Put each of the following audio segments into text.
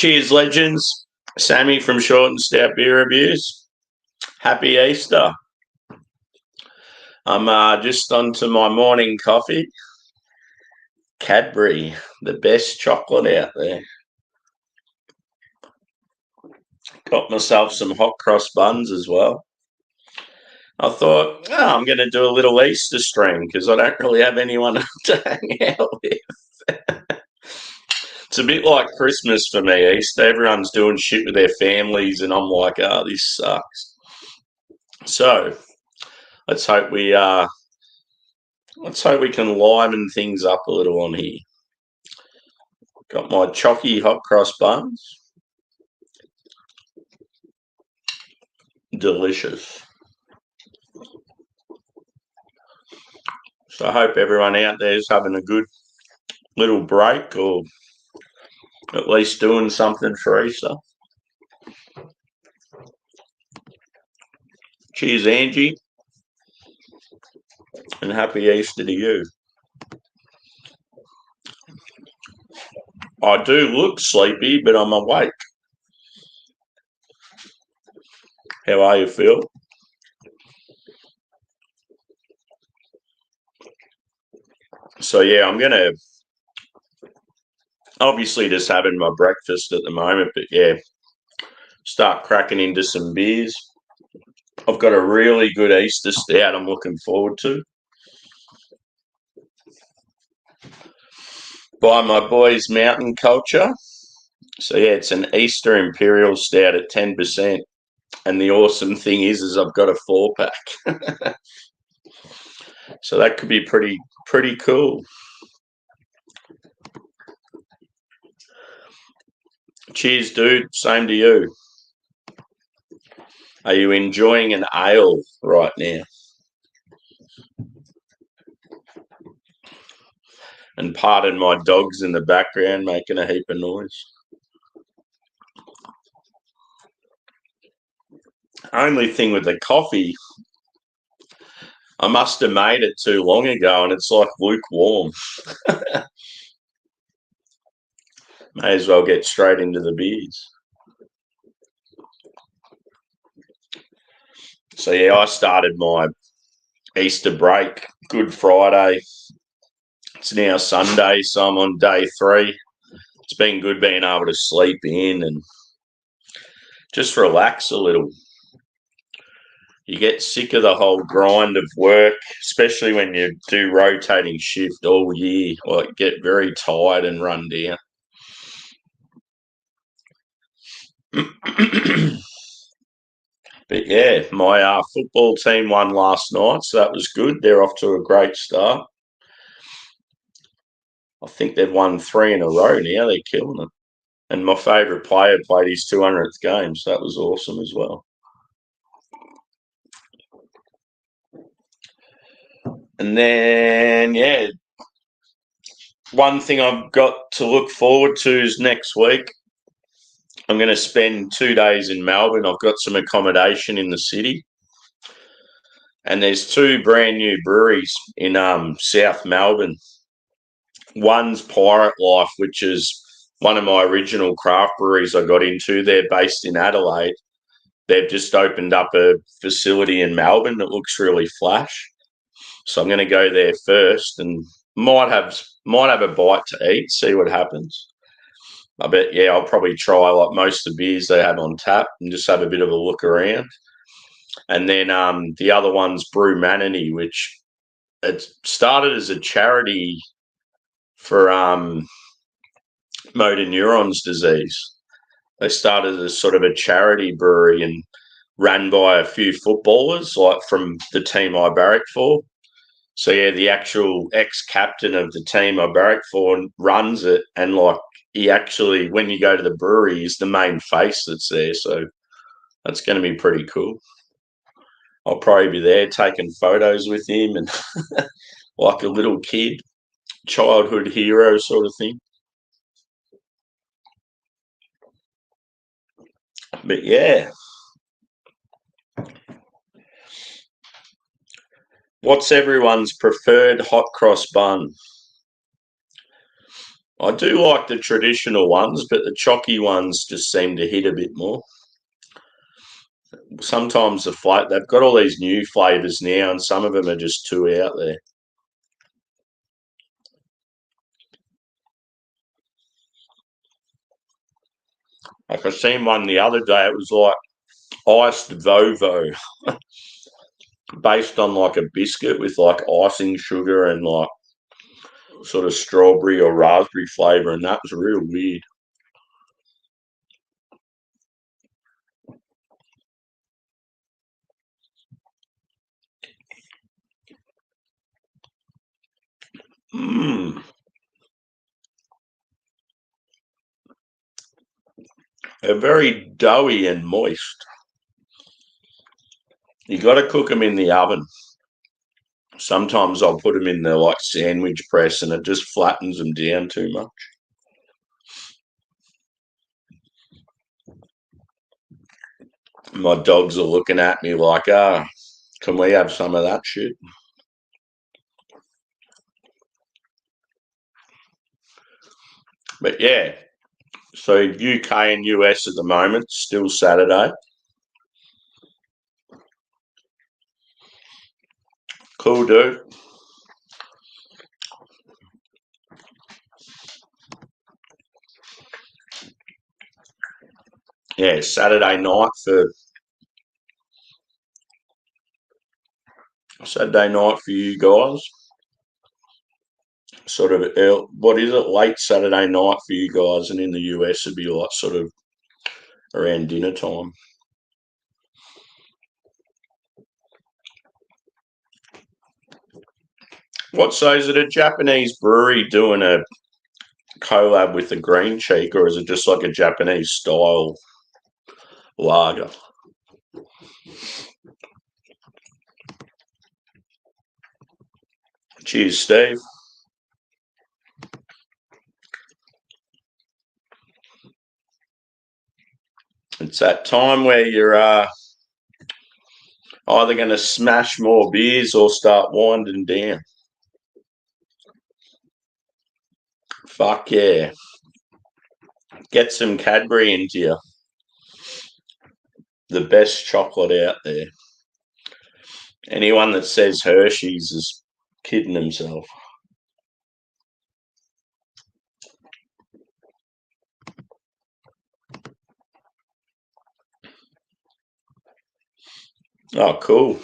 Cheers, legends. Sammy from Short and Stout Beer Reviews. Happy Easter. I'm just onto my morning coffee. Cadbury, the best chocolate out there. Got myself some hot cross buns as well. I thought, I'm going to do a little Easter stream because I don't really have anyone to hang out with. It's a bit like Christmas for me, Easter. Everyone's doing shit with their families, and I'm like, this sucks. So let's hope we can liven things up a little on here. Got my chalky hot cross buns. Delicious. So I hope everyone out there is having a good little break, or at least doing something for Easter. Cheers, Angie, and happy Easter to you. I do look sleepy, but I'm awake. How are you, Phil? So yeah, I'm gonna obviously just having my breakfast at the moment, but yeah, start cracking into some beers. I've got a really good Easter stout I'm looking forward to. By my boys Mountain Culture. So yeah, it's an Easter Imperial Stout at 10%. And the awesome thing is I've got a 4-pack. So that could be pretty cool. Cheers, dude. Same to you. Are you enjoying an ale right now? And pardon my dogs in the background making a heap of noise. Only thing with the coffee, I must have made it too long ago and it's like lukewarm. May as well get straight into the beers. So yeah, I started my Easter break Good Friday. It's now Sunday, so I'm on day 3. It's been good being able to sleep in and just relax a little. You get sick of the whole grind of work, especially when you do rotating shift all year. Like, get very tired and run down. But yeah, my football team won last night, so that was good. They're off to a great start. I think they've won 3 in a row now. They're killing it. And my favourite player played his 200th game, so that was awesome as well. And then, yeah, one thing I've got to look forward to is next week. I'm going to spend 2 days in Melbourne. I've got some accommodation in the city. And there's 2 brand new breweries in South Melbourne. One's Pirate Life, which is one of my original craft breweries I got into. They're based in Adelaide. They've just opened up a facility in Melbourne that looks really flash. So I'm going to go there first and might have a bite to eat, see what happens. I bet, yeah, I'll probably try like most of the beers they have on tap and just have a bit of a look around. And then the other one's Brew Manany, which it started as a charity for motor neurons disease. They started as sort of a charity brewery and ran by a few footballers, like from the team I barrack for. So yeah, the actual ex-captain of the team I barrack for runs it, and like he actually, when you go to the brewery, he's the main face that's there. So that's going to be pretty cool. I'll probably be there taking photos with him and like a little kid, childhood hero sort of thing. But yeah. What's everyone's preferred hot cross bun? I do like the traditional ones, but the chalky ones just seem to hit a bit more. Sometimes they've got all these new flavours now, and some of them are just too out there. Like I seen one the other day, it was like iced Vovo, based on like a biscuit with like icing sugar and like sort of strawberry or raspberry flavour, and that was real weird. Mmm. They're very doughy and moist. You got to cook them in the oven. Sometimes I'll put them in the like sandwich press, and it just flattens them down too much. My dogs are looking at me like, can we have some of that shit? But yeah, so UK and US at the moment, still Saturday. Cool, dude. Yeah, Saturday night for you guys. Sort of, what is it? Late Saturday night for you guys, and in the US it'd be like sort of around dinner time. Is it a Japanese brewery doing a collab with the Green Cheek, or is it just like a Japanese style lager? Cheers, Steve. It's that time where you're either going to smash more beers or start winding down. Fuck yeah. Get some Cadbury into you. The best chocolate out there. Anyone that says Hershey's is kidding himself. Oh, cool.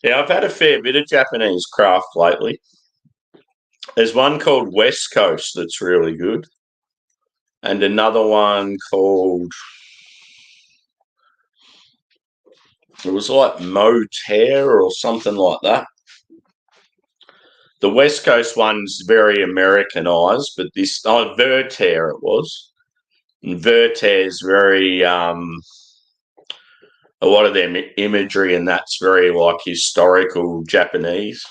Yeah, I've had a fair bit of Japanese craft lately. There's one called West Coast that's really good, and another one called, it was like Moter or something like that. The West Coast one's very Americanized, but this, Verter it was. And Verter's very, a lot of their imagery and that's very like historical Japanese.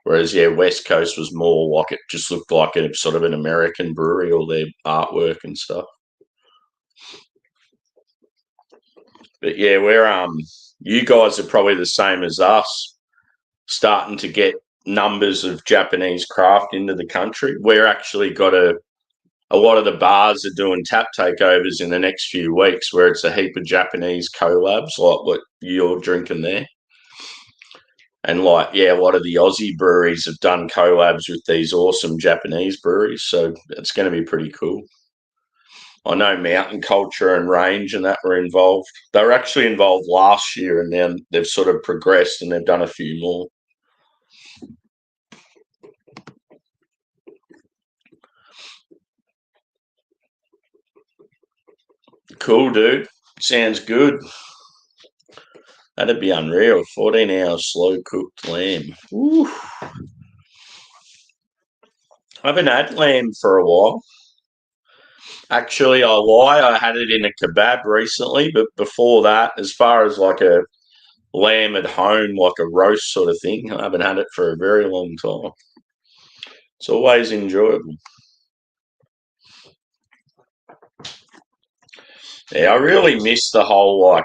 Whereas, yeah, West Coast was more like it just looked like a sort of an American brewery, all their artwork and stuff. But yeah, you guys are probably the same as us, starting to get numbers of Japanese craft into the country. We're actually got a lot of the bars are doing tap takeovers in the next few weeks where it's a heap of Japanese collabs like what you're drinking there. And like, yeah, a lot of the Aussie breweries have done collabs with these awesome Japanese breweries. So it's going to be pretty cool. I know Mountain Culture and Range and that were involved. They were actually involved last year, and then they've sort of progressed and they've done a few more. Cool, dude. Sounds good. That'd be unreal. 14-hour slow cooked lamb. Ooh. I haven't had lamb for a while. Actually, I lie. I had it in a kebab recently, but before that, as far as like a lamb at home, like a roast sort of thing, I haven't had it for a very long time. It's always enjoyable. Yeah, I really miss the whole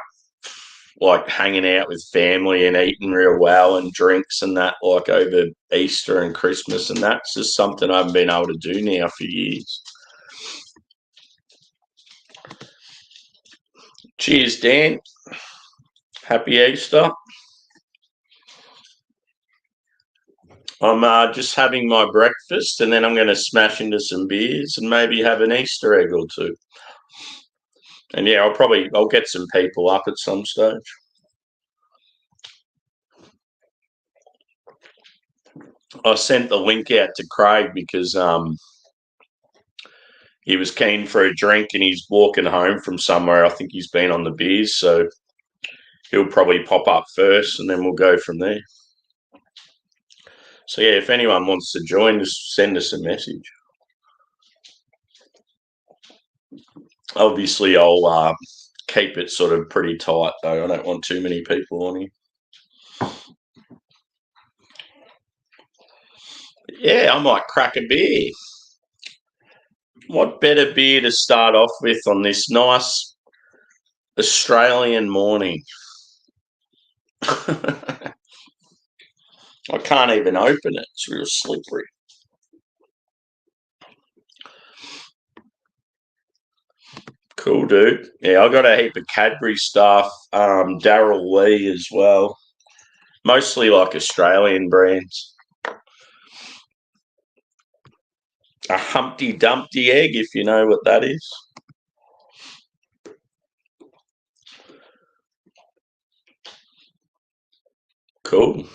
like hanging out with family and eating real well and drinks and that, like over Easter and Christmas, and that's just something I haven't been able to do now for years. Cheers, Dan. Happy Easter. I'm just having my breakfast, and then I'm going to smash into some beers and maybe have an Easter egg or two. And yeah, I'll get some people up at some stage. I sent the link out to Craig because he was keen for a drink and he's walking home from somewhere. I think he's been on the beers, so he'll probably pop up first and then we'll go from there. So yeah, if anyone wants to join, just send us a message. Obviously, I'll keep it sort of pretty tight though. I don't want too many people on here. Yeah, I might crack a beer. What better beer to start off with on this nice Australian morning? I can't even open it. It's real slippery. Cool, dude. Yeah, I got a heap of Cadbury stuff. Daryl Lee as well. Mostly like Australian brands. A Humpty Dumpty egg, if you know what that is. Cool.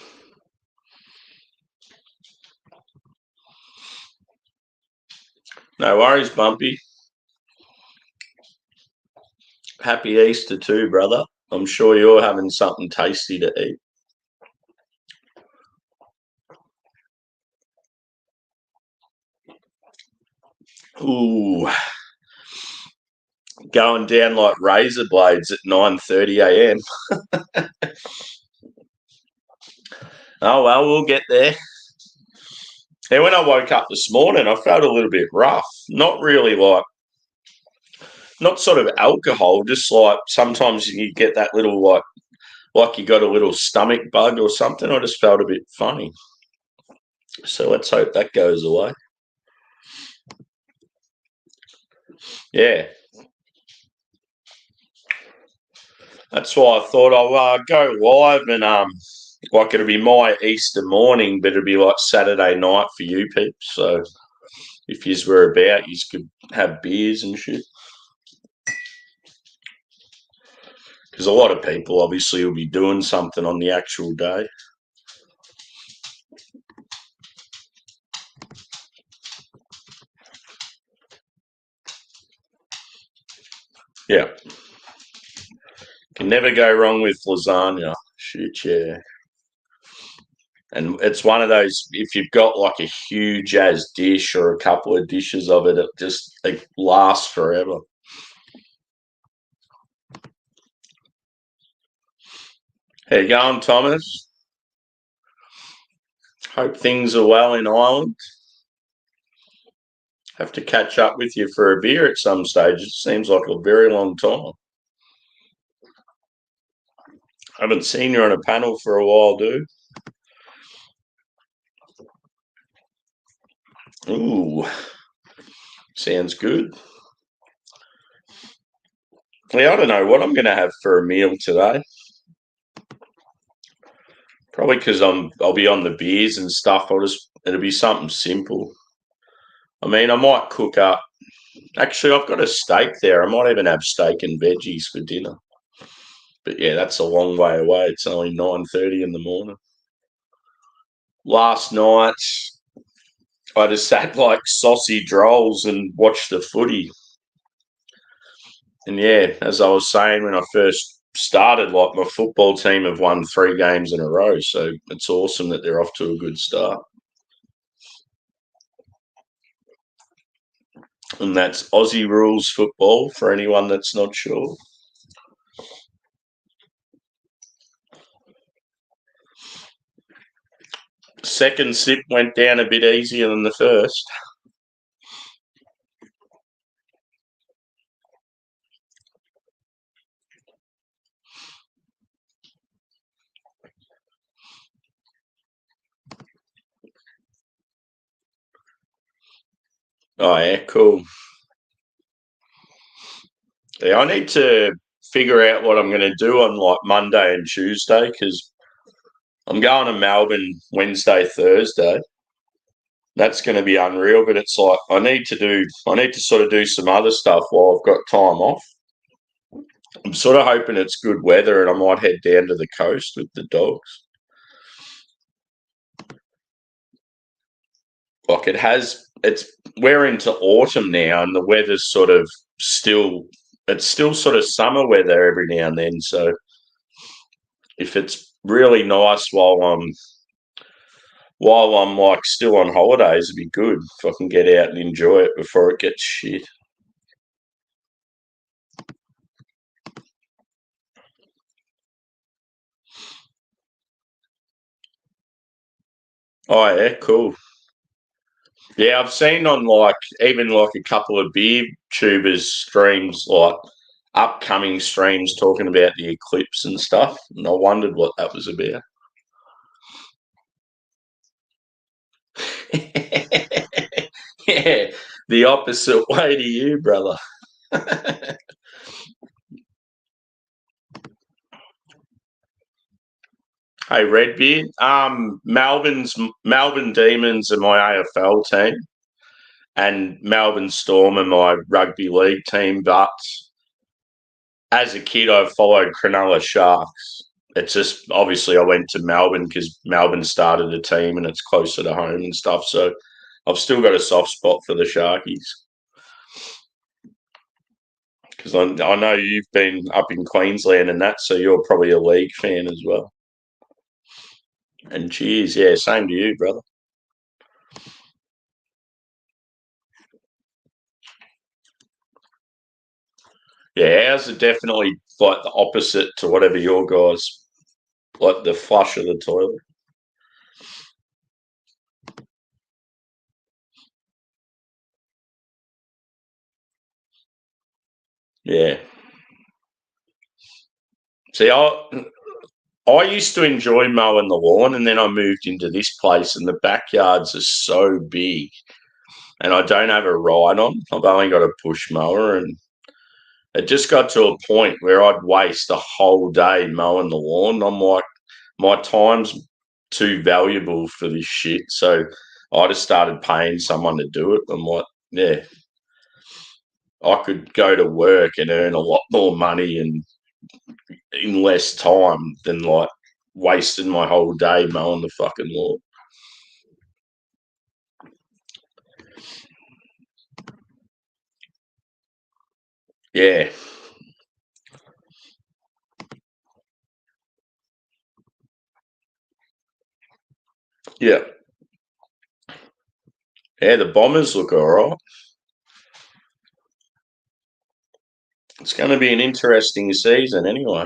No worries, Bumpy. Happy Easter too, brother. I'm sure you're having something tasty to eat. Ooh, going down like razor blades at 9:30 a.m. Oh well, we'll get there. And when I woke up this morning, I felt a little bit rough. Not really not sort of alcohol, just like sometimes you get that little like you got a little stomach bug or something. I just felt a bit funny. So let's hope that goes away. Yeah. That's why I thought I'll go live and like it'll be my Easter morning, but it'll be like Saturday night for you peeps. So if yous were about, yous could have beers and shit. Because a lot of people obviously will be doing something on the actual day. Yeah. Can never go wrong with lasagna. Shit, yeah. And it's one of those, if you've got like a huge as dish or a couple of dishes of it, it lasts forever. How you going, Thomas? Hope things are well in Ireland. Have to catch up with you for a beer at some stage. It seems like a very long time. I haven't seen you on a panel for a while, dude. Ooh, sounds good. Yeah, I don't know what I'm going to have for a meal today. Probably because I'll be on the beers and stuff. It'll be something simple. I mean, I might cook up. Actually, I've got a steak there. I might even have steak and veggies for dinner. But yeah, that's a long way away. It's only 9:30 in the morning. Last night, I just had like sausage rolls and watched the footy. And yeah, as I was saying when I first started, like my football team have won 3 games in a row. So it's awesome that they're off to a good start. And that's Aussie rules football for anyone that's not sure. Second sip went down a bit easier than the first. Oh, yeah, cool. Yeah, I need to figure out what I'm going to do on like Monday and Tuesday because I'm going to Melbourne Wednesday, Thursday. That's going to be unreal, but it's like I need to sort of do some other stuff while I've got time off. I'm sort of hoping it's good weather and I might head down to the coast with the dogs. Like we're into autumn now and the weather's sort of it's still sort of summer weather every now and then. So if it's really nice while I'm like still on holidays, it'd be good if I can get out and enjoy it before it gets shit. Oh yeah, cool. Yeah, I've seen on like even like a couple of beer tubers streams, like upcoming streams talking about the eclipse and stuff. And I wondered what that was about. Yeah, the opposite way to you, brother. Hey, Redbeard. Melbourne Demons are my AFL team, and Melbourne Storm are my rugby league team. But as a kid, I followed Cronulla Sharks. It's just obviously I went to Melbourne because Melbourne started a team and it's closer to home and stuff. So I've still got a soft spot for the Sharkies because I know you've been up in Queensland and that, so you're probably a league fan as well. And cheers, yeah, same to you, brother. Yeah, ours are definitely like the opposite to whatever your guys like the flush of the toilet. Yeah. See, I used to enjoy mowing the lawn, and then I moved into this place, and the backyards are so big, and I don't have a ride on. I've only got a push mower, and it just got to a point where I'd waste a whole day mowing the lawn. I'm like, my time's too valuable for this shit, so I just started paying someone to do it. I'm like, yeah, I could go to work and earn a lot more money and in less time than like wasting my whole day mowing the fucking lawn. Yeah, yeah, yeah. The Bombers look all right. It's going to be an interesting season anyway.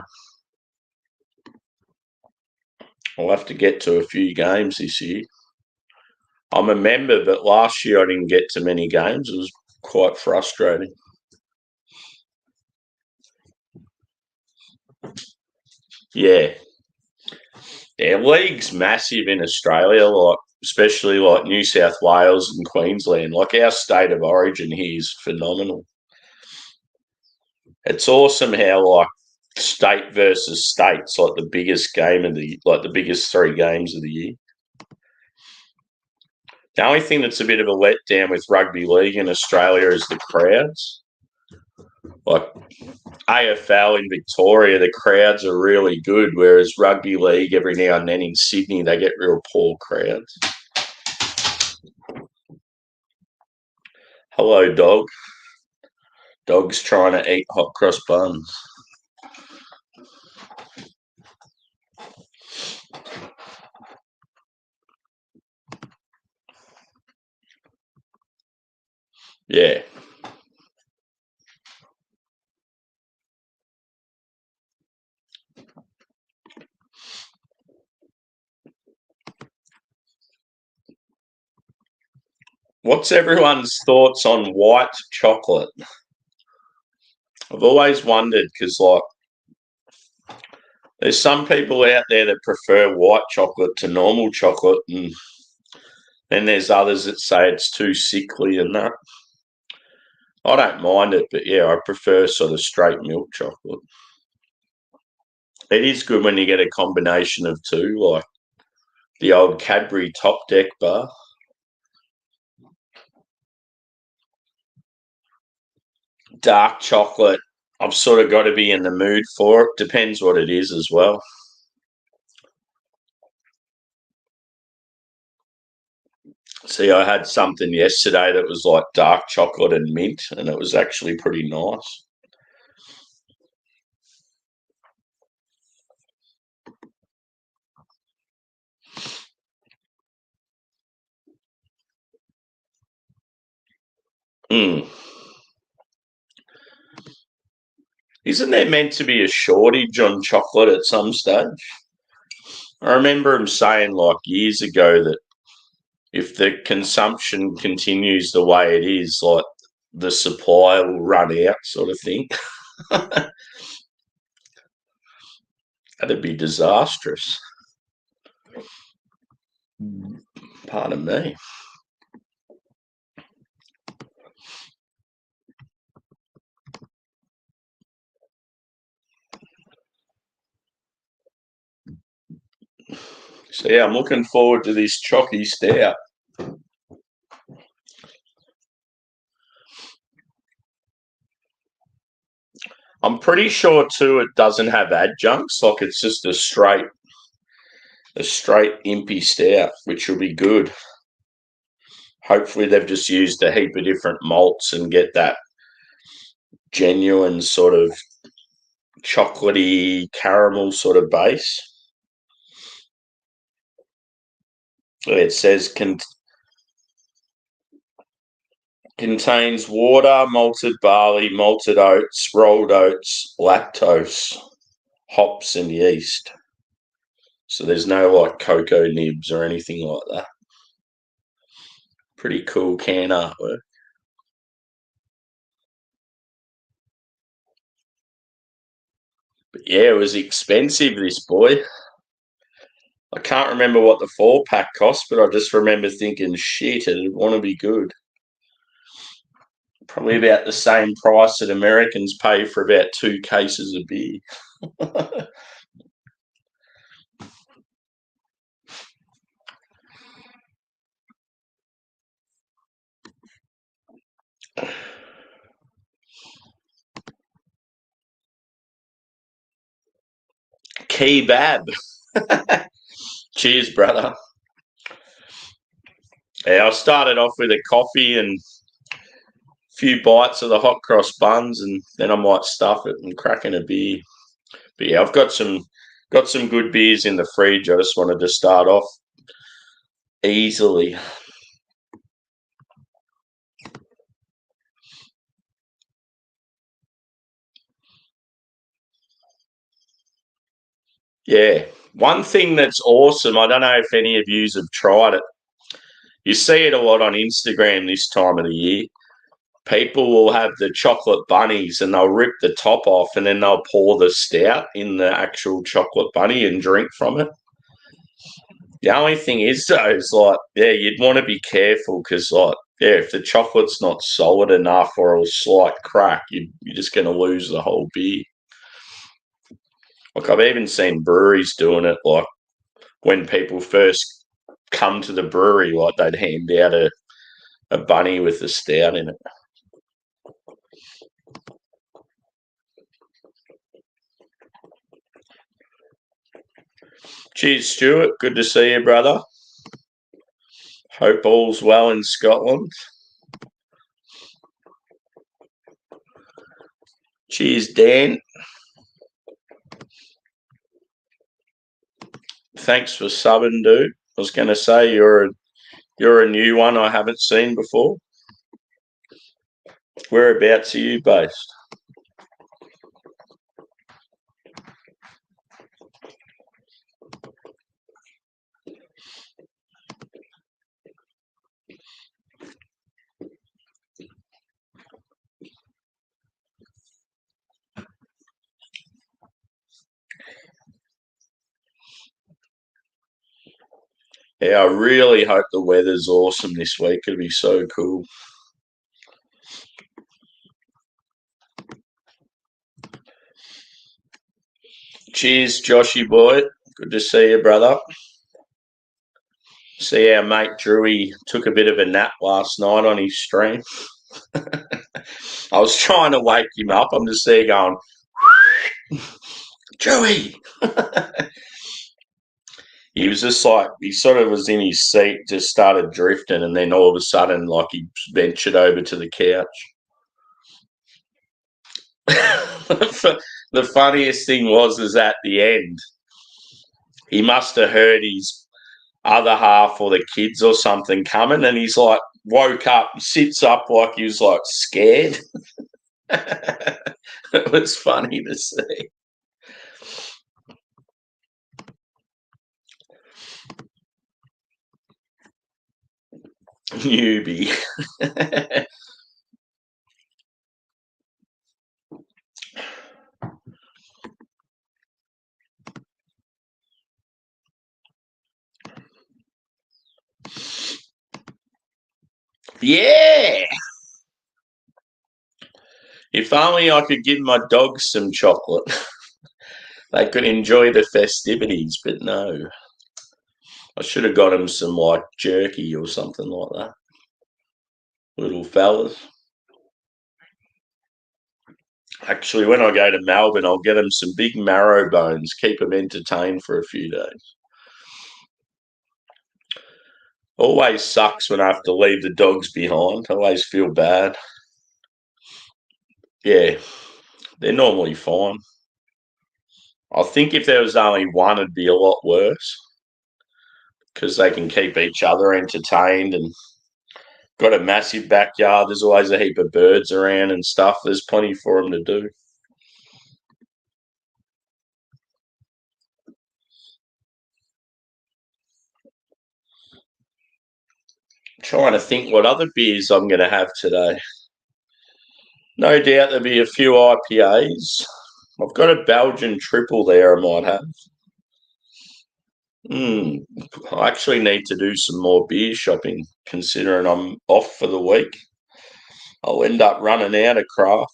I'll have to get to a few games this year. I'm a member, but last year I didn't get to many games. It was quite frustrating. Yeah, yeah. League's massive in Australia, like especially like New South Wales and Queensland. Like our state of origin here is phenomenal. It's awesome how like state versus states like the biggest game of the biggest three games of the year. The only thing that's a bit of a letdown with rugby league in Australia is the crowds. Like AFL in Victoria, the crowds are really good, whereas rugby league every now and then in Sydney they get real poor crowds. Hello, dog. Dog's trying to eat hot cross buns. Yeah. What's everyone's thoughts on white chocolate? I've always wondered because, like, there's some people out there that prefer white chocolate to normal chocolate, and then there's others that say it's too sickly and that. I don't mind it, but yeah, I prefer sort of straight milk chocolate. It is good when you get a combination of two, like the old Cadbury Top Deck bar. Dark chocolate, I've sort of got to be in the mood for it. Depends what it is as well. See, I had something yesterday that was like dark chocolate and mint, and it was actually pretty nice. Mm. Isn't there meant to be a shortage on chocolate at some stage? I remember him saying like years ago that if the consumption continues the way it is, like the supply will run out, sort of thing. That'd be disastrous. Pardon me. So yeah, I'm looking forward to this chalky stout. I'm pretty sure too it doesn't have adjuncts, like it's just a straight impy stout, which will be good. Hopefully they've just used a heap of different malts and get that genuine sort of chocolatey caramel sort of base. It says contains water, malted barley, malted oats, rolled oats, lactose, hops, and yeast. So there's no like cocoa nibs or anything like that. Pretty cool can artwork. But yeah, it was expensive, this boy. I can't remember what the 4-pack cost, but I just remember thinking, shit, it'd want to be good. Probably about the same price that Americans pay for about 2 cases of beer. Kebab. Cheers, brother. Yeah, I started off with a coffee and a few bites of the hot cross buns, and then I might stuff it and crack in a beer. But yeah, I've got some good beers in the fridge. I just wanted to start off easily. Yeah. One thing that's awesome, I don't know if any of you have tried it. You see it a lot on Instagram this time of the year. People will have the chocolate bunnies and they'll rip the top off and then they'll pour the stout in the actual chocolate bunny and drink from it. The only thing is, though, is like, yeah, you'd want to be careful because, like, yeah, if the chocolate's not solid enough or a slight crack, you're just going to lose the whole beer. Like, I've even seen breweries doing it, like, when people first come to the brewery, like, they'd hand out a bunny with the stout in it. Cheers, Stuart. Good to see you, brother. Hope all's well in Scotland. Cheers, Dan. Thanks for subbing, dude. I was going to say you're a new one I haven't seen before. Whereabouts are you based? Yeah, I really hope the weather's awesome this week. It'll be so cool. Cheers, Joshy boy. Good to see you, brother. See our mate Drewy took a bit of a nap last night on his stream. I was trying to wake him up. I'm just there going, Drewy. He was just like, he sort of was in his seat, just started drifting, and then all of a sudden, like, he ventured over to the couch. The funniest thing was at the end, he must have heard his other half or the kids or something coming, and he's like, woke up, sits up like he was like scared. It was funny to see. Newbie. Yeah. If only I could give my dogs some chocolate. They could enjoy the festivities, but no. I should have got them some like jerky or something like that. Little fellas. Actually, when I go to Melbourne, I'll get them some big marrow bones, keep them entertained for a few days. Always sucks when I have to leave the dogs behind. I always feel bad. Yeah, they're normally fine. I think if there was only one, it'd be a lot worse because they can keep each other entertained and got a massive backyard. There's always a heap of birds around and stuff. There's plenty for them to do. Trying to think what other beers I'm going to have today. No doubt there'll be a few IPAs. I've got a Belgian triple there I might have. I actually need to do some more beer shopping considering I'm off for the week. I'll end up running out of craft.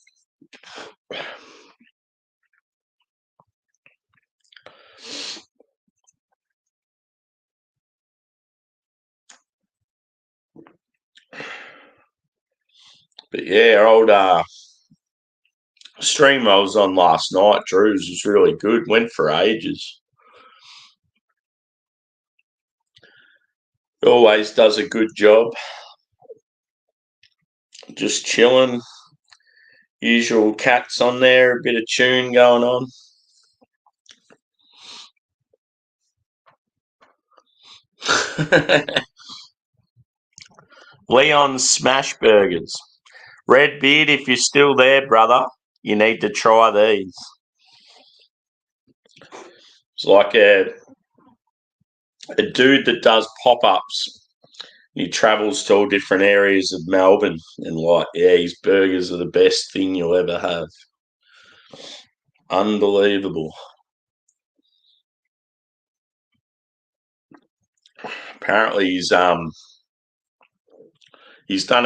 But yeah, our old stream I was on last night, Drew's, was really good. Went for ages. Always does a good job. Just chilling. Usual cats on there, a bit of tune going on. Leon's Smash Burgers. Redbeard, if you're still there, brother, you need to try these. It's like a dude that does pop-ups. He travels to all different areas of Melbourne and his burgers are the best thing you'll ever have. Unbelievable. Apparently he's done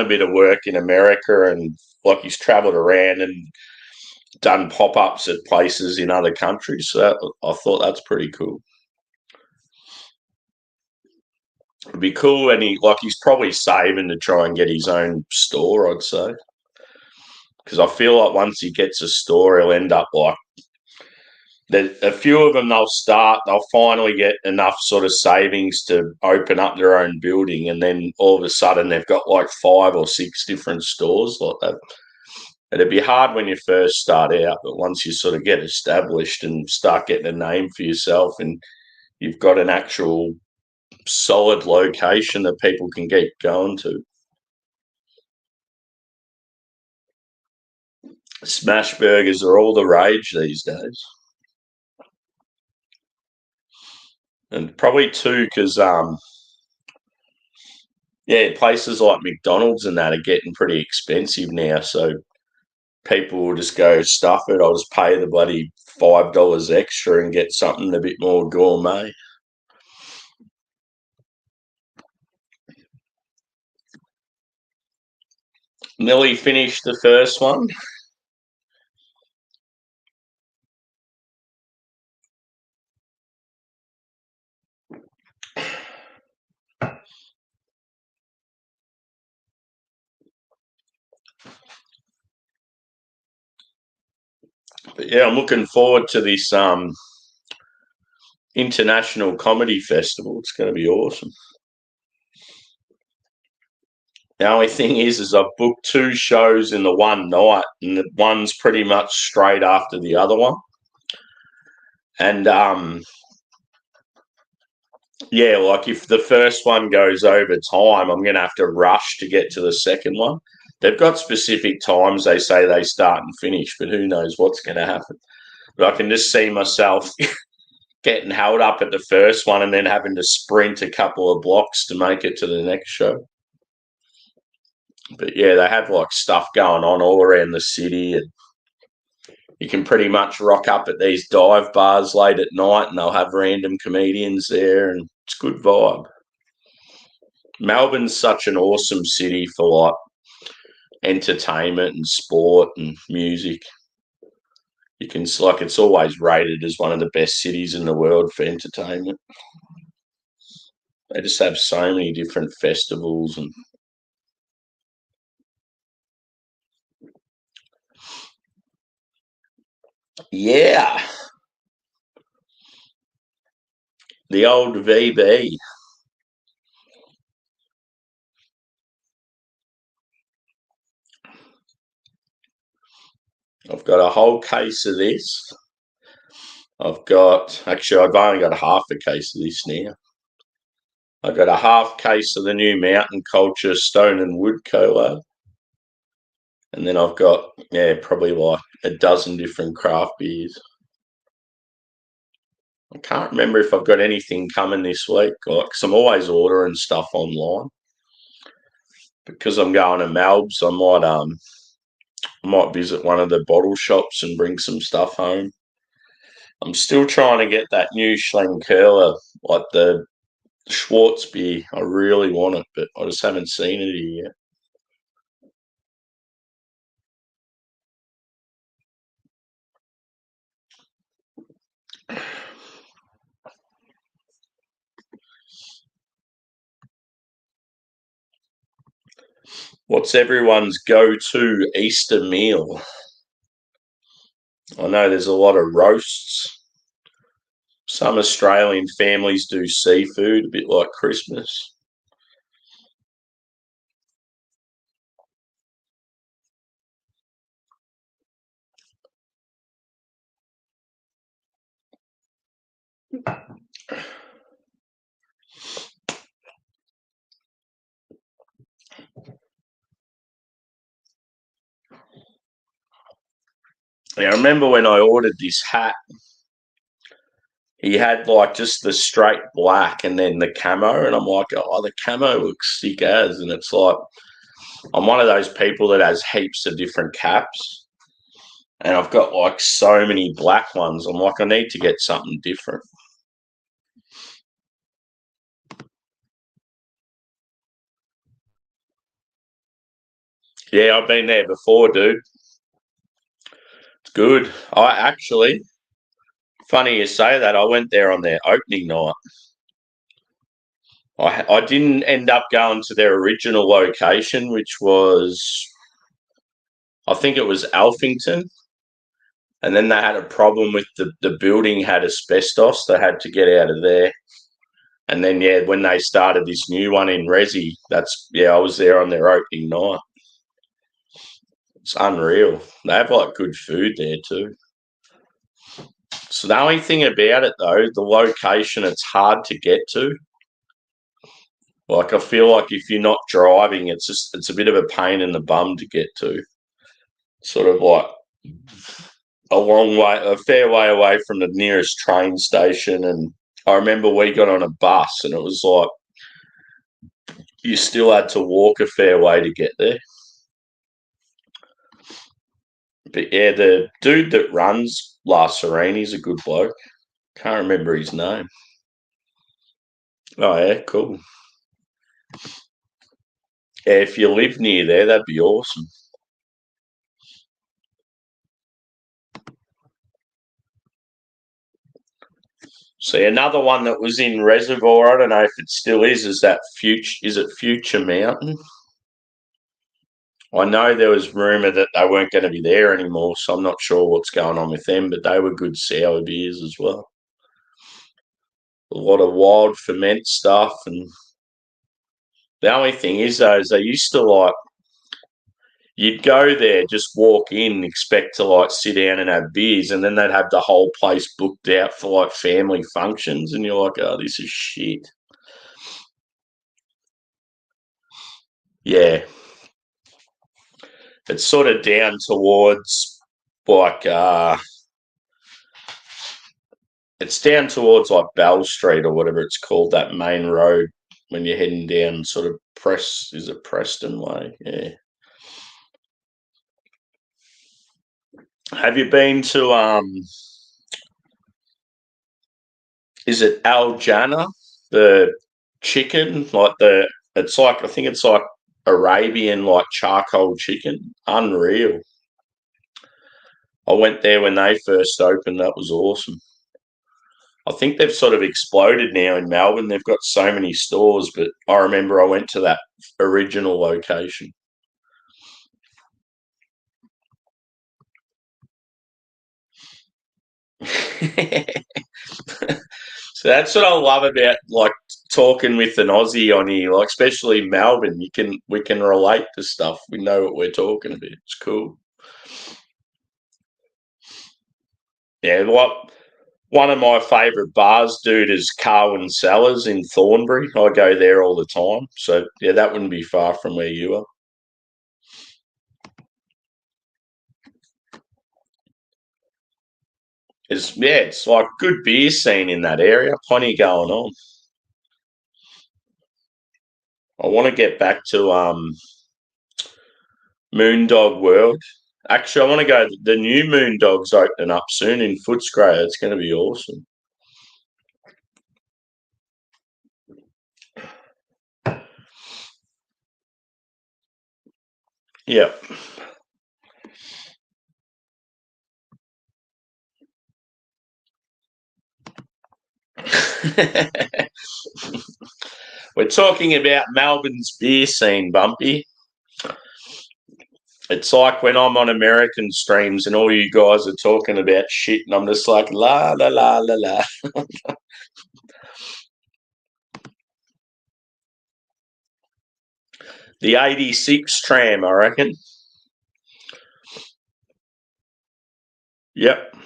a bit of work in America and he's travelled around and done pop-ups at places in other countries. So I thought that's pretty cool. It'd be cool, and he's probably saving to try and get his own store, I'd say, because I feel like once he gets a store, he'll end up like a few of them. They'll finally get enough sort of savings to open up their own building, and then all of a sudden they've got like 5 or 6 different stores like that. It'd be hard when you first start out, but once you sort of get established and start getting a name for yourself, and you've got an actual solid location that people can get going to. Smash burgers are all the rage these days. And probably too, because places like McDonald's and that are getting pretty expensive now. So people will just go, stuff it. I'll just pay the bloody $5 extra and get something a bit more gourmet. Millie finished the first one. But yeah, I'm looking forward to this international comedy festival. It's going to be awesome. The only thing is I've booked 2 shows in the one night, and the one's pretty much straight after the other one. And yeah, like if the first one goes over time, I'm going to have to rush to get to the second one. They've got specific times they say they start and finish, but who knows what's going to happen. But I can just see myself getting held up at the first one and then having to sprint a couple of blocks to make it to the next show. But yeah, they have like stuff going on all around the city, and you can pretty much rock up at these dive bars late at night and they'll have random comedians there, and it's good vibe. Melbourne's such an awesome city for like entertainment and sport and music. You can like it's always rated as one of the best cities in the world for entertainment. They just have so many different festivals and yeah, the old VB. I've got a whole case of this. I've only got half a case of this now. I've got a half case of the new Mountain Culture Stone and Wood collab. And then I've got, probably like a dozen different craft beers. I can't remember if I've got anything coming this week, because I'm always ordering stuff online. Because I'm going to Melbs, I might visit one of the bottle shops and bring some stuff home. I'm still trying to get that new Schlenkerla, like the Schwartz beer. I really want it, but I just haven't seen it here yet. What's everyone's go-to Easter meal? I know there's a lot of roasts. Some Australian families do seafood, a bit like Christmas. Yeah, I remember when I ordered this hat, he had like just the straight black and then the camo, and I'm like, oh, the camo looks sick as, and it's like I'm one of those people that has heaps of different caps, and I've got like so many black ones. I'm like, I need to get something different. Yeah, I've been there before, dude. It's good. Funny you say that. I went there on their opening night. I didn't end up going to their original location, which was, I think it was Alphington. And then they had a problem with the building had asbestos. They had to get out of there. And then, yeah, when they started this new one in Resi, I was there on their opening night. It's unreal. They have like good food there too. So the only thing about it though, the location, it's hard to get to. Like I feel like if you're not driving, it's a bit of a pain in the bum to get to. Sort of like a fair way away from the nearest train station. And I remember we got on a bus, and it was like you still had to walk a fair way to get there. But yeah, the dude that runs La Sereni's a good bloke. Can't remember his name. Oh yeah, cool. Yeah, if you live near there, that'd be awesome. See, another one that was in Reservoir, I don't know if it still is that Future, is it Future Mountain? I know there was rumour that they weren't going to be there anymore, so I'm not sure what's going on with them, but they were good sour beers as well. A lot of wild ferment stuff, and the only thing is, though, is they used to like, you'd go there, just walk in, expect to like sit down and have beers, and then they'd have the whole place booked out for like family functions, and you're like, oh, this is shit. Yeah. It's sort of down towards like it's down towards like Bell Street or whatever it's called, that main road when you're heading down sort of is it Preston Way? Yeah. Have you been to is it Al Jannah? The chicken, like it's like, I think it's like Arabian like charcoal chicken. Unreal. I went there when they first opened. That was awesome. I think they've sort of exploded now in Melbourne. They've got so many stores, but I remember I went to that original location. So that's what I love about like talking with an Aussie on here, like especially Melbourne. We can relate to stuff. We know what we're talking about. It's cool. Yeah, what one of my favourite bars, dude, is Carwin Cellars in Thornbury. I go there all the time. So yeah, that wouldn't be far from where you are. It's like good beer scene in that area. Plenty going on. I want to get back to Moondog World. Actually, I want to go. The new Moondog's opening up soon in Footscray. It's going to be awesome. Yeah. We're talking about Melbourne's beer scene, Bumpy. It's like when I'm on American streams and all you guys are talking about shit, and I'm just like, la, la, la, la, la. The 86 tram, I reckon. Yep.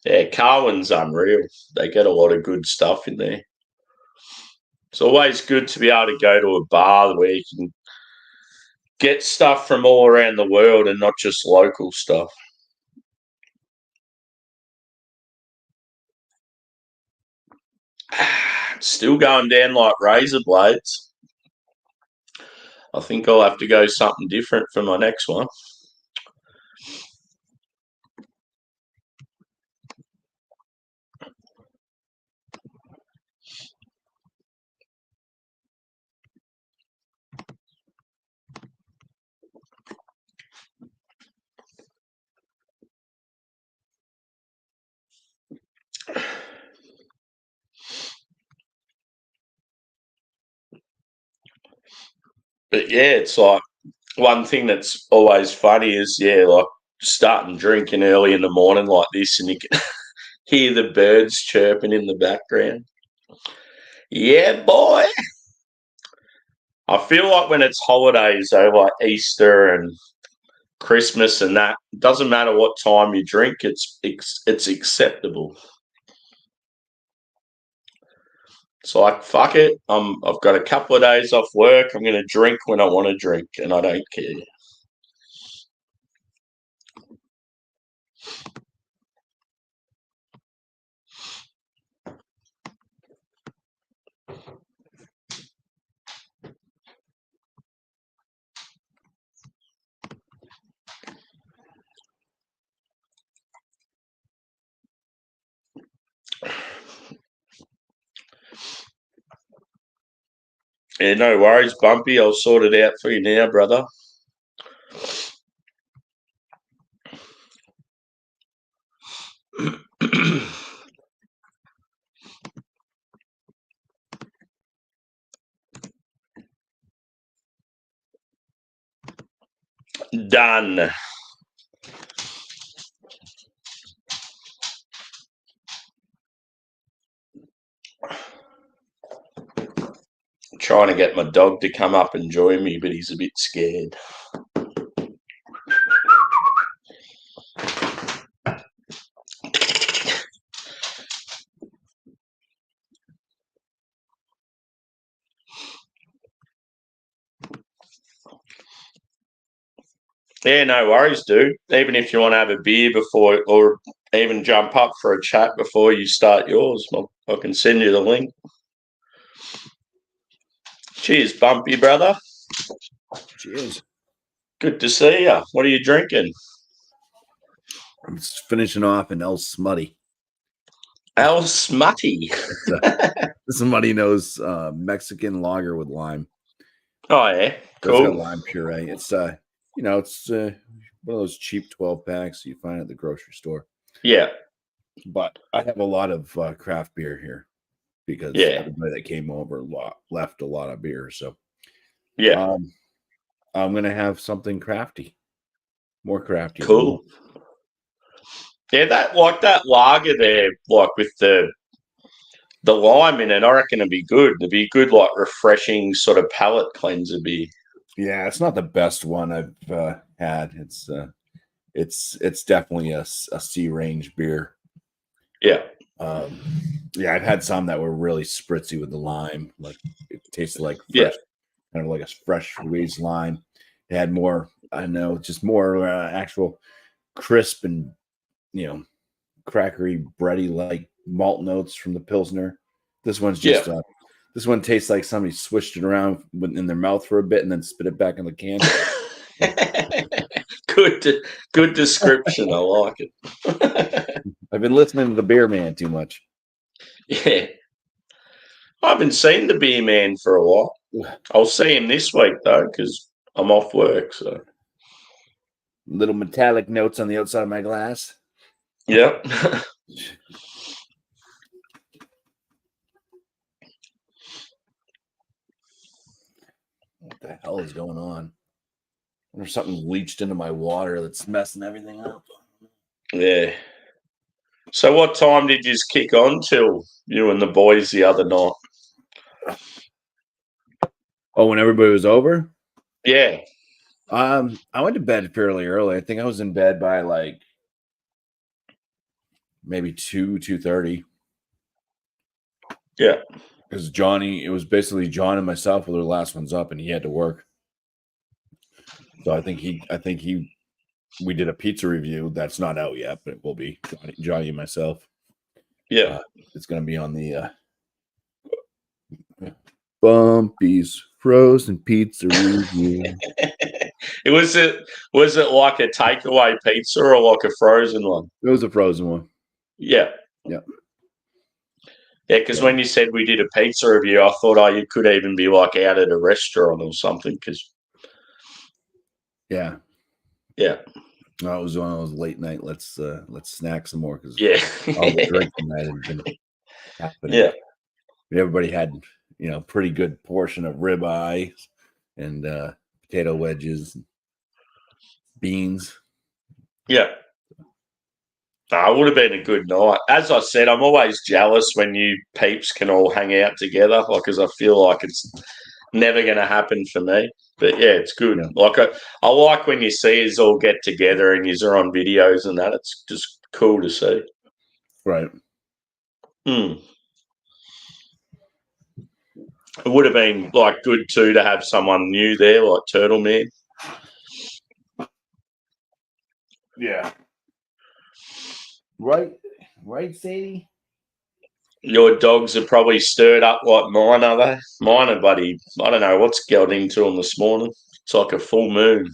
Yeah, Carwin's unreal. They get a lot of good stuff in there. It's always good to be able to go to a bar where you can get stuff from all around the world and not just local stuff. Still going down like razor blades. I think I'll have to go something different for my next one. But yeah, it's like one thing that's always funny is, yeah, like starting drinking early in the morning like this and you can hear the birds chirping in the background. Yeah, boy. I feel like when it's holidays, though, like Easter and Christmas and that, it doesn't matter what time you drink, it's acceptable. It's like, fuck it. I've got a couple of days off work. I'm going to drink when I want to drink, and I don't care. Yeah, no worries, Bumpy. I'll sort it out for you now, brother. Done. Trying to get my dog to come up and join me, but he's a bit scared. Yeah, no worries, dude. Even if you want to have a beer before, or even jump up for a chat before you start yours, I can send you the link. Cheers, Bumpy brother. Cheers. Good to see you. What are you drinking? I'm just finishing off an El Smutty. El Smutty. Somebody knows Mexican lager with lime. Oh yeah, cool. It's got lime puree. It's it's one of those cheap 12 packs you find at the grocery store. Yeah, but I have a lot of craft beer here because everybody that came over left a lot of beer. So yeah, I'm gonna have something crafty, more crafty. Cool. Yeah, that lager there, like with the lime in it, I reckon it'd be good. It'd be good, like refreshing sort of palate cleanser beer. Yeah, it's not the best one I've had. It's definitely a C range beer. Yeah. Yeah, I've had some that were really spritzy with the lime. Like it tasted like fresh, kind of like a fresh squeezed lime. It had more, I don't know, just more actual crisp and crackery, bready like malt notes from the Pilsner. This one's just this one tastes like somebody swished it around in their mouth for a bit and then spit it back in the can. Good description. I like it. I've been listening to the Beer Man too much. Yeah. I haven't seen the Beer Man for a while. I'll see him this week, though, because I'm off work. So little metallic notes on the outside of my glass. Yep. What the hell is going on? There's something leached into my water that's messing everything up. Yeah. So what time did you kick on till, you and the boys, the other night? Oh, when everybody was over? Yeah. I went to bed fairly early. I think I was in bed by like maybe 2:30. Yeah. Because it was basically John and myself were the last ones up, and he had to work. So I think we did a pizza review that's not out yet, but it will be Johnny and myself. Yeah. It's going to be on the Bumpy's Frozen Pizza Review. Was it like a takeaway pizza or like a frozen one? It was a frozen one. Yeah. Yeah. Yeah, because when you said we did a pizza review, I thought, you could even be like out at a restaurant or something. Yeah. Yeah. No, it was one of those late night. Let's snack some more because all the drinking that had been happening. Yeah. Everybody had pretty good portion of ribeye and potato wedges, beans. Yeah. It would have been a good night. As I said, I'm always jealous when you peeps can all hang out together, because I feel like it's never going to happen for me. But yeah, it's good. Yeah. Like I like when you see us all get together and you're on videos and that. It's just cool to see. Right. It would have been like good too to have someone new there, like Turtle Man. Yeah. Right, Sadie? Your dogs are probably stirred up like mine, are they? Mine are, buddy. I don't know what's got into them this morning. It's like a full moon.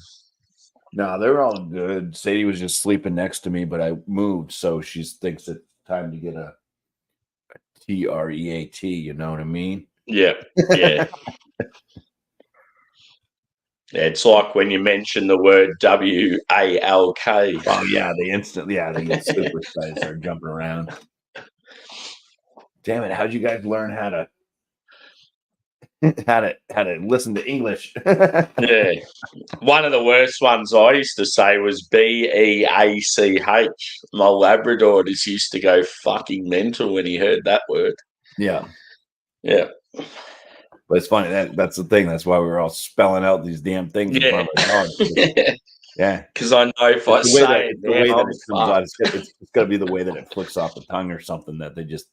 No, they're all good. Sadie was just sleeping next to me, but I moved, so she thinks it's time to get a TREAT. You know what I mean? Yeah, yeah. Yeah, it's like when you mention the word WALK. Oh yeah, they get super excited, start jumping around. Damn it! How'd you guys learn how to How to listen to English. Yeah. One of the worst ones I used to say was BEACH. My Labrador just used to go fucking mental when he heard that word. Yeah. Yeah. But it's funny that's the thing. That's why we were all spelling out these damn things in front of our dogs. Yeah. Because I know if I say it, the way that I'm it comes out, it's got to be the way that it flicks off the tongue or something that they just,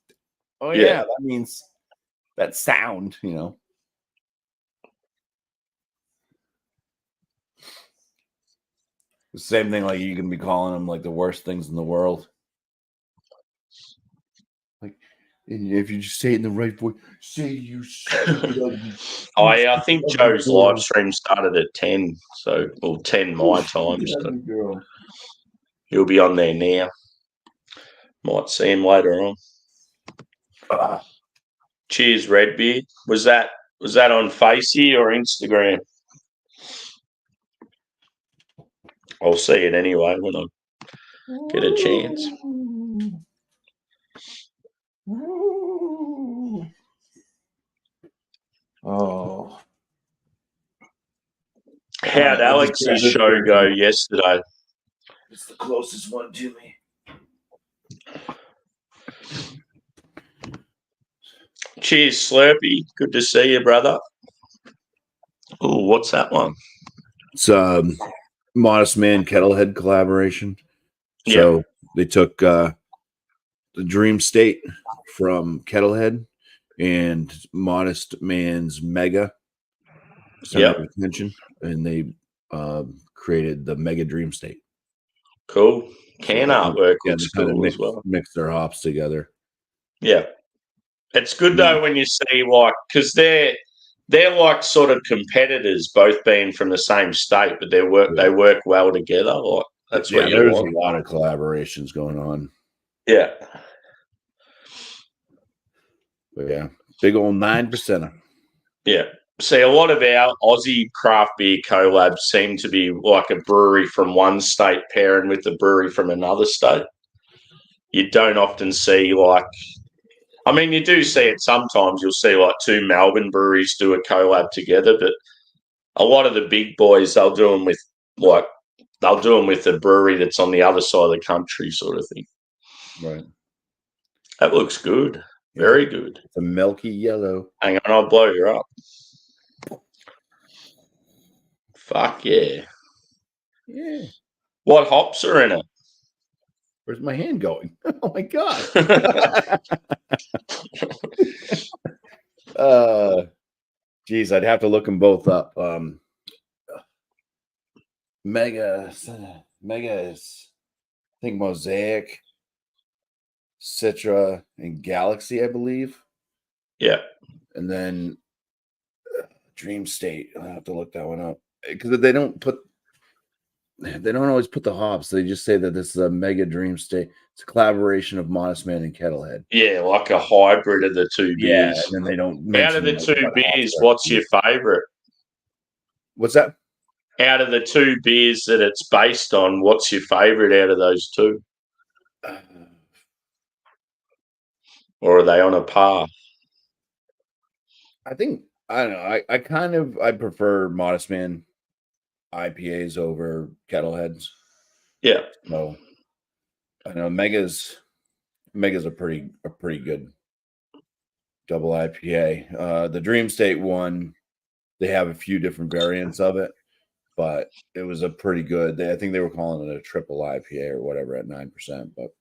that means that sound, The same thing, like you can be calling them like the worst things in the world. Like, if you just say it in the right voice, say you stupid ugly. I think Joe's live stream started at 10, so 10 my time. So he'll be on there now. Might see him later on. Cheers, Redbeard. Was that on Facey or Instagram? I'll see it anyway when I get a chance. Oh. How'd Alex's show go yesterday? It's the closest one to me. Cheers, Slurpee. Good to see you, brother. Oh, what's that one? It's Modest Man Kettlehead collaboration. So they took the Dream State from Kettlehead and Modest Man's Mega Center of Attention, and they created the Mega Dream State. Cool. Artwork looks cool as well. Mix their hops together. Yeah. It's good though when you see because they're like sort of competitors, both being from the same state, but they work well together. Like that's what there's a lot of collaborations going on. Yeah. But yeah, big old 9%. Yeah. See, a lot of our Aussie craft beer collabs seem to be like a brewery from one state pairing with a brewery from another state. You don't often see you do see it sometimes. You'll see like two Melbourne breweries do a collab together, but a lot of the big boys, they'll do them with a brewery that's on the other side of the country, sort of thing. Right. That looks good. Very good. It's a milky yellow. Hang on, I'll blow you up. Fuck yeah. Yeah. What hops are in it? Where's my hand going? Oh my god. Geez, I'd have to look them both up. Mega is, I think, Mosaic, Citra, and Galaxy, I believe. Yeah. And then Dream State. I'll have to look that one up because they don't always put the hops. They just say that this is a Mega Dream State. It's a collaboration of Modest Man and Kettlehead. Yeah, like a hybrid of the two beers. Yeah, and then they don't. Out of the two beers, what's your favorite? What's that? Out of the two beers that it's based on, what's your favorite out of those two? Or are they on a par? I think I don't know. I prefer Modest Man IPAs over Kettleheads. Yeah. So I know Mega's a pretty good double IPA. The Dream State one, they have a few different variants of it, but it was a pretty good. I think they were calling it a triple IPA or whatever at 9%. But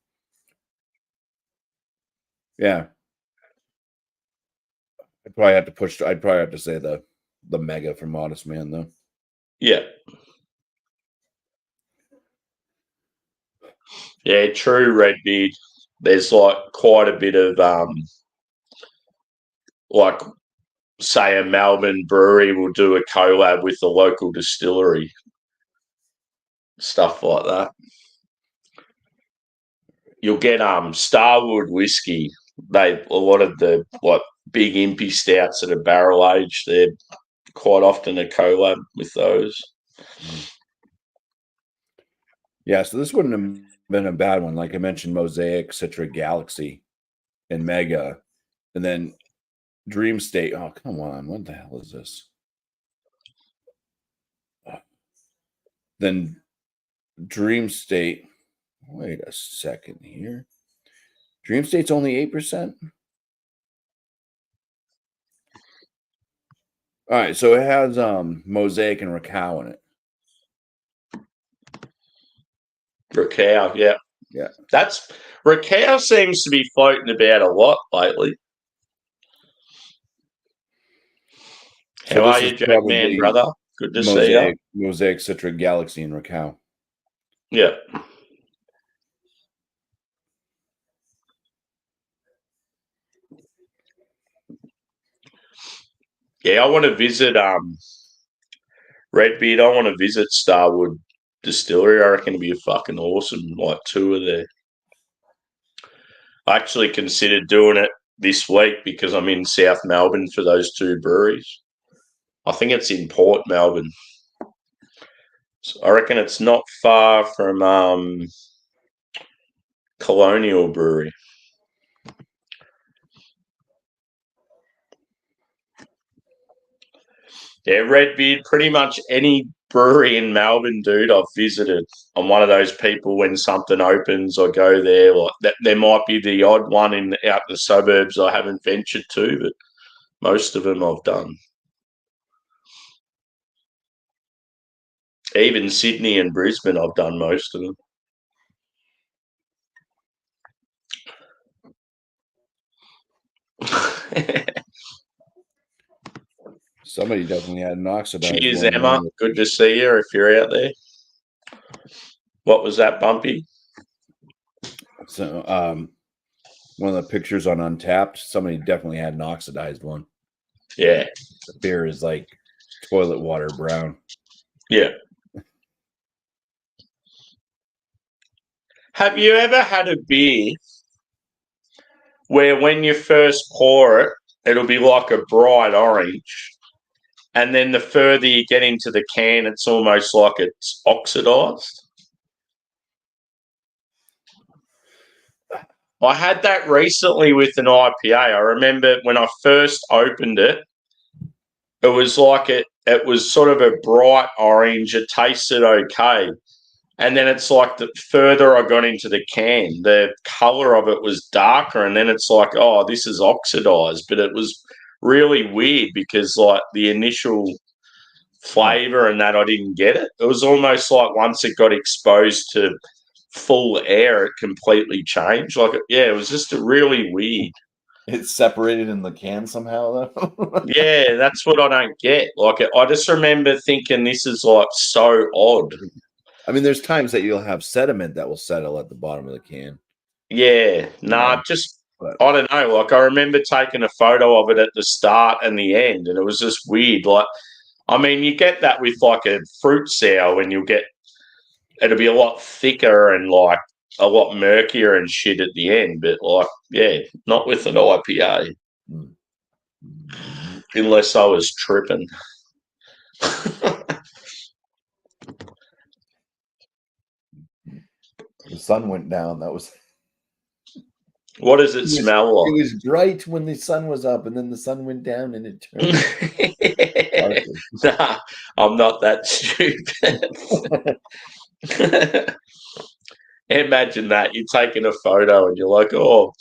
yeah, I'd probably have to say the Mega from Modest Man though. Yeah. Yeah, true, Redbeard. There's like quite a bit of say a Melbourne brewery will do a collab with a local distillery. Stuff like that. You'll get Starwood whiskey. A lot of the big impy stouts that are barrel aged, they're quite often a collab with those. Yeah, so this wouldn't have been a bad one. Like I mentioned, Mosaic, Citra, Galaxy, and Mega. And then Dream State. Oh, come on. What the hell is this? Then Dream State. Wait a second here. Dream State's only 8%. All right, so it has Mosaic and Racow in it. Racow, yeah. Yeah. Racow seems to be floating about a lot lately. How are you, Jack Man, brother? Good to see you. Mosaic, Citric, Galaxy, and Racow. Yeah. Yeah, I want to visit Redbeard. I want to visit Starwood Distillery. I reckon it'd be a fucking awesome tour there. I actually considered doing it this week because I'm in South Melbourne for those two breweries. I think it's in Port Melbourne. So I reckon it's not far from Colonial Brewery. Yeah, Redbeard, pretty much any brewery in Melbourne, dude, I've visited. I'm one of those people when something opens, I go there. Like there might be the odd one out in the suburbs I haven't ventured to, but most of them I've done. Even Sydney and Brisbane, I've done most of them. Somebody definitely had an oxidized. Cheers, Emma. Good to see you if you're out there. What was that, Bumpy? So, one of the pictures on Untapped, somebody definitely had an oxidized one. Yeah. The beer is like toilet water brown. Yeah. Have you ever had a beer where when you first pour it, it'll be like a bright orange, and then the further you get into the can, it's almost like it's oxidized? I had that recently with an IPA. I remember when I first opened it, it was like it was sort of a bright orange. It tasted okay. And then it's like the further I got into the can, the color of it was darker. And then it's like, oh, this is oxidized. But it was really weird because like the initial flavor and that, I didn't get it. It was almost like once it got exposed to full air, it completely changed. It was just really weird. It's separated in the can somehow, though. Yeah, that's what I don't get. I just remember thinking this is like so odd. I mean, there's times that you'll have sediment that will settle at the bottom of the can. Yeah, I don't know. I remember taking a photo of it at the start and the end, and it was just weird. You get that with like a fruit sour when it'll be a lot thicker and like a lot murkier and shit at the end, but not with an IPA. Unless I was tripping. The sun went down. That was. What does it smell like? It was bright when the sun was up, and then the sun went down, and it turned. Nah, I'm not that stupid. Imagine that. You're taking a photo and you're like, oh,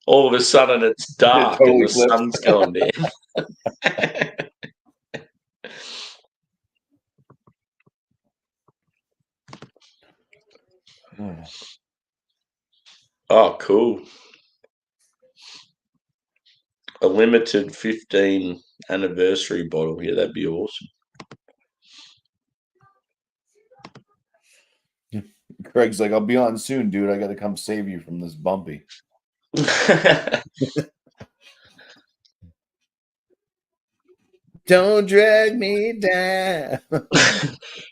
all of a sudden it's dark and the sun's gone down. Oh, cool. A limited 15 anniversary bottle here. That'd be awesome. Craig's like, I'll be on soon, dude. I got to come save you from this Bumpy. Don't drag me down.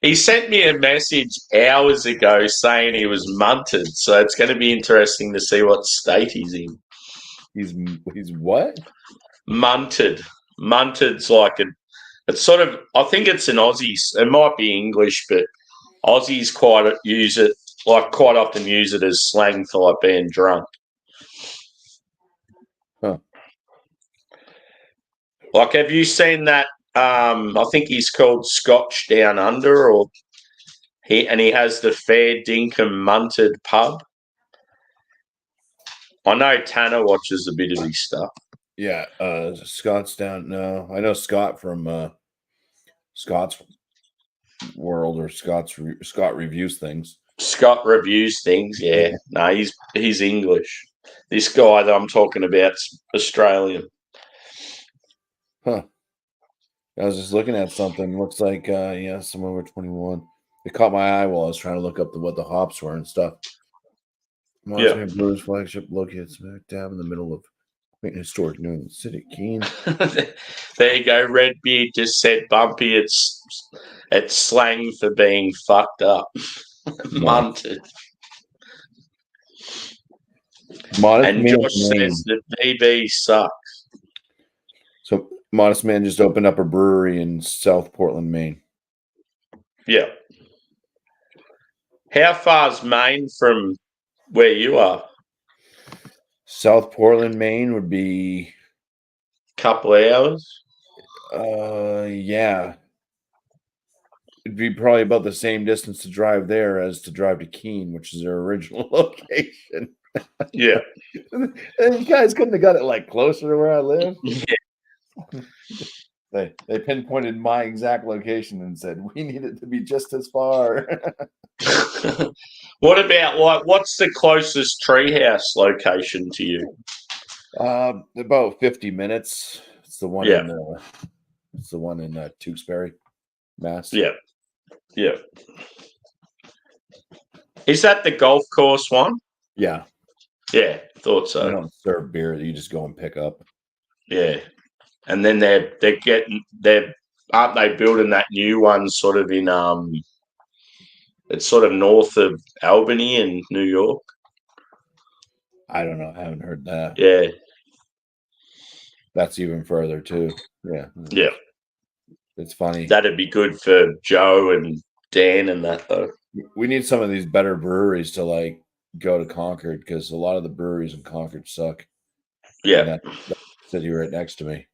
He sent me a message hours ago saying he was munted, so it's going to be interesting to see what state he's in. He's what? Munted. Munted's it's sort of, I think it's an Aussie. It might be English, but Aussies quite often use it as slang for being drunk. Huh. Like, have you seen that? I think he's called Scotch Down Under, or he has the Fair Dinkum Munted pub. I know Tanner watches a bit of his stuff. Yeah, Scott's down. No, I know Scott from Scott's World or Scott reviews things. Scott reviews things. Yeah, no, he's English. This guy that I'm talking about's Australian. Huh. I was just looking at something. Looks like some over 21. It caught my eye while I was trying to look up what the hops were and stuff. Mossman Brewers flagship located smack dab in the middle of historic New England City, Keene. There you go. Redbeard just said, "Bumpy." It's slang for being fucked up. Munted. Modest and Man Josh says that VB sucks. So Modest Man just opened up a brewery in South Portland, Maine. Yeah. How far's Maine from where you are? South Portland, Maine would be a couple of hours. Yeah. It'd be probably about the same distance to drive there as to drive to Keene, which is their original location. Yeah. You guys couldn't have got it like closer to where I live. Yeah. They pinpointed my exact location and said we need it to be just as far. What about what's the closest treehouse location to you? About 50 minutes. It's the one in Tewksbury, Mass. Yeah. Yeah. Is that the golf course one? Yeah. Yeah, thought so. They don't serve beer, you just go and pick up. Yeah. And then aren't they building that new one sort of in it's sort of north of Albany in New York? I don't know. I haven't heard that. Yeah. That's even further too. Yeah. Yeah. It's funny. That'd be good for Joe and Dan and that though. We need some of these better breweries to like go to Concord because a lot of the breweries in Concord suck. Yeah. That city right next to me.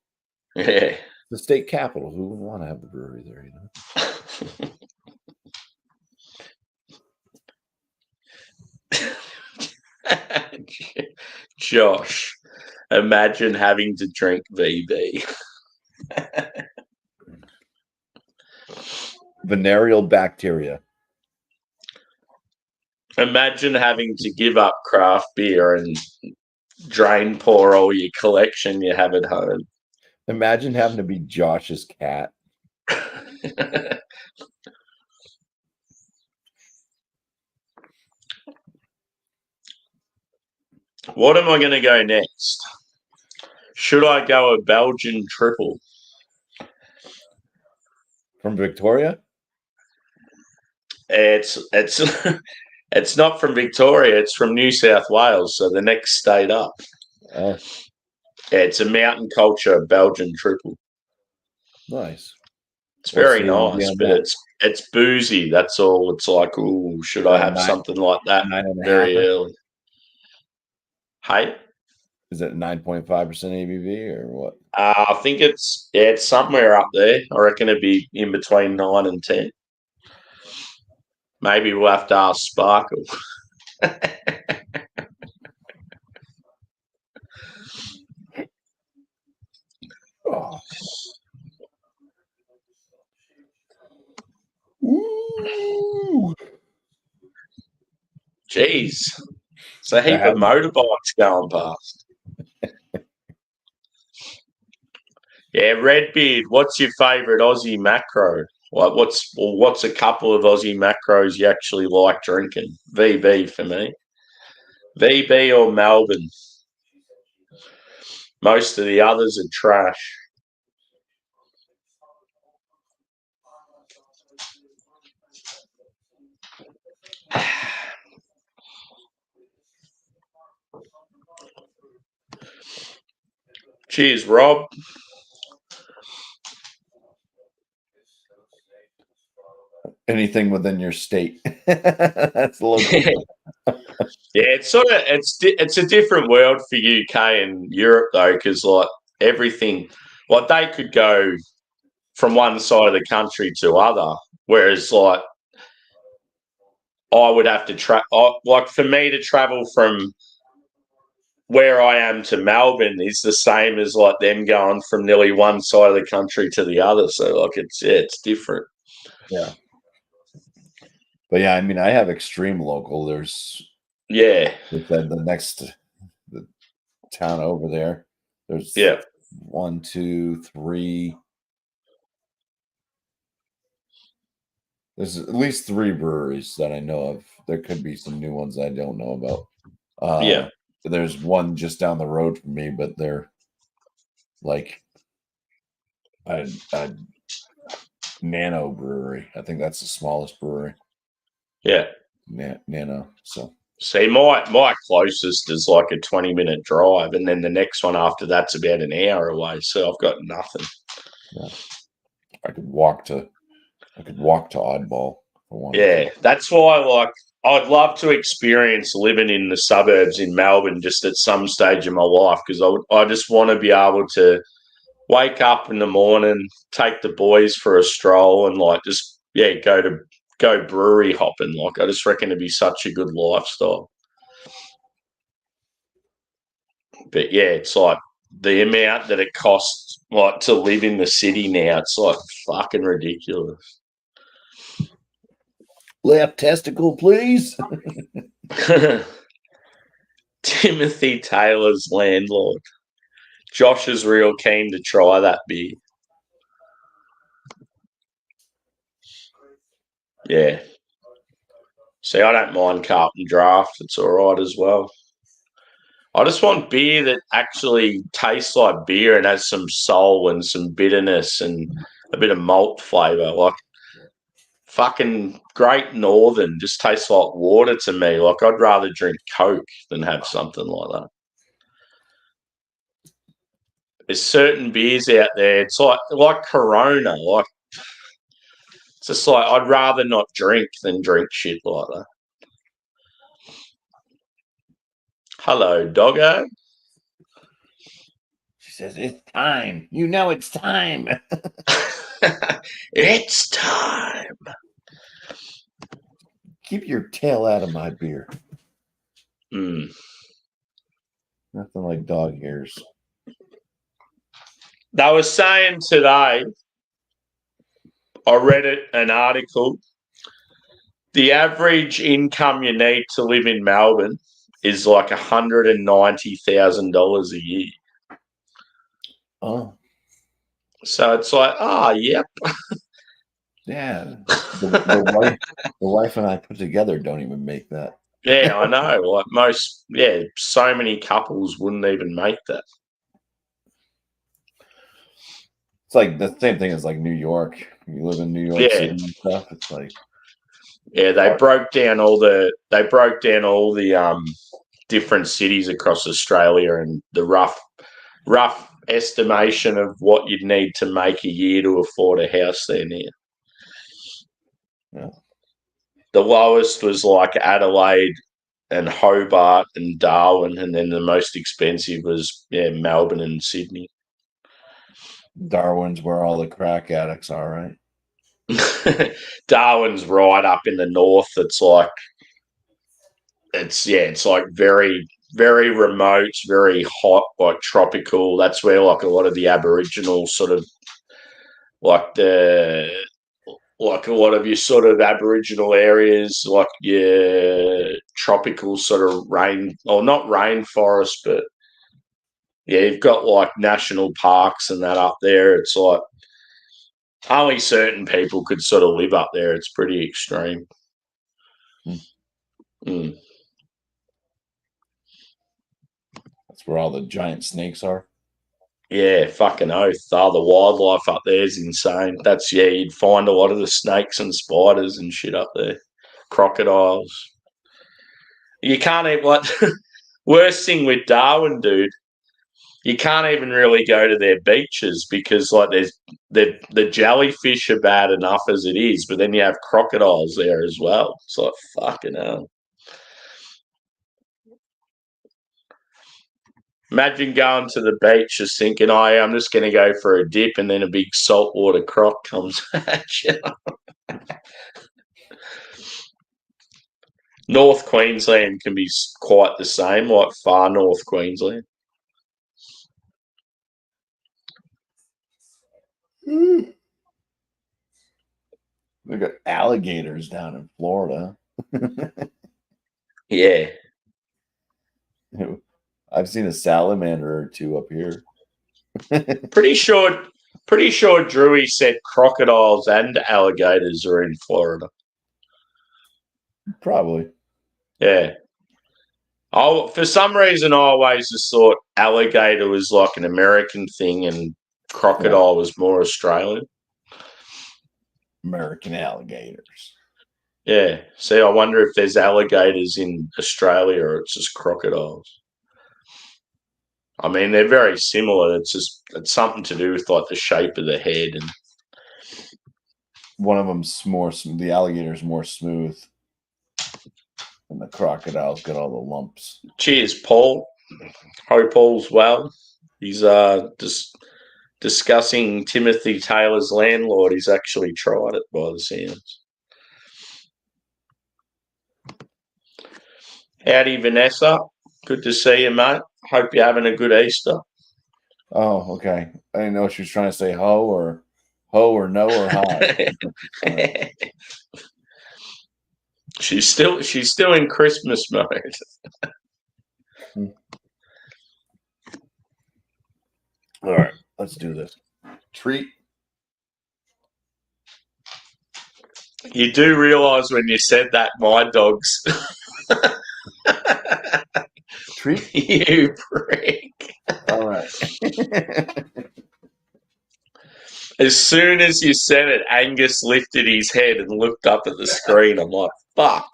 Yeah. The state capital. Who would want to have the brewery there, you know? Josh, imagine having to drink VB. Venereal bacteria. Imagine having to give up craft beer and drain pour all your collection you have at home. Imagine having to be Josh's cat. What am I going to go next? Should I go a Belgian triple? From Victoria? It's it's not from Victoria. It's from New South Wales, so the next state up. Oh. Yeah, it's a mountain culture Belgian triple. Nice. It's very nice, but it's boozy. That's all. It's like, oh, should I have something like that very early? Hey? Is it 9.5% ABV or what? I think it's somewhere up there. I reckon it'd be in between 9 and 10. Maybe we'll have to ask Sparkle. Oh. Ooh. Jeez. It's a heap of motorbikes going past. Yeah, Redbeard, what's your favourite Aussie macro? Like what's a couple of Aussie macros you actually like drinking? VB for me. VB or Melbourne. Most of the others are trash. Cheers, Rob. Anything within your state. That's a little Yeah, it's a different world for UK and Europe though, because like everything, like they could go from one side of the country to other, whereas like I would have to like for me to travel from where I am to Melbourne is the same as like them going from nearly one side of the country to the other. So like it's different. Yeah. But yeah, I mean, I have extreme local. There's the next the town over there. There's 1, 2, 3. There's at least 3 breweries that I know of. There could be some new ones I don't know about. There's one just down the road from me, but they're like a nano brewery. I think that's the smallest brewery. Yeah. Nano. So see, my closest is like a 20-minute drive, and then the next one after that's about an hour away. So I've got nothing. Yeah. I could walk to Oddball for one. Yeah, that's why like I'd love to experience living in the suburbs in Melbourne just at some stage of my life, because I just want to be able to wake up in the morning, take the boys for a stroll, and like just go brewery hopping. Like I just reckon it'd be such a good lifestyle. But yeah, it's like the amount that it costs like to live in the city now, it's like fucking ridiculous. Left testicle, please. Timothy Taylor's landlord. Josh is real keen to try that beer. Yeah. See, I don't mind Carlton Draft. It's all right as well. I just want beer that actually tastes like beer and has some soul and some bitterness and a bit of malt flavour. Like fucking Great Northern just tastes like water to me. Like I'd rather drink Coke than have something like that. There's certain beers out there. It's like Corona. Like it's just like I'd rather not drink than drink shit like that. Hello, doggo. She says, it's time. You know it's time. It's time. Keep your tail out of my beer. Mm. Nothing like dog ears. They were saying today, I read an article, the average income you need to live in Melbourne is like $190,000 a year. Oh. So it's like, yep. Yeah. The wife and I put together don't even make that. Yeah, I know. Like so many couples wouldn't even make that. It's like the same thing as like New York. You live in New York City and stuff. It's like they broke down all the different cities across Australia and the rough estimation of what you'd need to make a year to afford a house there now. Yeah. The lowest was like Adelaide and Hobart and Darwin, and then the most expensive was Melbourne and Sydney. Darwin's where all the crack addicts are, right? Darwin's right up in the north. It's like very, very remote, very hot, like tropical. That's where like a lot of the Aboriginal sort of like a lot of your sort of Aboriginal areas, like your tropical sort of not rainforest, but yeah, you've got like national parks and that up there. It's like only certain people could sort of live up there. It's pretty extreme. Mm. That's where all the giant snakes are. Yeah, fucking oath. The wildlife up there is insane. You'd find a lot of the snakes and spiders and shit up there. Crocodiles. You can't even, like, worst thing with Darwin, dude, you can't even really go to their beaches because, like, the jellyfish are bad enough as it is, but then you have crocodiles there as well. It's like, fucking hell. Imagine going to the beach just thinking, oh, yeah, I'm just going to go for a dip, and then a big saltwater croc comes at you. North Queensland can be quite the same, like far North Queensland. They got alligators down in Florida. Yeah. I've seen a salamander or two up here. Pretty sure Drewy said crocodiles and alligators are in Florida. Probably. Yeah. For some reason, I always just thought alligator was like an American thing and crocodile was more Australian. American alligators. Yeah. See, I wonder if there's alligators in Australia or it's just crocodiles. I mean, they're very similar. It's something to do with like the shape of the head, and one of them's more. The alligator's more smooth, and the crocodile's got all the lumps. Cheers, Paul. Hope all's well. He's just discussing Timothy Taylor's landlord. He's actually tried it by the sounds. Howdy, Vanessa. Good to see you, mate. Hope you're having a good Easter. Oh, okay. I didn't know if she was trying to say ho or no or hi. She's still in Christmas mode. All right, let's do this. Treat. You do realise when you said that, my dogs. Treat. You prick. All right. As soon as you said it, Angus lifted his head and looked up at the screen. I'm like, fuck.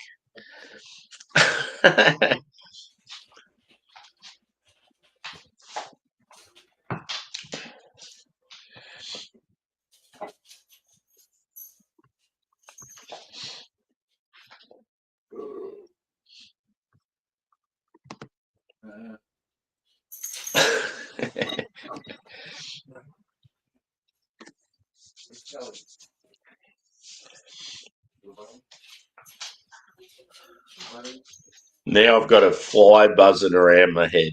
Now I've got a fly buzzing around my head.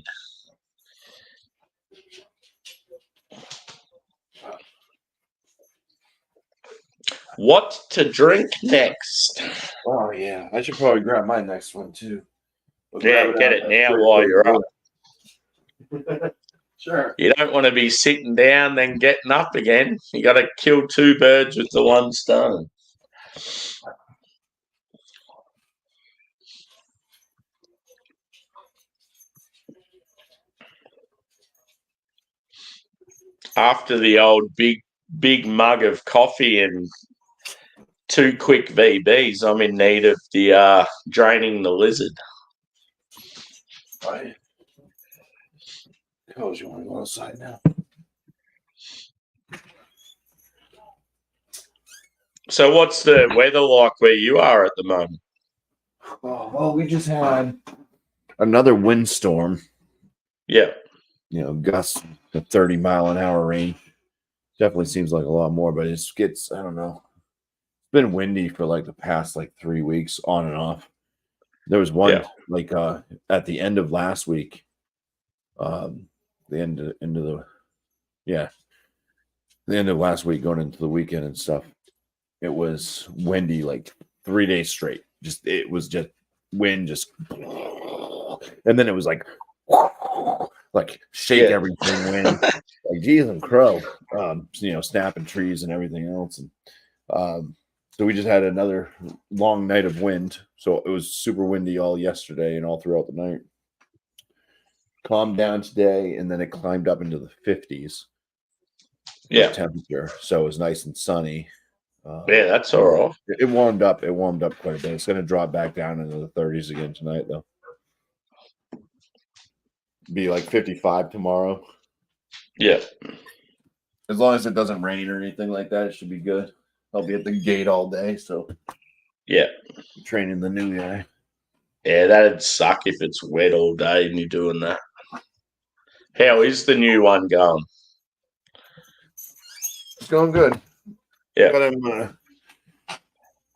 What to drink next? Oh yeah, I should probably grab my next one too. Yeah, get it now while you're up. Sure. You don't want to be sitting down then getting up again. You got to kill two birds with the one stone. After the old big mug of coffee and 2 quick VBs, I'm in need of the draining the lizard. Right. Coach, you want to go outside now? So what's the weather like where you are at the moment? Oh, well, we just had another windstorm. Yeah. You know, gusts of 30-mile-an-hour range. Definitely seems like a lot more, but it gets, I don't know. It's been windy for like the past 3 weeks on and off. There was one at the end of last week. The end of last week going into the weekend and stuff. It was windy 3 days straight. It was just wind, and then it was shake everything, wind, geez and crow, snapping trees and everything else. And so we just had another long night of wind. So it was super windy all yesterday and all throughout the night. Calmed down today, and then it climbed up into the 50s. Yeah. Temperature. So it was nice and sunny. Yeah, that's all right. It warmed up. It warmed up quite a bit. It's going to drop back down into the 30s again tonight, though. Be 55 tomorrow. Yeah. As long as it doesn't rain or anything like that, it should be good. I'll be at the gate all day, so yeah, training the new guy. Yeah, that'd suck if it's wet all day and you're doing that. How is the new one going? It's going good. Yeah. Got him,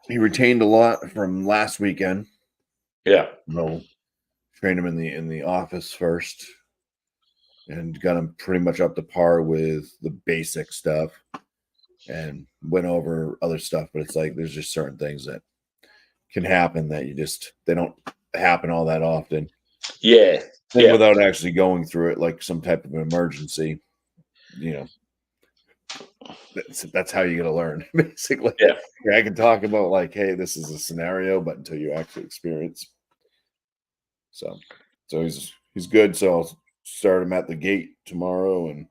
he retained a lot from last weekend. Yeah. No, trained him in the office first, and got him pretty much up to par with the basic stuff, and went over other stuff. But it's like there's just certain things that can happen that they don't happen all that often. Yeah. And without actually going through it like some type of emergency, that's how you got to learn, basically. Yeah. I can talk about like, hey, this is a scenario, but until you actually experience. So he's good. So I'll start him at the gate tomorrow, and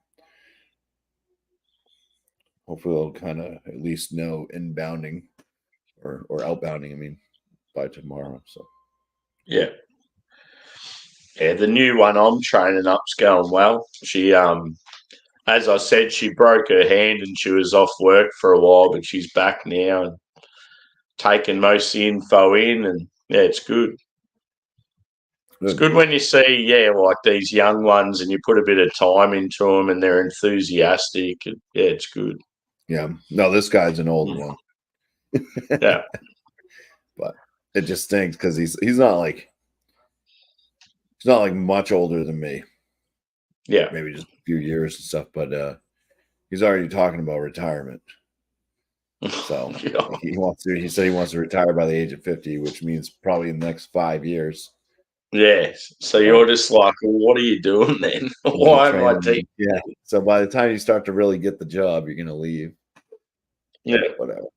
hopefully they'll kind of at least know inbounding or outbounding. I mean, by tomorrow. So yeah. The new one I'm training up's going well. She as I said, she broke her hand and she was off work for a while, but she's back now and taking most of the info in, and it's good. It's good when you see, like these young ones and you put a bit of time into them and they're enthusiastic. And, it's good. Yeah. No, this guy's an old one. Yeah. But it just stinks because he's not like much older than me. Yeah. Maybe just a few years and stuff, but he's already talking about retirement. So he said he wants to retire by the age of 50, which means probably in the next 5 years. Yeah. So you're just like, well, what are you doing then? Why am I teaching? Yeah. So by the time you start to really get the job, you're gonna leave. Yeah. Whatever.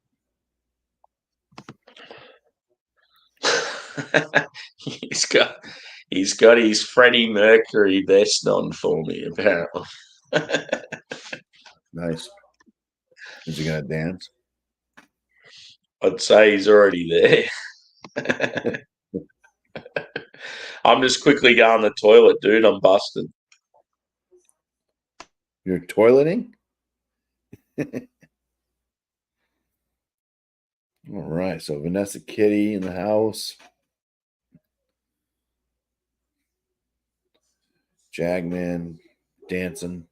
he's got his Freddie Mercury vest on for me, apparently. Nice. Is he gonna dance? I'd say he's already there. I'm just quickly going to the toilet, dude. I'm busted. You're toileting? All right. So Vanessa Kitty in the house. Jagman dancing.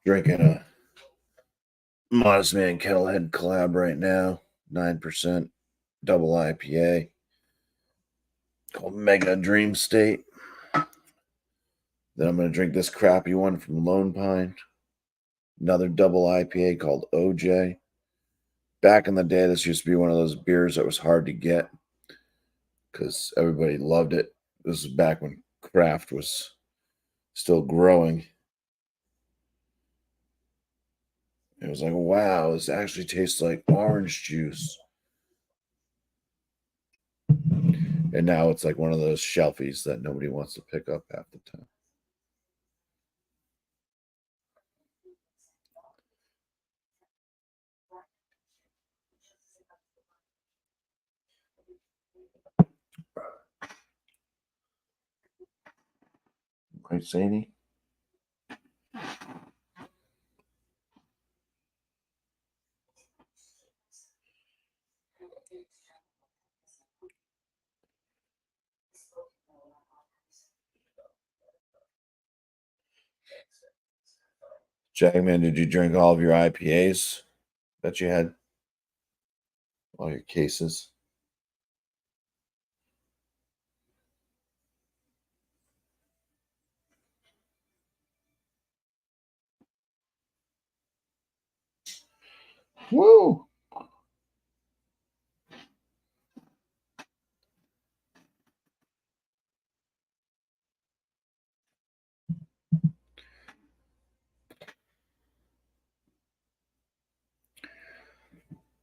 Drinking a Modest Man Kettlehead collab right now. 9% double IPA called Mega Dream State. Then I'm going to drink this crappy one from Lone Pine. Another double IPA called OJ. Back in the day, this used to be one of those beers that was hard to get because everybody loved it. This is back when craft was still growing. It was like, wow, this actually tastes like orange juice. And now it's like one of those shelfies that nobody wants to pick up half the time. Right, Sadie? Jagman, did you drink all of your IPAs that you had? All your cases? Woo!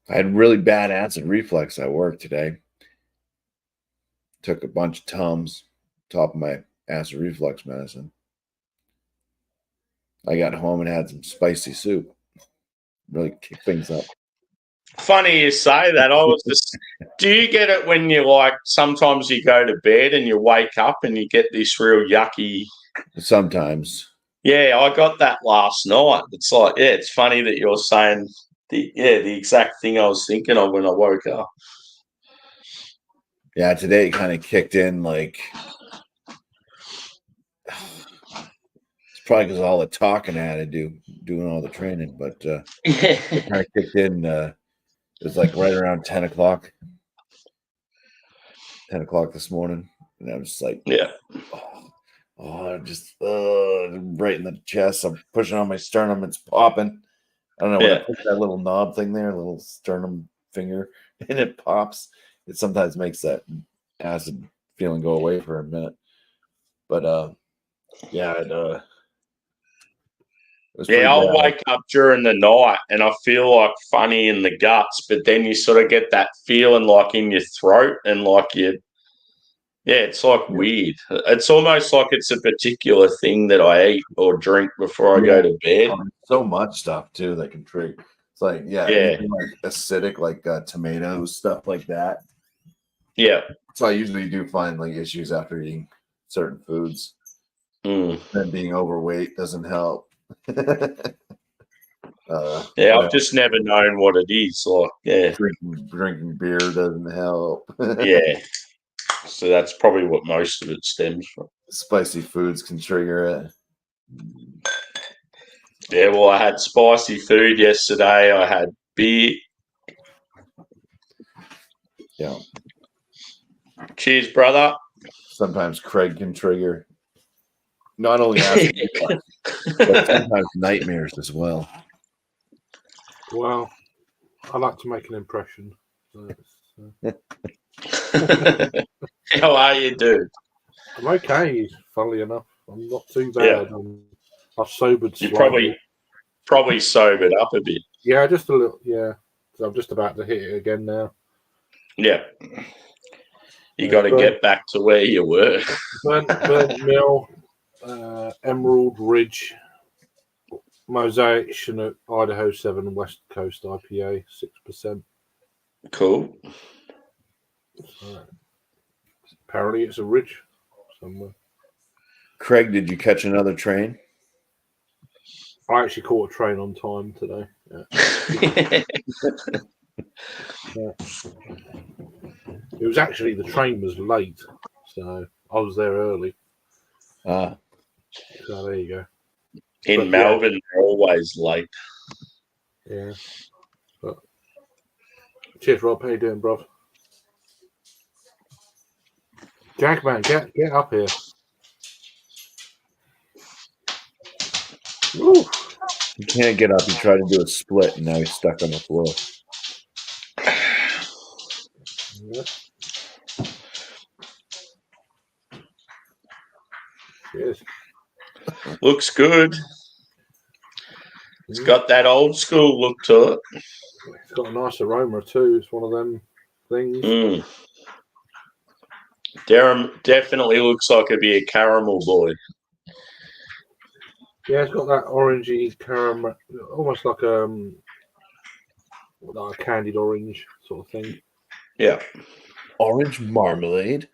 I had really bad acid reflux at work today. Took a bunch of Tums, top of my acid reflux medicine. I got home and had some spicy soup. Really kicked things up. Funny you say that. Do you get it when you like, sometimes you go to bed and you wake up and you get this real yucky? Sometimes. Yeah, I got that last night. It's like, it's funny that you're saying the exact thing I was thinking of when I woke up. Yeah, today it kind of kicked in like it's probably because of all the talking I had to do doing all the training, but it kind of kicked in. It was like right around 10 o'clock. 10 o'clock this morning, and I was just like, Yeah. Just right in the chest. I'm pushing on my sternum. It's popping. I don't know when I push that little knob thing there, little sternum finger, and it pops. It sometimes makes that acid feeling go away for a minute. But yeah, it was pretty I'll bad. wake up during the night and I feel like funny in the guts, but then you sort of get that feeling like in your throat and like it's like weird. It's almost like it's a particular thing that I eat or drink before I go to bed. So much stuff too that can trigger. It's like anything like acidic, like tomatoes, stuff like that. Yeah. So I usually do find like issues after eating certain foods. Mm. Then being overweight doesn't help. I've just never known what it is. Like, drinking beer doesn't help. Yeah. So that's probably what most of it stems from. Spicy foods can trigger it. Yeah, well, I had spicy food yesterday. I had beer. Yeah. Cheers, brother. Sometimes Craig can trigger not only acid, but sometimes nightmares as well. Well, I like to make an impression. How are you, dude? I'm okay, funnily enough. I'm not too bad. I've sobered You're slightly. probably sobered up a bit. Yeah, just a little. Yeah, so I'm just about to hit it again now. Yeah. You got to get back to where you were. Burnt Mill, Emerald Ridge, Mosaic Chinook, Idaho 7, West Coast IPA, 6%. Cool. So, apparently it's a ridge somewhere. Craig, did you catch another train? I actually caught a train on time today. Yeah. It was actually, the train was late, so I was there early. So there you go. In Melbourne, they're always late. Yeah. But cheers, Rob. How you doing, bro? Jackman, get up here. Woo. He can't get up. He tried to do a split, and now he's stuck on the floor. Yeah. Cheers. Looks good. It's got that old school look to it. It's got a nice aroma too. It's one of them things. Definitely looks like it'd be a caramel boy. Yeah, it's got that orangey caramel, almost like a candied orange sort of thing. Yeah. Orange marmalade.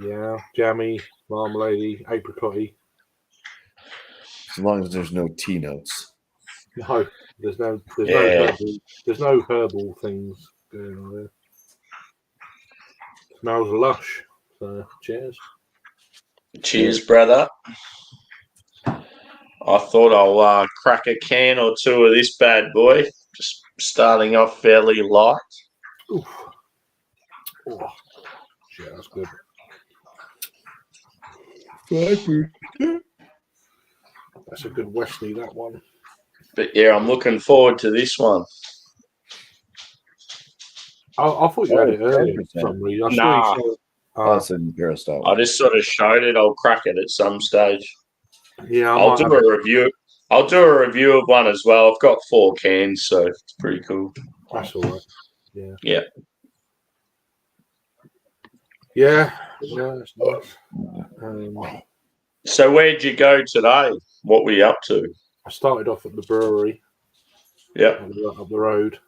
Yeah, jammy, marmalade, apricot-y. As long as there's no tea notes. No, there's no herbal things going on there. Smells lush. So cheers. Cheers, brother. I thought I'll crack a can or two of this bad boy. Just starting off fairly light. Oof. Oh, shit, that's good. That's a good Wesley, that one. But yeah, I'm looking forward to this one. I thought you had it earlier for some reason. Nah. That's an Imperial Stout. I just sort of showed it. I'll crack it at some stage. Yeah, I'll do a review. I'll do a review of one as well. I've got 4 cans, so it's pretty cool. That's all right. Yeah. Yeah. Yeah. Yeah, that's nice. So where'd you go today? What were you up to? I started off at the brewery. Yeah. Up the road.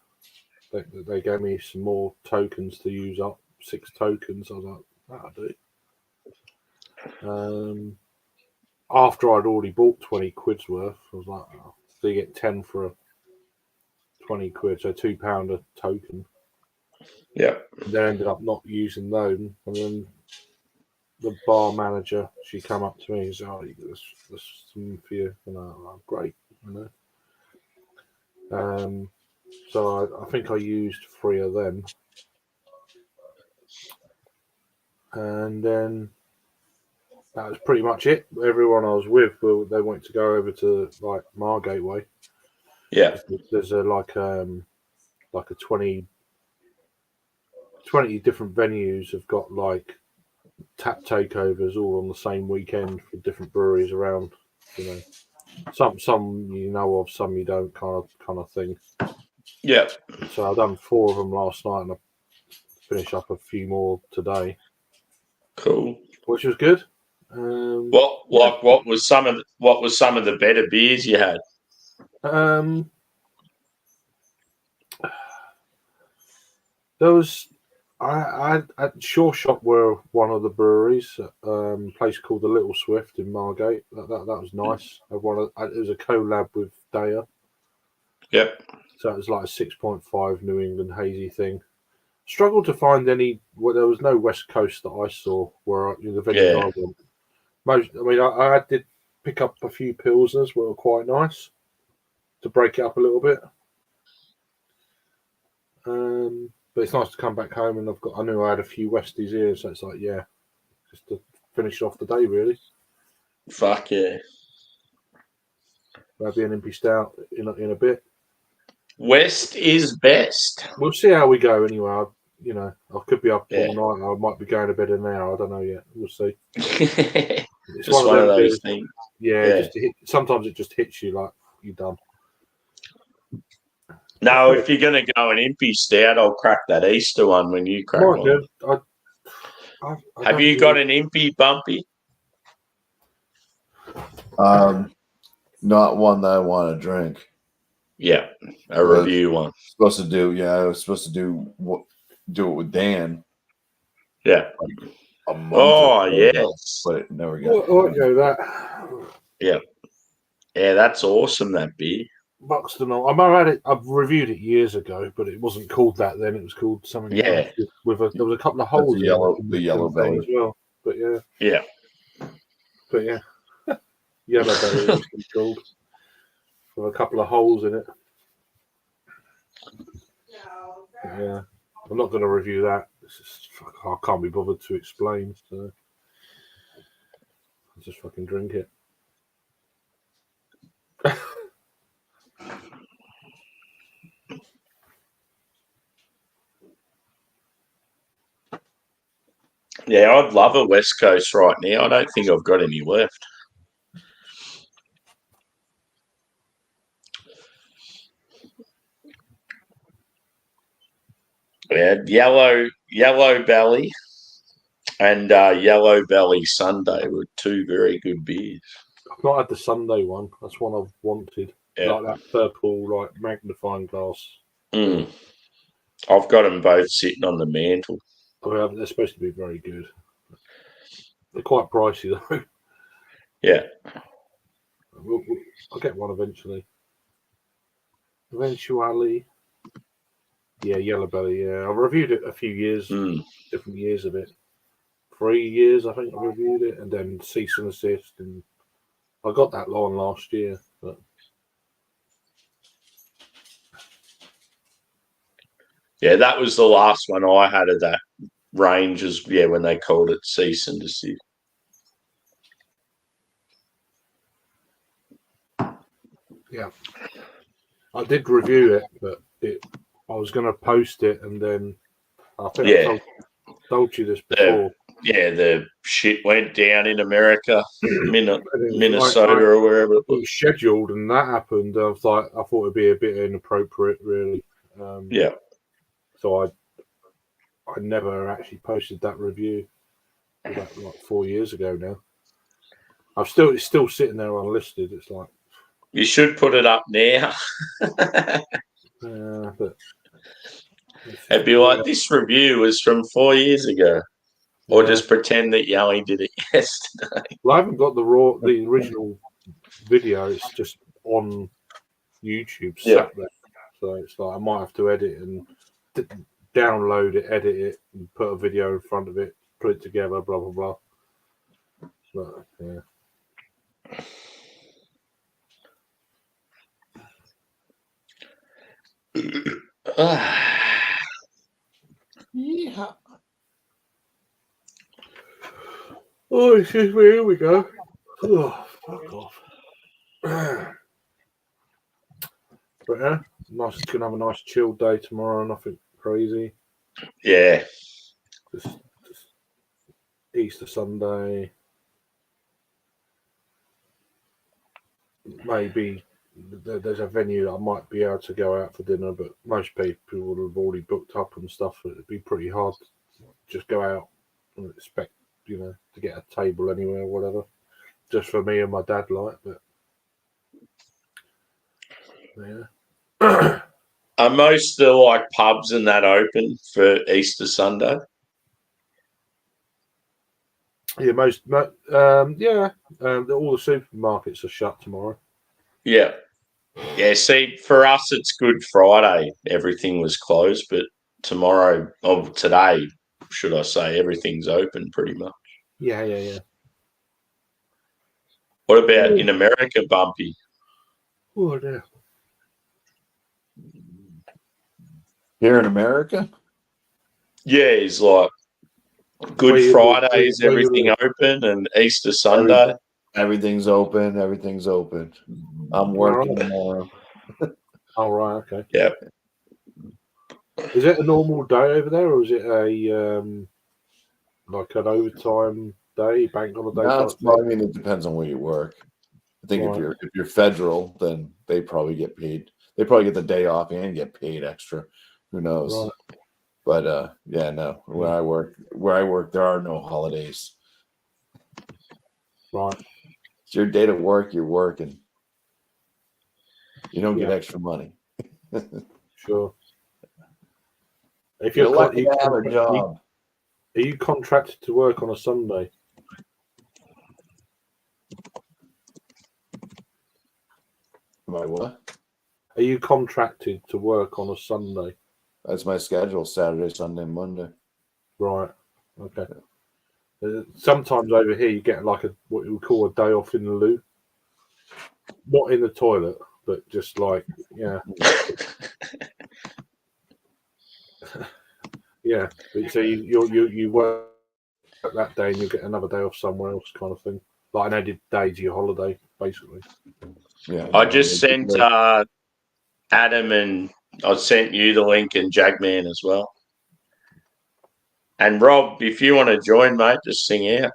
They gave me some more tokens to use up. 6 tokens. I was like, that'll do. After I'd already bought 20 quid's worth, I was like, oh, so you get 10 for a 20 quid, so £2 a token. Yeah. They ended up not using those, and then the bar manager, she come up to me and said, "Oh, there's some for you," and I'm great, you know. So I think I used 3 of them, and then that was pretty much it. Everyone I was with, they wanted to go over to like Margate Way. Yeah. There's like a 20 different venues have got like tap takeovers all on the same weekend for different breweries around. You know, some you know of, some you don't, kind of thing. Yeah. So I've done 4 of them last night, and I finish up a few more today. Cool. Which was good. What was some of the better beers you had? There was I at Shore Shop were one of the breweries, a place called the Little Swift in Margate. That was nice. It was a collab with Daya. Yep. So it was like a 6.5 New England hazy thing. Struggled to find any. Well, there was no West Coast that I saw where the venues I went. I did pick up a few pilsners, which were quite nice to break it up a little bit. But it's nice to come back home, and I knew I had a few Westies here, so it's like, yeah, just to finish off the day, really. Fuck yeah. Maybe an impy stout in a bit. West is best. We'll see how we go anyway. I could be up Yeah. all night. I might be going to bed in an hour. I don't know yet. We'll see. It's just one of those things. Yeah. Just sometimes it just hits you like you're done. No, if you're going to go an impy stout, I'll crack that Easter one when you crack one. Have you got an impy bumpy? Not one that I want to drink. Yeah, a review one. I was supposed to do it with Dan. Yeah. Like a month yes. But it never got. That. Yeah. Yeah, that's awesome, that beer. Buxton. I've reviewed it years ago, but it wasn't called that then. It was called something else. There was a couple of holes the yellow belly as well. But yeah. Yeah. But yeah. Yellow belly it was called. With a couple of holes in it. Yeah. I'm not going to review that. I can't be bothered to explain. So I'll just fucking drink it. Yeah, I'd love a West Coast right now. I don't think I've got any left. Yeah, yellow belly and Yellow Belly Sunday were 2 very good beers. I've not had the Sunday one. That's one I've wanted. Yeah. Like that purple, magnifying glass. Mm. I've got them both sitting on the mantle. They're supposed to be very good. They're quite pricey though. Yeah. I'll get one eventually. Eventually. Yeah, Yellow Belly. Yeah, I've reviewed it a few years, different years of it. 3 years, I think I reviewed it, and then Cease and Assist, and I got that line last year. But yeah, that was the last one I had of that range. When they called it Cease and Desist. Yeah, I did review it, but I was going to post it, and then I think I told you this before. The shit went down in America, Minnesota or wherever it was. Scheduled, and that happened. I thought it'd be a bit inappropriate, really. So I never actually posted that review. About 4 years ago now. It's still sitting there unlisted. It's like you should put it up now. But it'd be like this review was from 4 years ago. Or just pretend that Yowie did it yesterday. Well, I haven't got the original video. It's just on YouTube, sat there. So it's like I might have to edit and download it, edit it, and put a video in front of it, put it together, blah blah blah. But, yeah. Yeah. Oh, excuse me. Here we go. Oh, fuck off. But yeah, nice. Gonna have a nice chill day tomorrow. Nothing crazy. Yeah. Just Easter Sunday. Maybe there's a venue that I might be able to go out for dinner, but most people would have already booked up and stuff. It'd be pretty hard to just go out and expect, to get a table anywhere or whatever. Just for me and my dad, but yeah. Are most of the pubs and that open for Easter Sunday? Yeah, all the supermarkets are shut tomorrow. Yeah. Yeah, see, for us, it's Good Friday. Everything was closed, but today, should I say, everything's open pretty much. Yeah. What about in America, Bumpy? Oh, yeah. Here in America? Yeah, it's like Good Friday is everything open, and Easter Sunday. Everything's open. I'm working tomorrow. All right, okay. Yeah. Is it a normal day over there, or is it a like an overtime day, bank holiday? It depends on where you work. I think if you're federal, then they probably get paid. They probably get the day off and get paid extra. Who knows? Right. But no. Where I work, there are no holidays. Right. It's your day to work. You're working. You don't get extra money. Sure. If you're lucky to have a job, are you contracted to work on a Sunday? Am I what? Are you contracted to work on a Sunday? That's my schedule: Saturday, Sunday, Monday. Right. Okay. Sometimes over here you get what we call a day off in the loo. Not in the toilet, but just yeah. Yeah. So you work that day and you get another day off somewhere else, kind of thing. Like an added day to your holiday, basically. Yeah. I just sent Adam, and I sent you the link, and Jagman as well. And Rob, if you want to join, mate, just sing out.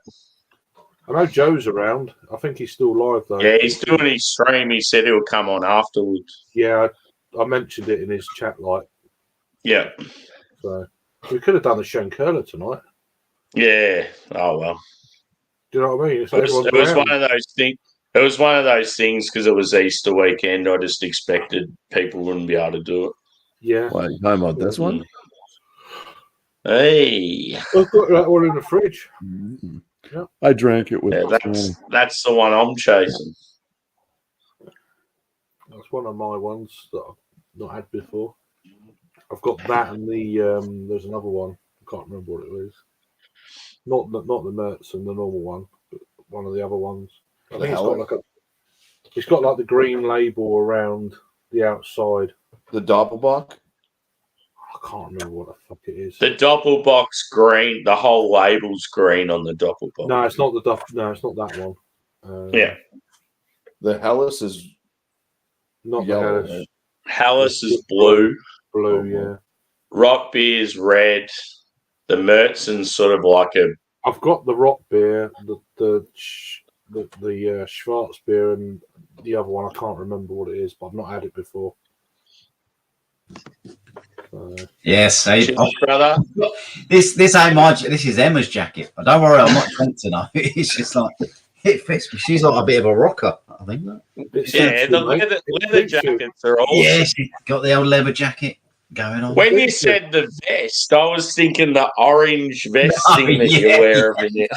I know Joe's around. I think he's still live though. Yeah, he's doing his stream. He said he'll come on afterwards. Yeah, I mentioned it in his chat, Yeah. So we could have done the Shankirla tonight. Yeah. Oh well. Do you know what I mean? It was one of those things. It was one of those things because it was Easter weekend. I just expected people wouldn't be able to do it. Yeah. What are you talking about? This one? Hey. I've got that one in the fridge. Mm-hmm. Yeah. I drank it with. That's the one I'm chasing. That's one of my ones that I've not had before. I've got that and there's another one. I can't remember what it was. Not the Mertz and the normal one, but one of the other ones. I think it's got the green label around the outside. The Doppelbock? I can't remember what the fuck it is. The Doppelbock's green. The whole label's green on the Doppelbock. No, it's not No, it's not that one. Yeah. The Helles is not yellow. The Helles. Helles is blue. Blue, yeah. Rock beer is red. The Mertzen's sort of like a. I've got the rock beer, the Schwarz beer, and the other one. I can't remember what it is, but I've not had it before. Yes, brother. This ain't my. This is Emma's jacket. But don't worry, I'm not drunk tonight. It's just it fits me. She's like a bit of a rocker, I think. Yeah, the leather jackets are awesome. Yeah, she got the old leather jacket going on. When you said the vest, I was thinking the orange vest thing that you wear every day.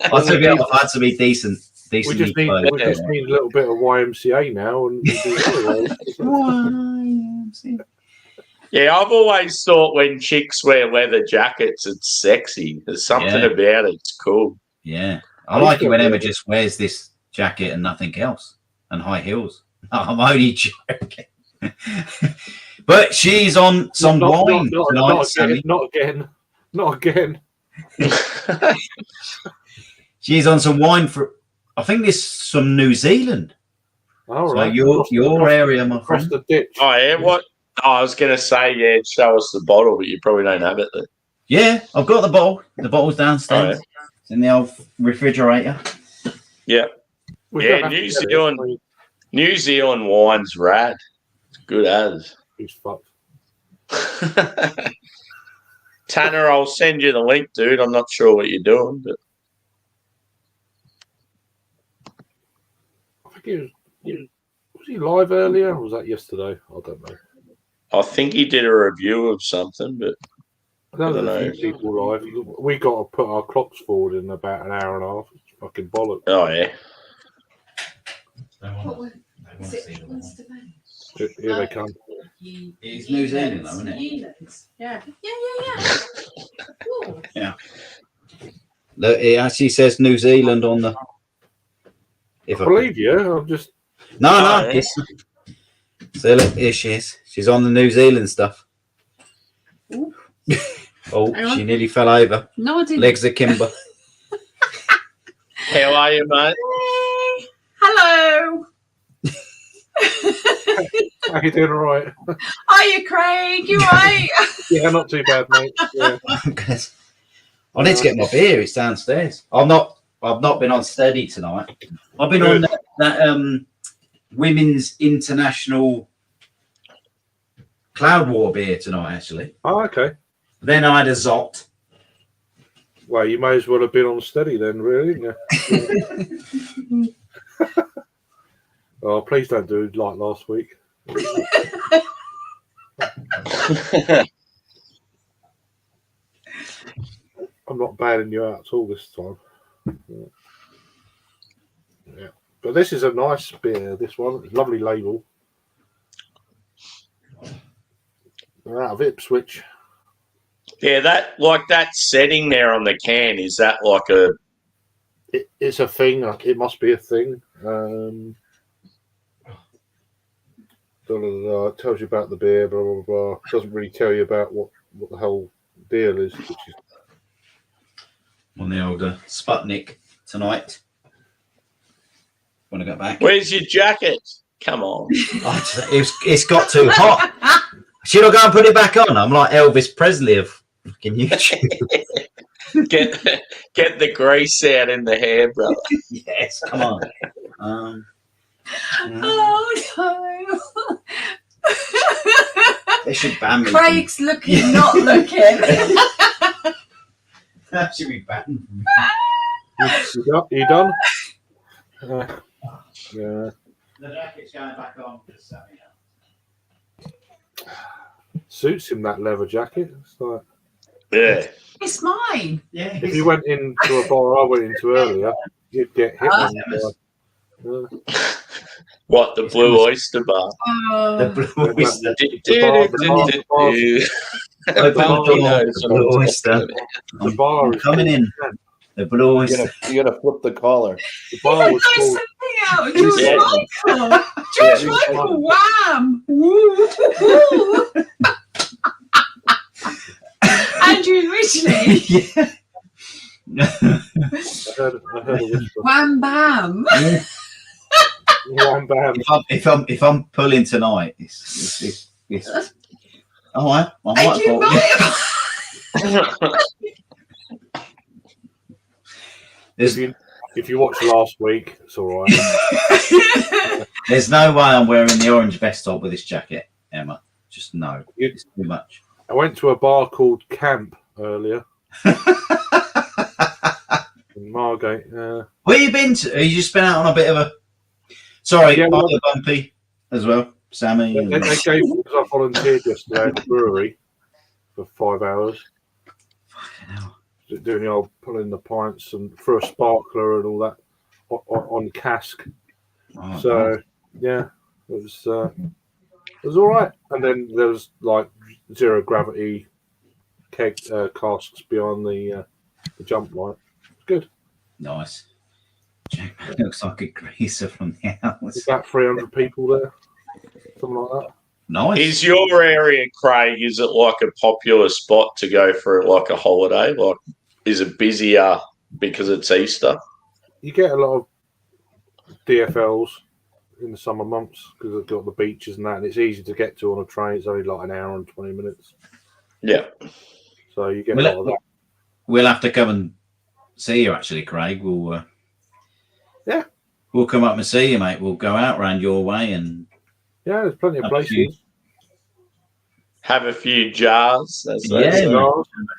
I had to be decent. We just need a little bit of YMCA now, and YMCA. Yeah, I've always thought when chicks wear leather jackets, it's sexy. There's something about it. It's cool. Yeah. I like it when Emma just wears this jacket and nothing else and high heels. No, I'm only joking. But she's on some wine tonight, Sammy. Not again. She's on some wine for, I think this is from New Zealand. All so right. your area, my friend. The ditch. Oh, yeah. What? Oh, I was going to say, yeah, show us the bottle, but you probably don't have it there. Yeah, I've got the bottle. The bottle's downstairs. Oh, yeah. It's in the old refrigerator. Yeah. New Zealand wine's rad. It's good as. He's fucked. Tanner, I'll send you the link, dude. I'm not sure what you're doing, but I think was he live earlier or was that yesterday? I don't know. I think he did a review of something, but I don't know. People live. We got to put our clocks forward in about an hour and a half. It's fucking bollocks. Oh yeah. Here they come. It's New Zealand, though, isn't it? Yeah. Yeah. Look, it actually says New Zealand on the. I believe you. I'm just. No. So look, here she is. She's on the New Zealand stuff. Oh, she nearly fell over. No, I didn't. Legs akimbo. How are you, mate? Hey. Hello. How you doing? All right. Are you, Craig? You right? Yeah, not too bad, mate. Yeah. I need to get my beer. It's downstairs. I've not been on steady tonight. I've been on that Women's International Cloud War beer tonight, actually. Oh, okay. Then I had a Zott. Well, you may as well have been on steady then, really. Yeah. Oh, please don't do it like last week. I'm not bailing you out at all this time. Yeah. But this is a nice beer, this one. Lovely label. They're out of Ipswich. Yeah, that setting there on the can, is that like a... It's a thing. It must be a thing. It tells you about the beer, blah, blah, blah. Doesn't really tell you about what the whole deal is. Which is... On the old Sputnik tonight. Want to go back? Where's your jacket? Come on. It's got too hot. Should I go and put it back on? I'm like Elvis Presley of fucking YouTube. Get the grease out in the hair, brother. Yes, come on. Oh no. They should ban me. Craig's looking, not looking. That should be banned. You done? Yeah. The jacket's going back on. Suits him, that leather jacket. It's like, Yeah. It's mine. Yeah. if you went into a bar I went into earlier, you'd get hit. What, the Blue Oyster Bar? The Blue Oyster. The Blue Oyster. The bar is coming in. The Blue Oyster. You gotta flip the collar. The bar was There's called. something out. George Michael. Wham. Woo. Andrew Ridgely. Yeah. I heard a whisper. Wham bam. Wham bam. If I'm pulling tonight, it's oh, I might fall. If you watched last week, it's all right. There's no way I'm wearing the orange vest top with this jacket, Emma. Just no. It's too much. I went to a bar called Camp earlier. In Margate. Where you been to? You just been out on a bit of a... Sorry, Yeah, well, bumpy as well, Sammy. They gave, because I volunteered yesterday at the brewery for 5 hours. Fucking hell. Doing the old pulling the pints and for a sparkler and all that on cask. Oh, So, yeah, it was It was all right. And then there was like zero gravity keg casks beyond the jump light. Good. Nice. Jack looks like a greaser from the house. About 300 people there, something like that. Nice. Is your area, Craig, is it like a popular spot to go for like a holiday? Like, is it busier because it's Easter? You get a lot of DFLs in the summer months because they've got the beaches and that, and it's easy to get to on a train. It's only like an hour and 20 minutes. Yeah. So you get a lot of that. We'll have to come and see you, actually, Craig. We'll come up and see you, mate. We'll go out round your way and there's plenty of places. Have a few jars. A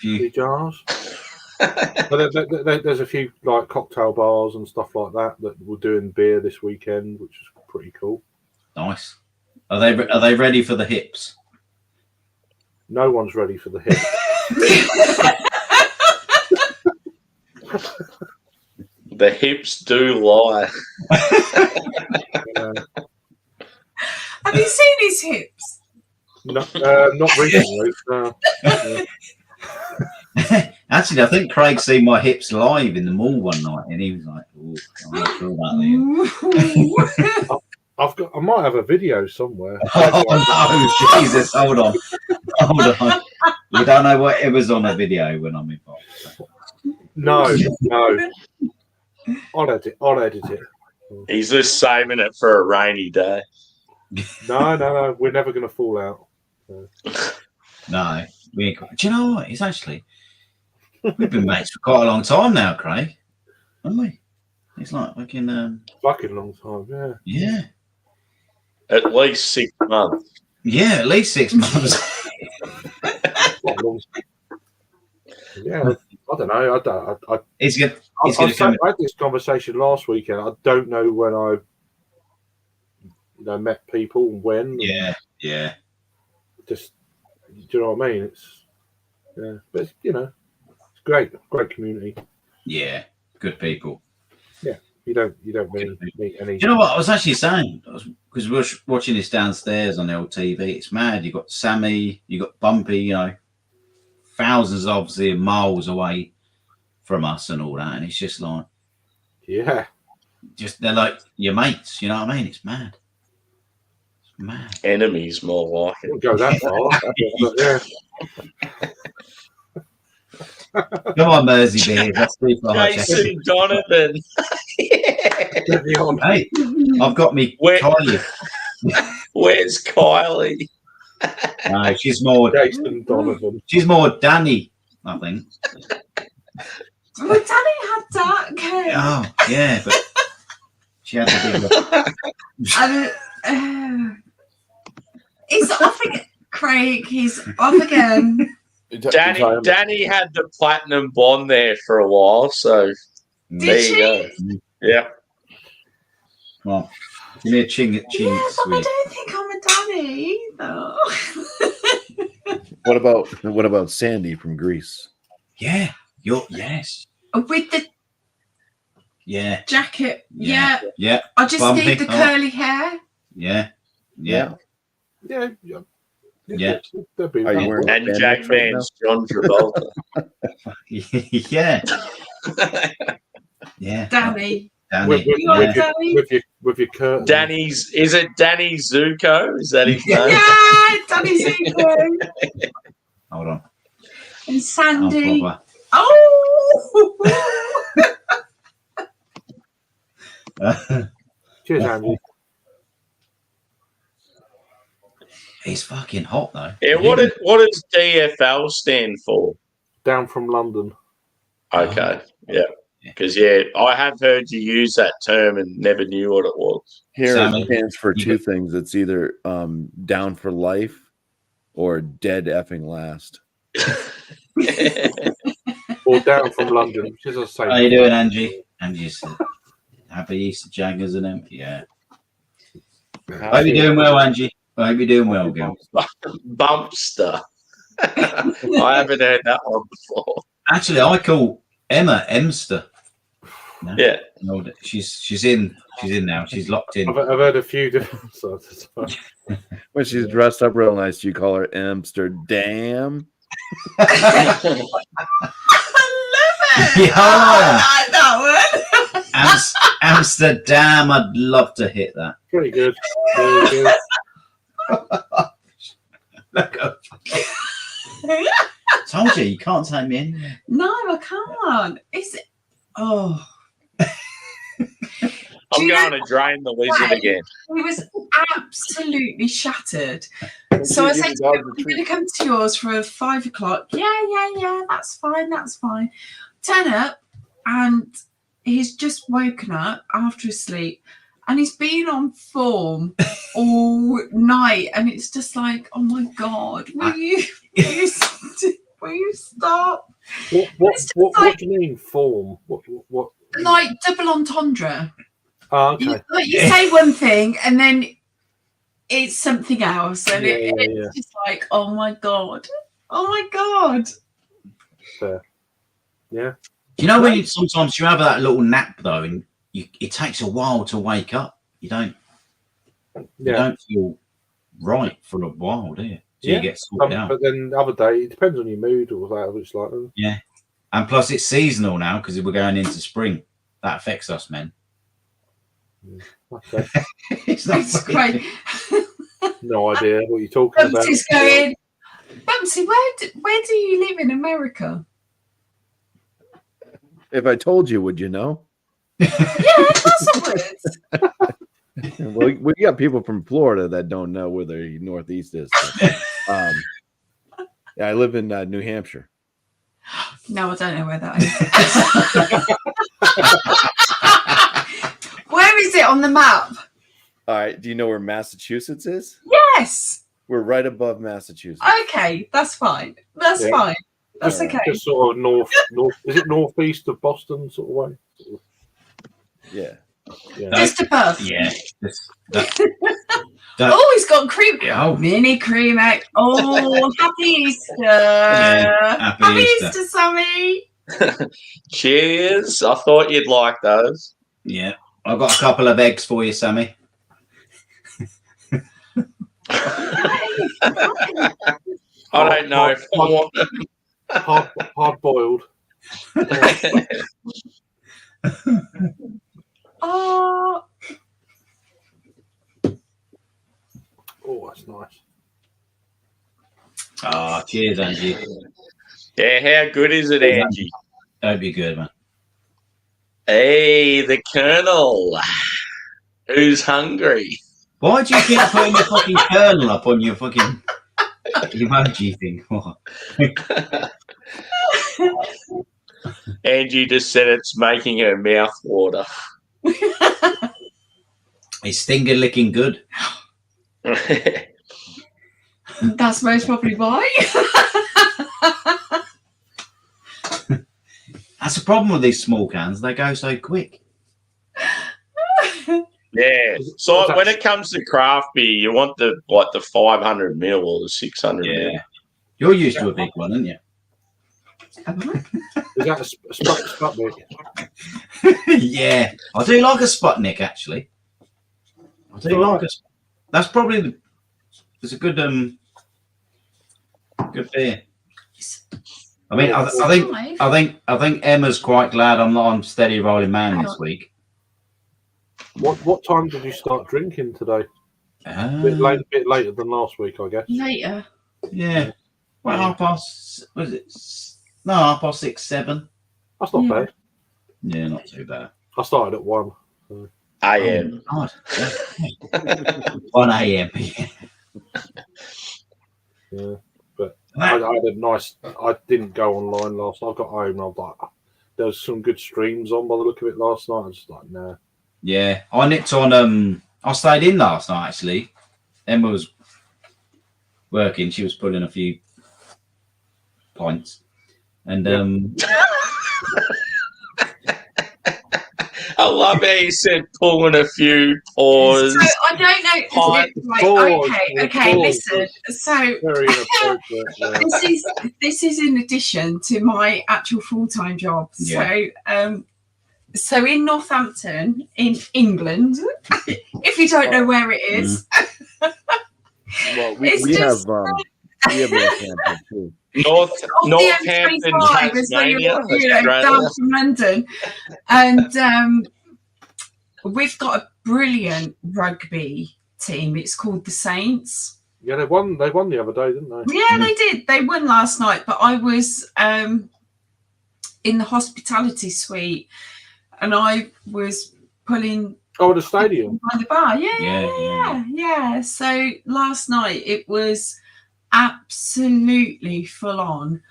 few jars. But there's a few like cocktail bars and stuff like that we're doing beer this weekend, which is pretty cool. Nice. Are they ready for the hips? No one's ready for the hips. The hips do lie. Have you seen his hips? No, not recently. Actually, I think Craig seen my hips live in the mall one night, and he was like, "Oh, I'm not sure about that." I might have a video somewhere. Oh no, Jesus! Hold on. We don't know what it was on a video when I'm involved. No. I'll edit it. He's just saving it for a rainy day. No. We're never going to fall out. No. Do you know what? It's actually, we've been mates for quite a long time now, Craig. Haven't we? It's like fucking long time, yeah. Yeah. At least 6 months. Yeah, at least 6 months. Yeah, I don't know. I had this conversation last weekend. I don't know when I met people and when. Yeah. Just, do you know what I mean? It's but it's, it's great community. Yeah, good people. Yeah, you don't really meet any. Do you know what I was actually saying? Because we were watching this downstairs on the old TV. It's mad. You got Sammy, you got Bumpy. Thousands, obviously, of miles away from us and all that, and it's just like, they're like your mates. You know what I mean? It's mad. It's mad. Enemies, more like it. Won't go that far. Come on, Merseybeard. Let's do Jason Donovan. Hey, I've got me Kylie. Where's Kylie? No, she's more Jason Donovan. She's more Danny, I think. Well, Danny had dark hair. Oh, yeah, but she had a big He's off again, Craig. He's off again. Danny had the platinum blonde there for a while, so there you go. Yeah. Well, give me a ching. Yeah, but I don't think I'm a Danny either. What about Sandy from Greece? Yeah, yes. With the jacket. Yeah. I just Bumpy. need the curly hair. Yeah. Yeah. Are you wearing and spandex Jack right Vance, John Travolta. Yeah. Danny. With your curtain. Is it Danny Zuko? Is that his name? Yeah, Danny Zuko. Hold on. And Sandy. Cheers, Andy. He's fucking hot though. Yeah, what does DFL stand for? Down from London. Okay, yeah. Because, I have heard you use that term and never knew what it was. Here it stands for two things. It's either down for life or dead effing last. Or down from London, which is the same. How you doing, Angie? Angie's happy Easter Jaggers and them. Yeah. I hope you're doing well, Angie. I hope you're doing well, girl. Bumpster. I haven't heard that one before. Actually, I call Emma Emster. No? Yeah. No, she's in now. She's locked in. I've heard a few different sorts of stuff. When she's dressed up real nice, you call her Amsterdam. I love it. Yeah, I like that one. Amsterdam. I'd love to hit that. Pretty good. Very good. Told you can't take me anywhere. No, I can't. Is it? Oh. I'm going to drain the lizard again. He was absolutely shattered. So I said, I'm going to come to yours for 5 o'clock. Yeah, that's fine. Turn up, and he's just woken up after his sleep, and he's been on form all night, and it's just like, oh my God, will you stop? What do you mean form? What? Like double entendre. Oh, okay. You say one thing and then it's something else, and Yeah. it's just like, oh my God. Fair. Yeah. You know when sometimes you have that little nap though, and it takes a while to wake up. You don't feel right for a while, do you? You get sorted out. But then the other day, it depends on your mood or whatever it's like. Yeah, and plus it's seasonal now because we're going into spring. That affects us, men. Okay. It's great. No idea what you're talking about. Bumsy's going, Bumsy, where do you live in America? If I told you, would you know? Yeah, of course I would. Well, we got people from Florida that don't know where the Northeast is. So, yeah, I live in New Hampshire. No, I don't know where that is. Where is it on the map? All right. Do you know where Massachusetts is? Yes. We're right above Massachusetts. Okay, that's fine. That's fine. That's okay. Just sort of north. Is it northeast of Boston, sort of way? Yeah. Just above. Yeah. Oh, he's got cream. Oh. Mini cream egg. Oh, happy Easter. Yeah, happy Easter, Sammy. Cheers. I thought you'd like those. Yeah. I've got a couple of eggs for you, Sammy. I don't know if I want them. Hard boiled. Oh, That's nice. Oh, cheers, Angie. Yeah, how good is it, Angie? That'd be good, man. Hey, the Colonel. Who's hungry? Why do you keep putting your fucking kernel up on your fucking emoji thing? What? Angie just said it's making her mouth water. It's stinger licking good. that's most probably why. That's the problem with these small cans. They go so quick. Yeah. So when it comes to craft beer, you want the 500 ml or the 600 ml. Yeah. You're used to a big one, aren't you? Is that a Sputnik? Yeah. I do like a Sputnik, actually. I do like a. That's probably it's a good good beer. I mean, I think Emma's quite glad I'm not on steady rolling man this week. What time did you start drinking today? A bit later than last week, I guess. Later. Yeah. Well, half past 6, 7. That's not bad. Yeah, not too bad. I started at 1. So. AM. Oh, 1 a.m. Yeah, but I had a nice. I didn't go online last night. I got home and I was like, there was some good streams on by the look of it last night. I was just like, nah. Yeah, I nipped on. I stayed in last night actually. Emma was working. She was pulling a few pints, and I love how you said pulling a few paws. So I don't know. Okay, listen. So Very inappropriate. Yeah. this is in addition to my actual full-time job. Yeah. So So in Northampton, in England, if you don't know where it is, well, we have Northampton too. Northampton, Tasmania, down from London, and we've got a brilliant rugby team. It's called the Saints. Yeah, they won the other day, didn't they? Yeah, they did. They won last night, but I was in the hospitality suite, and I was pulling. Oh, the stadium. By the bar. Yeah. So last night it was absolutely full on.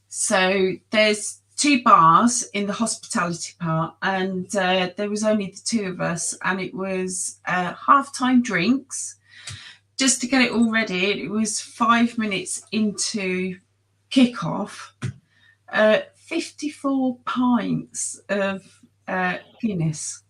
So there's 2 bars in the hospitality part, and there was only the 2 of us, and it was half-time drinks just to get it all ready. It was 5 minutes into kickoff. 54 pints of Guinness.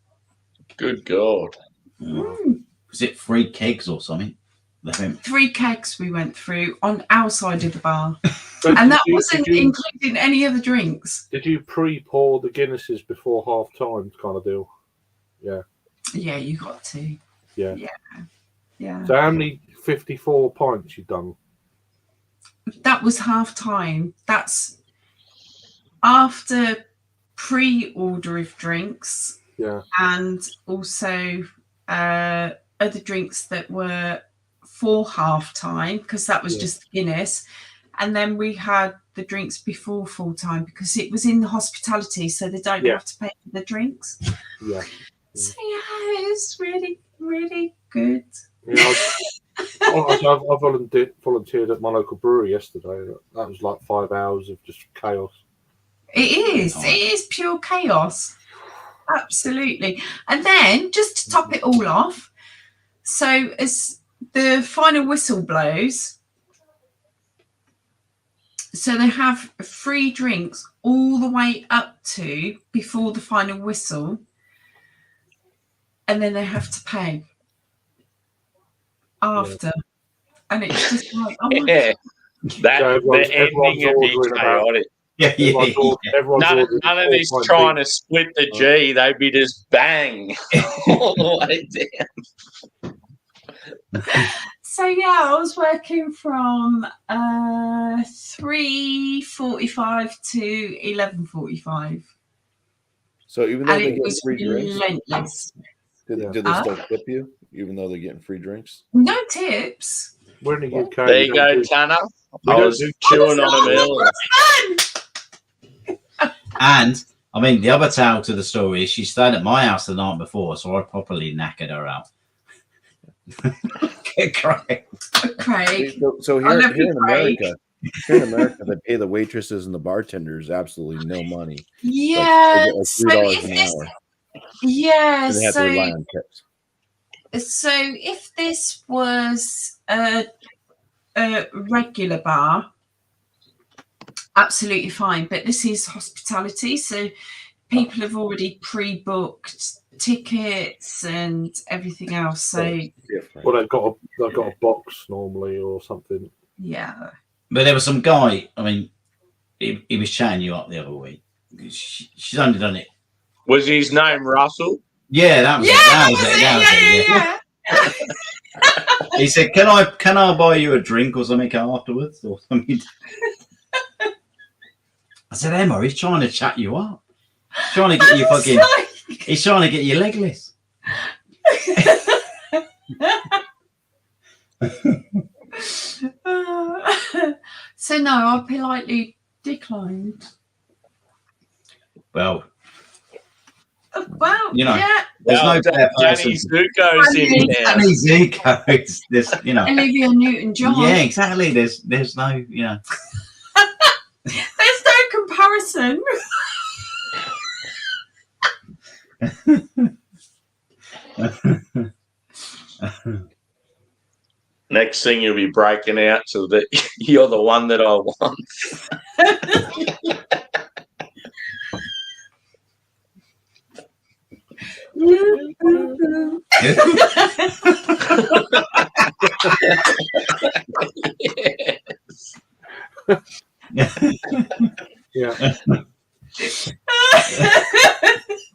Good God. Was it 3 kegs or something? 3 kegs we went through on our side of the bar. And that wasn't including any other drinks. Did you pre-pour the Guinnesses before half time kind of deal? Yeah. Yeah, you got to. Yeah. Yeah. So how many 54 pints you done? That was half time. That's after pre-order of drinks. Yeah. And also other drinks that were for half time, because that was just Guinness. And then we had the drinks before full time because it was in the hospitality, so they don't have to pay for the drinks. Yeah. So it's really, really good. Yeah, I volunteered at my local brewery yesterday. That was like 5 hours of just chaos. It is pure chaos. Absolutely. And then just to top it all off, so as the final whistle blows, so they have free drinks all the way up to before the final whistle, and then they have to pay after. And it's just like, oh my God. The ending would be chaotic. None of this trying to split the G. They'd be just bang all the way down. So I was working from 3:45 to 11:45. So even though they get free relentless. Drinks, did they still tip you, even though they're getting free drinks? No tips. We're in the UK. There you go, Tanner. I was chewing on a mill. And I mean, the other tale to the story is she stayed at my house the night before, so I properly knackered her out. Craig. So here in America, they pay the waitresses and the bartenders absolutely no money. Yeah. Like $3 an hour. Yeah. And they have to rely on tips. So if this was a regular bar, absolutely fine. But this is hospitality, so people have already pre-booked tickets and everything else. So well, they've got a box normally or something. Yeah. But there was some guy. I mean, he was chatting you up the other week. She's only done it. Was his name Russell? Yeah, that was it. He said, "Can I buy you a drink or something afterwards or something?" I said, "Emma, he's trying to chat you up. He's trying to get you fucking. He's trying to get you legless." So no, I politely declined. Well, you know, there's no Danny Zuko's in there. Danny Zuko. There's, Olivia Newton-John. Yeah, exactly. There's no, There's no comparison. Next thing you'll be breaking out so that you're the one that I want.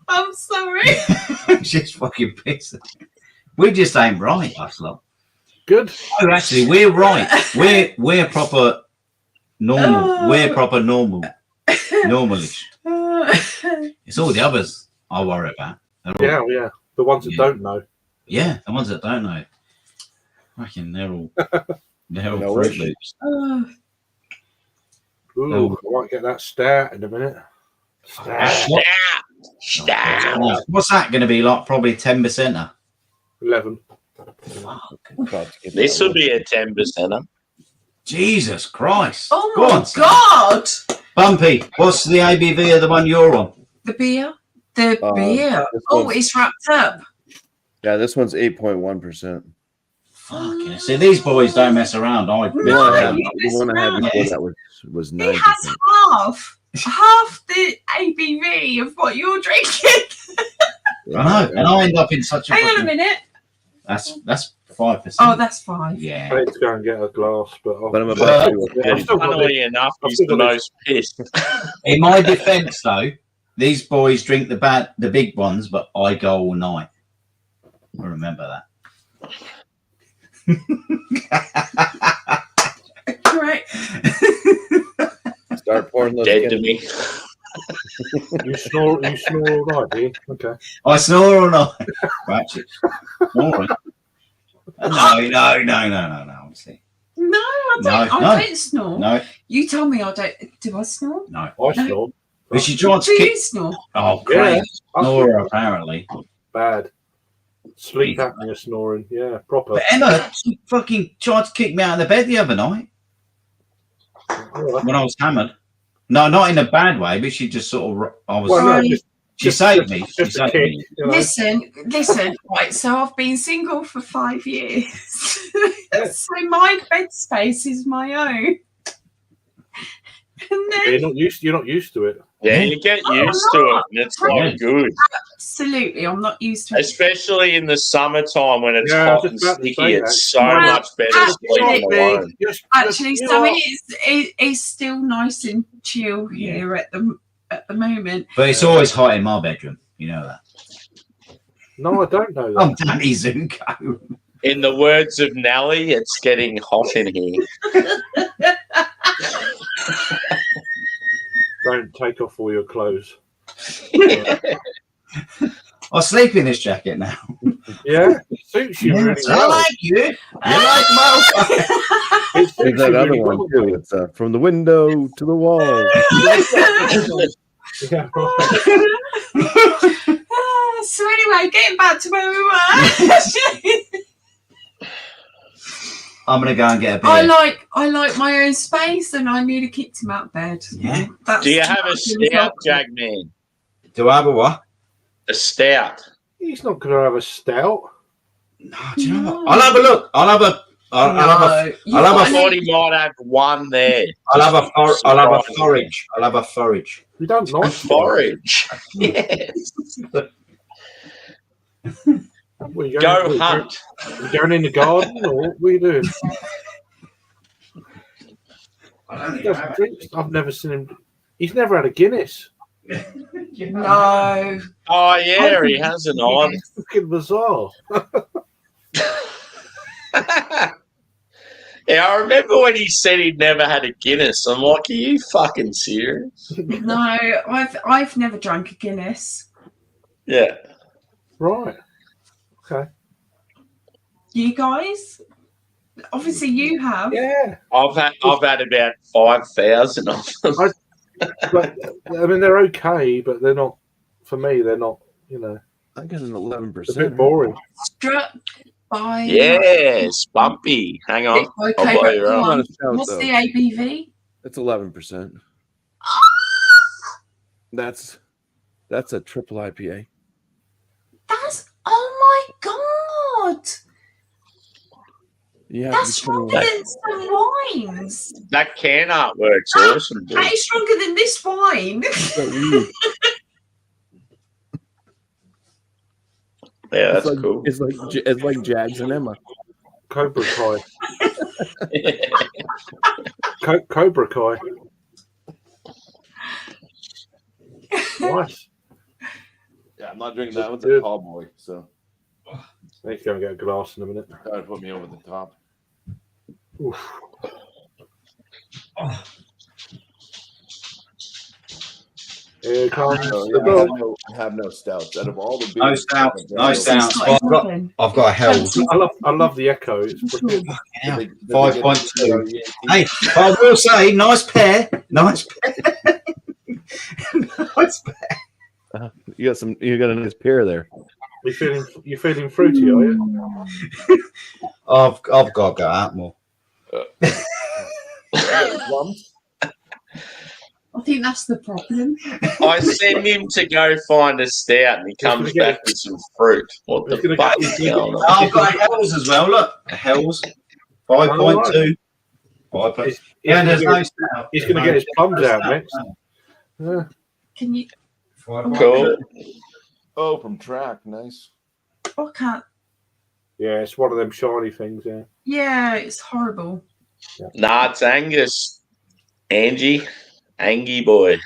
I'm Sorry. She's fucking pissed. We just ain't right, us lot. Good. Oh, actually, we're right. We're proper normal. We're proper normal. Normalish. It's all the others I worry about. Yeah. The ones that don't know. Yeah, the ones that don't know. Fucking, they're all No Fruit way. Loops. Ooh, I might get that stat in a minute. Stat. What's that going to be like? Probably 10%er. 11. This will be a 10%er. Jesus Christ. Oh Go my on, Sam. God. Bumpy, what's the ABV of the one you're on? The beer. The beer. Oh, it's wrapped up. Yeah, this one's 8.1%. Fucking. See, these boys don't mess around. No, The one I had before that was 9%. It has half the ABV of what you're drinking. I know, and I end up in such a. Hang on a minute. That's 5%. Oh, that's fine. Yeah. I need to go and get a glass, but I'm about to. Funnily enough, he's the most pissed. In my defence, though, these boys drink the big ones, but I go all night. I remember that. Correct. Start pouring those Dead in. to me. You snore all night, do you? Okay. I snore all night. Ratchet. Snoring. No. Obviously. No, I don't. I don't snore. No. You told me I don't. Do I snore? No. I snore. But she tried Do to you kick. snore? Oh, great. Yeah. Snorer, apparently. Bad. Sleep apnea snoring. Yeah, proper. But Emma fucking tried to kick me out of the bed the other night when I was hammered. No, not in a bad way, but she just sort of. I was. Well, no, she saved me. She just a saved kick, me. you know. Listen. Right, so I've been single for 5 years. So my bed space is my own. And then, You're not used to it. Yeah, you get used to it, and it's not good. absolutely, I'm not used to it. Especially in the summertime when it's Yeah, I was hot and just about to sticky, say it's that. so Well, much better sleeping alone. Actually, Sammy, it's still nice and chill here at the moment. But it's always hot in my bedroom. You know that. No, I don't know that. I'm Danny Zuko. In the words of Nelly, it's getting hot in here. Don't take off all your clothes. I sleep in this jacket now. Yeah, it suits you really I well. like you. You like my. It suits There's that you other really one well, too. mate. It's from the window to the wall. Yeah, right. So anyway, getting back to where we were. I'm gonna go and get a beer. I like my own space, and I nearly kicked him out of bed. Yeah. Do you have a stout, Jagman? Do I have a what? A stout. He's not going to have a stout. No, do you know what? I'll have a look. I'll have a. I thought he might have one there. I'll have a forage. I'll have a forage. We don't like Forage. Yes. What, you Go going, hunt. You going in the garden, or what are you doing? He doesn't drink. I've never seen him. He's never had a Guinness. No. Oh, yeah, he has an on. It's fucking bizarre. Yeah, I remember when he said he'd never had a Guinness. I'm like, are you fucking serious? No, I've never drank a Guinness. Yeah. Right. Okay. You guys? Obviously you have. Yeah. I've had about 5,000 of them. But, I mean, they're okay, but they're not, for me, they're not, you know, I got an 11%. it's a bit boring. Struck by Yes, bumpy. Hang on. Okay, I'll buy you go one. on. Not a stout, What's though. the ABV? It's 11%. That's a triple IPA. That's oh my god! Yeah, That's stronger than some wines. That can artwork's awesome, dude. That is stronger than this wine. Yeah, that's like, cool. It's like Jags and Emma. Cobra Kai. Cobra Kai. Nice. Yeah, I'm not drinking that. One's a tall boy, so I need to go and get a glass in a minute. that would put me over the top. Oof. Here comes the I have no stouts. Out of all the No beers, stouts. No He's stouts. got I've got a Hell's. I love the echo. It's brilliant. Yeah, 5.2. Hey, but I will say, nice pair. Nice pair. Nice pair. You got a nice pair there. You feeling fruity, are you? I've got to go out more. I think that's the problem. I send him to go find a stout, and he comes back with some fruit. What the fuck is going on? I've got a Hell's as well. Look, a Hell's 5.2. Yeah, there's no stout. He's going to get his plums out next. Yeah. Can you? Cool. Oh, from track, nice. I can't. Yeah, it's one of them shiny things. Yeah. Yeah, it's horrible. Yeah. Nah, it's Angus. Angie boy.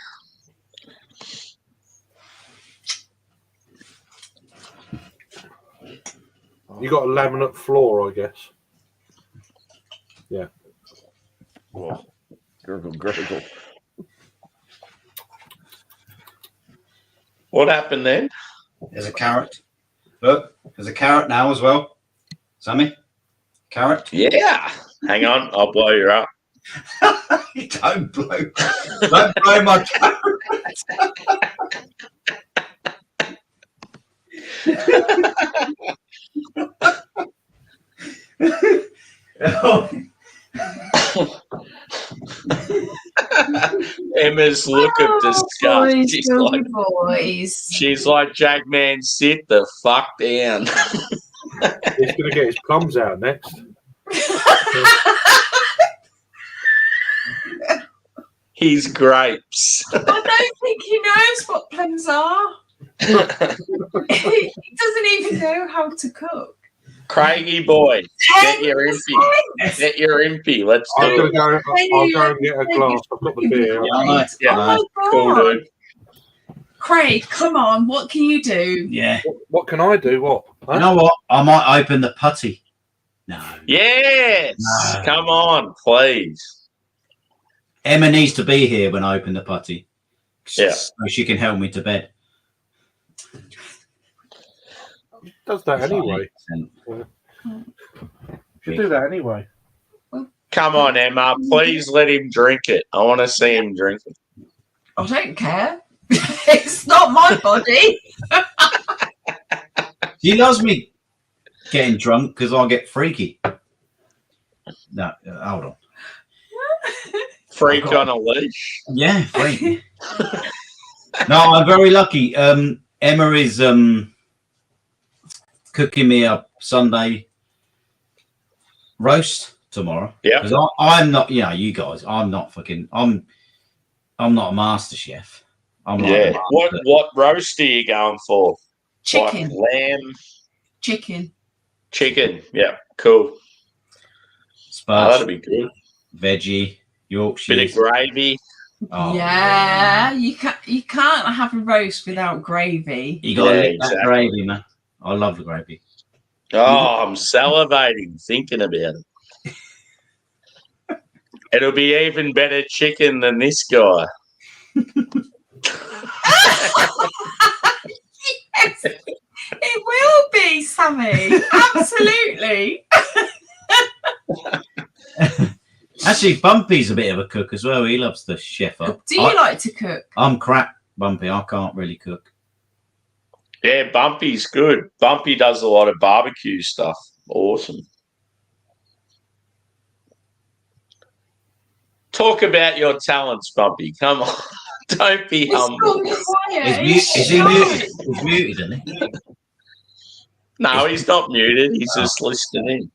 You got a laminate floor, I guess. Yeah. Oh, gurgle. What happened then? There's a carrot. Look, there's a carrot now as well. Sammy, carrot. Yeah. Hang on, I'll blow you up. Don't blow my carrot. Emma's look of disgust. She's like, Jagman, sit the fuck down. He's going to get his plums out next. He's grapes. I don't think he knows what plums are. He doesn't even know how to cook. Craigie boy, get your impy. Get your impy. Let's do it. I'll go and get a glass. I've got the beer. Yeah. Oh my Cool, God. dude. Craig, come on. What can you do? Yeah. What can I do? What? Huh? You know what? I might open the putty. No. Yes. No. Come on, please. Emma needs to be here when I open the putty. Yeah. So she can help me to bed. He does that anyway. Should do that anyway. Come on, Emma. Please let him drink it. I want to see him drink it. I don't care. It's not my body. She loves me getting drunk because I get freaky. No, hold on. Freak on a leash. Yeah, freaky. No, I'm very lucky. Emma is cooking me a Sunday roast tomorrow. Yeah. Because I'm not, you guys, I'm not I'm not a master chef. I'm like What roast are you going for? Chicken. Like lamb. Chicken. Yeah. Cool. Spudge, that'll be good. Veggie, Yorkshire. Bit of gravy. Oh, yeah, you can't have a roast without gravy. You got to lick that gravy, man. I love the gravy. Oh, I'm salivating thinking about it. It'll be even better chicken than this guy. Yes, it will be, Sammy. Absolutely. Actually, Bumpy's a bit of a cook as well. He loves the chef up. Do you like to cook? I'm crap, Bumpy. I can't really cook. Yeah, Bumpy's good. Bumpy does a lot of barbecue stuff. Awesome. Talk about your talents, Bumpy. Come on. Don't be humble. Is he muted? He's muted, isn't he? No, he's not muted. He's just listening in.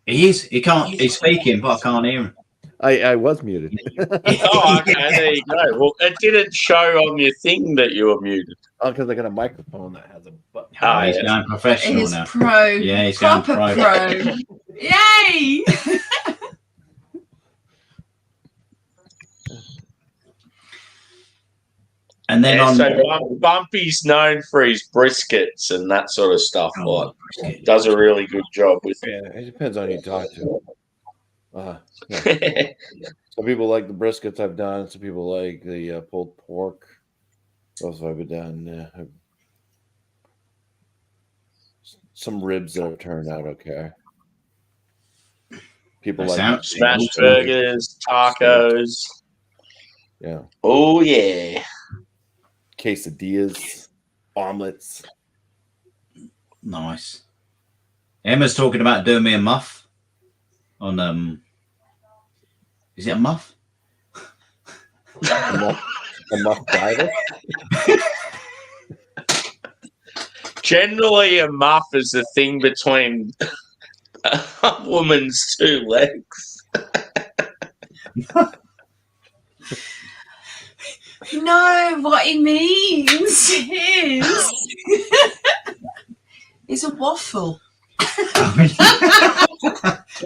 He is. He can't. He's speaking, but I can't hear him. I was muted. Oh, okay. There you go. Well, it didn't show on your thing that you were muted. Oh, because I got a microphone that has a button. Oh, he's going professional He's now. pro. Yeah, he's proper going pro. Yay! And then Bumpy's known for his briskets and that sort of stuff. Brisket. Does a really good job with it. Yeah, it depends on who you talk to. Yeah. Some people like the briskets I've done. Some people like the pulled pork. What else have I done? Some ribs that have turned out okay. People like smash burgers, tacos. Yeah. Oh yeah. Quesadillas, omelets. Nice. Emma's talking about doing me a muff on is it a muff? A muff diver? Generally, a muff is the thing between a woman's two legs. No, what he means is it's a waffle.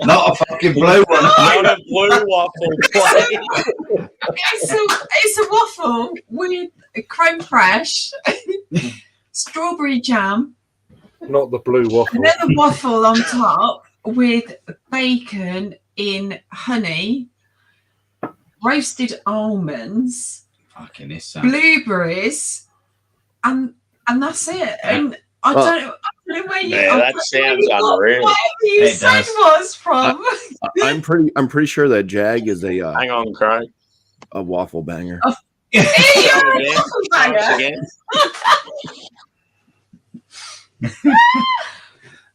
Not a fucking blue one. Not a blue waffle plate. It's a waffle with creme fraiche, strawberry jam. Not the blue waffle. And then a waffle on top with bacon in honey, roasted almonds, blueberries, and that's it. And I don't know where you. Yeah, that sounds unreal. Whatever you said was from. I'm pretty sure that Jag is a. Hang on, Craig. A waffle banger. You're a waffle banger.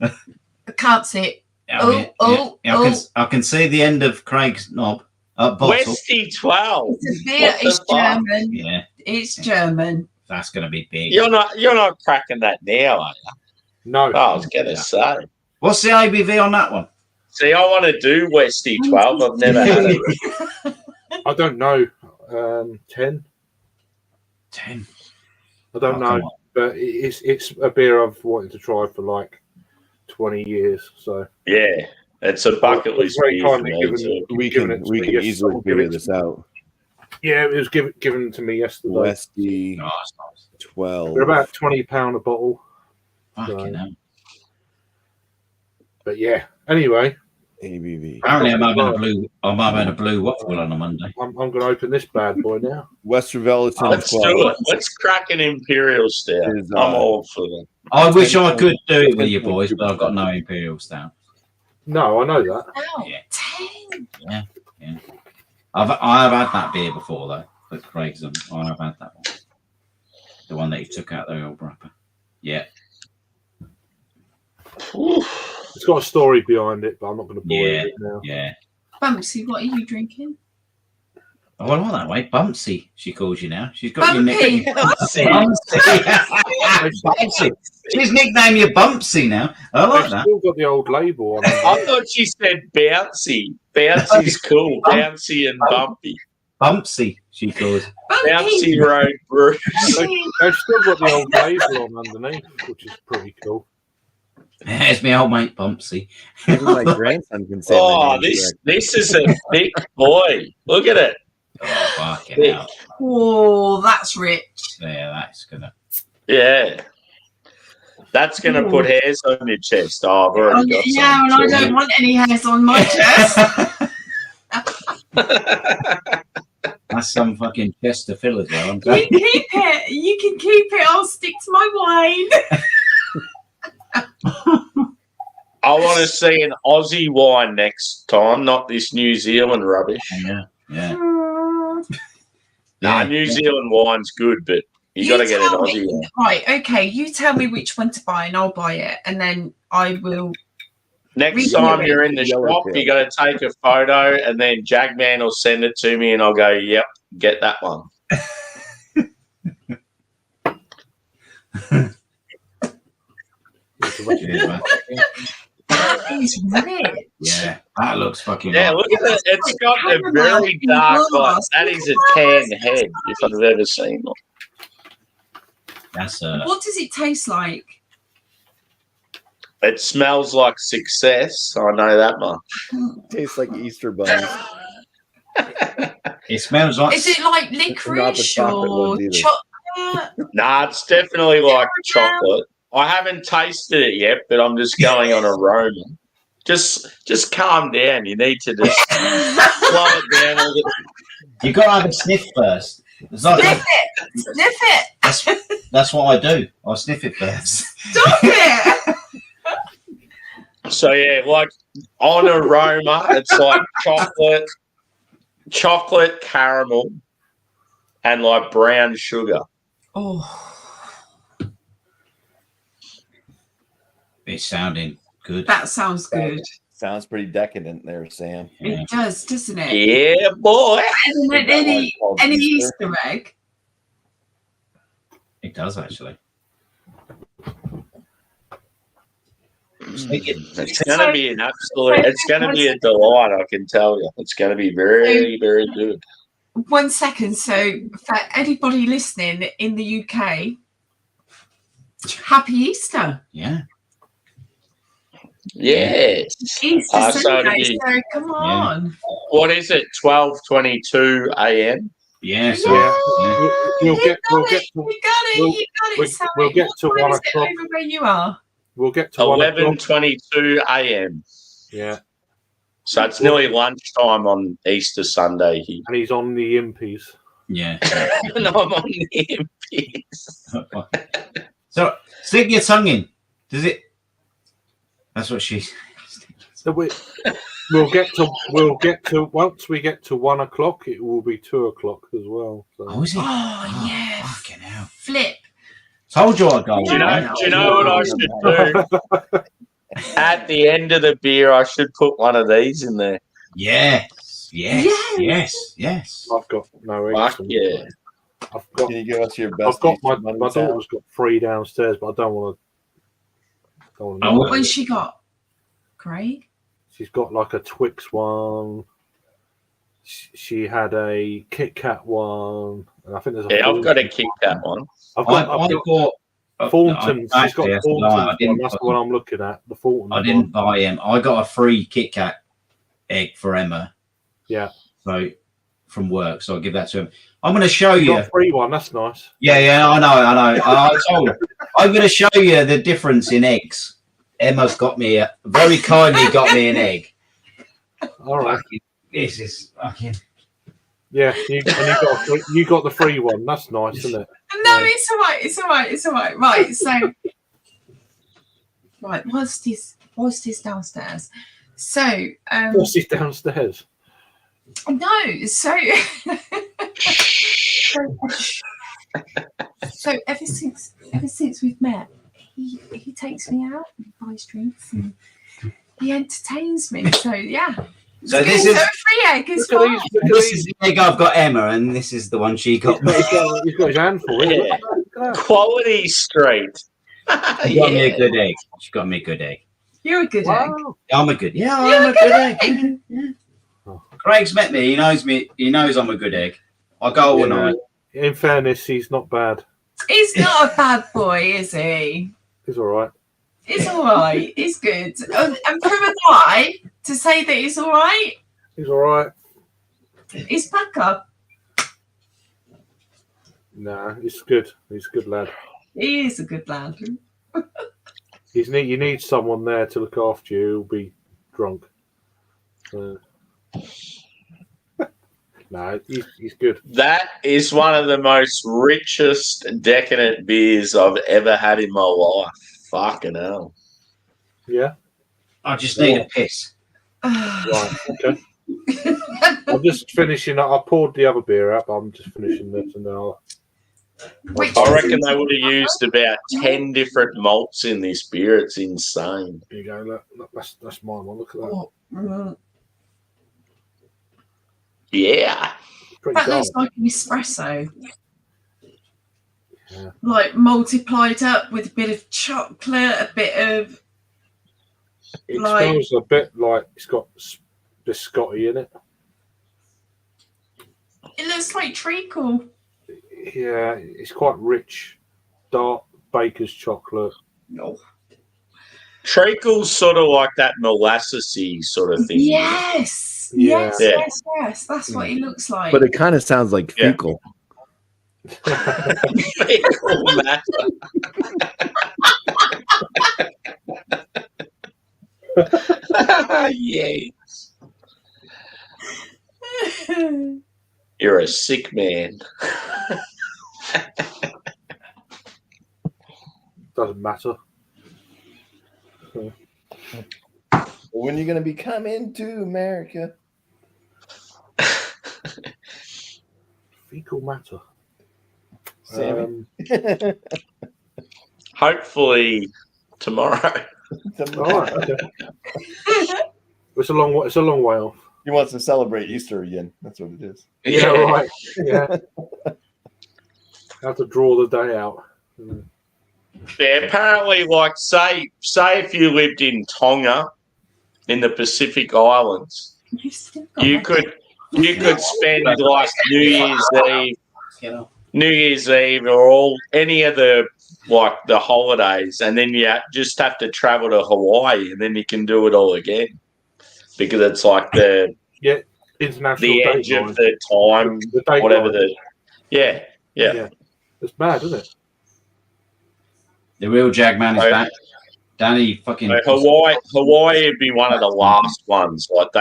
I can't see it. I can see the end of Craig's knob. Westy 12. It's German. Yeah, it's German. That's going to be big. You're not cracking that now, are you? No. I was going to say. What's the ABV on that one? See, I want to do Westy 12. I've never had it. I don't know. 10. 10. I don't know, but it's a beer I've wanted to try for like 20 years. So yeah, it's a bucket list beer for me. We can easily figure this out. Yeah, it was given to me yesterday. Westy 12. They're about £20 a bottle. Fucking hell. But yeah. Anyway. ABV. Apparently, I'm having a blue waffle on a Monday. I'm going to open this bad boy now. Westervelliton. Let's do it. Let's crack an Imperial Stout. I'm all for them. I wish I could do it with you boys, but I've got no Imperial Stout. No, I know that. Oh, yeah. 10. Yeah. I have had that beer before though, but Craig's I have had that one. The one that you took out the old wrapper. Yeah. It's got a story behind it, but I'm not going to bore you now. Yeah. Bumpsy, what are you drinking? Oh, I like that way. Bumpsy, she calls you now. She's got Bumpy. your nickname. Bumpsy. She's nicknamed you Bumpsy now. I like that. Still got the old label on it. I thought she said Bouncy. Bouncy's cool. Bouncy and Bumpy. Bumpsy, she calls. Bouncy Road Brews. They've still got the old label on underneath, which is pretty cool. There's my old mate Bumpsy. Even my grandson can say. Oh, this is a big boy. Look at it. Oh, fucking hell. Oh, that's rich. Yeah, that's gonna. Yeah. That's going to put hairs on your chest. Oh, I've already got some. And I don't want any hairs on my chest. That's some fucking chest to fill as well. You can keep it. You can keep it. I'll stick to my wine. I want to see an Aussie wine next time, not this New Zealand rubbish. Yeah. New Zealand wine's good, but you got to get an Aussie one. Right, okay. You tell me which one to buy and I'll buy it. And then I will. Next time you're in the shop, you got to take a photo and then Jagman will send it to me and I'll go, yep, get that one. Yeah, that looks fucking. Yeah, look at it. It's got a very dark light. That is a tan head if I've ever seen one. That's What does it taste like? It smells like success. I know that much. Tastes like Easter buns. It smells like. Is it like licorice or chocolate Nah, it's definitely like chocolate. I haven't tasted it yet, but I'm just going on aroma. Just calm down. You need to just slow it down a little. You got to have a sniff first. Sniff it. That's what I do. I sniff it first. Stop it. So yeah, like on aroma, it's like chocolate caramel, and like brown sugar. Oh, It's sounding good. that sounds good. Sounds pretty decadent there, Sam. It does, doesn't it? Yeah, boy. And then any Easter egg. It does actually. It's going to be an absolute. It's going to be a delight. I can tell you. It's going to be very, very good. 1 second. So, for anybody listening in the UK, happy Easter. Yeah. Yes. Easter Sunday. So come on. What is it? 12:22 a.m. Yeah. So We'll get to 1 o'clock. Over where you are. We'll get to 11:22 a.m. Yeah. So it's nearly lunchtime on Easter Sunday here. And he's on the impies. yeah. And I'm on the MPs. So stick your tongue in. Does it? That's what she. So we'll get to once we get to 1 o'clock, it will be 2 o'clock as well. So. Oh, is it? Oh, yeah. Fucking hell. Flip. Told you I'd go. Do you know what I should do? At the end of the beer, I should put one of these in there. Yes. I've got no Fuck yeah. Can you give us your best? I've got my daughter's got 3 downstairs, but I don't want to. What has she got, Craig? She's got like a Twix one. She had a Kit Kat one, and I think there's a. Yeah, I've got a Kit Kat one. I've got Thornton's. She's got Thornton's one. That's the one I'm looking at. The Thornton's. I didn't buy him. I got a free Kit Kat egg for Emma. Yeah. So from work, so I'll give that to him. I'm going to show you. Got a free one. That's nice. Yeah, I know. I told her. I'm going to show you the difference in eggs. Emma's got me very kindly got me an egg. All right. This is fucking. Yeah, you got the free one. That's nice, isn't it? No, it's all right. Right, so right, what's this downstairs? So what's this downstairs? No, so ever since we've met, he takes me out, he buys drinks, and he entertains me. So yeah. So this is a free egg as well. This is the egg I've got Emma, and this is the one she got. He's got his hand for it. Yeah. Quality Street. She got me a good egg. She got me a good egg. You're a good egg. I'm a good. Yeah, I'm a good egg. Yeah. Craig's met me. He knows me. He knows I'm a good egg. I go all night. In fairness, he's not bad. He's not a bad boy, is he? He's all right. He's all right. He's good. And from a guy to say that he's all right. He's all right. He's back up. Nah, he's good. He's a good lad. He is a good lad. You need someone there to look after you who'll be drunk. No, he's good. That is one of the most richest decadent beers I've ever had in my life. Fucking hell. Yeah. I just need a piss. Right, okay. I'm just finishing. I poured the other beer up. I'm just finishing this, and then I'll. I reckon they would have used about 10 different malts in this beer. It's insane. There you go. Look, that's my one. Look at that. Oh, yeah. that looks like an espresso. Yeah. Like multiplied up with a bit of chocolate, a bit of. It smells a bit like it's got biscotti in it. It looks like treacle. Yeah, it's quite rich, dark baker's chocolate. No. Treacle's sort of like that molassesy sort of thing. Yes. Yeah. Yes. That's what it looks like. But it kind of sounds like fecal. Fecal matter. Yes. You're a sick man. Doesn't matter. When are you going to be coming to America? Fecal matter. Sammy? Hopefully tomorrow. All right, okay. It's a long way off. He wants to celebrate Easter again. That's what it is. Yeah, right. Yeah. Have to draw the day out. Yeah, apparently, like say if you lived in Tonga in the Pacific Islands, you could spend like New Year's Eve or any of the holidays, and then you just have to travel to Hawaii, and then you can do it all again because it's like the international edge of the time, whatever the yeah. It's mad, isn't it? The real Jagman is back. Danny fucking Hawaii would be one of the last ones. Like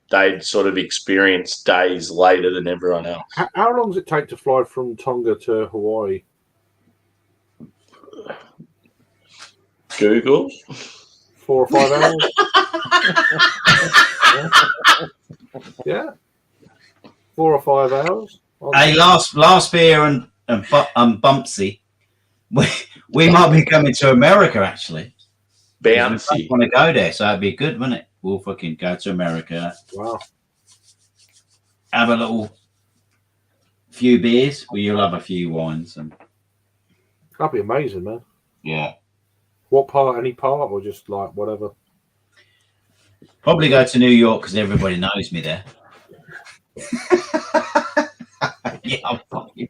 they'd sort of experience days later than everyone else. How long does it take to fly from Tonga to Hawaii? Google. 4 or 5 hours. Yeah. 4 or 5 hours. Hey, last beer and Bumpsy. We might be coming to America actually. Bouncy. Want to go there, so it'd be good, wouldn't it? We'll fucking go to America. Wow. Have a few beers. Well, you'll have a few wines and. That'd be amazing, man. Yeah. What part? Any part, or just like whatever? Probably go to New York because everybody knows me there. Yeah, I'm fucking.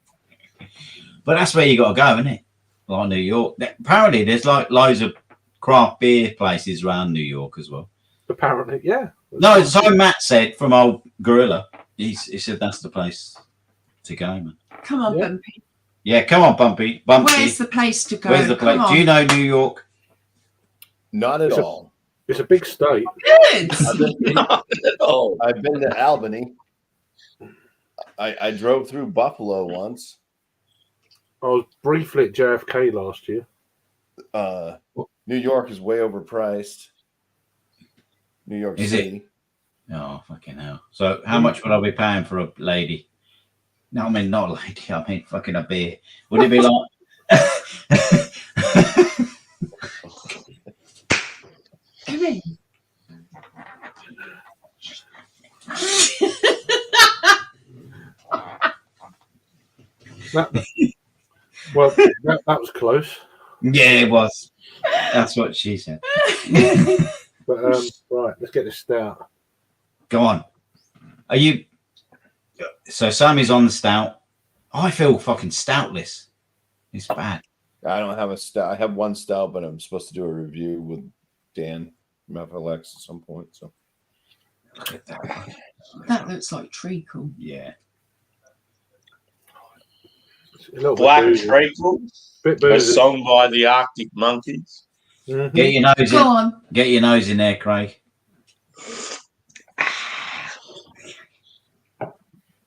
But that's where you got to go, isn't it? Like New York. Apparently, there's like loads of craft beer places around New York as well. Apparently, yeah. No, so Matt said from old Gorilla. He said that's the place to go, man. Come on, Bumpy. Yeah, come on, Bumpy. Where's the place to go? Where's the place? Do you know New York? Not at all. It's a big state. Good. Not at all. I've been to Albany. I drove through Buffalo once. I was briefly at JFK last year. New York is way overpriced. New York City. Oh, fucking hell. So how much would I be paying for a lady? No, I mean, not a lady. I mean, fucking a beer. Would it be like... Come in. That was close. Yeah, it was. That's what she said. But right, let's get this stout. Go on. Are you? So Sammy's on the stout. I feel fucking stoutless. It's bad. I don't have a stout. I have one stout, but I'm supposed to do a review with Dan from FLX at some point. So look at that. That looks like treacle. Yeah. Black Treacle, a song by the Arctic Monkeys. Mm-hmm. Get your nose Go on. Get your nose in there, Craig.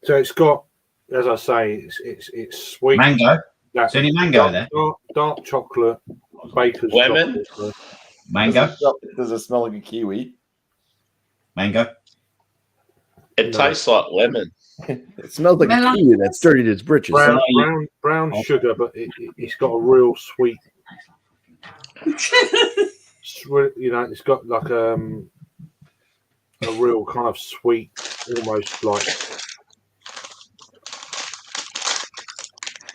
So it's got, as I say, it's sweet. Mango. Is there any mango there? Dark chocolate, baker's lemon. Chocolate. Mango. Does it smell like a kiwi? Mango. It tastes like lemon. It smells like a kiwi that's dirtied its britches. Brown sugar, but it's got a real sweet. You know, it's got like a real kind of sweet, almost like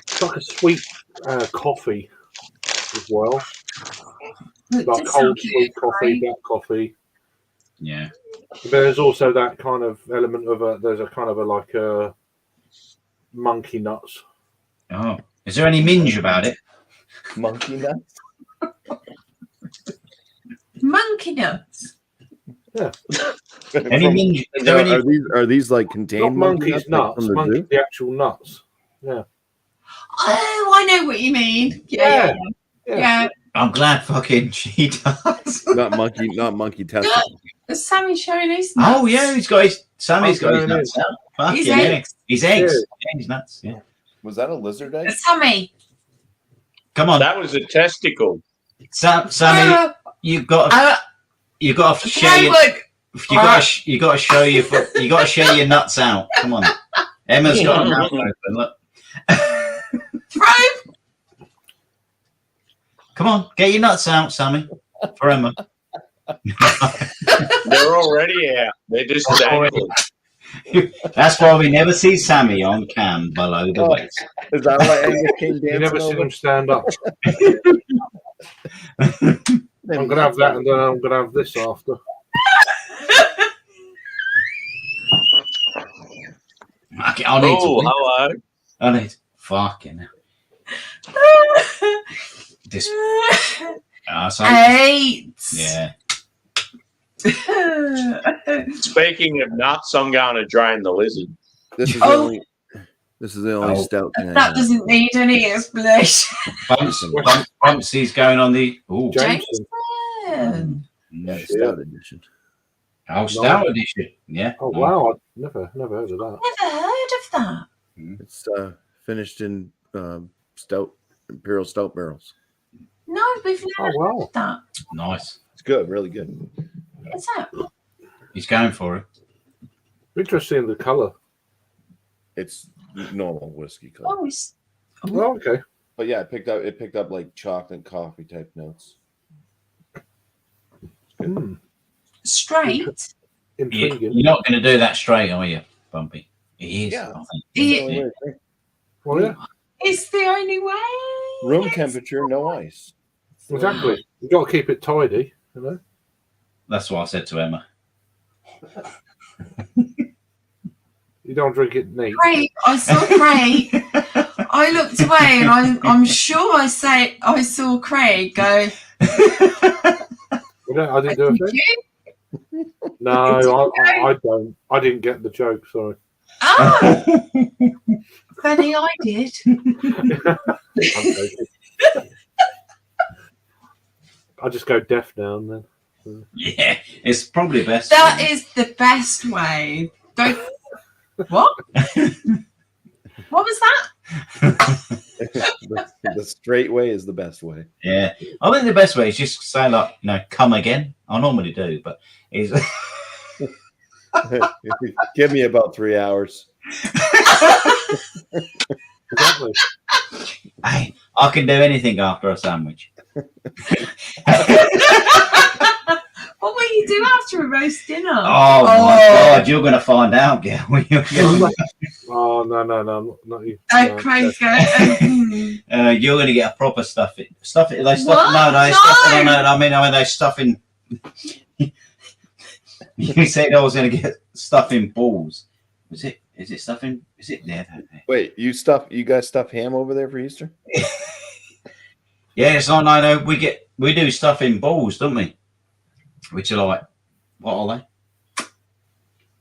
it's like a sweet coffee as well. Like cold sweet coffee, black coffee. Yeah. There's also that kind of element of there's a kind of like a monkey nuts. Oh, is there any minge about it? Monkey nuts. Monkey nuts. Yeah. Any minge? Is there any? Are these like contained Not monkeys nuts? Like the actual nuts. Yeah. Oh, I know what you mean. Yeah. I'm glad fucking she does. Not monkey testicle. Is Sammy showing his nuts? Oh yeah, Sammy's got his nuts out. His Fucking eggs. His eggs. Yeah, his nuts. Yeah. Was that a lizard egg? Sammy. Come on. That was a testicle. Sammy, you got to share your. You got to show your nuts out. Come on. Emma's got a mouth open. Look. Throw. Come on, get your nuts out, Sammy. For Emma. They're already out. They're just dangling. That's why we never see Sammy on cam below the waist. Is that why Angus came dancing? You never see over? him stand up. I'm gonna have that, and then I'm gonna have this after. Okay, I need to. Hello. I need fucking. This. Eight. Yeah. Speaking of nuts, I'm going to drain the lizard. This is the only stout. That doesn't need any explanation. Bumpsy's going on the Jameson. Stout edition. Oh, stout edition. Yeah. Oh wow! I never heard of that. Never heard of that. It's finished in imperial stout barrels. No, we've never heard of that. Nice. It's good, really good. What's that? He's going for it. Interesting in the colour. It's normal whiskey color. Oh, okay. But yeah, it picked up like chocolate coffee type notes. Straight. Intriguing. You're not going to do that straight, are you, Bumpy? He is. Yeah. Well, yeah. It's the only way. Room temperature, no ice. Exactly. You've got to keep it tidy, you know. That's what I said to Emma. You don't drink it neat. Craig, I saw Craig. I looked away and I'm sure I saw Craig go. I didn't do it. No, I don't. I didn't get the joke, sorry. Ah! Funny, I did. I just go deaf now and then. Yeah, it's probably best. That is the best way. Don't. What? What was that? The straight way is the best way. Yeah, I think the best way is just say like, come again. I normally do, but is give me about 3 hours. Exactly. Hey, I can do anything after a sandwich. What will you do after a roast dinner? Oh my God, you're going to find out, girl. Oh no, not you. Oh, Craig's going. You're going to get a proper stuffing. They stuff. What? No, stuff. No, I mean they stuffing. You said I was going to get stuffing balls. Was it? Is it stuffing? Is it there? Wait, you guys stuff ham over there for Easter? Yeah, it's like no. We do stuffing balls, don't we? Which are like, what are they?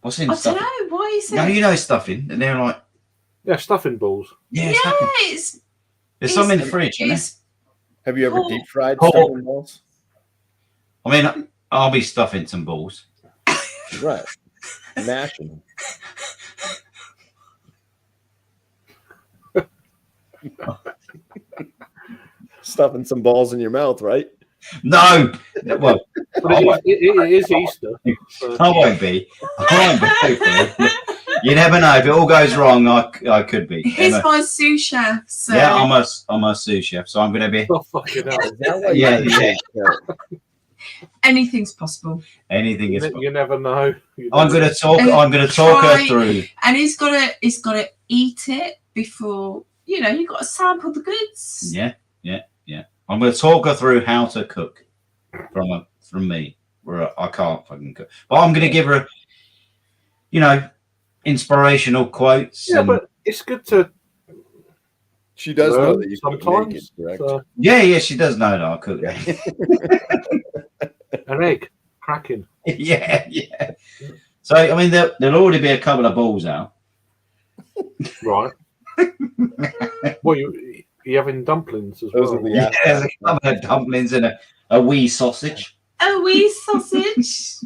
What's in stuffing? I don't know. Why is it? No, you know stuffing, and they're like, Yeah, stuffing balls. yeah, stuffing. There's some in the fridge. Have you ever deep fried stuffing balls? I mean, I'll be stuffing some balls. Right, mashing them. Stuffing some balls in your mouth, right? No, well, It is Easter. So. I won't be. You never know. If it all goes wrong, I could be. He's my sous chef. So. Yeah, I'm a sous chef, so I'm going to be. Oh, fucking hell. Yeah. Anything's possible. Anything is. You never know. I'm going to talk. I'm going to talk her through. And he's got to eat it before. You've got to sample the goods. Yeah. I'm going to talk her through how to cook from me, where I can't fucking cook. But I'm going to give her, inspirational quotes. Yeah, but it's good to. She does know that you sometimes. Naked, correct? So. Yeah, she does know that I cook. An egg cracking. Yeah. So I mean, there'll already be a couple of balls out. Right. What you having dumplings as well? Yeah, I've had dumplings and a wee sausage. A wee sausage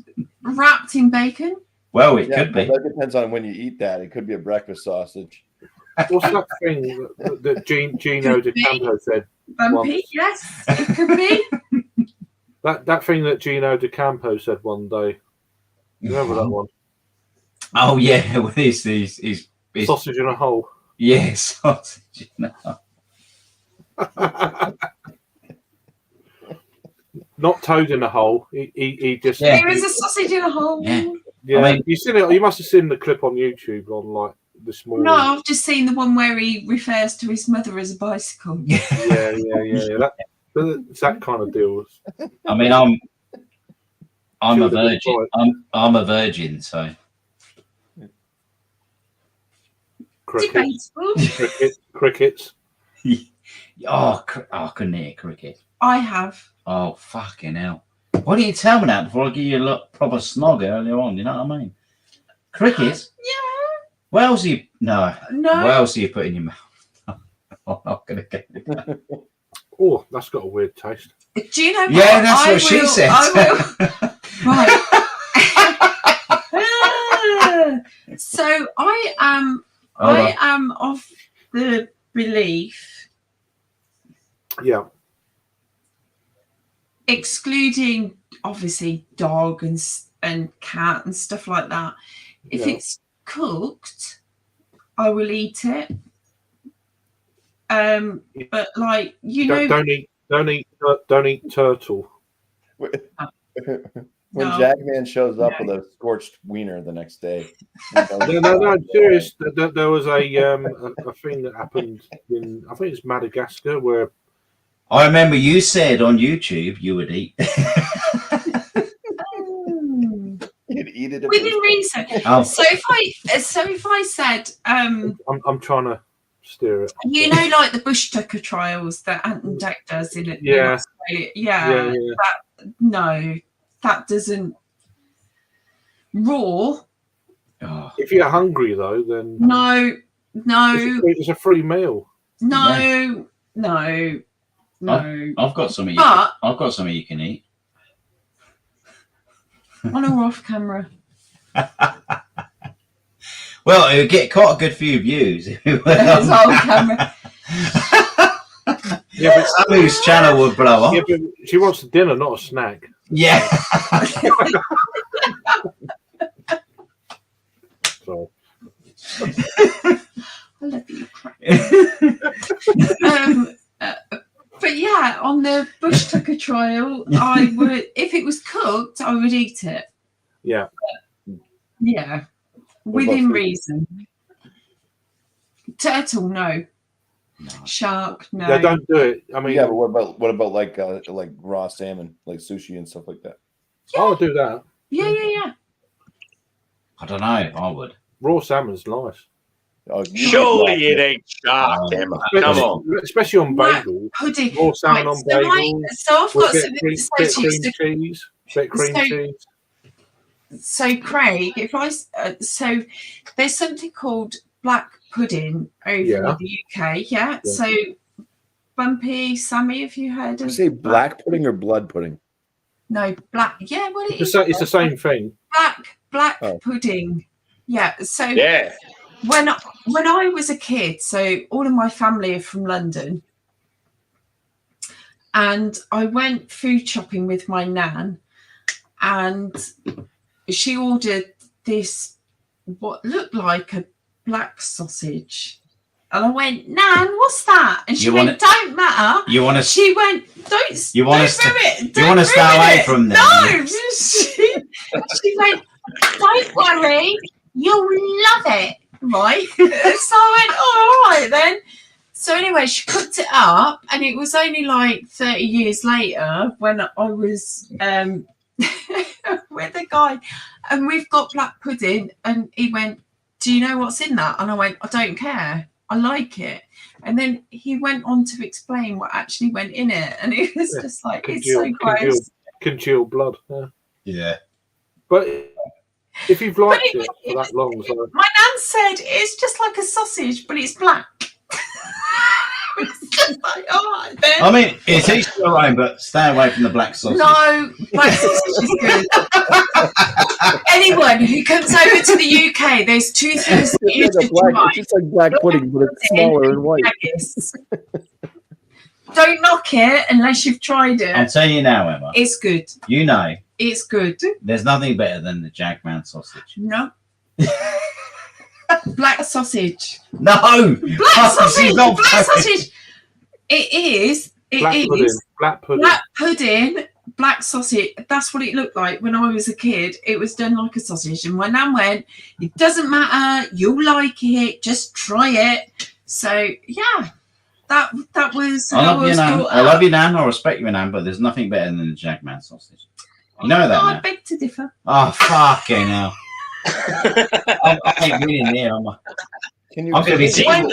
wrapped in bacon. Well, it could be. That depends on when you eat that. It could be a breakfast sausage. What's that thing that Gino De Campo said? Bumpy, yes, it could be. That thing that Gino De Campo said one day. Remember that one? Oh yeah, with his sausage in a hole. Yes, yeah, sausage in a hole. Not toad in a hole. He just. Yeah. There is a sausage in a hole. Yeah, I mean, you seen it. You must have seen the clip on YouTube on like this morning. No, I've just seen the one where he refers to his mother as a bicycle. Yeah. It's that kind of deal. I mean, I'm a virgin. I'm a virgin, so. Crickets. I couldn't hear cricket. I have. Oh, fucking hell. Why didn't you tell me that before I give you a proper snog earlier on? You know what I mean? Cricket? Yeah. What else are you... No. What else are you putting in your mouth? I'm not going to get it. Oh, that's got a weird taste. Do you know what? Yeah, that's what she said. Right. So I am of the belief, excluding obviously dog and cat and stuff like that, if it's cooked, I will eat it. But like don't eat turtle. When Jackman shows up with a scorched wiener the next day. No, I'm serious. There was a thing that happened in, I think it's Madagascar, where I remember you said on YouTube you would eat. You'd eat it within reason. Oh. So if I said, I'm trying to steer it. You know, like the bush tucker trials that Anton Deck does in Australia. Yeah. That doesn't raw. If you're hungry though, then no, it's a free meal. No. I've got something. I've got something you can eat on or off camera. Well, it would get quite a good few views. It's on camera. Yeah, but Sammy's channel would blow up. Yeah, but she wants a dinner, not a snack. Yeah. So. I love you. But yeah, on the bush tucker trial, I would, if it was cooked, I would eat it. Yeah. Yeah. Within reason. Turtle, no. Shark, no. Yeah, don't do it. I mean, yeah, but what about like raw salmon, like sushi and stuff like that? Yeah. I'll do that. Yeah. I don't know. I would. Raw salmon's nice. Oh, surely you'd eat shark, Emma. Come on. Especially on bagels. Raw salmon on bagels. So I've got something to say to you. Bit cream cheese. So Craig, if I so there's something called black pudding over in the UK. Yeah. So Bumpy, Sammy, have you heard of? Say black pudding or blood pudding? No, black. Yeah, what it is? It's the same thing. Black pudding. Yeah. So yeah. When I was a kid, so all of my family are from London, and I went food shopping with my nan, and she ordered this what looked like a black sausage, and I went, Nan, what's that? And she went, don't matter. You want to? She went, don't. You want to? You want to stay away from them? No. She went, don't worry, you'll love it. Right. So I went, all right then. So anyway, she cooked it up, and it was only like 30 years later when I was with a guy, and we've got black pudding, and he went, do you know what's in that? And I went, I don't care, I like it. And then he went on to explain what actually went in it, and it was just like, it's so gross. Congealed blood. Yeah. But if you've liked it for that long, so my nan said it's just like a sausage, but it's black. I mean, it's each your own, but stay away from the black sausage. No, black sausage is good. Anyone who comes over to the UK, there's two things that you should try. It's just like black pudding, but it's smaller and white. Don't knock it unless you've tried it. I'm telling you now, Emma. It's good. You know. It's good. There's nothing better than the Jackman sausage. No. Black sausage. No. Black sausage. Black sausage. It is. Black pudding. Black pudding. Black sausage. That's what it looked like when I was a kid. It was done like a sausage. And my nan went, it doesn't matter. You'll like it. Just try it. So, yeah. That was how I was brought up. I love you, Nan. I respect you, Nan, but there's nothing better than the Jackman sausage. You know that, I now. beg to differ. Oh, fucking hell. I ain't winning here. I'm going to be single.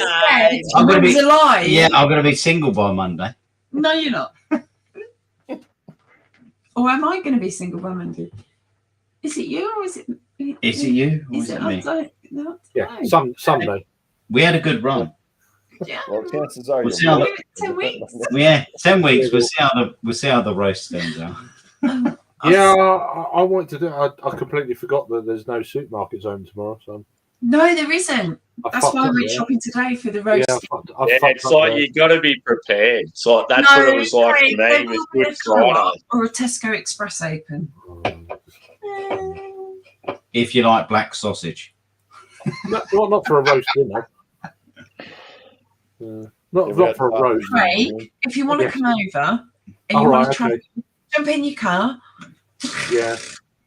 I'm going to be alive. Yeah, I'm going to be single by Monday. No, you're not. Or am I going to be single by Monday? Is it you or is it? Is it you or is it me? Yeah, Sunday. We had a good run. Yeah. Well, chances are we'll see how 10 weeks. Yeah, 10 weeks. We'll see how the roast turns out. Yeah, I want to do. I completely forgot that there's no supermarkets open tomorrow. So no, there isn't. That's why I went shopping today for the roast. Yeah, it's like you got to be prepared. It's like that's what it was like for me with Good Friday. Or a Tesco Express open. If you like black sausage. Not for a roast dinner. Not for a roast. Craig, if you want to come over and you want to try, jump in your car. Yeah.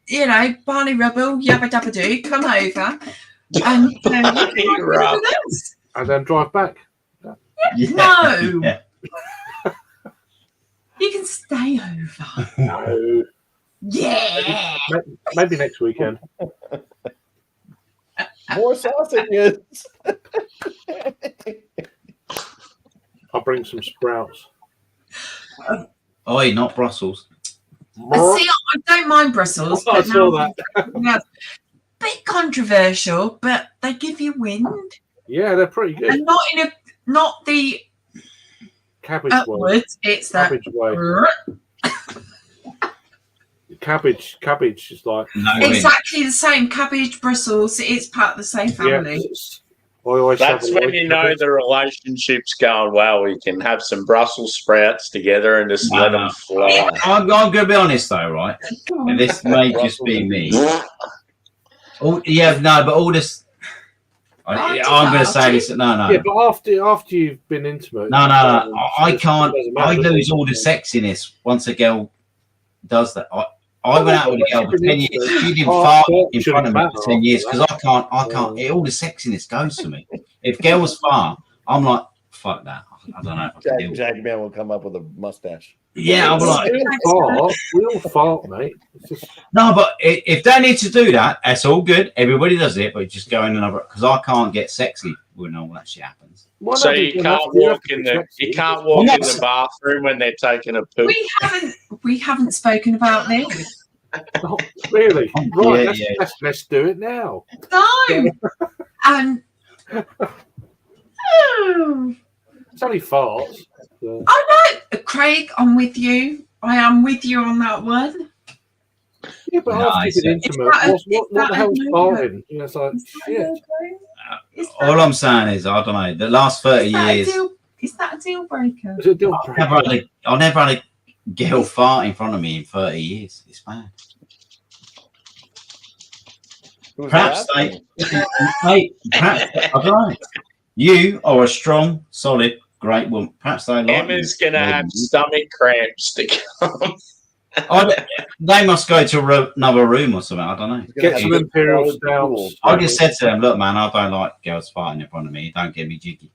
You know, barley rubble, yabba dabba doo, come over and and then drive back. Yeah. No. Yeah. You can stay over. No. Yeah. Maybe next weekend. More sausages. I'll bring some sprouts. Oh, not Brussels. See, I don't mind Brussels. I saw that. Yeah, bit controversial, but they give you wind. Yeah, they're pretty good. And not the cabbage upwards. way. It's that cabbage way. Cabbage is like exactly the same. Cabbage, Brussels. It's part of the same family. Yeah, that's when you know the relationship's going well. You can have some Brussels sprouts together and just let them fly. I'm going to be honest though, right? And this may just be me. But all this. I'm going to say this. No. Yeah, but after you've been intimate. No. I can't. I lose all the sexiness once a girl does that. I went out with a girl for 10 years. She didn't fart in front of me for 10 years because I can't. All the sexiness goes to me. If girl was fart, I'm like, fuck that. I don't know. Jack Man will come up with a mustache. Yeah, I'm like, we all fart, mate. No, but if they need to do that, that's all good. Everybody does it, but just go in another because I can't get sexy when all that shit happens. So you can't walk in the bathroom when they're taking a poop. We haven't spoken about this. Oh, really? Right, yeah. Let's do it now. No. And it's only farts. So. I know, Craig. I'm with you. I am with you on that one. Yeah, but after you've been intimate, what the hell's farting? You know, it's like shit. All I'm saying is, I don't know. The last 30 years. Is that a deal breaker? Is it a deal breaker? I never had a girl fart in front of me in 30 years. It's bad. Perhaps I don't know. You are a strong, solid, great woman. Perhaps they like Emma's going to have stomach cramps to come. They must go to another room or something. I don't know. Get some imperial stouts. I just said to them, look, man, I don't like girls farting in front of me. Don't get me jiggy.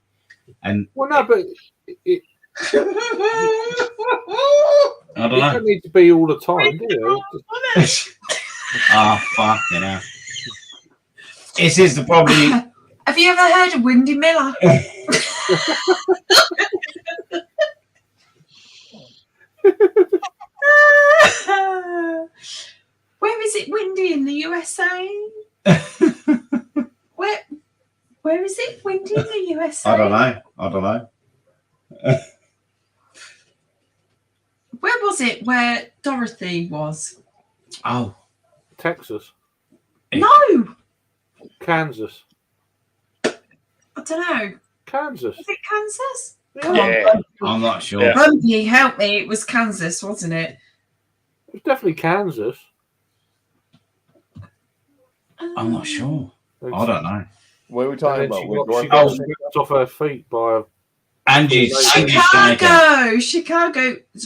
And well, no, but I don't know. It don't need to be all the time, do you? Fucking hell. This is the problem. Have you ever heard of Windy Miller? Where is it windy in the USA? Where is it windy in the USA? I don't know. it where Dorothy was? Oh, Texas. No, Kansas. I don't know. Kansas. Was it Kansas? Yeah. I'm not sure. Yeah. Rumpy, help me. It was Kansas, wasn't it? It was definitely Kansas. I'm not sure. I don't know. What are we talking about? She got swept off her feet by a Chicago.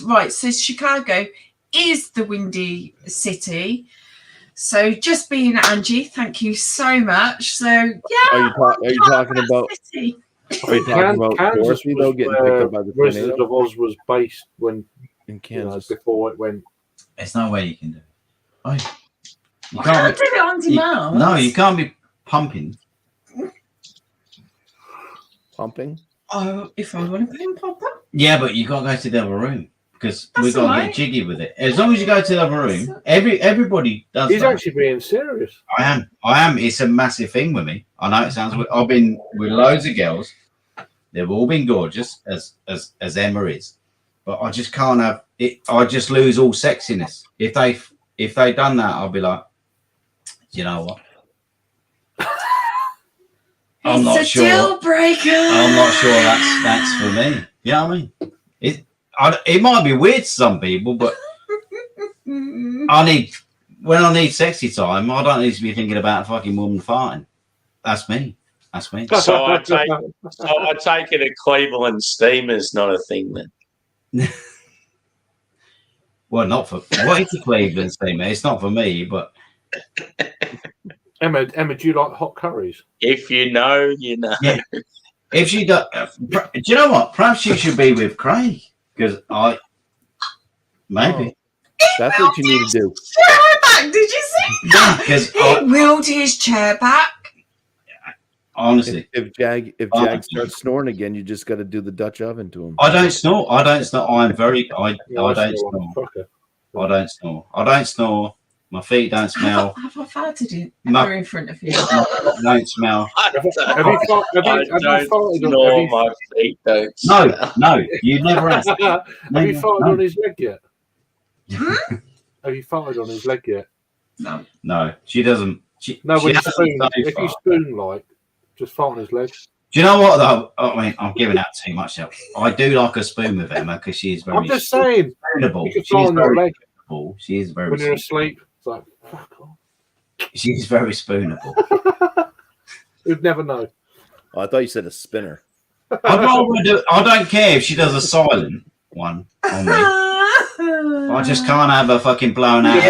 Right, so Chicago is the Windy City. So just being Angie, thank you so much. So yeah, Are you talking about? City. Are you talking about Kansas Dorothy though getting picked up by the Wizard tornado of Oz was based when in Kansas? before it went. There's no way you can do it. You can't do it on demand. No, you can't be pumping. Pumping? Oh, if I want to pump up. Yeah, but you got to go to the other room because That's we got to right. get jiggy with it. As long as you go to the other room, everybody does. He's that. actually being serious. I am. It's a massive thing with me. I know it sounds weird. I've been with loads of girls. They've all been gorgeous, as Emma is, but I just can't have it. I just lose all sexiness. If they done that, I'll be like, you know what? I'm not sure. Deal breaker. I'm not sure that's for me. You know what I mean? It might be weird to some people, but when I need sexy time, I don't need to be thinking about a fucking woman farting. That's me. That's me. So I take it a Cleveland steamer's not a thing then. Well, not for it's a Cleveland steamer. It's not for me, but Emma, do you like hot curries? If you know, you know. Yeah. If she does, do you know what? Perhaps you should be with Craig because maybe. That's what you need to do. Chair back. Did you see that? Because He wheeled his chair back. Honestly, If Jag starts snoring again, you just got to do the Dutch oven to him. I don't snore. I don't snore. I don't snore. I don't snore. My feet don't smell. Have I farted in front of you? Don't smell. I don't snore, my feet don't smell. No, you never asked. Have you farted on his leg yet? Have you farted on his leg yet? No, she doesn't. If you spoon like, just fart on his leg. Do you know what though? I mean, I'm giving out too much help. I do like a spoon with Emma because she is very. I'm just saying. Spoonable. You can fart on your leg. She is very. When you're asleep, it's like fuck off. She's very spoonable. You'd never know. Oh, I thought you said a spinner. I don't care if she does a silent one on me. I just can't have her fucking blown out.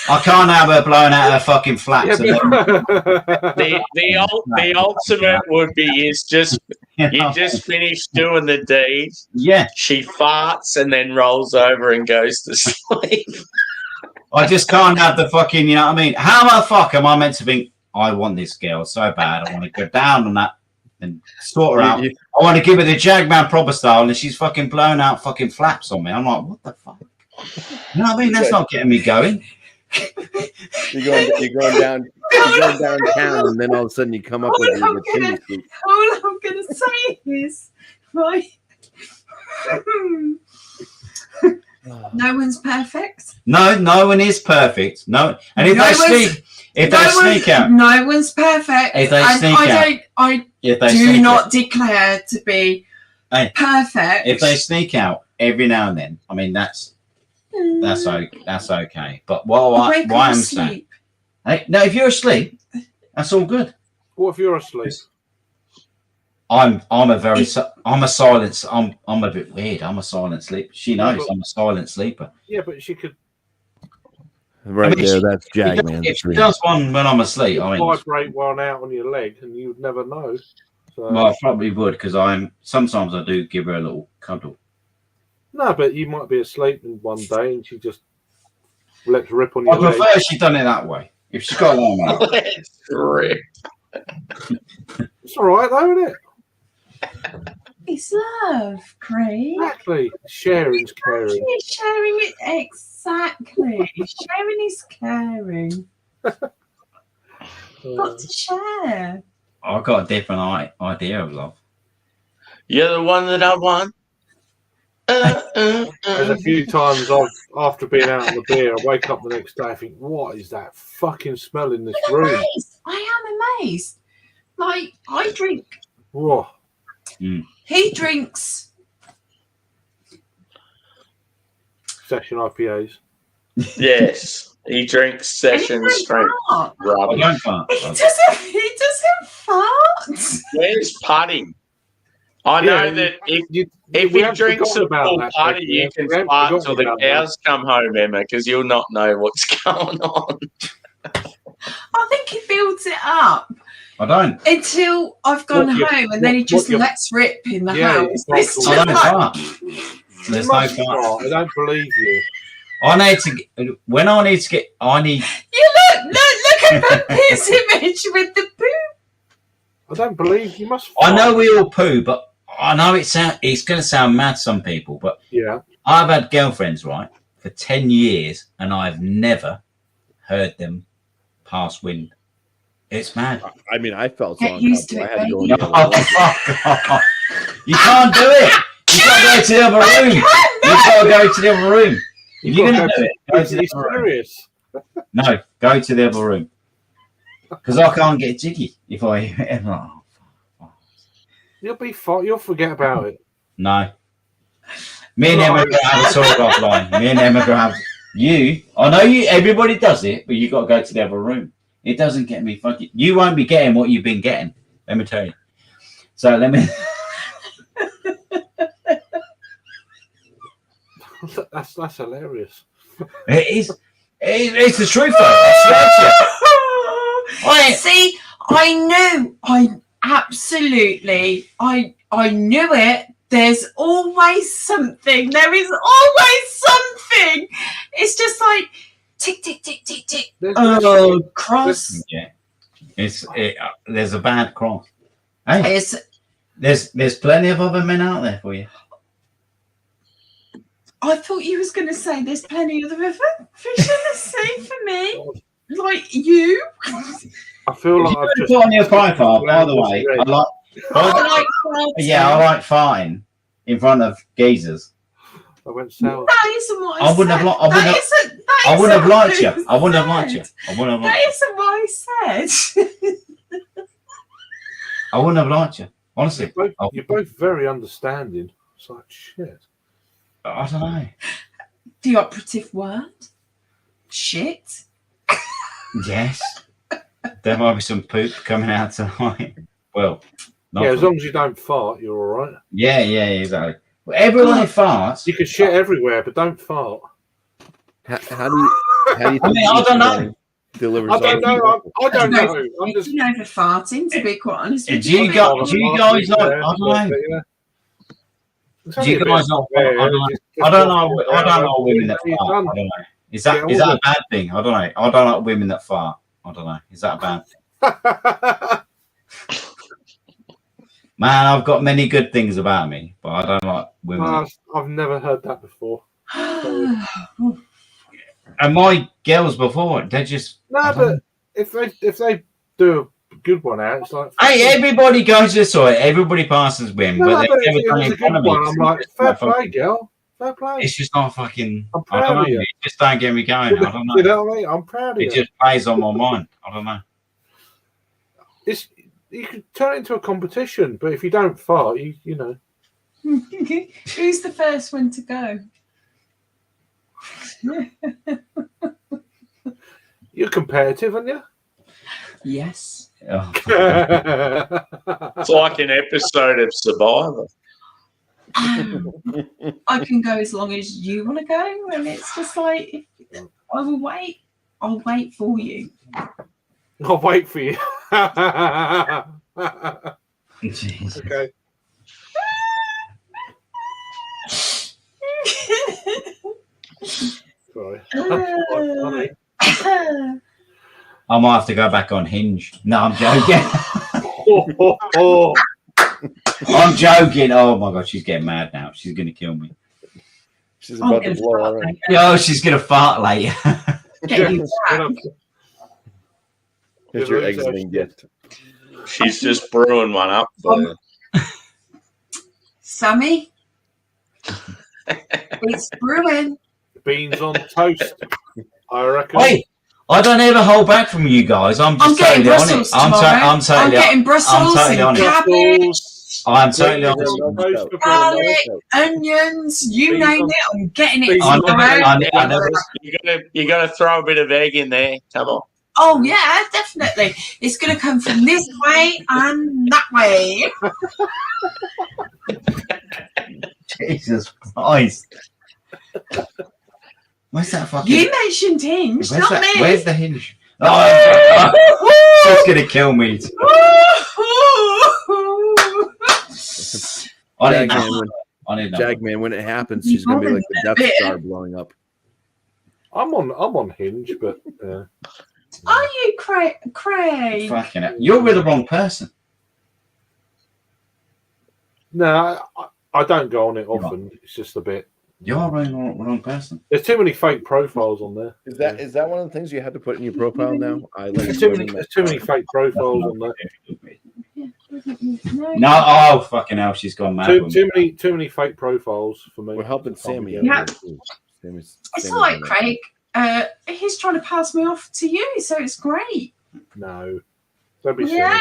I can't have her blown out her fucking flaps. The ultimate would be you just finish doing the deed. Yeah. She farts and then rolls over and goes to sleep. I just can't have the fucking, you know what I mean? How the fuck am I meant to think, I want this girl so bad. I want to go down on that and sort her out. I want to give her the Jagman proper style and she's fucking blown out fucking flaps on me. I'm like, what the fuck? You know what I mean? That's not getting me going. You're going downtown, and then all of a sudden you come up with your chimney sweep. All I'm going to say is, right? No one's perfect. No one is perfect. No, and if they sneak out, no one's perfect. If they sneak out, I do not declare to be perfect. If they sneak out every now and then, I mean that's okay. But why I'm saying, hey, no, if you're asleep, that's all good. What if you're asleep? I'm a silent. I'm a bit weird. I'm a silent sleeper. She knows I'm a silent sleeper. Yeah, but she could. Right there, that's Jagman. If she does one when I'm asleep, I mean, vibrate one out on your leg, and you'd never know. So. Well, I probably would because sometimes I do give her a little cuddle. No, but you might be asleep in one day, and she just lets rip on your leg. I prefer she done it that way. If she's got one out. It's all right, though, isn't it? It's love, Craig. Exactly. Sharing's caring. Sharing it exactly. Sharing is caring. Got to share. I've got a different idea of love. You're the one that I want. There's a few times after being out on the beer, I wake up the next day, I think, what is that fucking smell in this room? I am amazed. Like, I drink. Whoa. He drinks Session IPAs. Yes, he drinks session strength rubbish. I don't fart. He doesn't fart. Where's putting? I know that if he drinks a full putty, you can fart till the cows come home, Emma, because you'll not know what's going on. I think he builds it up. I don't. Until I've gone home, and then he just lets rip in the house. I don't fart. There's no fart. I don't believe you. I need to. When I need to get, I need. You look at his image with the poo. I don't believe you must. I know we all poo, but I know it's going to sound mad to some people, but yeah, I've had girlfriends, right, for 10 years, and I've never heard them pass wind. It's mad. I mean, I felt so uncomfortable. I had to go. You can't do it. You got to go to the other room. You got to go to the other room. If you're going to do it, go to the other room. No, go to the other room. Because I can't get jiggy if I. You'll be fine. You'll forget about it. No. Me and Emma are going to have a talk offline. Me and Emma are going to have you. I know you. Everybody does it, but you got to go to the other room. It doesn't get me fucking. You won't be getting what you've been getting. Let me tell you. So let me. That's hilarious. It is. It's the truth, though. I see. I knew. I knew it. There's always something. There is always something. It's just like tick, tick, tick, tick, tick. Cross. Yeah. There's a bad cross. Hey, there's plenty of other men out there for you. I thought you was going to say there's plenty of other fish in the sea for me, like you. I feel like I've just put on your profile. By the way, I like farting in front of geezers. I went south. That isn't what I said. I wouldn't have liked you. I wouldn't have liked you. That isn't what I said. I wouldn't have liked you. Honestly. You're both very understanding. It's like, shit. I don't know. The operative word? Shit. Yes. There might be some poop coming out tonight. Well, as long as you don't fart, you're all right. Yeah, exactly. Well, everyone who farts. You can shit everywhere, but don't fart. How do you think I don't know. Delivers I don't know. I don't know. I'm just over farting, to be quite honest with you. Do you guys like? I don't know. Do you guys not? I don't know women that fart. I don't know. Is that a bad thing? I don't know. I don't like women that fart. I don't know. Is that a bad thing? Man, I've got many good things about me, but I don't like women. I've never heard that before. And my girls before, they're just but if they do a good one out, it's like hey, everybody goes to the toilet, everybody passes women, but they never done it in front of me. I'm like, fair play, girl. Fair play. It's just not fucking. I'm proud of you. It just don't get me going. I don't know. You know what I mean? I'm proud of you. It just plays on my mind. I don't know. You can turn it into a competition, but if you don't fart, you know. Who's the first one to go? You're competitive, aren't you? Yes. Oh. It's like an episode of Survivor. I can go as long as you want to go, and it's just like I will wait. I'll wait for you. I'll wait for you. Jesus. Okay. Sorry. I might have to go back on Hinge. No, I'm joking. I'm joking. Oh my god, she's getting mad now. She's gonna kill me. She's about to blow already. Oh, she's gonna fart later. Get Here's your exiting gift. She's just brewing one up for you. Sammy? It's brewing. Beans on toast, I reckon. Wait, I don't ever hold back from you guys. I'm just getting totally on it. Brussels tomorrow. I'm getting Brussels totally on and it. cabbage, I'm totally on it. garlic, onions, you name it. I'm getting it tomorrow. You got to throw a bit of egg in there. Come on. Oh yeah, definitely. It's going to come from this way and that way. Jesus Christ. Where's that fucking... You mentioned hinge, Where's not that? me. Where's the hinge? Oh, it's going to kill me. Jagman, when it happens, she's going to be like the Death Star blowing up. I'm on Hinge, but... Are you, Craig? Fucking hell. You're with the wrong person. No, I don't go on it often. It's just a bit... You're with the wrong person. There's too many fake profiles on there. Is that one of the things you have to put in your profile now? There's too many fake profiles on there. No, oh fucking hell, she's gone mad. Too many fake profiles for me. We're helping Sammy. Yeah. It's all right, Craig. He's trying to pass me off to you, so it's great. No, don't be silly. Yeah.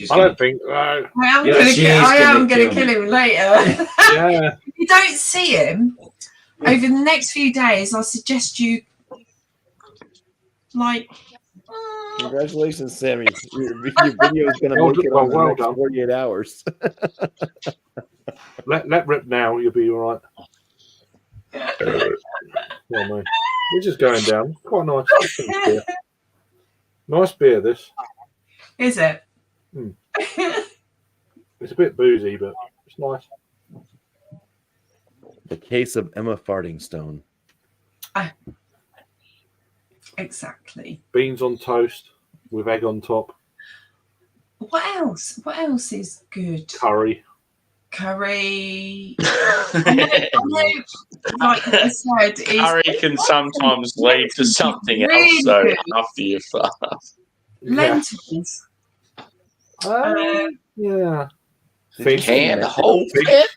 I don't think. I am going to kill him later. Yeah. If you don't see him over the next few days, I suggest you Congratulations, Sammy. Your video is going to make it on the next 48 hours. let rip now. You'll be all right. Yeah, mate. We're just going down. Quite nice. Beer. Nice beer, this. Is it? It's a bit boozy, but it's nice. The case of Emma Fartingstone. Exactly. Beans on toast with egg on top. What else? What else is good? Curry. I know, like I said, curry can sometimes lead to something else. So after you fast, lentils. Yeah. Fish. Can whole fish.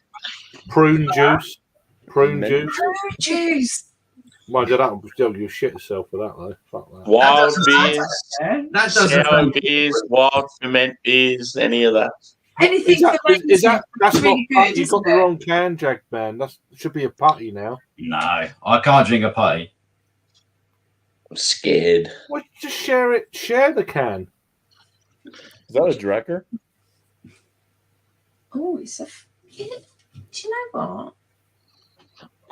Prune juice. Prune juice. Mind you, you'll shit yourself for that though. Fuck that. Wild beers, sour beers, wild ferment beers, any of that. Anything that's really not good, you got the wrong can, Jag man. That should be a putty now. No, I can't drink a putty. I'm scared. Well, just share it. Share the can. Is that a Drecker? Oh, do you know what?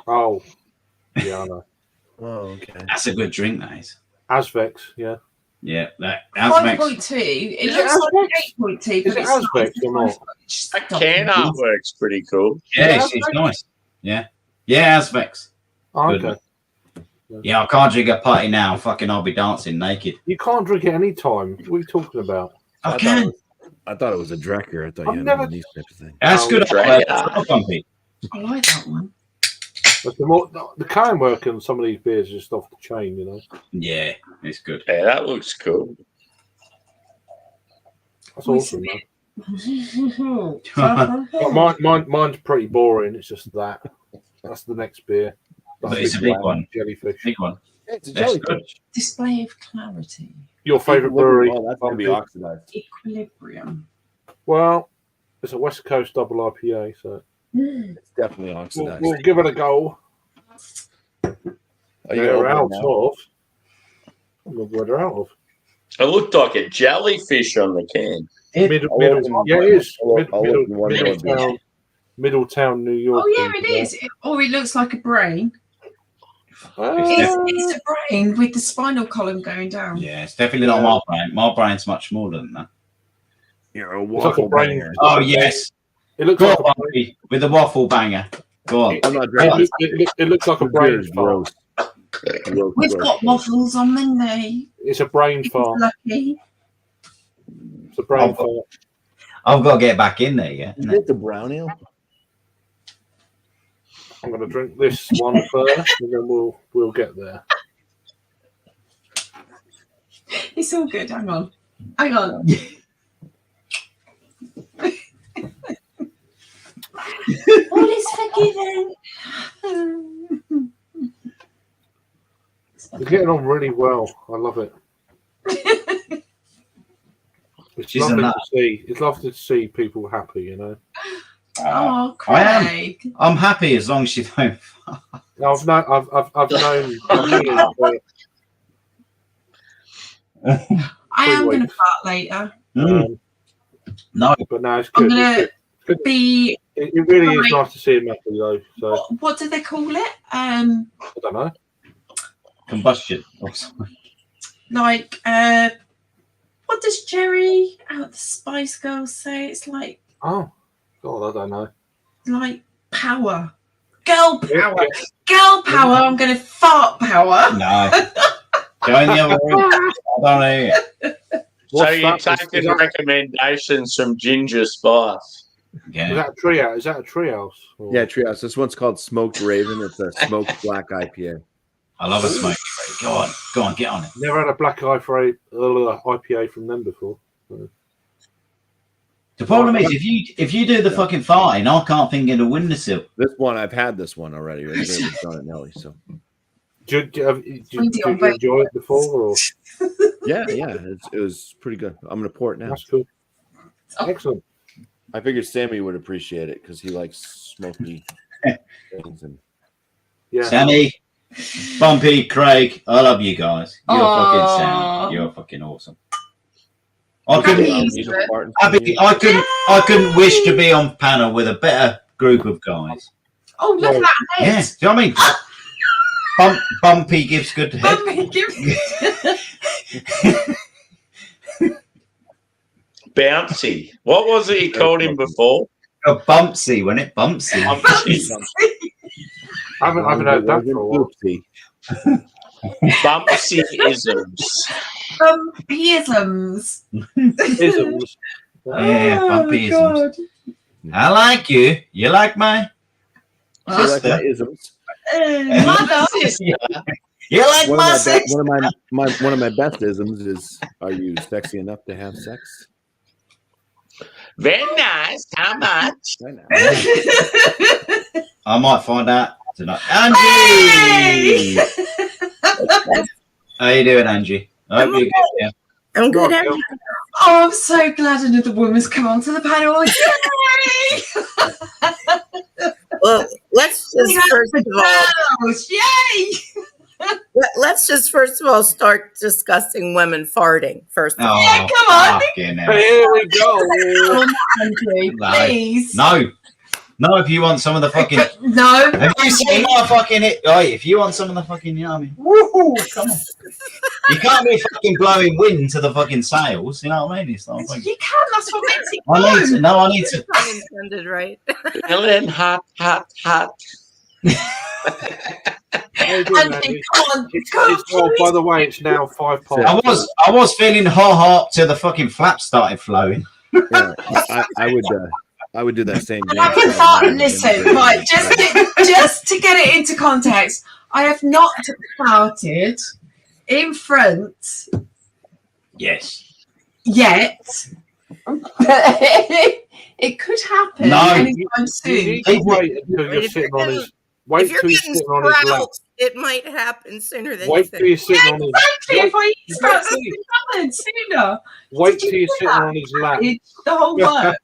Oh, yeah, I know. Oh, okay. That's a good drink, that is. Azvex, yeah. Yeah, that 5.2. It looks like 8.2, but it's Azvex or not? That can artwork's pretty cool. Yeah, it's nice. Yeah, Azvex. Oh, okay. Yeah, I can't drink a putty now. Fucking, I'll be dancing naked. You can't drink it any time. What are you talking about? I can. I thought it was a Drecker. I thought you had these types of things. That's good. I like that one. But the can work on some of these beers is just off the chain, you know. Yeah, it's good. Yeah, that looks cool. That's awesome, man. Mine's pretty boring. It's just that. That's the next beer. But it's a big one. Jellyfish. Big one. Yeah, it's a jellyfish. Display of clarity. Your favourite brewery? Oh, that's going to be oxidized. Equilibrium. Well, it's a West Coast double IPA, so it's definitely oxidized. We'll give it a go. They're out of. I don't know what they're out of. It looked like a jellyfish on the can. Yeah, it is. Middletown, New York. Oh, yeah, it is. Or it looks like a brain. It's a brain with the spinal column going down. Yeah, it's definitely not my brain. My brain's much smaller than that. You're a waffle banger. Oh, yes. It looks like with the waffle banger. Go on. It looks like a brain fart. We've got waffles on Monday. It's a brain fart. Lucky. It's a brain fart. I've got to get back in there, yeah. Is it the brown ale? I'm going to drink this one first, and then we'll get there. It's all good. Hang on. All is forgiven. getting on really well. I love it. It's lovely to see. It's lovely to see people happy, you know. Oh, Craig. I'm happy as long as you don't. I've known. I am going to fart later. No, but no, it's good. I'm going to be. It really is nice to see him happy, though. So what do they call it? I don't know. Combustion or something. Like, what does Jerry out the Spice Girls say? It's like. Oh, God, I don't know. Like power. Girl power. Girl power. I'm going to fart power. No. Go in the other room. I don't know. So you're taking recommendations from Ginger Spice. Yeah. Is that a treehouse? Is that a treehouse? Or... Yeah, treehouse. This one's called Smoked Raven. It's a smoked black IPA. I love a smoked Raven. Go on, get on it. Never had a black IPA from them before. So. The problem is, if you do the fucking farting, I can't think of the windowsill. This one, I've had this one already. It's done at Nelly, so. Did you enjoy it before? Or? Yeah, it was pretty good. I'm going to pour it now. That's cool. Excellent. I figured Sammy would appreciate it because he likes smoky things. And... Yeah. Sammy, Bumpy, Craig, I love you guys. You're fucking Sammy. You're fucking awesome. I couldn't wish to be on panel with a better group of guys. Oh, look at that head. Yeah, do you know what I mean? Bumpy gives good head. Bumpy gives Bouncy. What was it he called him before? A Bumpsy, wasn't it? Bumpsy. I haven't heard that for a while. Bumpsy-isms. Bumpy-isms. Isms. Yeah, Bumpy-isms. I like you. You like my sister. Like my isms. My sister. You like my sister. One of my best isms is, are you sexy enough to have sex? Very nice. How much? I might find out tonight. Angie! Hey! How you doing, Angie? I hope you're good. Yeah. I'm good. Oh, I'm so glad another woman's come onto the panel. Yay! Well, let's just first of all, yay! Let's just first of all start discussing women farting. First of all, yeah, come on. Here we go. Please. No, if you want some of the fucking no. Have you seen my fucking if you want some of the fucking woohoo, come on. You can't be fucking blowing wind to the fucking sails, you know what I mean? It's not fucking... You can, that's what makes it go. I need to intended, right? Ellen, hot. Andy, come on, by the way, it's now 5 past. I was feeling hot till the fucking flaps started flowing. Yeah, I would do that same thing. Listen, right, just to get it into context, I have not farted in front. Yes. Yet. It could happen anytime soon. Wait until you're sitting on his... Wait till you're sitting on his lap. It might happen sooner than Wait till you're sitting on his... Exactly, if I eat sprouts, it could happen sooner. Wait till you're sitting on his lap. It's the whole work.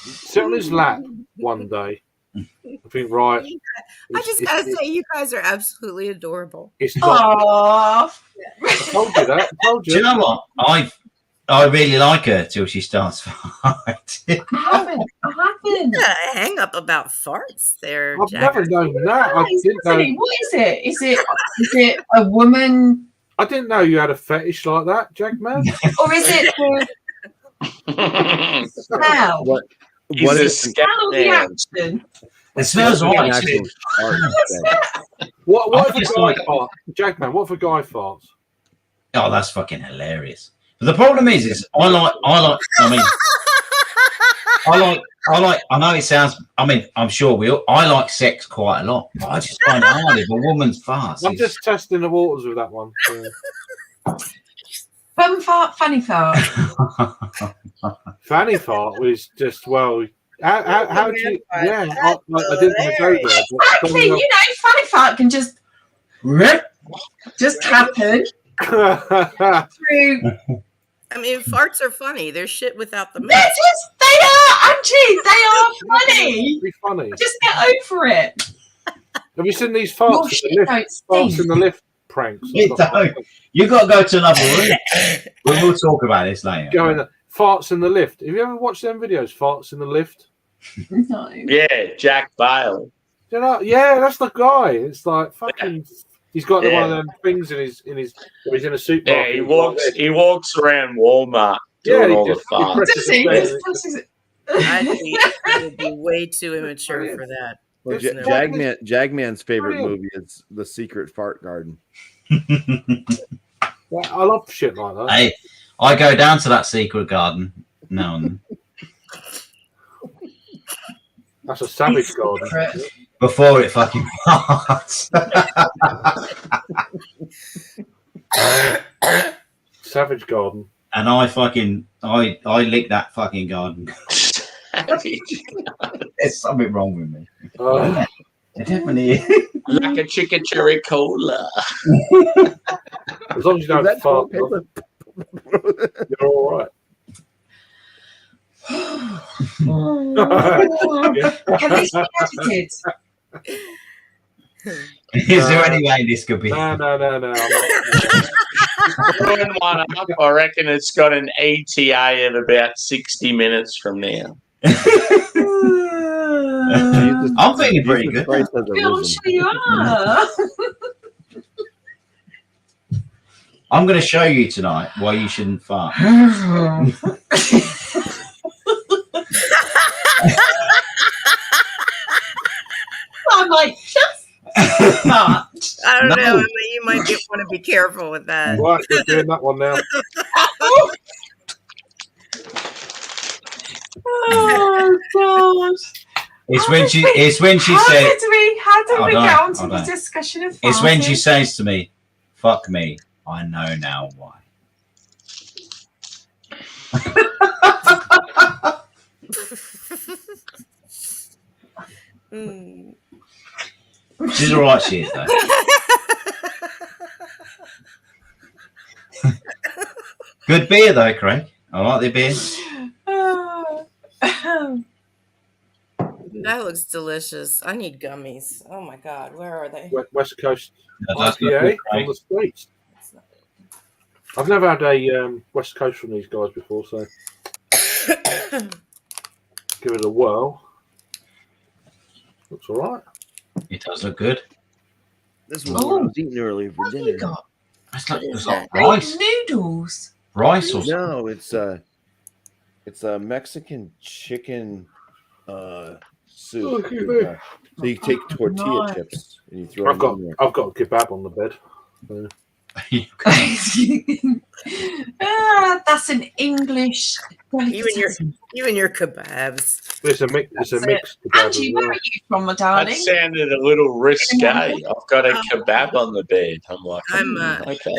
Sit on his lap one day. I think, right. I just gotta say, you guys are absolutely adorable. It's not. Aww. I told you that. Do you know what? I really like her till she starts fighting. I haven't. Hang up about farts there, I've Jack. never known that. I didn't know. What is it? Is it a woman? I didn't know you had a fetish like that, Jackman. Or is it the smell? What is the action? It smells right. What if a guy farts? Jackman, what if a guy farts? Oh, that's fucking hilarious. But the problem is I know it sounds, I'm sure I like sex quite a lot, but I just find it hard if a woman's farts. I'm just testing the waters with that one. Fun fart, funny fart. Fanny fart was just, well, how do you, I didn't want to go there. Exactly, funny fart can just... just happened through. I mean, farts are funny. They're shit without the They mouth. are, Angie. They are funny. Be funny. Just get over it. Have you seen these Your farts shit in the lift? don't Farts stink. in the lift pranks. You don't. You got to go to another room. We'll talk about this later. Going farts in the lift. Have you ever watched them videos? Farts in the lift. No. Yeah, Jack Bale. You know, yeah, that's the guy. It's like fucking. He's got one of them things in his. He's in a supermarket. Yeah, he walks around Walmart doing all the farts. Does he? I would be way too immature for that. Well, Jagman's favorite movie is The Secret Fart Garden. Yeah, I love shit like that. Hey, I go down to that secret garden now and then. That's a savage garden. Before it fucking farts. Savage garden. And I lick that fucking garden. There's something wrong with me. It definitely is. Like a chicken cherry cola. As long as you don't fart, you're all right. Can they be edited? Is there any way this could be? No. I reckon it's got an ETA at about 60 minutes from now. I'm feeling pretty good. I'm sure you are. I'm going to show you tonight why you shouldn't fart. I'm like, just not. I don't know. I mean, you might want to be careful with that. Right, we're doing that one now. Oh God! It's when she How said. did we get onto the on. discussion of farting? It's when she says to me, "Fuck me, I know now why." She's all right, she is though. Good beer though, Craig. I like the beer. That looks delicious. I need gummies. Oh my God, where are they? West Coast That's IPA good, from the States. I've never had a West Coast from these guys before, so give it a whirl. Looks all right. It does look good. This is what I was eating earlier for What have dinner. you got? It's like rice. Noodles. Rice or something. No, it's a Mexican chicken soup. So you take tortilla chips and you throw them in there. I've got a kebab on the bed. So. That's an English. You and your kebabs. It's a mixed kebab. Angie, where are you from, my darling? That sounded a little risque. I've got a kebab on the bed. I'm like, okay.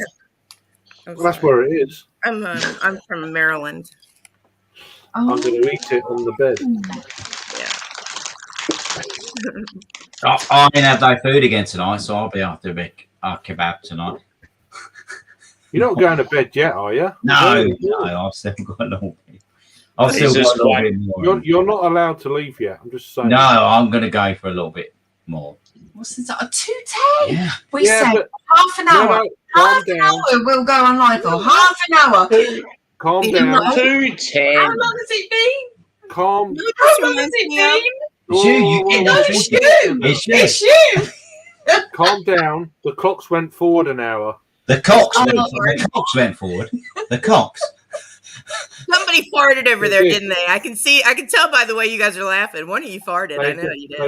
Well, that's where it is. I'm from Maryland. I'm going to eat it on the bed. Yeah. I didn't have no food again tonight, so I'll be after a kebab tonight. You're not going to bed yet, are you? No, I've still got a little bit. I've still got a little bit more. You're not allowed to leave yet. I'm just saying. No, I'm going to go for a little bit more. What's this? 2:10. Yeah. We said half an hour. Half an hour we'll go on live for. Half an hour. Calm down. 2:10. How long has it been? Calm. How long has it been? It's you. Calm down. The clocks went forward an hour. The cocks went forward. The cocks. Somebody farted over there, didn't they? I can tell by the way you guys are laughing. One of you farted. I know you did.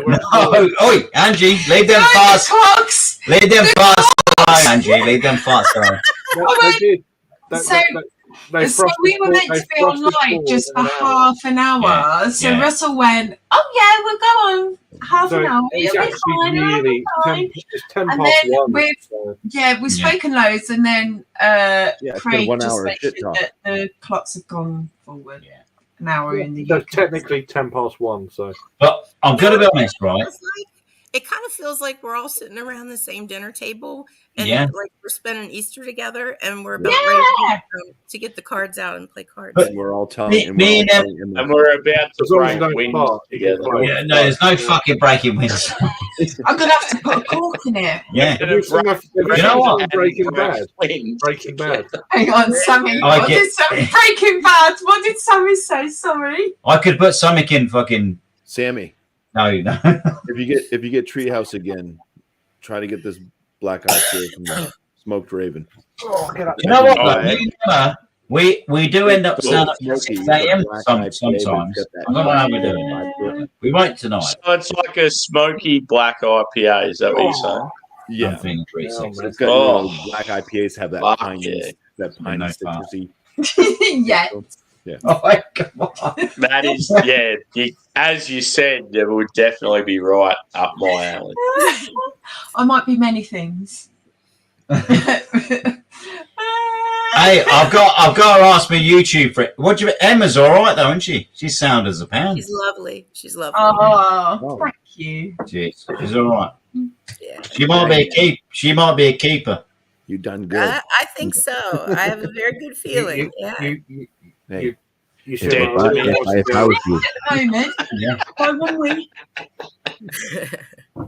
Oi, Angie, leave them farts. Leave them farts alone, Angie. Leave them farts alone. They did. So we were meant to be on live just for half an hour. Yeah. So Russell went, "Oh yeah, we'll go on half an hour. It'll be fine. Really, it's 10 and past then 1. we've spoken loads, and then Craig 1 just hour mentioned shit talk. that the clocks have gone forward an hour in the So UK. technically 10 past 1. So, but I'm going to be honest, right? It kind of feels like we're all sitting around the same dinner table and like we're spending Easter together and we're about ready to get the cards out and play cards. But we're all telling and we're about to break wins together. Yeah, no, there's no fucking breaking wins. I'm gonna have to put a cork in it. Yeah. You know what? Breaking Bad. Breaking Bad. Hang on, Sammy. What did Sammy? Breaking Bad. What did Sammy say? Sorry. I could put something in fucking Sammy. No. If you get Treehouse again, try to get this black eye from the Smoked Raven. You know what? We do end up standing up at 6 a.m. sometimes. I don't know how we're doing it. We won't tonight. So it's like a smoky black IPA. Is that what you're saying? Yeah. It's got, black IPAs have that piney, citrusy. Yeah. Yeah. Oh my God. That is, as you said, it would definitely be right up my alley. I might be many things. Hey, I've got to ask my YouTube friend. What do you? Emma's all right though, isn't she? She's sound as a pound. She's lovely. She's lovely. Oh, thank you. She's all right. Yeah. She might be a keeper. You done good. I think so. I have a very good feeling. You should. If I was you. At the moment, by 1 week.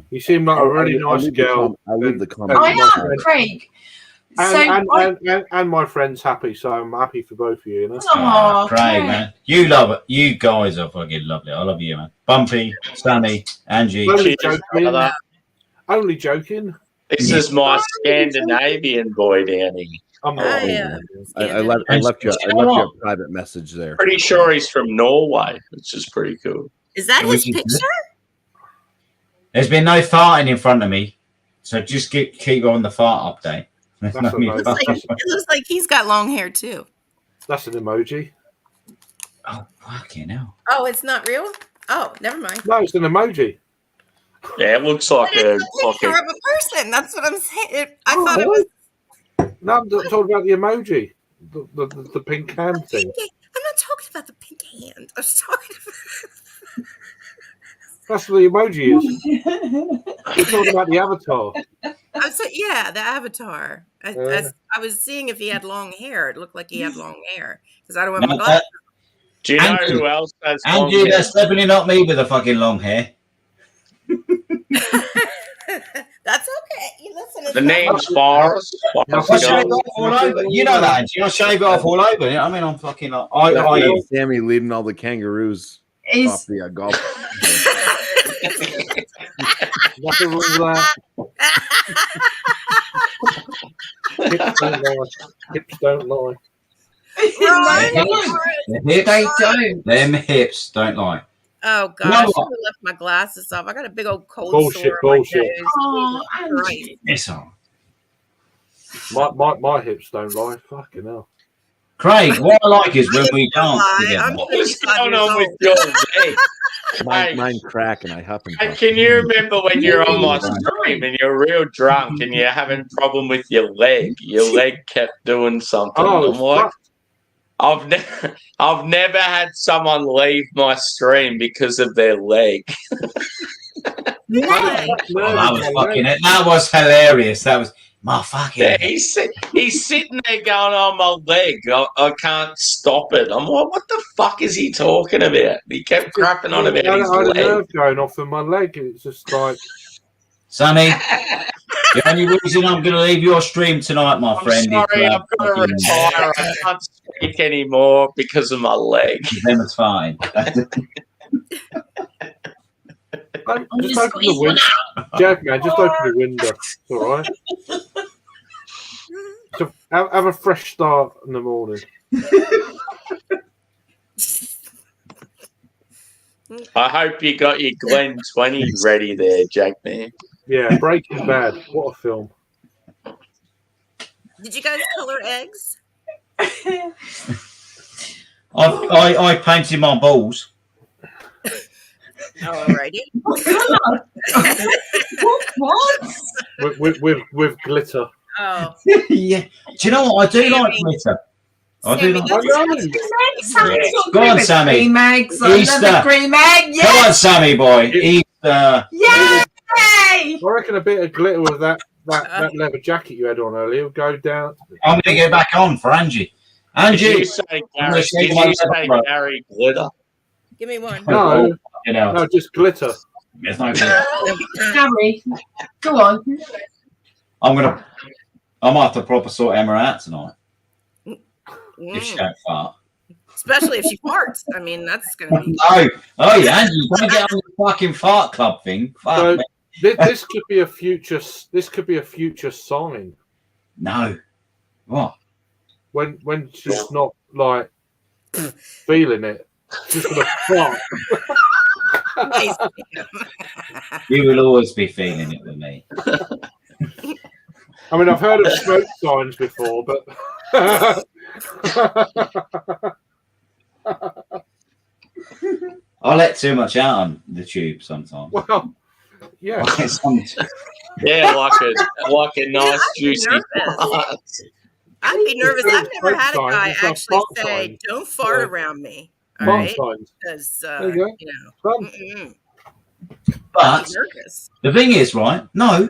You seem like a really nice girl. I leave the comment. I am, Craig. And my friend's happy, so I'm happy for both of you. You know? Oh, Craig, man. You love it. You guys are fucking lovely. I love you, man. Bumpy, Sammy, Angie. Only joking. This is my Scandinavian boy, Danny. I'm not. I left you a private message there. Pretty sure he's from Norway, which is pretty cool. Is that his picture? There's been no farting in front of me, so just keep on the fart update. It looks like he's got long hair too. That's an emoji. Oh, fucking hell. Oh, it's not real? Oh, never mind. No, it's an emoji. Yeah, it looks like a picture of a person. That's what I'm saying. I thought it was. No, I'm talking about the emoji, the pink hand thing. I'm not talking about the pink hand. I was talking about. That's what the emoji is. We're talking about the avatar. The avatar. I was seeing if he had long hair. It looked like he had long hair because I don't wear my glasses. Do you know who else has long hair? That's definitely not me with a fucking long hair. That's okay. You listen. The name's Forrest. You know that, Angie. I shave it off all over. I mean, I'm fucking. Sammy leading all the kangaroos off the golf. Nothing wrong with that. Hips don't lie. They don't. Them hips don't lie. Oh God! I should have left my glasses off. I got a big old cold sore. Bullshit. Oh, it's on. My hips don't lie. Fucking hell. Craig, what I like is when we dance together. What's going on with your leg? Mine crack and I huff and puff. Can you remember when you're on my stream and you're real drunk and you're having a problem with your leg? Your leg kept doing something. I'm like, I've never had someone leave my stream because of their leg. That was hilarious. That was my fucking. Yeah, he's sitting there going on my leg. I can't stop it. I'm like, what the fuck is he talking about? He kept crapping on about his leg. I had a nerve going off in my leg. It's just like, Sammy, the only reason I'm going to leave your stream tonight, my friend. Sorry, I've got to retire. I can't speak anymore because of my leg. Then it's fine. Just open the window. Jack, man, just open the window. It's all right. So have a fresh start in the morning. I hope you got your Glen 20 ready there, Jack, man. Yeah, Breaking Bad. What a film. Did you guys color eggs? I painted my balls. Alrighty. What? With glitter. Oh. Yeah. Do you know what? I do like glitter. I do like Go on, Sammy. Green eggs. I love the green egg. Yes. Come on, Sammy boy. Easter. Yay! Sammy. I reckon a bit of glitter with that leather jacket you had on earlier will go down. I'm going to go back on for Angie. Angie, did you say Gary Glitter? Give me one. No, just glitter. There's no glitter. Gary, go on. I might have to proper sort Emma out tonight. If she don't fart. Especially if she farts. I mean, that's going to be... No. Oh, yeah, Angie, don't get on the fucking fart club thing. Fuck, so, this could be a future sign. No. What? When she's not, like, feeling it. She's going to fart. Nice. You will always be feeling it with me. I mean, I've heard of smoke signs before, but... I let too much out on the tube sometimes. Well, yeah. Yeah, like a nice juicy fart. I'd be nervous. I've never had a guy actually say, "Don't fart around me." All right, because But the thing is, right? No,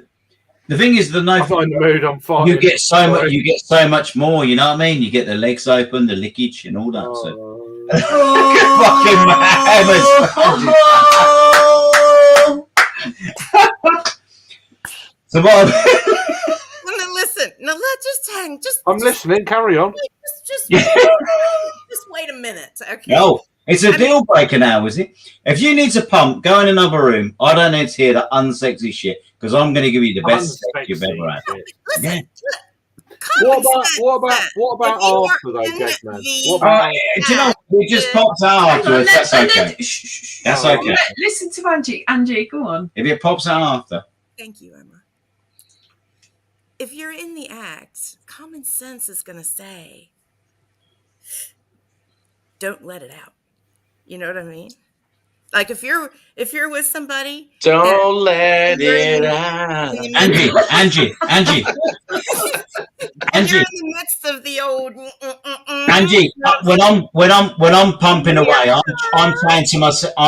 the thing is, I'm not in the mood. I'm fine. You get so much. You get so much more. You know what I mean? You get the legs open, the lickage, and all that. So what? Now listen. Now let's just hang. I'm listening. Carry on. Just wait a minute. Okay. No, it's a deal breaker now, is it? If you need to pump, go in another room. I don't need to hear that unsexy shit because I'm going to give you the best sex you've ever had. Listen. What about after though, Jegman? Do you know? We just popped out afterwards. That's okay. That's okay. Listen to Angie. Angie, go on. If it pops out after. Thank you, Emma. If you're in the act, common sense is going to say, don't let it out. You know what I mean? Like if you're with somebody, don't let it out. Angie. You're in the midst of the old Angie. When I'm pumping away, I'm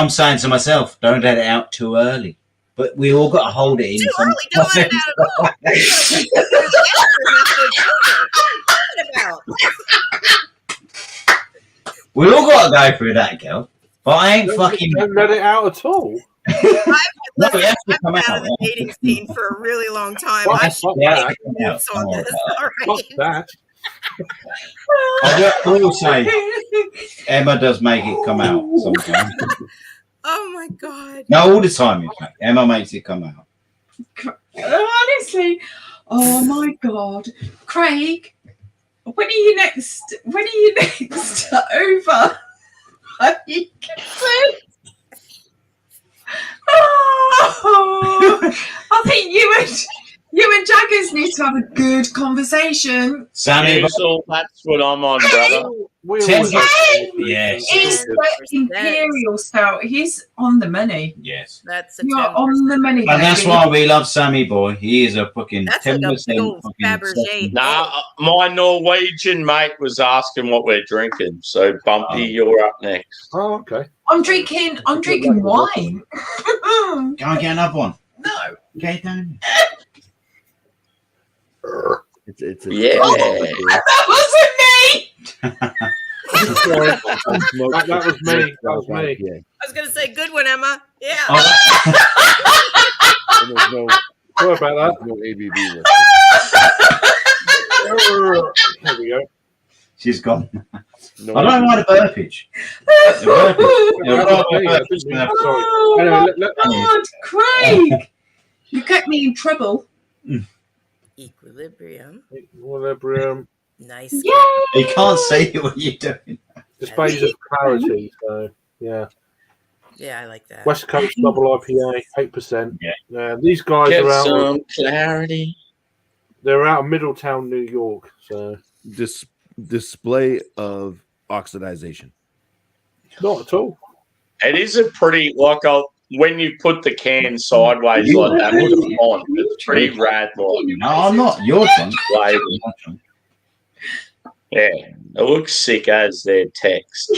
saying to myself, don't let it out too early. But we all got to hold it in. Too early, don't let it out at all. We all got to go through that, girl. But I ain't fucking. Don't let it out at all. I've been out of the dating scene for a really long time. I should take notes on this. All right. I will say, Emma does make it come out sometimes. Oh my God! No, all the time. In fact, Emma makes it come out. Honestly, oh my God, Craig, when are you next over? Oh, I think you and Jaggers need to have a good conversation. Sammy, that's what I'm on, brother. Yes. He's the Imperial Stout. He's on the money. Yes. You're on the money. And that's why we love Sammy Boy. He is a fucking 10%. Nah, my Norwegian mate was asking what we're drinking. So Bumpy, you're up next. Oh, okay. I'm drinking wine. Go and get another one. No. Okay, down. It's yeah. That wasn't me. that was me. That was me. Yeah. I was going to say, good one, Emma. Yeah. And there's no. Sorry about that. No ABV. There we go. She's gone. No I don't mind a burpage. God, Craig, you got me in trouble. Equilibrium. Nice. Yay! You can't see what you're doing. Displays of clarity. So yeah. Yeah, I like that. West Coast double IPA, 8%. Yeah. These guys Get are out. some clarity. They're out of Middletown, New York. So display of oxidization. Not at all. It is a pretty when you put the can sideways like that with a font, it's pretty rad. No, I'm not. Your turn. Yeah, it looks sick as their text.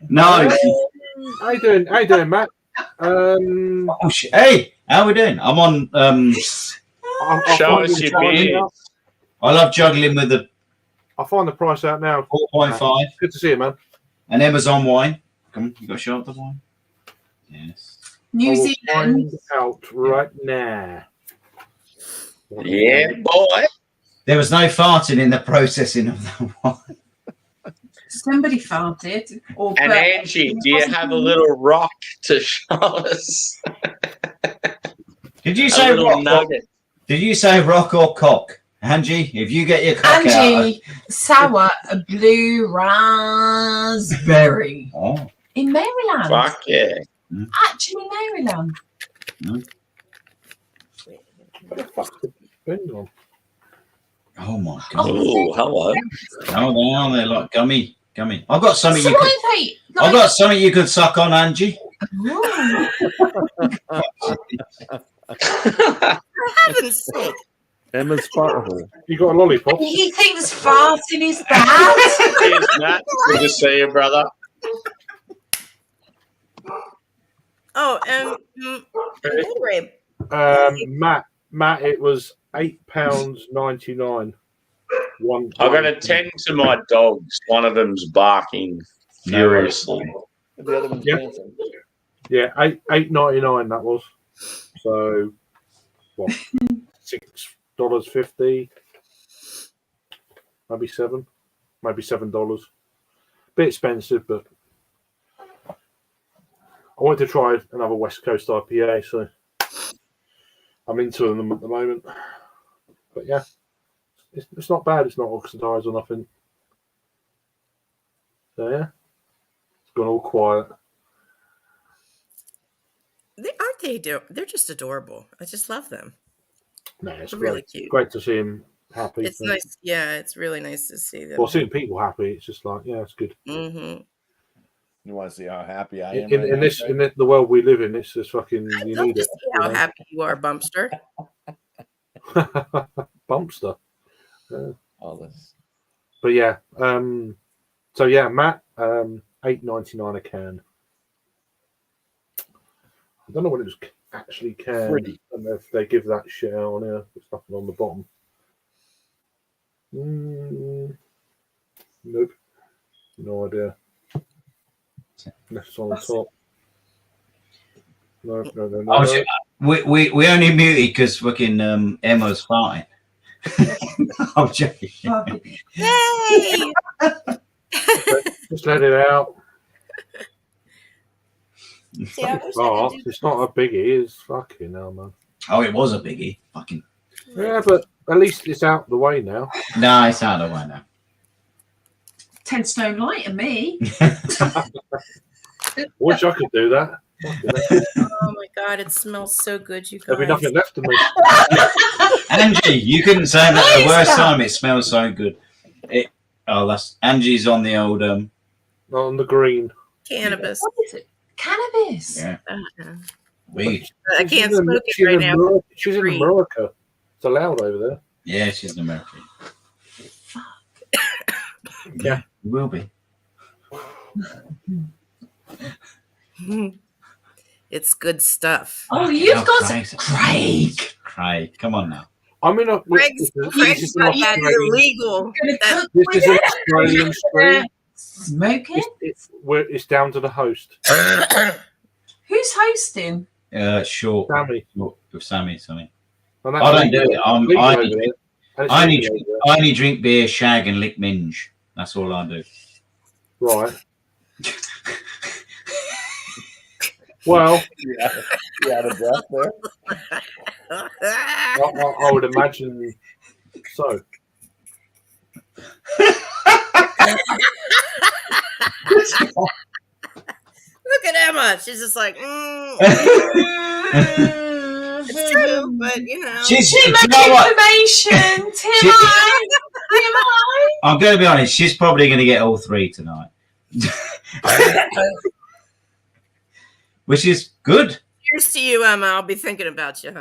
No, How you doing? How you doing, Matt? Oh shit! Hey, how we doing? I'm on. Show us your beard. I love juggling with the. I'll find the price out now. 4.5. Good to see you, man. And Amazon wine. Come on, you got to show up the wine. Yes. New Zealand. Find out right now. Yeah, boy. There was no farting in the processing of the wine. Somebody farted. And Angie, do you have a little rock to show us? Did you say rock? Nugget? Did you say rock or cock? Angie, if you get your cock Angie, out. sour blue raspberry. Oh. In Maryland. Fuck yeah. Actually, Maryland. What the fuck's the thing on? Oh my god. Oh, hello. Oh, they're like gummy. I've got something So you could, I've got something you could suck on, Angie. For heaven's sake. Emma's farthole. You got a lollipop? He thinks farting is bad. Cheers, Matt. Good to see you, brother. Oh, and Gatorade. Matt, it was £8.99. I got to tend to my dogs. One of them's barking furiously. The other one's dancing. Yeah, $8.99 that was. So what? $6.50, maybe $7. Bit expensive, but I wanted to try another West Coast IPA, so I'm into them at the moment. But yeah, it's not bad. It's not oxidized or nothing. So yeah, it's gone all quiet. They're just adorable. I just love them. No, it's really great. cute. Great to see him happy. It's nice. Yeah, it's really nice to see them. Well, seeing people happy, it's just like, yeah, it's good. Mm-hmm. You want to see how happy I am? In the world we live in, it's just fucking. You Love need to it. see how happy you are, Bumpster. Bumpster. All this. But yeah, so yeah, Matt, $8.99 a can. I don't know when it was actually canned. I don't know if they give that shit out on here. There's nothing on the bottom. Nope. No idea. Unless it's on the top. No. We only muted because fucking Emma's farting. I'm joking. Yay! Just let it out. See, I wish I Oh, could do it's not a biggie. It's fucking hell, man. Oh, it was a biggie. Fucking. Yeah, but at least it's out the way now. No, it's out of the way now. 10 stone lighter, me. Wish I could do that. Oh my god, it smells so good, you guys. There'll be nothing left of me. Angie, you couldn't say that the worst time. It smells so good. That's Angie's on the old On the green. Cannabis. What is it? Cannabis. Yeah. I can't smoke it right now. She's in America. It's allowed over there. Yeah, she's an American. Fuck. Yeah, it will be. It's good stuff. Oh, you've got some Craig, come on now. I mean, Craig's got that illegal. This is an Australian stream. Smoking? It's down to the host. Who's hosting? Short. Sammy. With Sammy. And I don't do it. I only drink beer, shag, and lick minge. That's all I do. Right. Well, you out of breath there. I would imagine so. Look at Emma. She's just like, it's true, but you know. She's too much information. TMI. I'm going to be honest. She's probably going to get all three tonight. Which is good. Cheers to you, Emma. I'll be thinking about you.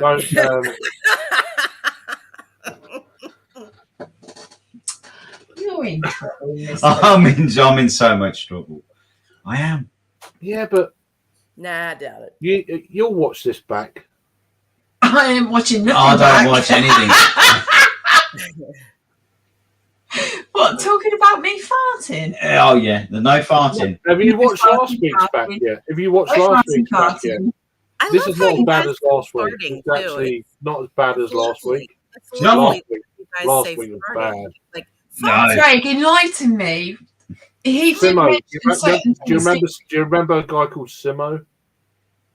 You're in trouble. I'm in so much trouble. I am. Yeah, but Nah, I doubt it. You'll watch this back. I ain't watching nothing. I don't watch anything. What, talking about me farting? Oh yeah, the no farting. Have you watched last week's back yet? Have you watched last week's back yet? This is not as bad as last week. It's actually not as bad as last week. Last week was bad. Like, No. Craig, enlighten me. He did Simo. mention Do you remember a guy called Simo?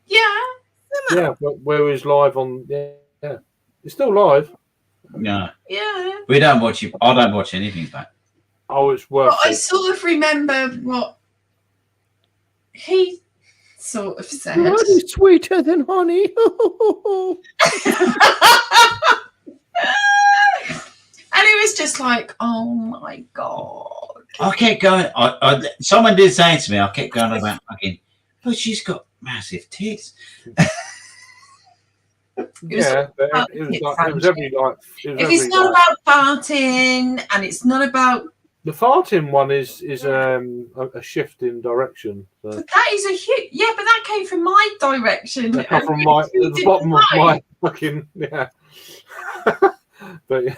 Yeah. Yeah, where he's live on. Yeah, it's still live. No. Yeah. We don't watch it. I don't watch anything back. Oh, it's worth But I it. sort of remember what he sort of said. Honey's sweeter than honey. And it was just like, oh my God. I kept going. Someone did say to me, I kept going about fucking, but she's got massive tits. Yeah, it was every like. If it's not about farting and it's not about. The farting one is a shift in direction. So. But that is a huge. Yeah, but that came from my direction. That come from the bottom of my fucking but yeah.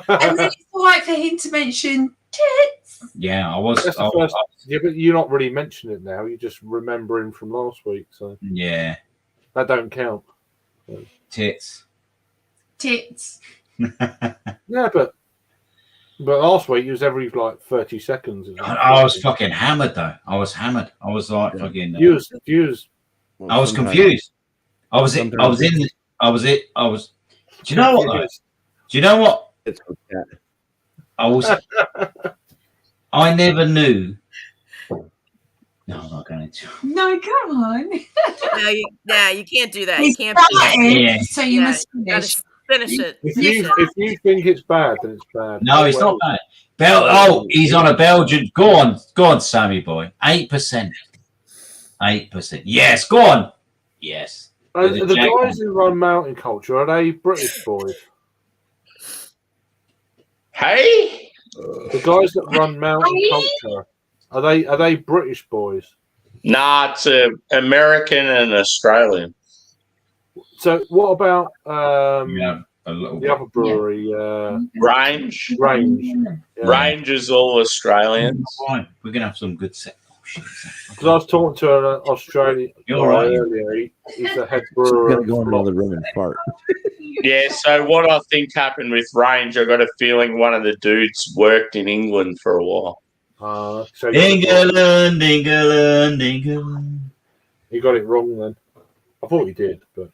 And then it's all right for him to mention tits. Yeah, I was. That's the first, yeah, but you're not really mentioning it now. You're just remembering from last week, so Yeah, that don't count. tits. Yeah, but last week it was every like 30 seconds. I was fucking hammered though. I was hammered. I was like fucking. You was. Well, I was confused. I was. Do you know what? Though? Do you know what? It's okay. I was. I never knew. No, I'm not going to. No, come on. No, you can't do that. You He's can't started, Yeah. so you must finish. finish it. If you think it's bad, then it's bad. No, it's not bad. He's on a Belgian. Go on, Sammy boy. 8%. 8%. Yes, go on. Yes. The guys who run Mountain Culture, are they British boys? Hey? The guys that run Mountain Culture, are they British boys? Nah, it's American and Australian. So what about A little the other brewery? Range. Yeah. Range is all Australians. Fine. We're gonna have some good set. Because I was talking to an Australian guy right. earlier. He's the head brewer. I'm gonna go in another room and fart. Yeah, so what I think happened with Range, I got a feeling one of the dudes worked in England for a while. So England. He got it wrong then. I thought he did, but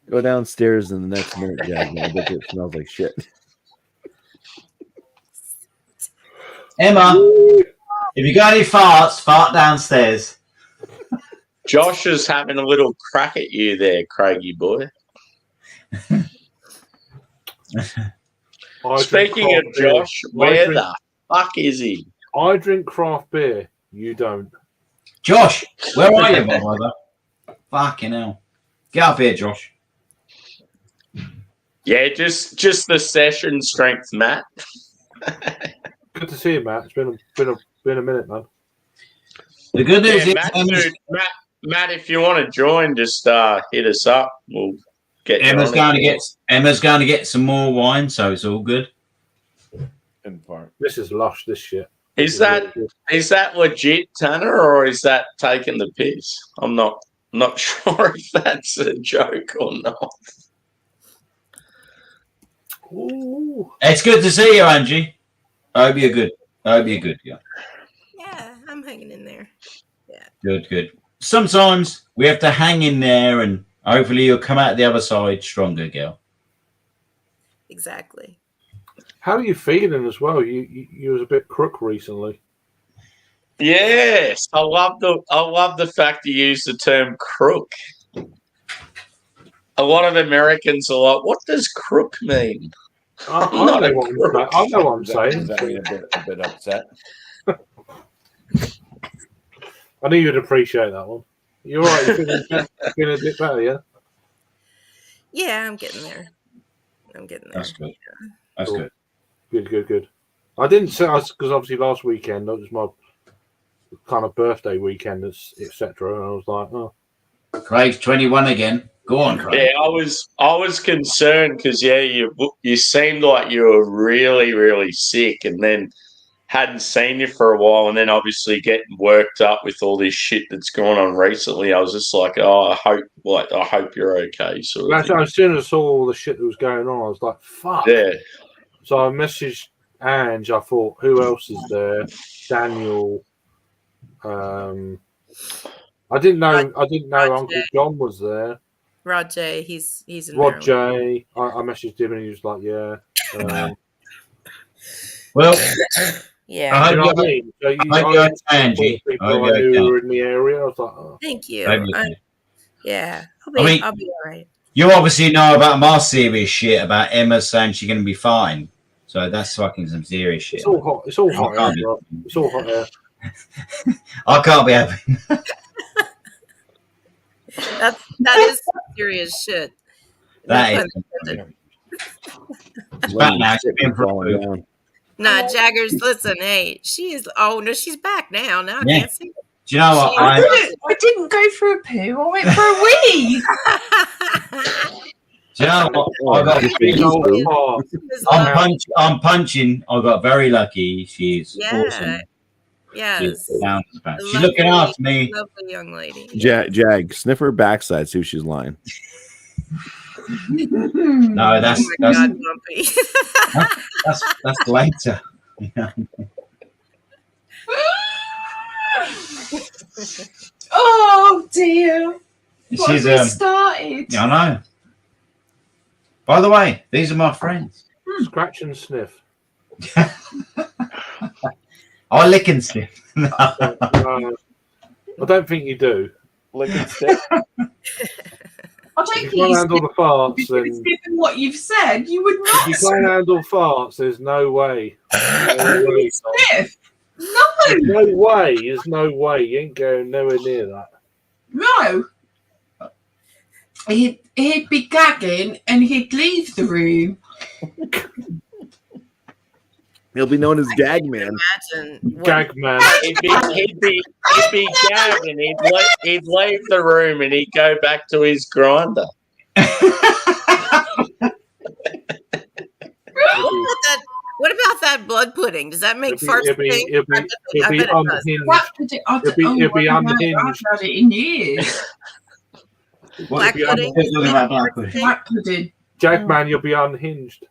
Go downstairs in the next minute, Jack. I bet it smells like shit. Emma, if you got any farts, fart downstairs. Josh is having a little crack at you there, Craigie boy. Speaking of Josh, where the fuck is he? I drink craft beer. You don't. Josh, where are you, my brother? Fucking hell. Get up here, Josh. Yeah, just the session strength, Matt. Good to see you, Matt. It's been a minute, man. The good news is, Matt, if you want to join, just hit us up. We'll get Emma's going to get some more wine, so it's all good. This is lush. This shit. Is that legit, Tanner, or is that taking the piss? I'm not sure if that's a joke or not. Ooh. It's good to see you, Angie. I hope you're good. Yeah. Yeah, I'm hanging in there. Yeah. Good. Sometimes we have to hang in there, and hopefully you'll come out the other side stronger, girl. Exactly. How are you feeling as well? You was a bit crook recently. Yes, I love the fact you use the term crook. A lot of Americans are like, "What does crook mean?" I know what I'm saying. Does that mean a bit upset? I knew you'd appreciate that one. You're right. You're feeling a bit better, yeah? Yeah, I'm getting there. That's good. That's cool. Good. I didn't say because obviously last weekend that was kind of birthday weekend, etc. And I was like, oh. Craig's 21 again. Go on, Craig. Yeah, I was concerned because you seemed like you were really, really sick, and then hadn't seen you for a while, and then obviously getting worked up with all this shit that's gone on recently. I was just like, oh, I hope you're okay. Sort of thing. As soon as I saw all the shit that was going on, I was like, fuck. Yeah. So I messaged Ange. I thought, who else is there? Daniel. I didn't know Uncle John was there. Roger, he's in Roger. I messaged him and he was like, yeah. Well, yeah. I you know hope what I mean? So I knew who were in the area. I was like, oh. Thank you. Yeah, I'll be all right. You obviously know about my serious shit about Emma saying she's going to be fine. So that's fucking some serious shit. It's all hot. It's all hot air. Right? It's all hot air. I can't be happy. That is serious shit. That is. It's back now. She's been for Nah, Jaggers, listen, hey, she's back now. Now I can't see it. Do you know what? I didn't go for a poo. I went for a wee. Do you know what? I'm punching. I got very lucky. She's awesome. Yes. She's looking after me. Lovely young lady. Jag, sniff her backside, see if she's lying. No, that's later. Oh dear. What She's have we started? Yeah, I know. By the way, these are my friends. Scratch and sniff. I lick and sniff. I don't think you do. Lick and sniff. I don't if you can't handle the farts, then given what you've said, you would not. If you can't handle farts, there's no way. Sniff. No. There's no way. You ain't going nowhere near that. No. He'd be gagging and he'd leave the room. He'll be known as Gag Man. Gag Man. He'd be gagging. He'd leave the room and he'd go back to his grinder. What about that blood pudding? Does that make farts stink? He'll be unhinged. He'll be unhinged. I've had it in years. Black pudding? Black pudding. Jackman, you'll be unhinged.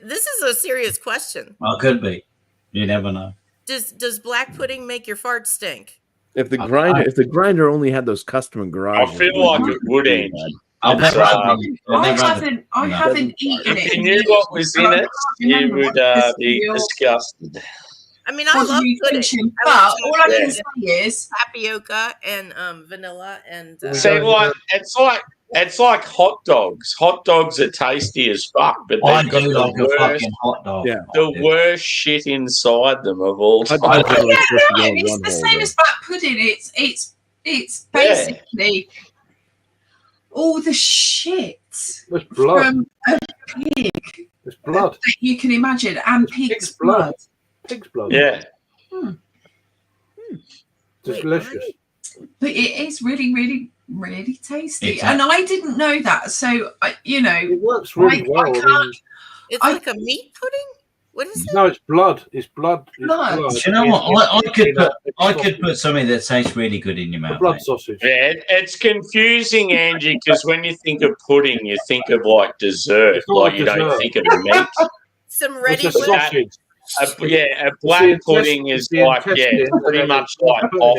This is a serious question. Well, it could be. You never know. Does black pudding make your farts stink? If the grinder only had those custom garages, I feel like it would end. I haven't eaten it. If you knew what was in it, you would be disgusted. I mean, I love pudding, but all I can say is tapioca and vanilla and. See, like it's like hot dogs. Hot dogs are tasty as fuck, but I got like a fucking hot dog. Yeah, the worst shit inside them of all time. It's the same as black pudding. It's basically all the shit from a pig. It's blood that you can imagine, and pig's blood. Pig's blood. Yeah. Delicious. But it is really, really, really tasty. Exactly. And I didn't know that. So, it works really well. It's like a meat pudding? What is it? No, it's blood. It's blood. It's blood. Do you know what? I could put something that tastes really good in your mouth. Blood sausage. Yeah, it's confusing, Angie, because when you think of pudding, you think of like dessert. Like you don't think of meat. Some ready it's a sausage. A black pudding is like, pretty much like off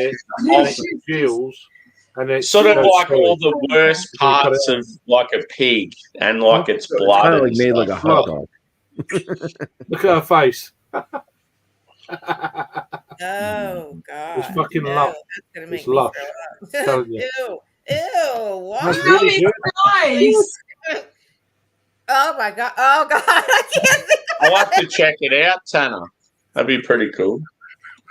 gills, and it's sort of like all the worst parts of like a pig and like its blood. Kind of like made like a hot dog. Look at her face. Oh God! It's fucking lush. It's lush. Ew! What? That's really good. Nice. Oh my God! Oh God! I can't think. I'll have to check it out, Tanner. That'd be pretty cool.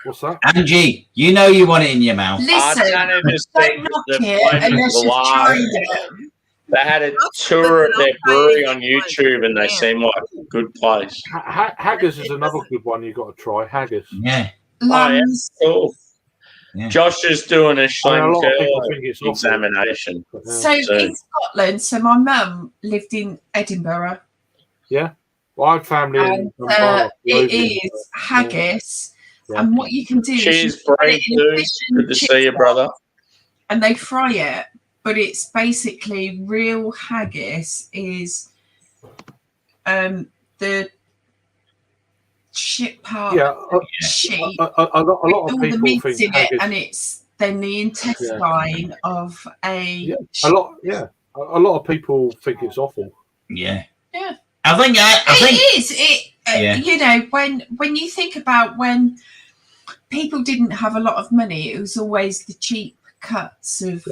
What's that? Angie, you know you want it in your mouth. Listen, Tanner just don't knock it unless you've tried it. They had a tour of their brewery on YouTube, and they seem like a good place. Haggis is another good one you got to try. Haggis. Yeah. lambs. Cool. Yeah. Josh is doing a lot of people think it's awful. examination. So in Scotland, so my mum lived in Edinburgh. Yeah. Well, I had family in it is haggis. Yeah. And what you can do Cheers, is you put Brave it in a dude. fish and Good to chip see you, brother. and they fry it. But it's basically real haggis is the shit part of sheep. A lot of all people the meats think in haggis, it, and it's then the intestine of a a lot of people think it's awful. Yeah. Yeah. I think it is. You know, when you think about when people didn't have a lot of money, it was always the cheap cuts of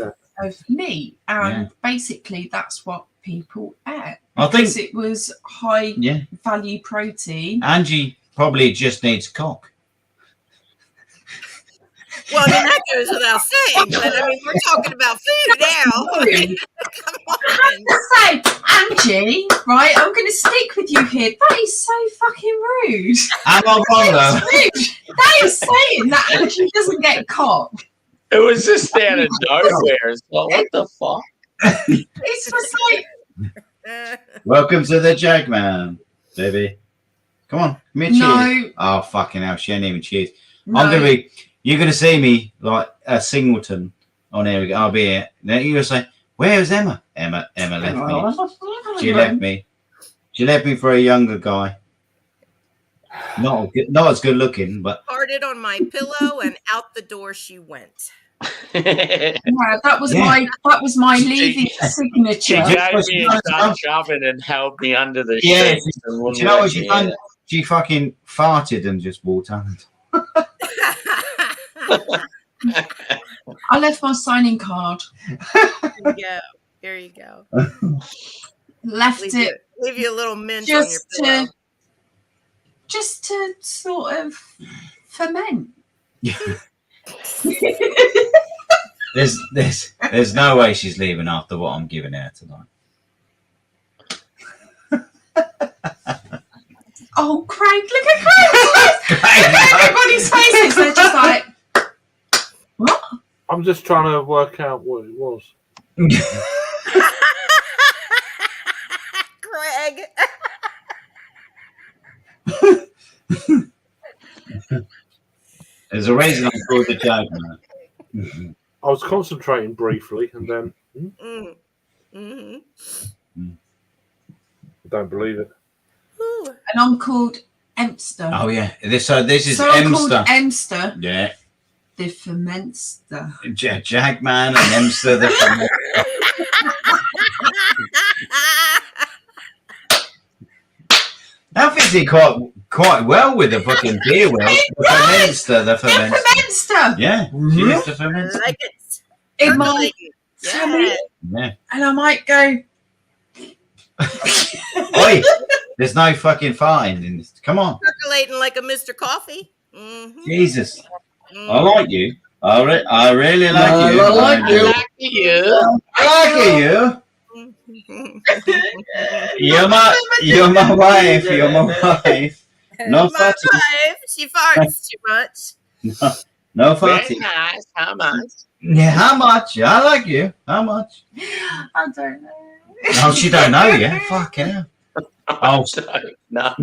meat, and basically that's what people ate. I think it was high value protein. Angie probably just needs cock. Well, I mean, that goes without saying, but I mean, we're talking about food now. Come on. I have to say, Angie, right, I'm going to stick with you here. That is so fucking rude. Am I wrong, though? That is saying that Angie doesn't get cock. It was just out of nowhere. It's like, what the fuck? It's just like... Welcome to the Jagman, baby. Come on, come here, cheers. No. Oh, fucking hell, she ain't even cheers. No. You're going to see me like a singleton on here. I'll be here. Then you're going to say, where's Emma? Emma left me. She left me. She left me for a younger guy. Not as good looking, but Farted on my pillow and out the door she went. Yeah, that was my leaving signature. She gave me a Dutch oven and held me under the sheets. Do you know what she done? She fucking farted and just walked out. I left my signing card. Here you go. Left leave you a little mint on your pillow. Just to sort of ferment. There's no way she's leaving after what I'm giving her tonight. Oh, Craig, look at Craig's face. Everybody's faces, they're just like, what? I'm just trying to work out what it was. Craig. There's a reason I'm called the Jagman. I was concentrating briefly and then I don't believe it. And I'm called Emster. Oh yeah, this is so I'm called Emster. Emster. Yeah. The Fermentster. Jagman and Emster the Fermentster. That fits in quite well with the fucking beer well. The Fermentster, the Fermentster. The Fermentster. Yeah. She's the Fermentster. Like it. In my tummy. Yeah. And I might go. Oi, there's no fucking fine in this. Come on. Percolating like a Mr. Coffee. Mm-hmm. Jesus. I like you. I really like you. I like you. I like you. You're my wife. You're my wife. No my farting. wife. She farts too much. No farting. Nice. How much? Yeah, how much? I like you. How much? I don't know. Oh, she don't know yet. Fucking hell. Oh, no.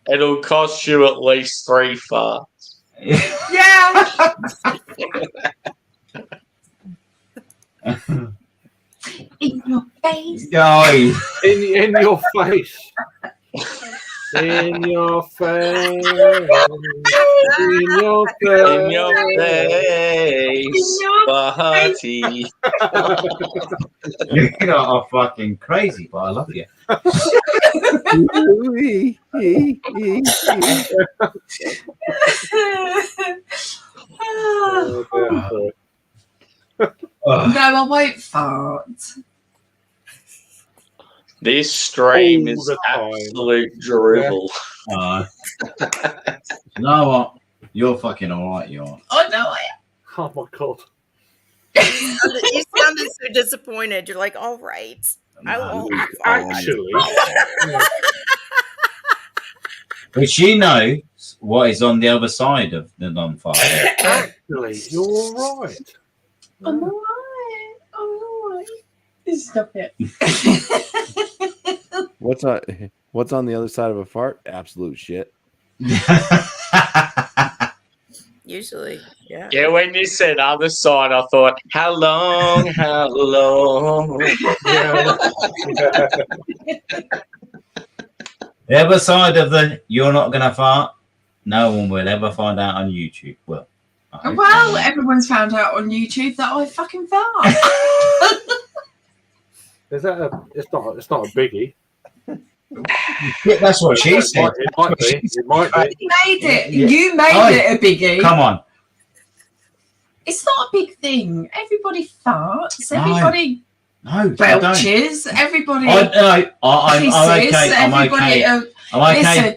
It'll cost you at least 3 farts. Yeah. In your face. Oh, In your face. In your face. In your face. In your face. Party. you're not fucking crazy, but I love you. No, I won't fart. This stream is absolute drivel. You know what? You're fucking alright, you are. Oh, no, I am. Oh, my God. You sounded so disappointed. You're like, all right. I won't. Actually. But she knows what is on the other side of the non-fire. Actually, you're all right. I'm all right. I'm all right. Stop it. What's on the other side of a fart? Absolute shit. Usually, yeah. Yeah, when you said other side, I thought, how long? The other side of the you're not going to fart, no one will ever find out on YouTube. Well, everyone's found out on YouTube that I fucking fart. Is that it's not a biggie. Yeah, that's what she said. It might be. It might be. You made it. Yeah. You made it a biggie. Come on. It's not a big thing. Everybody farts. Everybody belches. Everybody. I'm okay. I'm okay.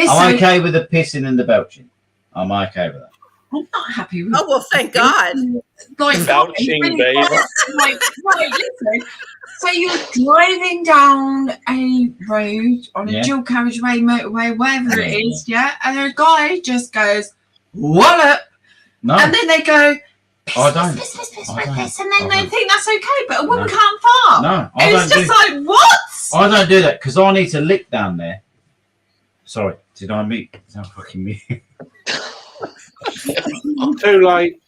I'm okay with the pissing and the belching. I'm okay with that. I'm not happy with. Oh well, thank God. Like belching, baby. Right, listen. So you're driving down a road on a dual carriageway, motorway, wherever it is, and a guy just goes wallop, and then they go. Piss, and then they think that's okay, but a woman can't fart. No, it's just like what? I don't do that because I need to lick down there. Sorry, did I mute? No, fucking mute. Too late.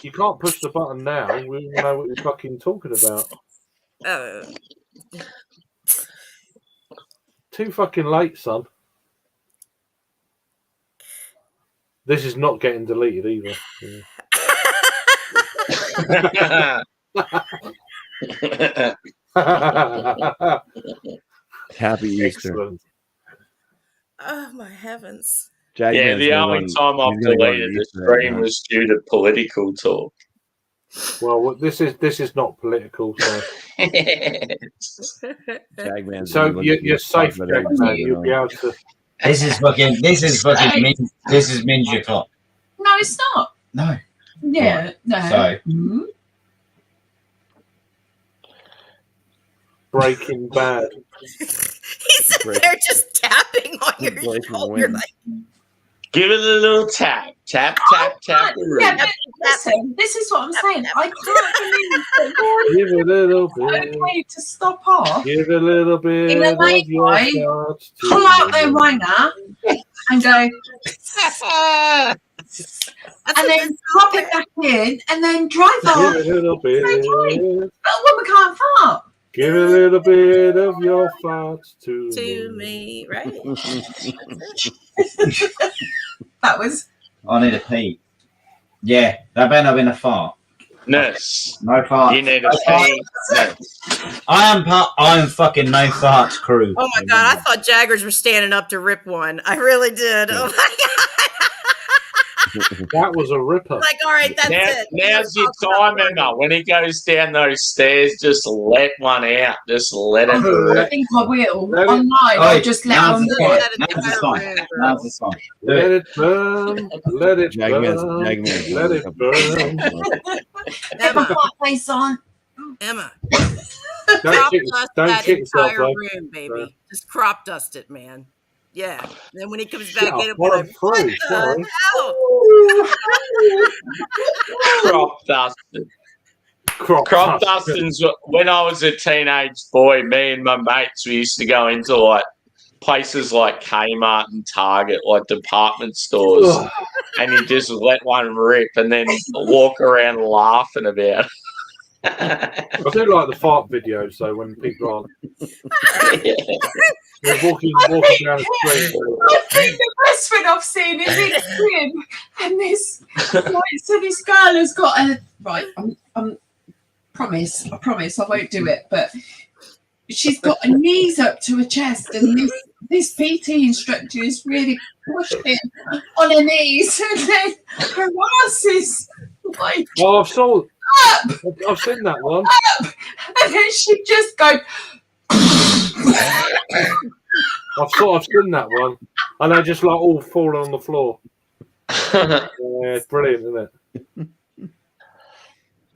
You can't push the button now. We know what you're fucking talking about. Too fucking late, son. This is not getting deleted either. Happy Easter. Excellent. Oh my heavens. The only time I've deleted the stream was due to political talk. Well, this is not political, so. So you're safe, Jagman. You'll be able to. This is Minja Clock. No, it's not. No. Yeah, right. no. So. Breaking Bad. He's sitting there just tapping on your shoulder. Like, give it a little tap. Tap. Yeah, but listen, this is what I'm saying. I can't believe that give it a little bit. Okay to stop off. Give it a little bit. In a late night, pull out their wanger and go. And then pop it back in and then drive off. Give it a little bit. But a woman can't fart. Give a little bit of your farts to me, right? That was. I need a pee. Yeah, that better have been a fart. Nurse. No fart. You need a pee. I am fucking no farts crew. Oh my God, I thought Jaggers were standing up to rip one. I really did. Oh my God. That was a ripper. Like, all right, that's it. Now's your time, Emma. When he goes down those stairs, just let one out. Just let it rip. I think I will. Online, I'll just let one rip. Now's the sign. Let it burn. Let it burn. Let it burn. Emma, put my face on. Emma. Don't shit yourself, entire room, baby. Just crop dust it, man. Yeah. And then when he comes back in, what like, what the hell? Crop dusting. Crop dusting's when I was a teenage boy, me and my mates, we used to go into like places like Kmart and Target, like department stores, and you just let one rip and then walk around laughing about it. I do like the fart videos though when people are they're walking down the street. I think the best one I've seen is in Swim, and this girl has got a right. I promise I won't do it, but she's got her knees up to her chest, and this PT instructor is really pushing on her knees, and then her ass is like. Oh, I've seen that one. Up, and then she just go. I've seen that one, and they just like all falling on the floor. Yeah, it's brilliant, isn't it?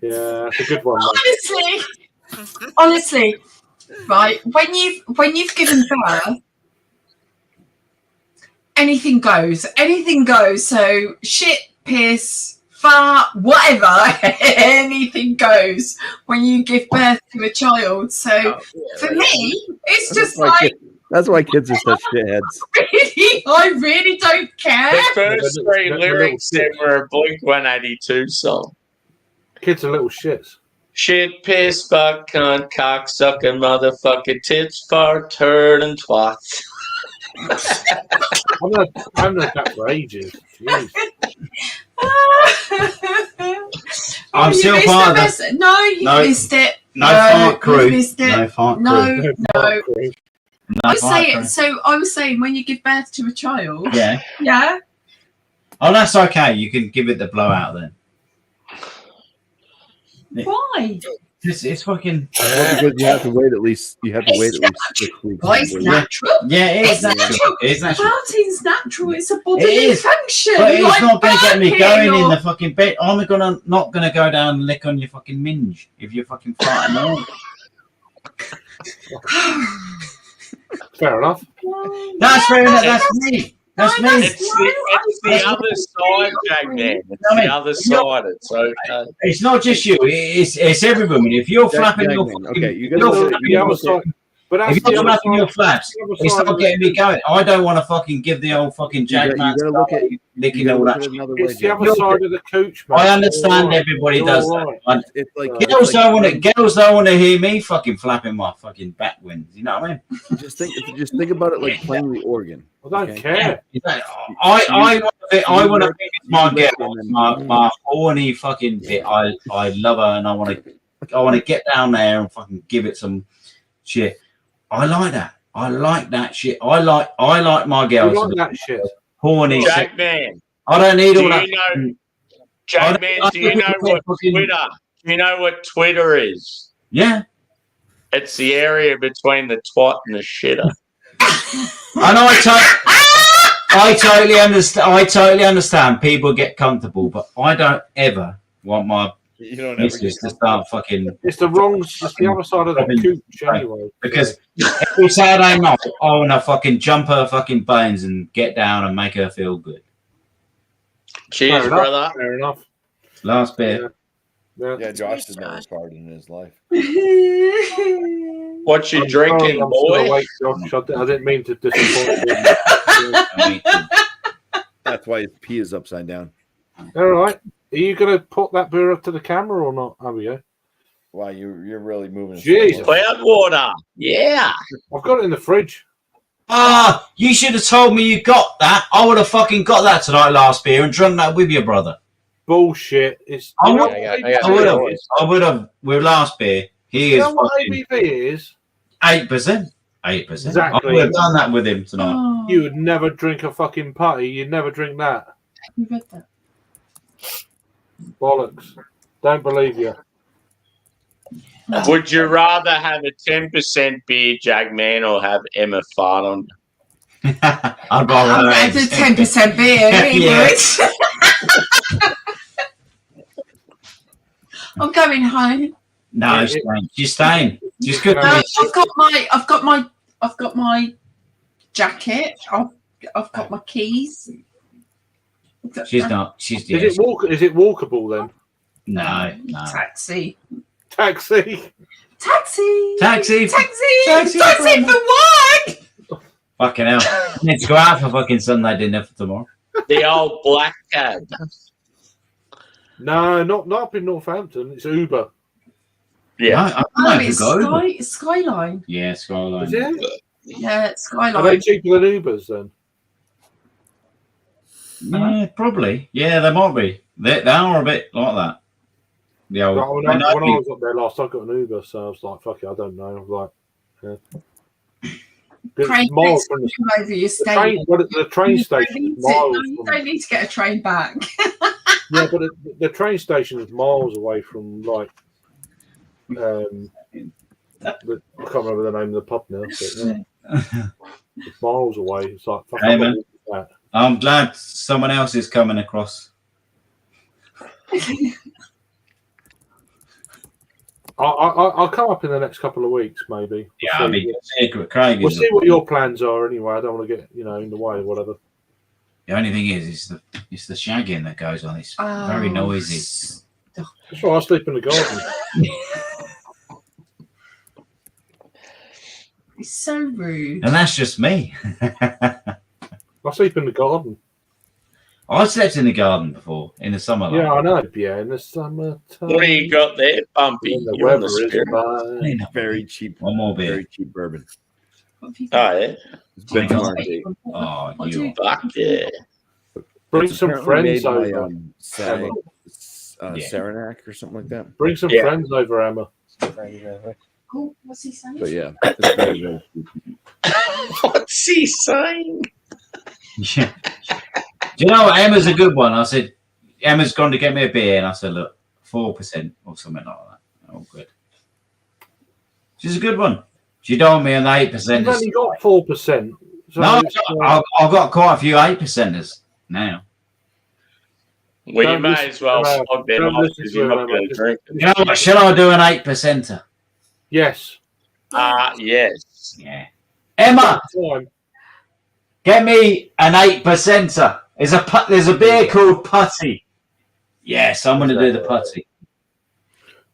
Yeah, it's a good one. Honestly, Right, when you've given birth, anything goes. Anything goes. So shit, piss, fart, whatever, anything goes when you give birth to a child. So for me, it's just like that's why kids are such shitheads. Really, I really don't care. The first three lyrics said were a Blink-182 song. Kids are little shits. Shit, piss, fuck, cunt, cocksucking, motherfucking tits, fart, turd, and twat. I've known that for ages. Jeez. I'm still part of that. No, you missed it. No fart crew. You missed it. No fart crew. No. No. So I was saying, when you give birth to a child. Yeah. Yeah. Oh, that's okay. You can give it the blowout then. Why? It's fucking. Because you have to wait at least. You have to wait at least 6 weeks. Well, it's natural. Yeah, it's natural. It's natural. Farting's natural. It's a bodily function. But it's not going to get me going in the fucking bed. I'm not gonna go down and lick on your fucking minge if you're fucking farting. Fair enough. That's fair enough. That's me. That's me. It's the other side, Jagman. It's the other side. It's okay. It's not just you. It's every woman. If you're flapping your flapping your flaps, it's not getting me going. I don't want to fucking give the old fucking Jagman licking all that. It's the other side of the couch, man. I understand everybody does that. It's like girls don't want to hear me fucking flapping my fucking back winds. You know what I mean? Just think about it like playing the organ. I don't care. I want to think it's my girl, my horny fucking bit. I love her, and I want to get down there and fucking give it some shit. I like that. I like that shit. I like my girls. You like that shit. Horny. Jagman. I don't need all that. Jagman, do you know what Twitter? Do you know what Twitter is? Yeah. It's the area between the twat and the shitter. And I totally understand. I totally understand. People get comfortable, but I don't ever want my missus to start fucking. It's the other side of the couch anyway. Because every Saturday night, I want to fucking jump her fucking bones and get down and make her feel good. Cheers, brother. Fair enough. Last bit. Yeah, Josh has never farted in his life. What you drinking, boy? I didn't mean to disappoint you. That's why his pee is upside down. All right. Are you going to put that beer up to the camera or not, Abigail? Wow, you're really moving. Jesus. Cloud water. Yeah. I've got it in the fridge. You should have told me you got that. I would have fucking got that tonight last beer and drunk that with your brother. Bullshit. I would have with last beer. He is what ABV is? 8%. 8%. Exactly. I would have done that with him tonight. Oh, You would never drink a fucking putty. You'd never drink that. you read that. Bollocks. Don't believe you. Would you rather have a 10% beer, Jagman, or have Emma fart on? I'd rather have a 10% beer. I'm going home. No, she's staying. She's good. I've got my jacket. I've got my keys. She's not. She's. Is it walkable then? No. Taxi for what? Fucking hell. I need to go out for fucking Sunday dinner for tomorrow. The old black cab. No, not up in Northampton. It's Uber. Yeah. It's Skyline. Yeah, Skyline. Is it? Yeah, it's Skyline. Are they cheaper than Ubers then? Yeah, probably. Yeah, they might be. They are a bit like that. The old, when I was up there last, I got an Uber, so I was like, "Fuck it, I don't know." I was like, "Yeah." Miles from the train station. You don't need to get a train back. Yeah, but the train station is miles away from like. I can't remember the name of the pub now. But, yeah. It's miles away. It's like fuck. Hey, man. I'm glad someone else is coming across. I'll come up in the next couple of weeks, maybe. I mean, secret Craig. We'll see what your plans are anyway. I don't want to get in the way or whatever. The only thing is it's the shagging that goes on. It's very noisy. That's why I sleep in the garden. It's so rude. And that's just me. I sleep in the garden. I slept in the garden before in the summer. Yeah, I know. Yeah, in the summertime. What do you got there, Bumpy? When the You're on weather the is spirit. fine. Very cheap. One more beer. Very cheap bourbon. Oh, yeah. It's been on our date. Oh, What you. Fuck yeah. Bring It's some apparently friends made by, over. Saranac or something like that. Bring some friends over, Emma. Oh, what's he saying? But yeah, it's very, very cheap. What's he saying? Yeah. Do you know what? Emma's a good one. I said, Emma's gone to get me a beer, and I said, look, 4% or something like that. Oh, good. She's a good one. She don't want me on the 8%. You've only got 4%. So No, I've got quite a few 8%ers now. Well, you may as well flog them off because you're not going to drink it. You know what? Shall I do an 8%er? Yes. Yes. Yeah. Emma, get me an 8%er. There's a beer called Putty. Yes, I'm going to do the Putty.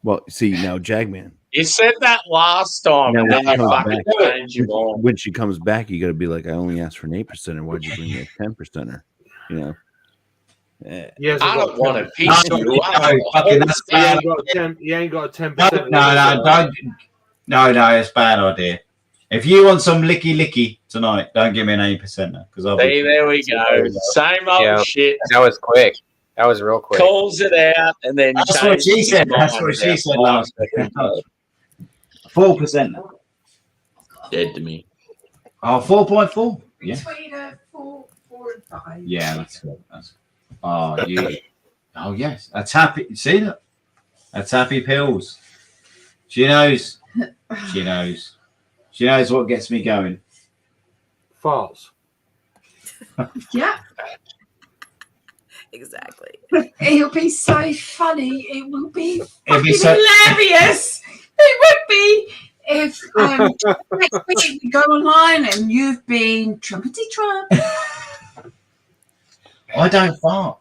Well, see, now, Jagman. You said that last time, Now, and then you fucking back, changed your mind. when she comes back, you got to be like, I only asked for an 8%er. Why'd you bring me a 10%er? You know? Yes, I don't want to piece you. He ain't got a 10%. No, it's a bad idea. If you want some licky tonight, don't give me an 8%er. See, there we go. Same old shit. That was quick. That was real quick. Calls it out and then that's what she said. That's what she said last week. 4%. Dead to me. Oh, 4.4. Yeah. Between 4 and 5. Yeah, that's good. Oh, yeah. Oh, yes. That's happy. See that? That's happy pills. She knows. She knows. She knows what gets me going. Farts. Yeah. Exactly. It'll be so funny. It will be It'll be hilarious. It would be if next week we go online and you've been trumpety trump. I don't fart.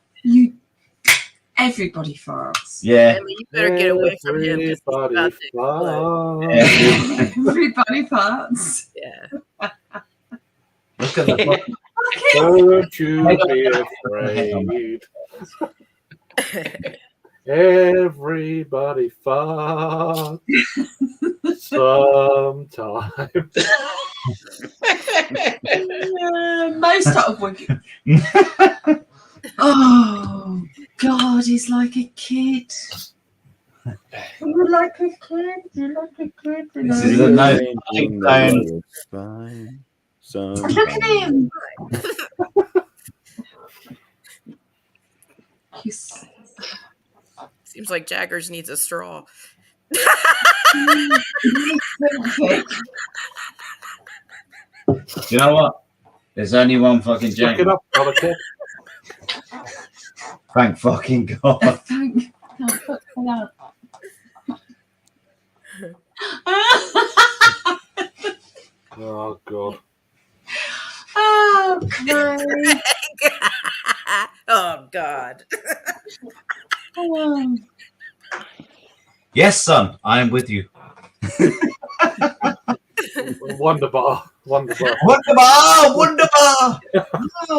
Everybody farts. Yeah. I mean, you better get away from him. Everybody farts. Yeah. Look at the Don't you be afraid. Everybody farts sometime. Most of them. Oh God, he's like a kid. You like a kid? You like a kid? This is a no. Look at him. Seems like Jaggers needs a straw. You know what? There's only one fucking Jack. It up, kid. Thank fucking God. Thank God. Oh God. Oh God. Oh God. Oh. Yes, son, I am with you. Wonderbar. Wonderbar!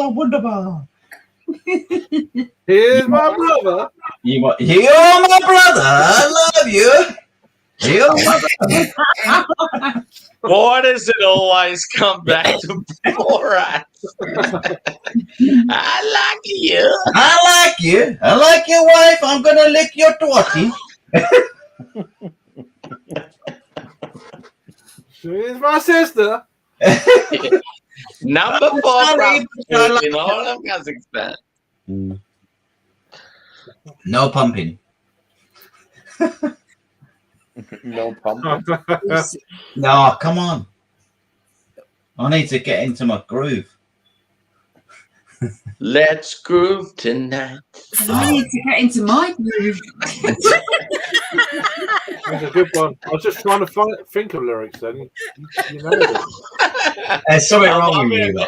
Wonderbar! Here's my brother. You're my brother. I love you. You're my brother. Why does it always come back to Borat? I like you. I like you. I like your wife. I'm going to lick your twatty. She's my sister. Number 4 prostitute in all of Kazakhstan. No pumping. No pumping. No, come on. I need to get into my groove. Let's groove tonight. I need to get into my groove. That's a good one. I was just trying to think of lyrics then. You know it. There's something wrong with you.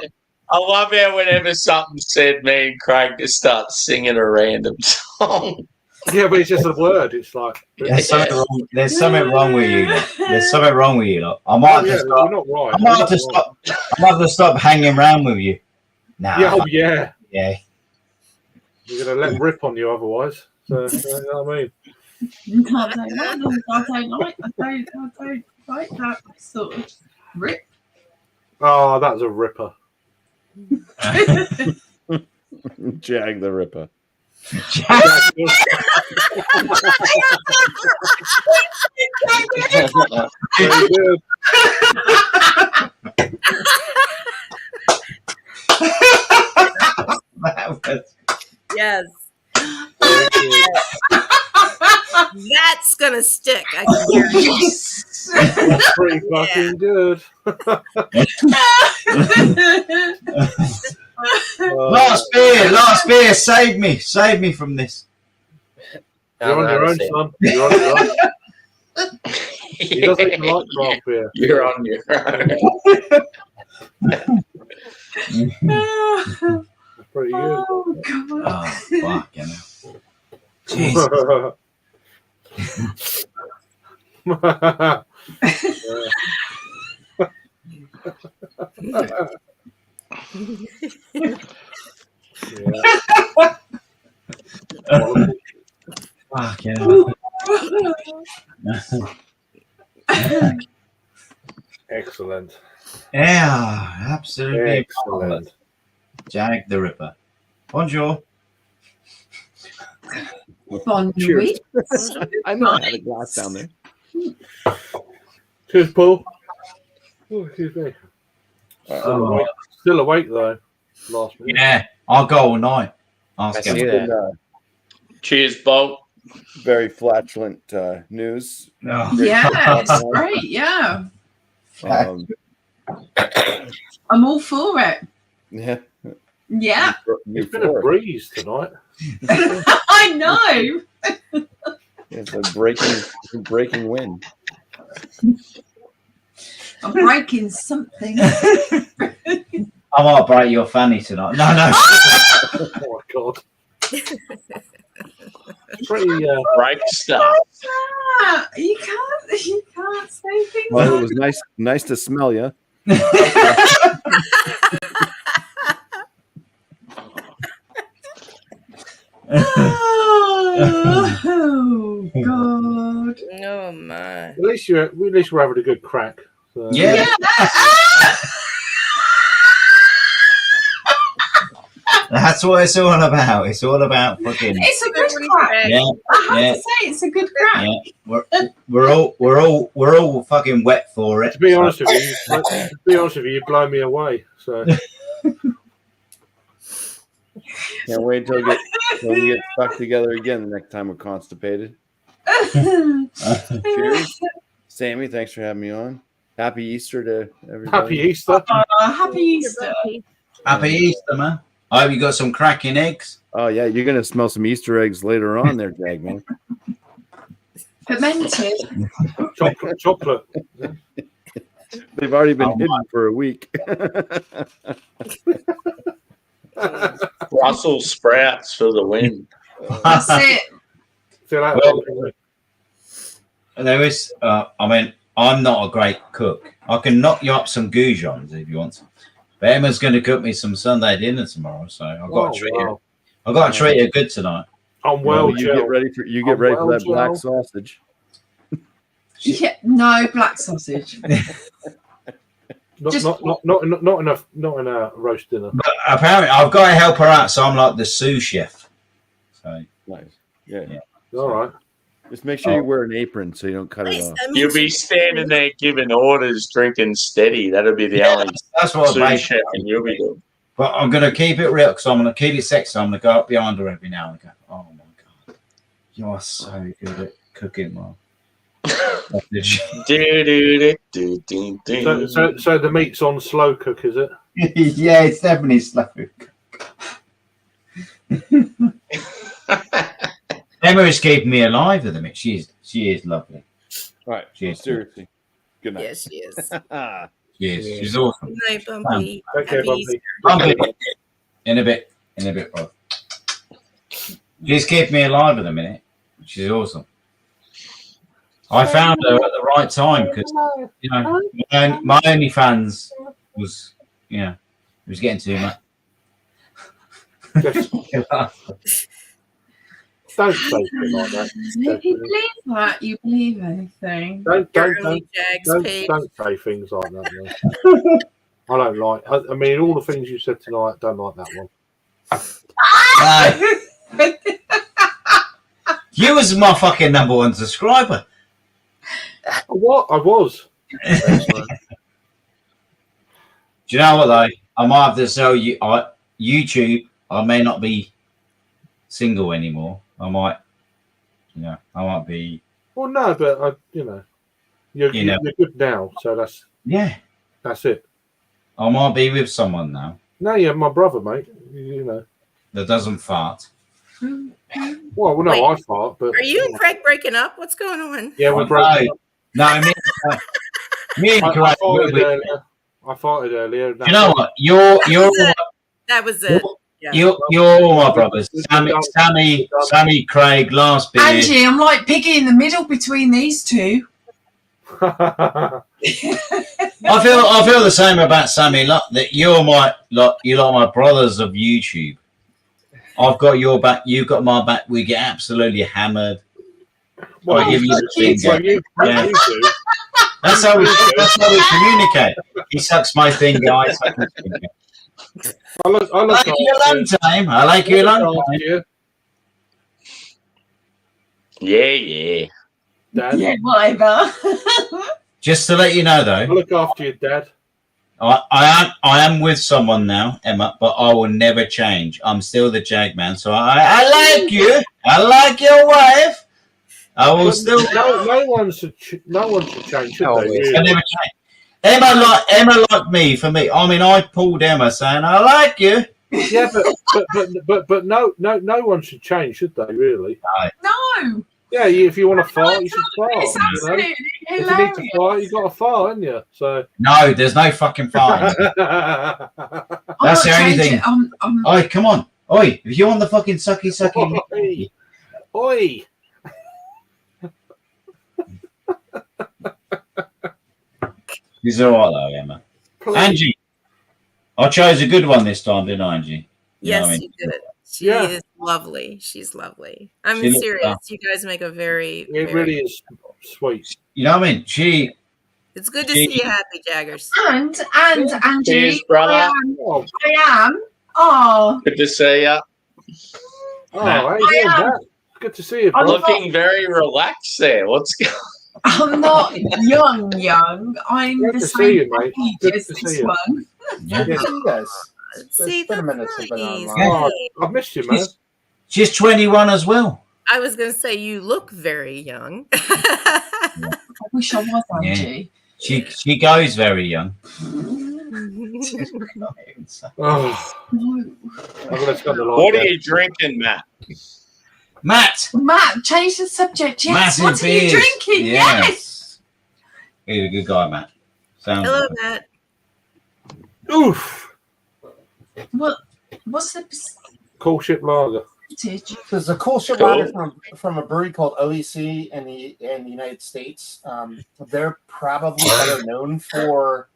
I love how whenever something said, me and Craig just start singing a random song. Yeah, but it's just a word. It's like There's something wrong. There's something wrong with you. There's something wrong with you. I might have to stop. We're not right. I might have to stop. I might have to stop hanging around with you. Nah. Yeah, oh, yeah. Yeah. You're gonna let rip on you otherwise. So you know what I mean. You can't say that. I don't like that sort of rip. Oh, that's a ripper. Jag the Ripper. Very good. Yes. That's gonna stick. I can guarantee. That's pretty fucking good. Last beer, save me from this. You're on your own, son. You're on your own. He doesn't even like craft beer. You're on your own. That's pretty good. Oh, God. Oh, fucking hell. Jesus. Fucking hell. Excellent. Yeah, absolutely. Excellent. Jag the Ripper. Bonjour. Bon Cheers. nuit. I know I had a glass down there. Cheers, Paul. Oh, excuse me. Oh. Still awake though. Last minute. Yeah, I'll go all night. Ask I see him. that. Cheers, Bolt. Very flatulent news. Oh. Yeah, it's great. Yeah, Um, I'm all for it. yeah. Yeah, It's been a breeze tonight. I know. It's a breaking wind. I'm breaking something. I might break your fanny tonight. No. Oh my god. Pretty Break stuff. You can't say things. Well, it was nice to smell you. Oh God. Oh my. at least we're having a good crack. So. Yeah. That's what it's all about. It's all about fucking. It's a good crack. Yeah, I have yeah. to say, it's a good crack. Yeah. We're all fucking wet for it. To be honest with you, you blow me away. So Can't wait till we get stuck together again the next time we're constipated. Cheers. Sammy, thanks for having me on. Happy Easter to everybody. happy Easter. Happy Easter. Happy Easter, man. I hope you got some cracking eggs. Oh yeah, you're gonna smell some Easter eggs later on there, Jag man. Fermented. Chocolate. They've already been hidden for a week. Brussels sprouts for the win. That's it. See you later. Well, there is. I mean, I'm not a great cook. I can knock you up some goujons if you want to. But Emma's going to cook me some Sunday dinner tomorrow, so I've got to treat her. I've got to treat her good tonight. I'm well. You get ready for that black sausage. Yeah, no black sausage. Not in a roast dinner. But apparently, I've got to help her out, so I'm like the sous chef. So Nice. Yeah. All right. Just make sure you wear an apron so you don't cut it off. You'll be standing there giving orders, drinking steady. That'll be the only that's what I'm sous chef, and you'll be doing. But I'm going to keep it real because I'm going to keep it sexy. I'm going to go up behind her every now and go, oh my God, you are so good at cooking, Mom. So the meat's on slow cook, is it? Yeah, it's definitely slow. Emma is keeping me alive at the minute. She is lovely. Right. Seriously. Good night. Yes, she is. She's awesome. Good night, Bumpy. Okay, Happy Bumpy. Bumpy. In a bit, bro. She's keeping me alive at the minute. She's awesome. I found her at the right time because my OnlyFans was it was getting too much. Don't say things like that. If you believe that, you believe anything. Don't say things like that, man. I don't like. I mean, all the things you said tonight, I don't like that one. You was my fucking #1 subscriber. What? I was. Do you know what though? I might have to sell you YouTube. I may not be single anymore. I might be. Well, no, but you're good now, so that's it. I might be with someone now. No, you're my brother, mate. That doesn't fart. Well, no, Wait, I fart, but are you and Craig breaking up? What's going on? Yeah, we're breaking up. No, I mean, me and Craig. I farted earlier. You know what? That was it. Yeah. You're all my brothers. Sammy, Craig, last beer. Angie, I'm like Piggy in the middle between these two. I feel the same about Sammy. That you're my my brothers of YouTube. I've got your back. You've got my back. We get absolutely hammered. Well, I give you the finger. You do. That's how we communicate. He sucks my finger. I suck his finger. I like you a long time. I like you a long time. Yeah. Dad. Yeah, whatever. Just to let you know, though, I look after your dad. I am with someone now, Emma, but I will never change. I'm still the Jag man, so I like you. I like your wife. I will still. No one should change, should they? Really? I never change. Emma like me. For me, I mean, I pulled Emma saying I like you. Yeah, but no one should change, should they? Really? No. Yeah, if you want to fart, you should fart. It's absolutely If you need to fart, you've got to fart, haven't you? So no, there's no fucking farting. That's the only thing. Oi, come on. Oi, if you want the fucking sucky. Oi. He's all right though, Emma. Please. Angie, I chose a good one this time, didn't I, Angie? Yes, you did. She is lovely. She's lovely. I'm serious. You guys make a very. It really is sweet. You know what I mean? It's good to see you happy, Jaggers. And Angie, cheers, brother. I am. Oh, good to see you. Oh, how you doing, Matt? Good to see you. I'm looking very relaxed there. What's going? I'm not young. I'm the same age as this one. Yeah, you guys. It's been a minute since I've been online. I've missed you, man. She's 21 as well. I was going to say you look very young. I wish I was, Angie. Yeah. She goes very young. What are you drinking, Matt? Matt, change the subject. Yes. Massive What are you drinking? Yes. He's a good guy, Matt. Hello, Matt. Oof. What's the Cool Ship Lager? There's a Cool Ship Lager from a brewery called OEC in the United States. They're probably better known for.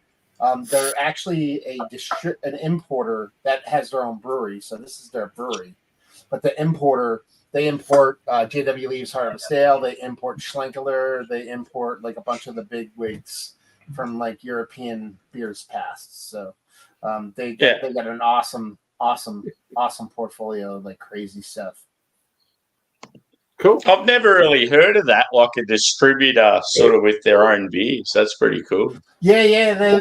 They're actually an importer that has their own brewery. So this is their brewery, but the importer. They import J.W. Leaves Harvest Ale. They import Schlenkerler. They import like a bunch of the big wigs from like European beers past. So they got an awesome portfolio of like crazy stuff. Cool. I've never really heard of that, like a distributor sort of with their own beers. That's pretty cool. Yeah. They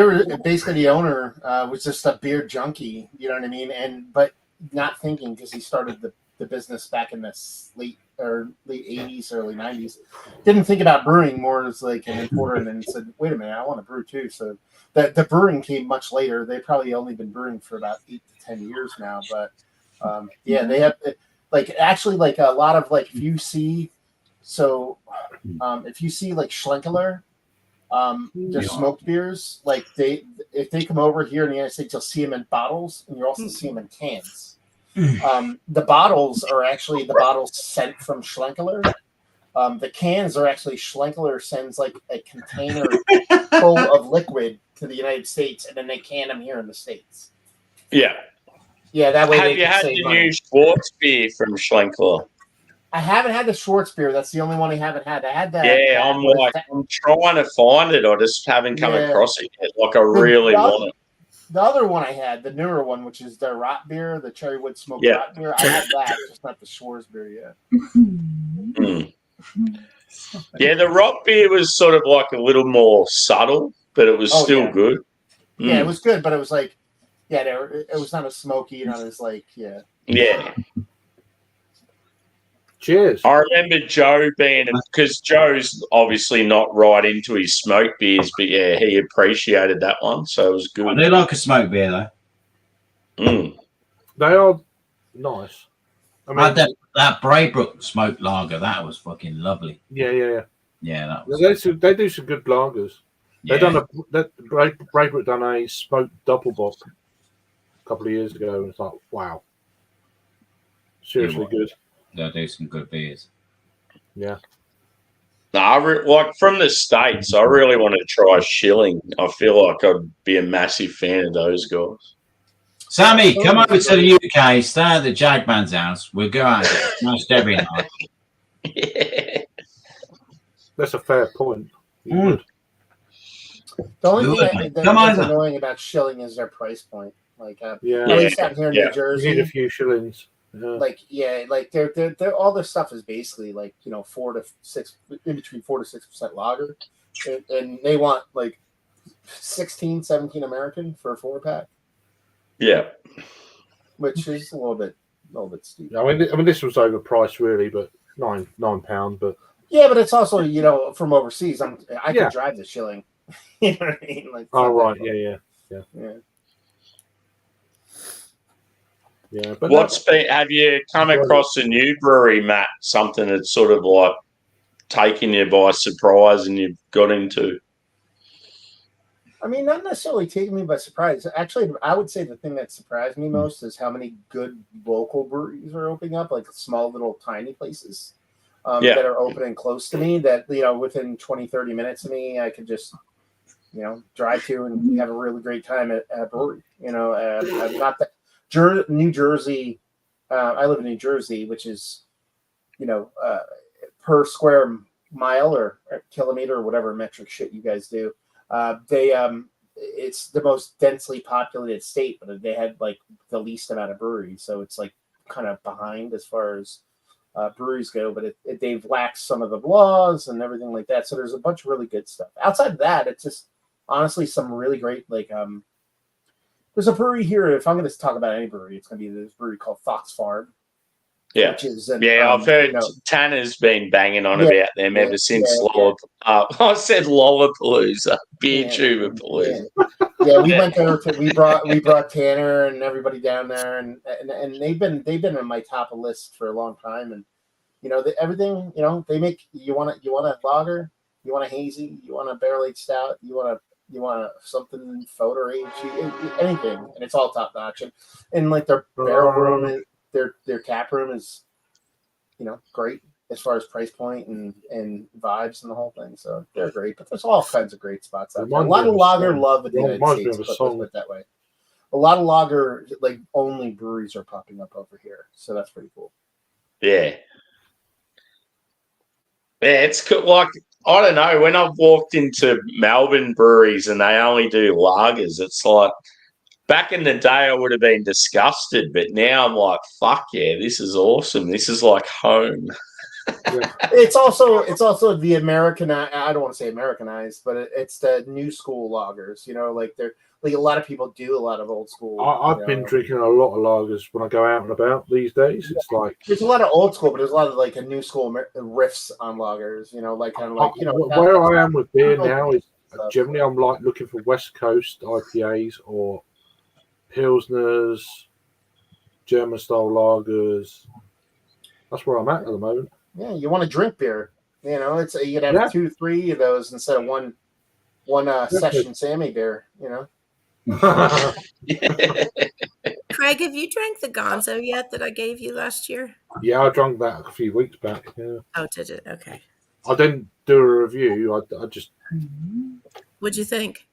were basically the owner was just a beer junkie. You know what I mean? But not thinking because he started the business back in the late 80s, early 90s. Didn't think about brewing more as like an importer, and then said, wait a minute, I want to brew too. So the brewing came much later. They've probably only been brewing for about 8 to 10 years now, but Yeah, they have like actually like a lot of like if you see like Schlenkerler, their smoked beers, like if they come over here in the United States, you'll see them in bottles, and you'll also see them in cans. The bottles are actually the bottles sent from Schlenkerler. The cans are actually Schlenkerler sends like a container full of liquid to the United States, and then they can them here in the States. Yeah. Yeah, that way. Have you had the new Schwartz beer from Schlenkerler? I haven't had the Schwartz beer. That's the only one I haven't had. I had that. Yeah, I'm trying to find it. I just haven't come across it yet. Like I really want it. The other one I had, the newer one, which is the rot beer, the cherry wood smoked rot beer. I had that, just not the Schwartz beer yet. Yeah, the rot beer was sort of like a little more subtle, but it was still good. Yeah, it was good, but it was like, it was not as smoky, not as like, Yeah. Cheers. I remember Joe being, because Joe's obviously not right into his smoked beers, but yeah, he appreciated that one, so it was good. I do like a smoked beer though. They are nice. I mean, that Braybrook smoked lager, that was fucking lovely. Yeah, that was. They do some good lagers. Yeah. Braybrook done a smoked double bock a couple of years ago, and it's like, wow, seriously good. They'll do some good beers. Yeah. No, like from the States, I really want to try Schilling. I feel like I'd be a massive fan of those guys. Sammy, come over to the UK, stay at the Jagman's house. We'll go out and most every night. Yeah. That's a fair point. The only thing that's annoying about Schilling is their price point. Like, at least out here in New Jersey, you need a few shillings. Like they're all their stuff is basically like 4 to 6, in between 4 to 6% lager, and they want like 16, 17 American for a 4-pack. Yeah, which is a little bit steep. I mean, this was overpriced really, but £9. But yeah, but it's also from overseas. I could drive the Schilling. You know what I mean? Like, right, yeah. Yeah, but have you come across a new brewery, Matt? Something that's sort of like taken you by surprise and you've got into? I mean, not necessarily taking me by surprise. Actually, I would say the thing that surprised me most is how many good local breweries are opening up, like small little tiny places that are opening close to me that, within 20, 30 minutes of me, I could just, drive to and have a really great time at a brewery. Not that New Jersey, I live in New Jersey, which is, per square mile or kilometer or whatever metric shit you guys do. It's the most densely populated state, but they had like the least amount of breweries, so it's like kind of behind as far as breweries go. But they've laxed some of the laws and everything like that. So there's a bunch of really good stuff. Outside of that, it's just honestly some really great like there's a brewery here. If I'm going to talk about any brewery, it's going to be this brewery called Fox Farm. Yeah, which is I've heard Tanner's been banging on about them ever since I said Lollapalooza, Beer Tubapalooza. Yeah, we went there. We brought Tanner and everybody down there, and they've been on my top of list for a long time. And everything they make. You want a lager, you want a hazy, you want a barrel aged stout, you want something photo age, anything, and it's all top notch. And like their barrel room, their tap room is, great as far as price point and vibes and the whole thing. So they're great, but there's all kinds of great spots out there. A lot of lager love in the United States, let's put it that way. A lot of lager like only breweries are popping up over here, so that's pretty cool. Yeah, it's cool. Like, I don't know, when I've walked into Melbourne breweries and they only do lagers, it's like back in the day I would have been disgusted, but now I'm like, fuck yeah, this is awesome. This is like home. Yeah. It's also the American. I don't want to say Americanized, but it's the new school lagers. Like they're like a lot of people do a lot of old school. I've been drinking a lot of lagers when I go out and about these days. It's like there's a lot of old school, but there's a lot of like a new school riffs on lagers. Like kind of like where I am with beer now is generally I'm like looking for West Coast IPAs or Pilsners, German style lagers. That's where I'm at the moment. Yeah, you want to drink beer. You know, it's you could have 2, 3 of those instead of one session Sammy beer. You know. Craig, have you drank the Gonzo yet that I gave you last year? Yeah, I drank that a few weeks back. Yeah. Oh, did it? Okay. I didn't do a review. I just. What'd you think?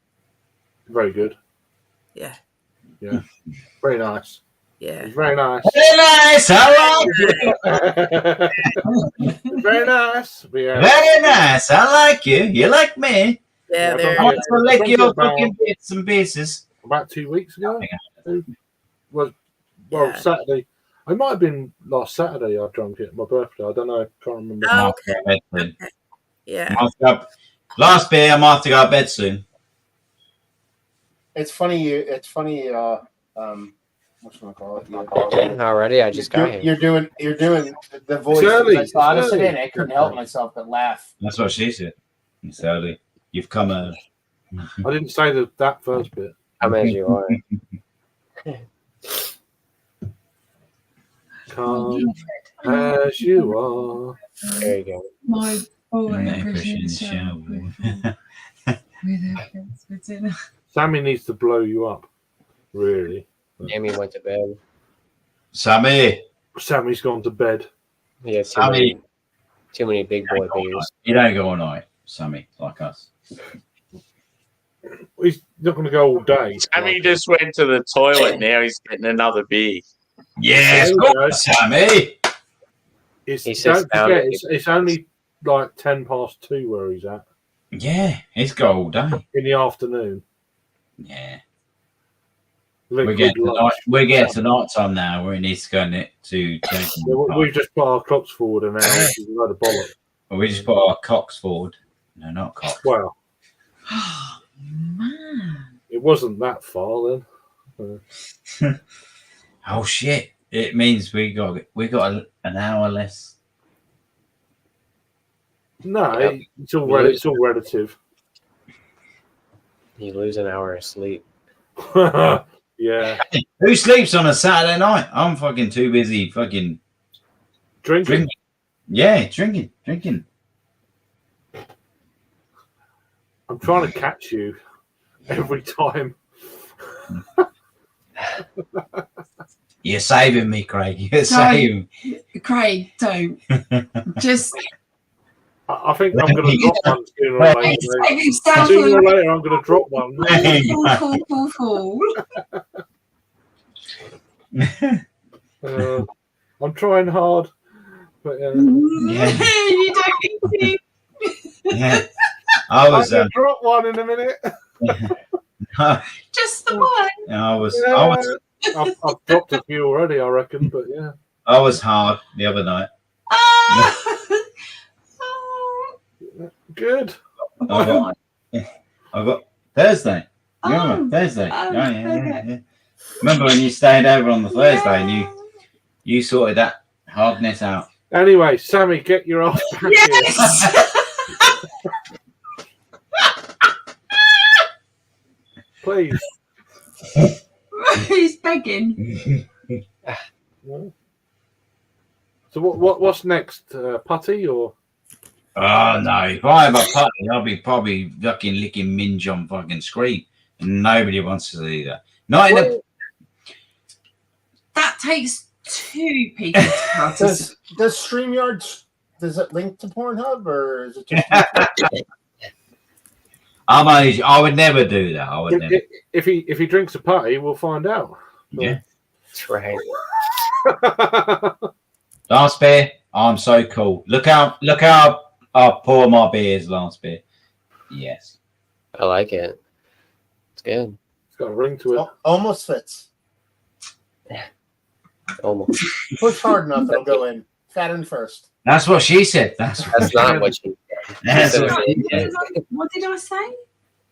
Very good. Yeah. Yeah. Very nice. Yeah. Very nice. Very nice. I like you. Very nice. Yeah. Very nice. I like you. You like me. Yeah, I want to lick your fucking bits and pieces. About 2 weeks ago. Well, Saturday. It might have been last Saturday I drank it. My birthday. I don't know. I can't remember. Oh, okay. Yeah. Last beer. I'm off to go to bed soon. It's funny. What's gonna call it? Already, I just got here. You're doing the voice. I thought of it in. I couldn't help myself but laugh. That's what she said. It's early. You've come early. I didn't say that first bit. Come as you are. Come as you are. There you go. My Sammy needs to blow you up. Really. Amy went to bed. Sammy's gone to bed. Yeah, too many big boy beers. You don't go all night, Sammy, like us. He's not going to go all day. Sammy just went to the toilet. Now he's getting another beer. Yes, Sammy. It's only like 2:10 where he's at. Yeah, he's got all day. In the afternoon. Yeah. We're getting to night time now where it needs to go to change. We've just put our clocks forward an hour. Which is a load of bollocks. Well, we just put our cocks forward. No, not cocks. Well. Man. It wasn't that far then. Oh shit! It means we got an hour less. No, Yep. it's all relative. You lose an hour of sleep. Yeah. Who sleeps on a Saturday night? I'm fucking too busy fucking drinking. Yeah, drinking. I'm trying to catch you every time. You're saving me, Craig. You're saving me. Craig, don't. Just. I think I'm going to drop one sooner or later. Sooner or later, I'm going to drop one. I'm trying hard. But, you don't need to. Yeah. I was going to drop one in a minute. Just the one. I've dropped a few already, I reckon, but yeah. I was hard the other night. Good. I got Thursday. Thursday. Yeah. Remember when you stayed over on the Thursday and you sorted that hardness out. Anyway, Sammy, get your ass back here. Please. He's begging. So what's next? Putty or? Oh no! If I have a putty, I'll be probably fucking licking minge on fucking screen, and nobody wants to see that. Not in a. That takes 2 people to practice. Does StreamYard it link to Pornhub or is it just? I would never do that. I would never. If he drinks a putty, we'll find out. Yeah, that's right. Last beer. I'm so cool. Look how I pour my beers. Last beer. Yes, I like it. It's good. It's got a ring to it. Almost fits. Almost. Push hard enough, it'll go in. Fat in first. That's what she said. That's not what she said. What did I say?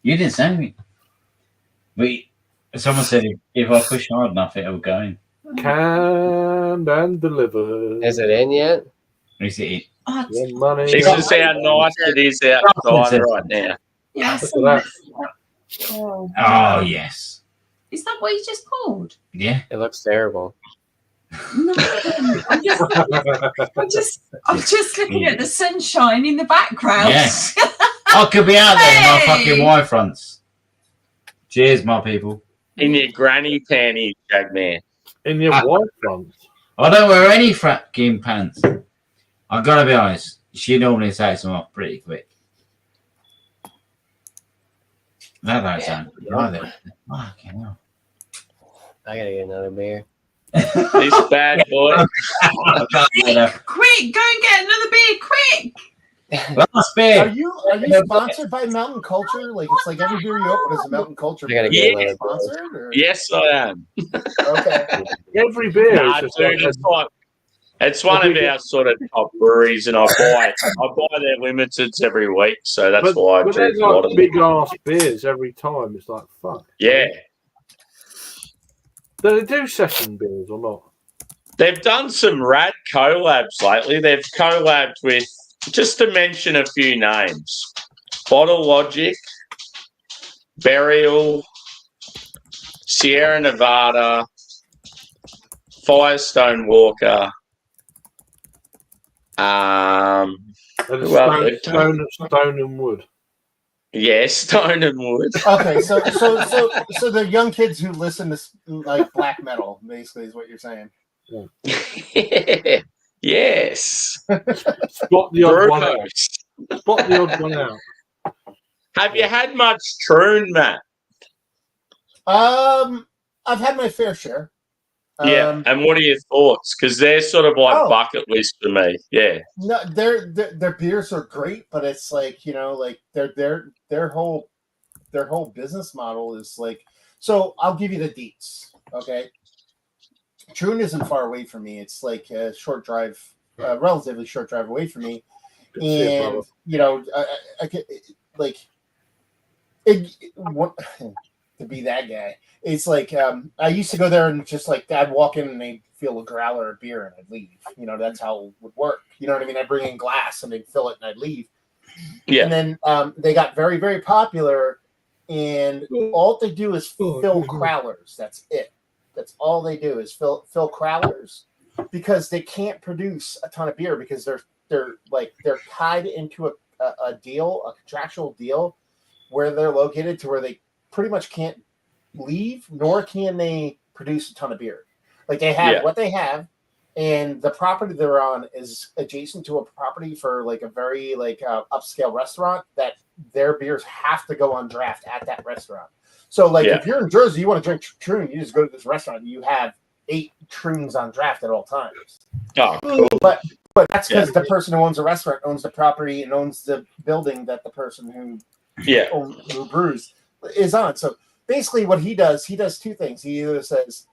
You didn't say me. But someone said if I push hard enough, it'll go in. Canned and delivered. Is it in yet? Is it in? Money. This is how nice it is outside right now. Yes. Oh yes. Is that what you just poured? Yeah. It looks terrible. No, I'm just looking at the sunshine in the background. Yes. I could be out there in my fucking Y fronts. Cheers, my people. In your granny panties, Jagman. In your Y fronts. I don't wear any fucking pants. I've got to be honest. She normally takes them off pretty quick. That don't sound good either. Fucking hell. I gotta get another beer. This bad boy. Quick, go and get another beer, quick. Last beer. Are you sponsored by Mountain Culture? Like it's like every beer you open is a Mountain Culture. I gotta beer. get Sponsored? Or? Yes, I am. Okay. Every beer. Nah, dude, it's one of our sort of top breweries, and I buy their limiteds every week, so that's why I drink a lot of big ass beers every time. It's like fuck. Yeah. Do they do session beers or not? They've done some rad collabs lately. They've collabed with, just to mention a few names, Bottle Logic, Burial, Sierra Nevada, Firestone Walker. Stone and Wood. Yeah, Stone and Wood. Okay, so the young kids who listen to like black metal, basically, is what you're saying. Yeah. Yes. Spot the odd one out. Spot the odd one out. Have you had much Troon, Matt? I've had my fair share. Yeah, and what are your thoughts? Because they're sort of like bucket list for me. Yeah. No, their beers are great, but it's like, you know, like their whole business model is like. So I'll give you the deets. Okay, Troon isn't far away from me. It's like a short drive, relatively short drive away from me, and you know, I could like to be that guy. It's like I used to go there and just like I'd walk in and they'd fill a growler of beer and I'd leave. You know, that's how it would work. You know what I mean? I'd bring in glass and they'd fill it and I'd leave. Yeah. And then they got very, very popular, and all they do is fill crowlers. That's it. That's all they do is fill crowlers, because they can't produce a ton of beer because they're tied into a deal, a contractual deal, where they're located to where they pretty much can't leave, nor can they produce a ton of beer. Like they have what they have, and the property they're on is adjacent to a property for like a very upscale restaurant that their beers have to go on draft at that restaurant. So like if you're in Jersey, you want to drink Troon, you just go to this restaurant and you have 8 Troons on draft at all times. Oh, cool. But that's because the person who owns the restaurant owns the property and owns the building that the person who brews is on. So basically what he does 2 things. He either says,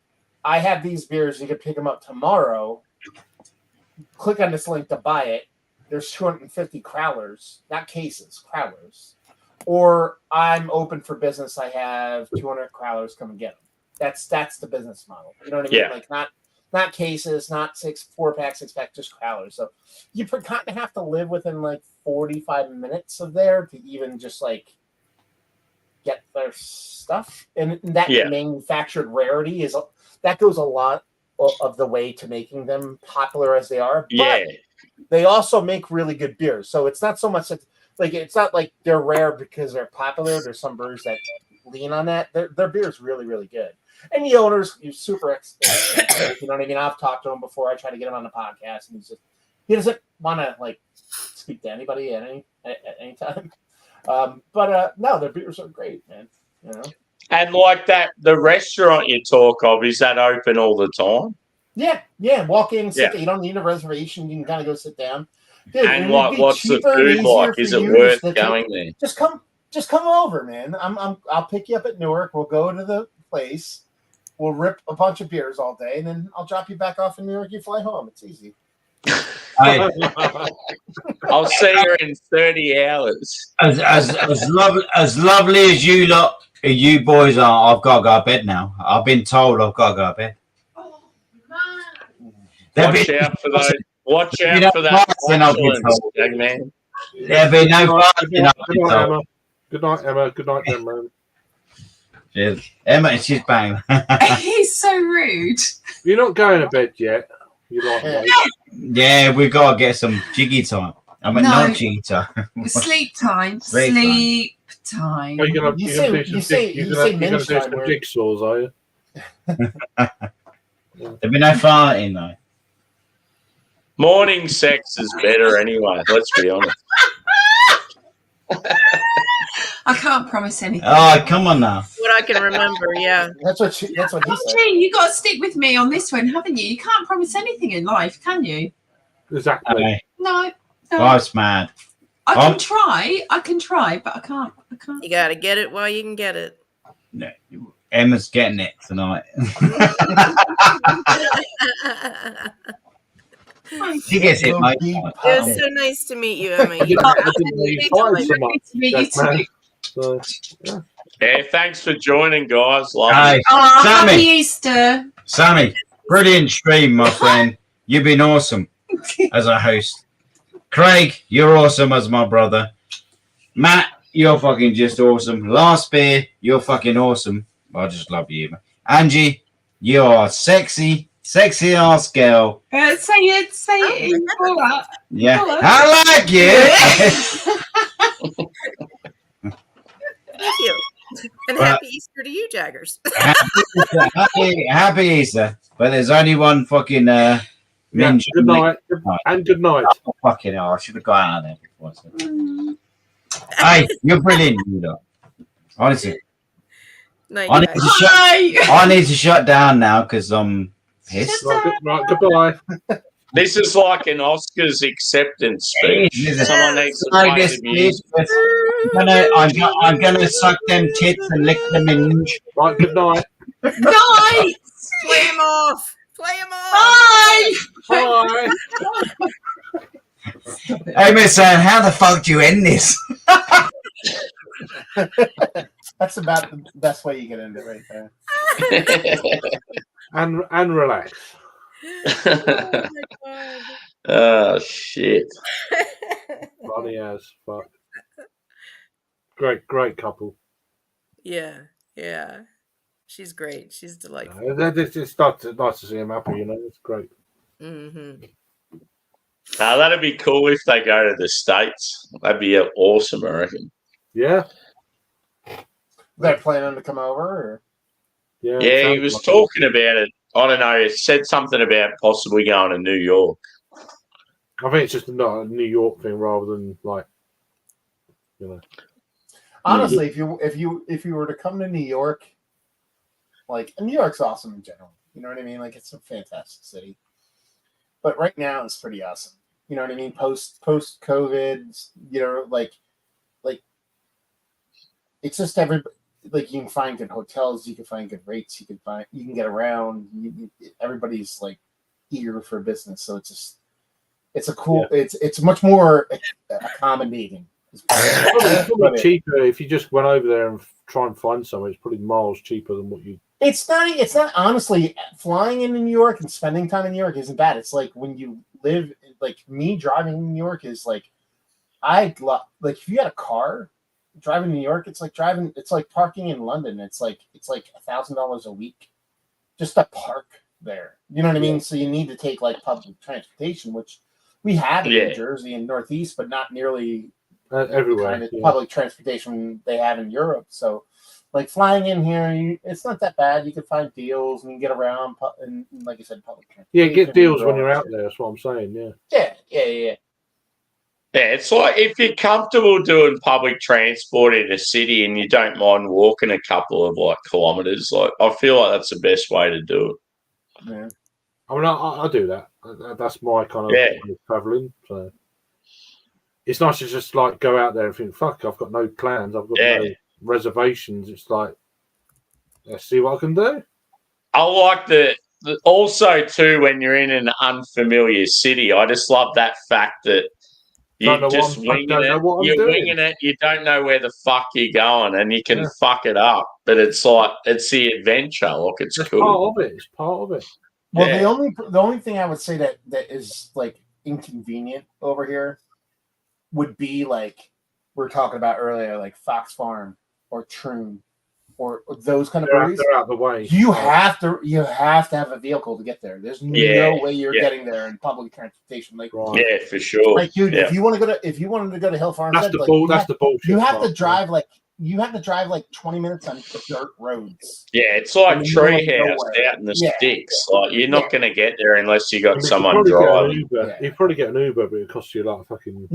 I have these beers, you can pick them up tomorrow. Click on this link to buy it. There's 250 crowlers, not cases, crowlers. Or I'm open for business. I have 200 crowlers, come and get them. That's the business model. You know what I mean? Like not cases, not 4-pack, 6-pack, just crowlers. So you kind of have to live within like 45 minutes of there to even just like get their stuff. And that manufactured rarity that goes a lot of the way to making them popular as they are. But they also make really good beers. So it's not so much that it's not like they're rare because they're popular. There's some brewers that lean on that. Their beer is really, really good. And the owner's super expensive. You know what I mean? I've talked to him before. I try to get him on the podcast, and he doesn't want to like speak to anybody at any time. But no, their beers are great, man. You know. And like that, the restaurant you talk of, is that open all the time? Yeah. Walk in, sit down. You don't need a reservation. You can kind of go sit down. Dude, and what's the food like? Is it worth going there? Just come over, man. I'll pick you up at Newark. We'll go to the place. We'll rip a bunch of beers all day, and then I'll drop you back off in New York. You fly home. It's easy. I'll see you in 30 hours. As lovely as you boys are, I've got to go to bed now. I've been told I've got to go to bed. Oh, man. Watch out for that flatulence, young man. There'll be no fasting. Good night, Emma. Good night, Emma. Good night, man. Emma, she's bang. He's so rude. You're not going to bed yet. You like Yeah, we gotta get some jiggy time. I mean, not jiggy time. Sleep time. Sleep time. Are you gonna do some jigsaws, are you? There'll be no farting though. Morning sex is better anyway. Let's be honest. I can't promise anything. Oh, come on now. What I can remember, yeah. That's what he said. You got to stick with me on this one, haven't you? You can't promise anything in life, can you? Exactly. No. Life's mad. I can try, but I can't. You gotta get it while you can get it. No, Emma's getting it tonight. She gets it, mate. It was so nice to meet you, Emma. Yeah, thanks for joining, guys. Hey, Happy Easter. Sammy, brilliant stream, my friend. You've been awesome as a host. Craig, you're awesome as my brother. Matt, you're fucking just awesome. Last beer, you're fucking awesome. I just love you, man. Angie, you are sexy ass girl. Say it. Yeah, I like you. Thank you. And happy Easter to you, Jaggers. happy Easter. But there's only one fucking good night. And good night. Oh, fucking hell, I should have got out of there before. Hey, you're brilliant, you know. Honestly. I need to shut down now because I'm pissed. Right, goodbye. This is like an Oscars acceptance speech. Someone needs to play the music. I'm gonna suck them tits and lick the minge. Right, good night. Night. Play him off. Bye. Hey, Miss Anne, how the fuck do you end this? That's about the best way you get into it right there. and relax. Oh my God. Oh shit. Funny as fuck. Great couple. Yeah. She's great. She's delightful. It's nice to see him happy, you know. It's great. Mm-hmm. That'd be cool if they go to the States. That'd be awesome, I reckon. Yeah. They're planning to come over? Or? Yeah, he was talking about it. I don't know. He said something about possibly going to New York. I think it's just not a New York thing rather than like, you know. Honestly, if you were to come to New York, like New York's awesome in general. You know what I mean? Like it's a fantastic city. But right now it's pretty awesome. You know what I mean? Post COVID, you know, like it's just everybody. Like you can find good hotels, you can find good rates, you can get around. Everybody's like eager for business, so it's a cool. Yeah. It's much more accommodating. It's probably cheaper if you just went over there and try and find somewhere. It's probably miles cheaper than what you. It's not honestly. Flying into New York and spending time in New York isn't bad. It's like when you live, like me driving in New York is like, like if you had a car. Driving in New York, it's like parking in London. It's like $1,000 a week just to park there. You know what I mean? So you need to take like public transportation, which we have in New Jersey and Northeast, but not nearly everywhere. Kind of public transportation they have in Europe. So like flying in here, it's not that bad. You can find deals and you can get around. And like I said, public transportation. Yeah, get deals when you're out there. That's what I'm saying. Yeah. Yeah, it's like if you're comfortable doing public transport in a city and you don't mind walking a couple of like kilometers, like I feel like that's the best way to do it. Yeah, I mean, I do that. That's my kind of traveling. So it's nice to just like go out there and think, "Fuck, I've got no plans. I've got no reservations." It's like, let's see what I can do. I like also too when you're in an unfamiliar city. I just love that fact that. You're just winging it. You don't know where the fuck you're going, and you can fuck it up. But it's like it's the adventure. Look, it's cool. It's part of it. Well, the only thing I would say that is like inconvenient over here would be like we were talking about earlier, like Fox Farm or Troon. or those kind of they're breweries, out the way. you have to have a vehicle to get there. There's no way you're getting there in public transportation. Like, yeah, for sure. Like, dude, if you wanted to go to Hill Farm, that's the bullshit. You have to drive like 20 minutes on dirt roads. Yeah, it's like Treehouse out in the sticks. Like, you're not going to get there unless you got someone driving. You probably get an Uber, but it costs you like fucking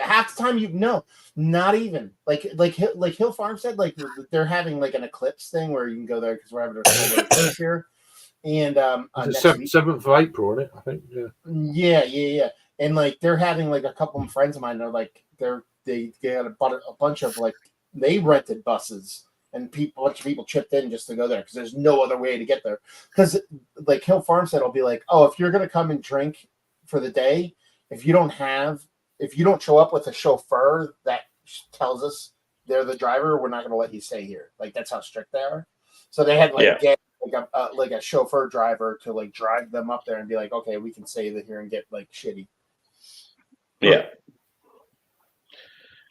half the time not even like Hill Farmstead, like they're having like an eclipse thing where you can go there because we're having a solar eclipse here, and it's 7th of April, isn't it? I think. Yeah. And like they're having like a couple of friends of mine. They're like they got a bunch of like they rented buses and a bunch of people chipped in just to go there because there's no other way to get there. Because like Hill Farmstead will be like, oh, if you're gonna come and drink for the day, if you don't show up with a chauffeur that tells us they're the driver, we're not gonna let you stay here. Like that's how strict they are. So they had get like a chauffeur driver to like drive them up there and be like, okay, we can stay here and get like shitty. Yeah.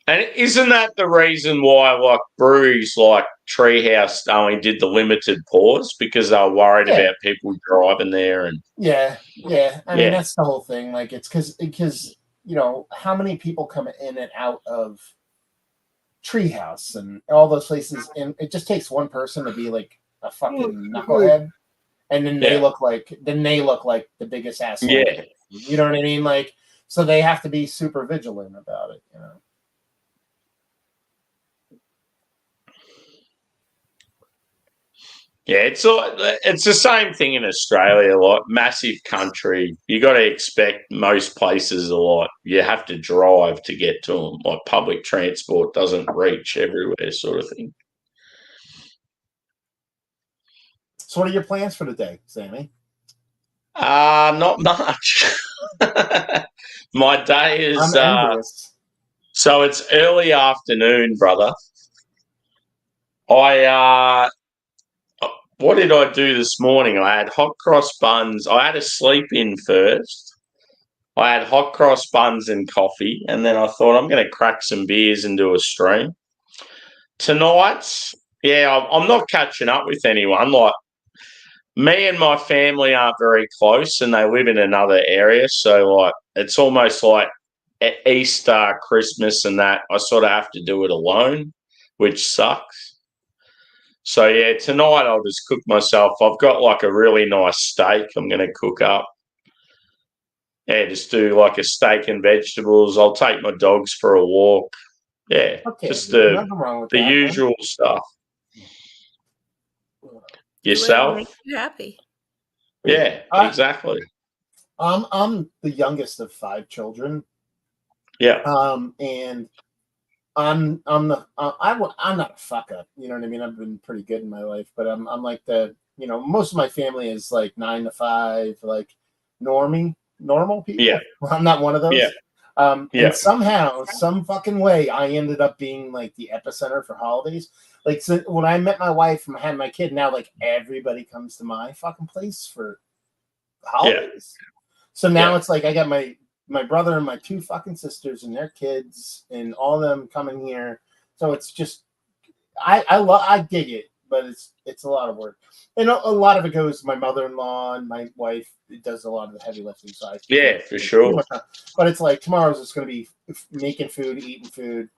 And isn't that the reason why, like, breweries like Treehouse only did the limited pours because they were worried about people driving there? And I mean, that's the whole thing. Like, it's because you know how many people come in and out of Treehouse and all those places, and it just takes one person to be like a fucking knucklehead, and then they look like the biggest asshole. Yeah, you know what I mean? Like, so they have to be super vigilant about it. You know. Yeah, it's the same thing in Australia. Like, massive country, you got to expect most places you have to drive to get to them. Like, public transport doesn't reach everywhere, sort of thing. So, what are your plans for the day, Sammy? Not much. My day is so it's early afternoon, brother. What did I do this morning? I had hot cross buns. I had a sleep in first. I had hot cross buns and coffee, and then I thought I'm going to crack some beers and do a stream. Tonight, I'm not catching up with anyone. Like, me and my family aren't very close, and they live in another area, so like it's almost like Easter, Christmas, and that I sort of have to do it alone, which sucks. So, tonight I'll just cook myself. I've got like a really nice steak I'm going to cook up. Yeah, just do like a steak and vegetables. I'll take my dogs for a walk. Yeah, just the usual stuff. Yourself? Make you happy. Yeah, exactly. I'm the youngest of 5 children. Yeah. And I'm not a fuck up. You know what I mean? I've been pretty good in my life, but I'm like most of my family is like 9 to 5, like normal people. Yeah. I'm not one of those. Yeah. And somehow, some fucking way, I ended up being like the epicenter for holidays. Like, so when I met my wife and had my kid, now like everybody comes to my fucking place for holidays. So now it's like I got my brother and my 2 fucking sisters and their kids and all of them coming here. So it's just I dig it, but it's a lot of work. And a lot of it goes my mother-in-law and my wife. It does a lot of the heavy lifting side. Yeah, for sure. But it's like tomorrow's just going to be making food, eating food,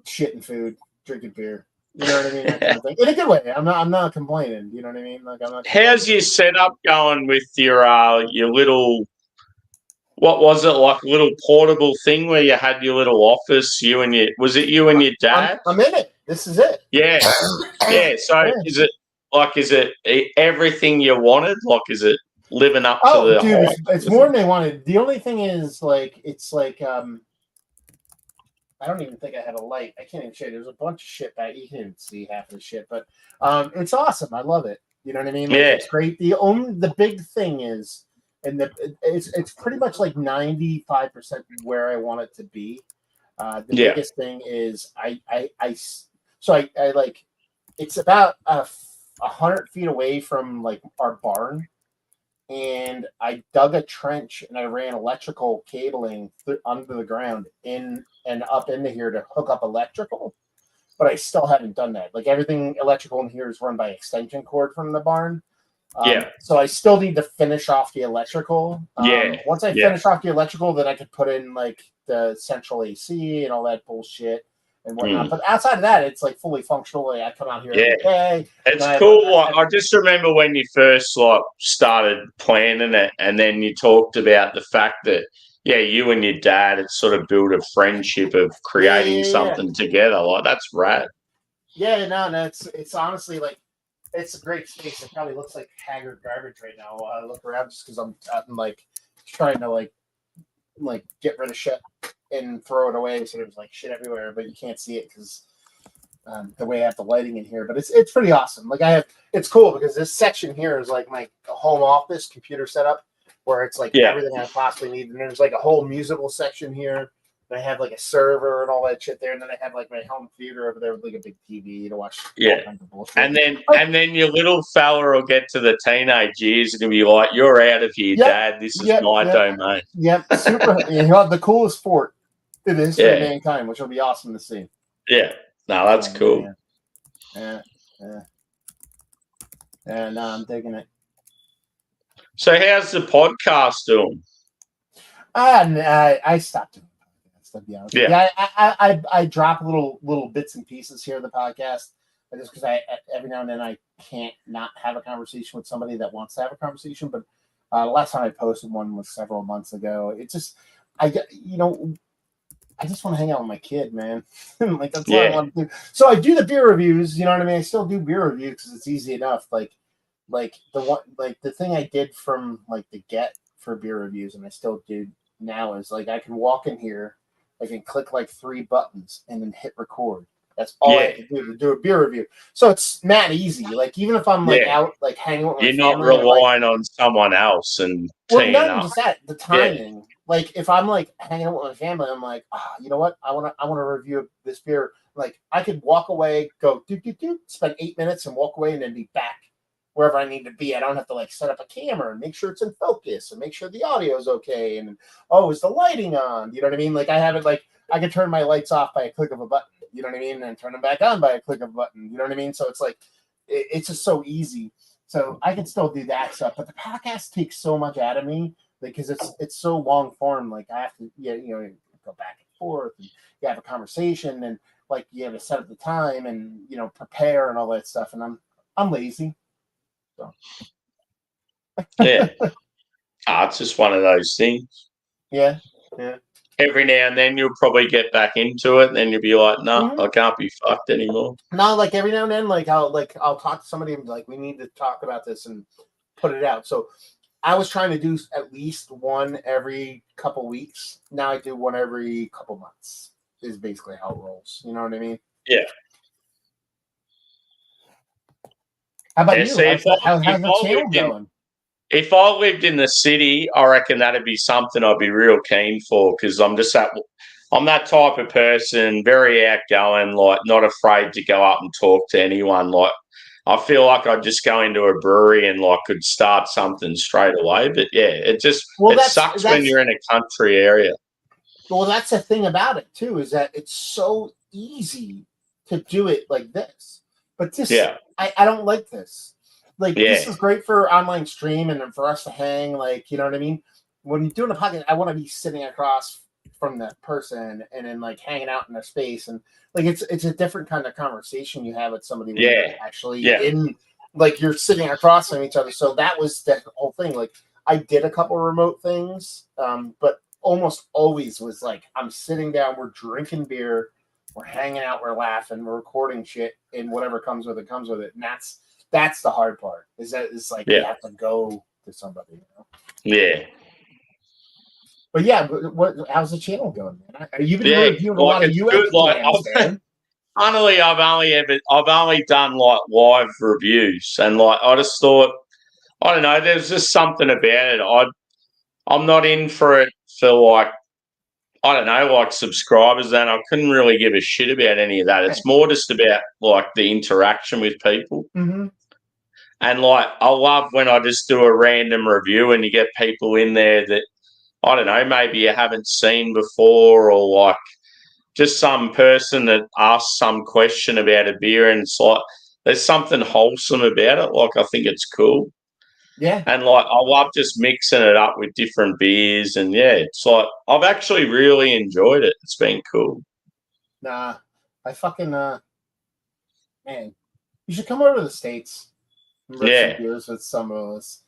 shitting food, drinking beer. You know what I mean? That kind of thing. In a good way. I'm not complaining. You know what I mean? Like, I'm not. How's your setup going with your little? What was it, like a little portable thing where you had your little office? Was it you and your dad? I'm in it. This is it. Yeah, yeah. So is it everything you wanted? Like, is it living up to the? Dude, it's more than they wanted. The only thing is, like, it's like I don't even think I had a light. I can't even show you. There's a bunch of shit back. You can't even see half of the shit, but it's awesome. I love it. You know what I mean? Like, it's great. The big thing is, and it's pretty much like 95% where I want it to be. The biggest thing is I like it's about 100 feet away from like our barn, and I dug a trench and I ran electrical cabling under the ground in and up into here to hook up electrical. but I still haven't done that. Like everything electrical in here is run by extension cord from the barn. So I still need to finish off the electrical. Once I finish off the electrical, then I could put in like the central AC and all that bullshit and whatnot. But outside of that, it's like fully functional. Like I come out here every day. It's cool. I just remember when you first like started planning it, and then you talked about the fact that you and your dad had sort of built a friendship of creating something together. Like that's rad. Yeah, no, it's honestly like. It's a great space. It probably looks like haggard garbage right now. I look around just because I'm like trying to like get rid of shit and throw it away. So there's like shit everywhere, but you can't see it because the way I have the lighting in here. But it's pretty awesome. Like it's cool because this section here is like my home office computer setup where it's like everything I possibly need. And there's like a whole musical section here. I have like a server and all that shit there, and then I have like my home theater over there with like a big TV to watch. All kinds of bullshit. And then your little fella will get to the teenage years and be like, "You're out of here, Dad. This is my domain." Yep, super. He'll have the coolest fort in the history of mankind, which will be awesome to see. Yeah, no, that's cool. Yeah. And I'm digging it. So, how's the podcast doing? I stopped doing. To be honest. I drop little bits and pieces here of the podcast just because I every now and then I can't not have a conversation with somebody that wants to have a conversation. But the last time I posted one was several months ago. It's just I just want to hang out with my kid, man. Like that's what I want to do. So I do the beer reviews. You know what I mean? I still do beer reviews because it's easy enough. Like the thing I did from like the get for beer reviews, and I still do now is like I can walk in here. I can click like 3 buttons and then hit record. That's all I have to do to do a beer review. So it's mad easy. Like even if I'm like out like hanging with my family, you're not relying on someone else and not even just that. The timing. Like if I'm like hanging out with my family, I'm like, you know what? I want to review this beer. Like I could walk away, go spend 8 minutes and walk away, and then be back wherever I need to be. I don't have to like set up a camera and make sure it's in focus and make sure the audio is okay. And is the lighting on? You know what I mean? Like I have it like I can turn my lights off by a click of a button. You know what I mean? And turn them back on by a click of a button. You know what I mean? So it's like it's just so easy. So I can still do that stuff. But the podcast takes so much out of me because it's so long form. Like I have to go back and forth and you have a conversation and like you have to set up the time and prepare and all that stuff. And I'm lazy. So. It's just one of those things. Yeah. Every now and then you'll probably get back into it, and then you'll be like, "No, I can't be fucked anymore." No, like every now and then, like I'll talk to somebody and be like, "We need to talk about this and put it out." So I was trying to do at least one every couple weeks. Now I do one every couple months. Is basically how it rolls. You know what I mean? Yeah. How about you? How's the channel going? If I lived in the city, I reckon that'd be something I'd be real keen for because I'm that type of person, very outgoing, like not afraid to go up and talk to anyone. Like I feel like I'd just go into a brewery and like could start something straight away. But it sucks when you're in a country area. Well, that's the thing about it too, is that it's so easy to do it like this. But this, I don't like this. Like this is great for online stream and for us to hang. Like you know what I mean. When you're doing a podcast, I want to be sitting across from that person and then like hanging out in their space and like it's a different kind of conversation you have with somebody when you're actually in like you're sitting across from each other. So that was the whole thing. Like I did a couple of remote things, but almost always was like I'm sitting down, we're drinking beer, we're hanging out, we're laughing, we're recording shit, and whatever comes with it comes with it. And that's the hard part. Is that it's like you have to go to somebody, you know? Yeah. But how's the channel going, man? You've been reviewing a lot of US brands, man. Honestly, I've only done like live reviews, and like I just thought, I don't know, there's just something about it. I'm not in for it for like, I don't know, like subscribers, and I couldn't really give a shit about any of that. It's more just about like the interaction with people. Mm-hmm. And like, I love when I just do a random review and you get people in there that, I don't know, maybe you haven't seen before, or like just some person that asks some question about a beer, and it's like there's something wholesome about it. Like, I think it's cool. Yeah. And like, I love just mixing it up with different beers, and yeah, it's like I've actually really enjoyed it. It's been cool. Nah, I fucking man, you should come over to the States and rip some beers with some of us.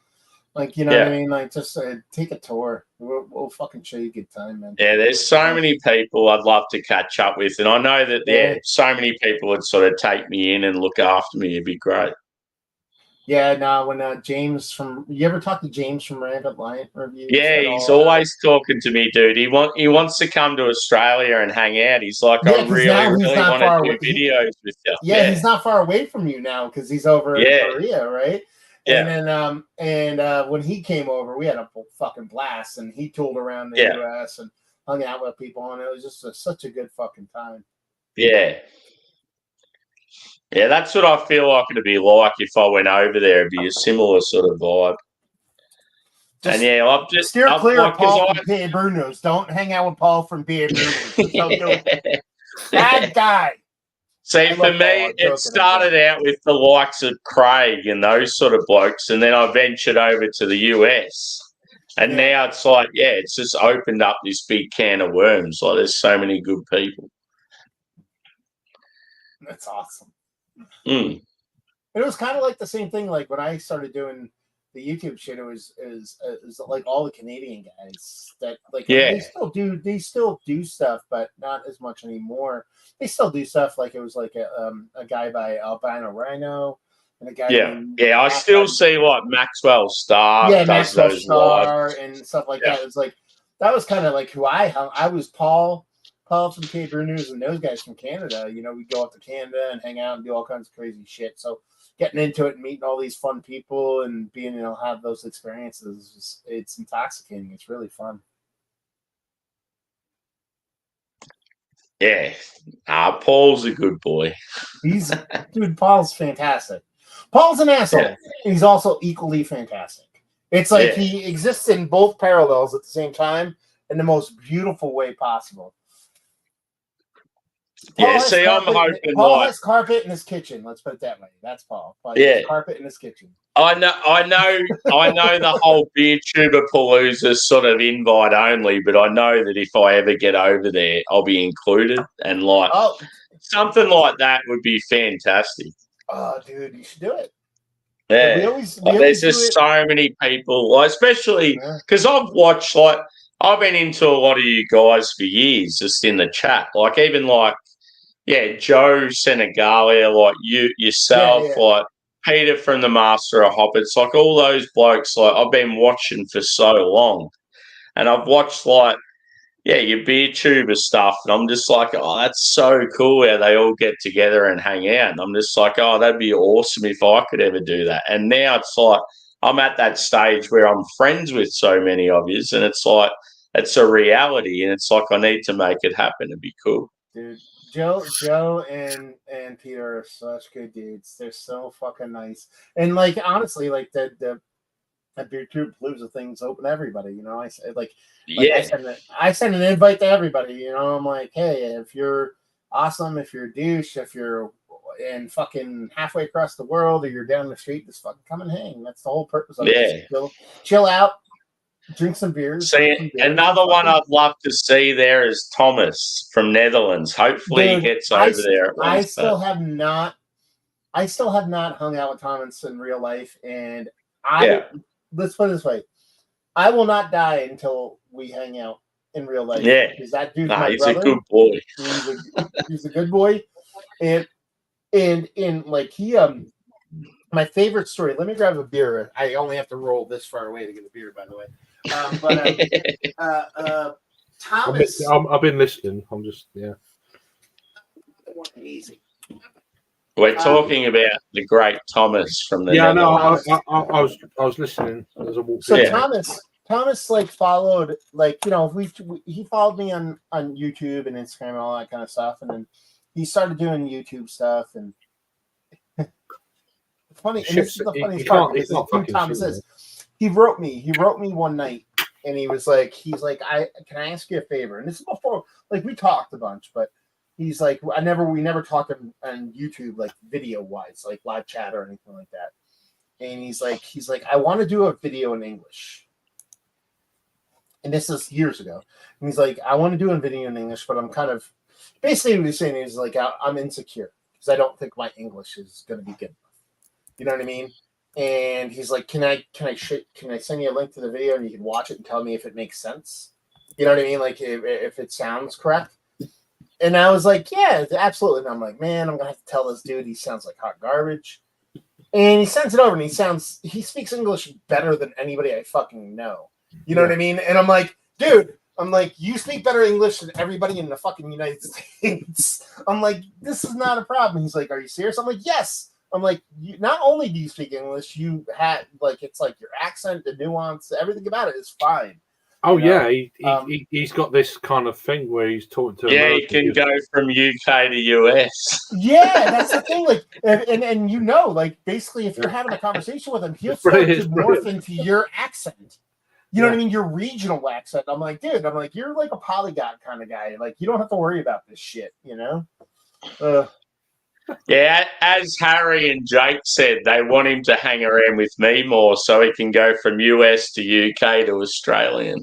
Like, you know what I mean? Like, just take a tour. We'll fucking show you a good time, man. Yeah, there's so many people I'd love to catch up with, and I know that so many people would sort of take me in and look after me. It'd be great. Yeah, no, when James you ever talk to James from Rampant Lion Reviews? Yeah, he's always talking to me, dude. He wants to come to Australia and hang out. He's like, I really want to do videos with you. Yeah, he's not far away from you now because he's over in Korea, right? Yeah. And then when he came over, we had a fucking blast, and he toured around the US and hung out with people, and it was just such a good fucking time. Yeah. Yeah, that's what I feel like it'd be like if I went over there. It'd be a similar sort of vibe. And yeah, I've just steer clear of Paul from P.A. Bruno's. Don't hang out with Paul from P.A. Bruno's. Don't do it. Bad guy. See, for me, it started out with the likes of Craig and those sort of blokes, and then I ventured over to the US. And now it's like, it's just opened up this big can of worms. Like, there's so many good people. That's awesome. Mm. It was kind of like the same thing. Like when I started doing the YouTube shit, it was like all the Canadian guys that like they still do stuff, but not as much anymore. They still do stuff. Like it was like a guy by Albino Rhino and a guy. I still see like Maxwell Star. Yeah, Maxwell Star and stuff like that. It was like that was kind of like who I hung. I was Paul from K Bruners and those guys from Canada. You know, we go up to Canada and hang out and do all kinds of crazy shit. So getting into it and meeting all these fun people and being, you know, have those experiences, it's intoxicating. It's really fun. Yeah. Paul's a good boy. Dude, Paul's fantastic. Paul's an asshole. Yeah. He's also equally fantastic. It's like he exists in both parallels at the same time in the most beautiful way possible. Paul I'm hoping Paul has carpet in his kitchen. Let's put it that way. That's Paul. He has carpet in his kitchen. I know the whole beer tuber palooza is sort of invite only, but I know that if I ever get over there, I'll be included, and like something like that would be fantastic. Oh, dude, you should do it. Yeah, there's just so many people, like, especially because I've watched, like, I've been into a lot of you guys for years, just in the chat, like even like. Yeah, Joe Senegalia, like yourself, like Peter from the Master of Hop. It's like all those blokes, like I've been watching for so long. And I've watched like, your beer tuber stuff. And I'm just like, oh, that's so cool how they all get together and hang out. And I'm just like, oh, that'd be awesome if I could ever do that. And now it's like I'm at that stage where I'm friends with so many of you. And it's like, it's a reality. And it's like, I need to make it happen. It'd be cool. Dude. Joe and Peter are such good dudes. They're so fucking nice. And like honestly, like the beer tube palooza thing's open to everybody. You know, I send an invite to everybody. You know, I'm like, hey, if you're awesome, if you're a douche, if you're in fucking halfway across the world, or you're down the street, just fucking come and hang. That's the whole purpose of it. Chill out. Drink some beers. Another one I'd love to see there is Thomas from Netherlands. Hopefully he gets over there. I still have not hung out with Thomas in real life, and let's put it this way: I will not die until we hang out in real life. Yeah, because that dude's my he's brother. A good boy. He's a good boy, and like he my favorite story. Let me grab a beer. I only have to roll this far away to get a beer, by the way. Thomas, I've been listening. I'm just easy. We're talking about the great Thomas from the I was listening as I walked. So Thomas like followed, like, you know, he followed me on YouTube and Instagram and all that kind of stuff, and then he started doing YouTube stuff. And funny, and this is the funniest part. Thomas is. He wrote me one night, and he's like, can I ask you a favor? And this is before, like, we talked a bunch, but he's like, we never talked on YouTube, like video wise, like live chat or anything like that. And he's like, I want to do a video in English. And this is years ago. And he's like, I want to do a video in English, but I'm kind of, basically what he's saying is like, I'm insecure because I don't think my English is going to be good enough. You know what I mean? And he's like, can I send you a link to the video and you can watch it and tell me if it makes sense? You know what I mean? Like if it sounds correct. And I was like, yeah, absolutely. And I'm like, man, I'm going to have to tell this dude he sounds like hot garbage. And he sends it over and he speaks English better than anybody I fucking know. You know what I mean? And I'm like, dude, you speak better English than everybody in the fucking United States. I'm like, this is not a problem. He's like, are you serious? I'm like, yes. I'm like, not only do you speak English, you had like, it's like your accent, the nuance, everything about it is fine. Oh, yeah. He's got this kind of thing where he's talking to American. He can go from UK to US. Yeah, that's the thing. Like, and you know, like, basically, if you're having a conversation with him, he'll start to morph into your accent. You know what I mean? Your regional accent. I'm like, dude, you're like a polyglot kind of guy. Like, you don't have to worry about this shit, you know? Yeah, as Harry and Jake said, they want him to hang around with me more so he can go from US to UK to Australian.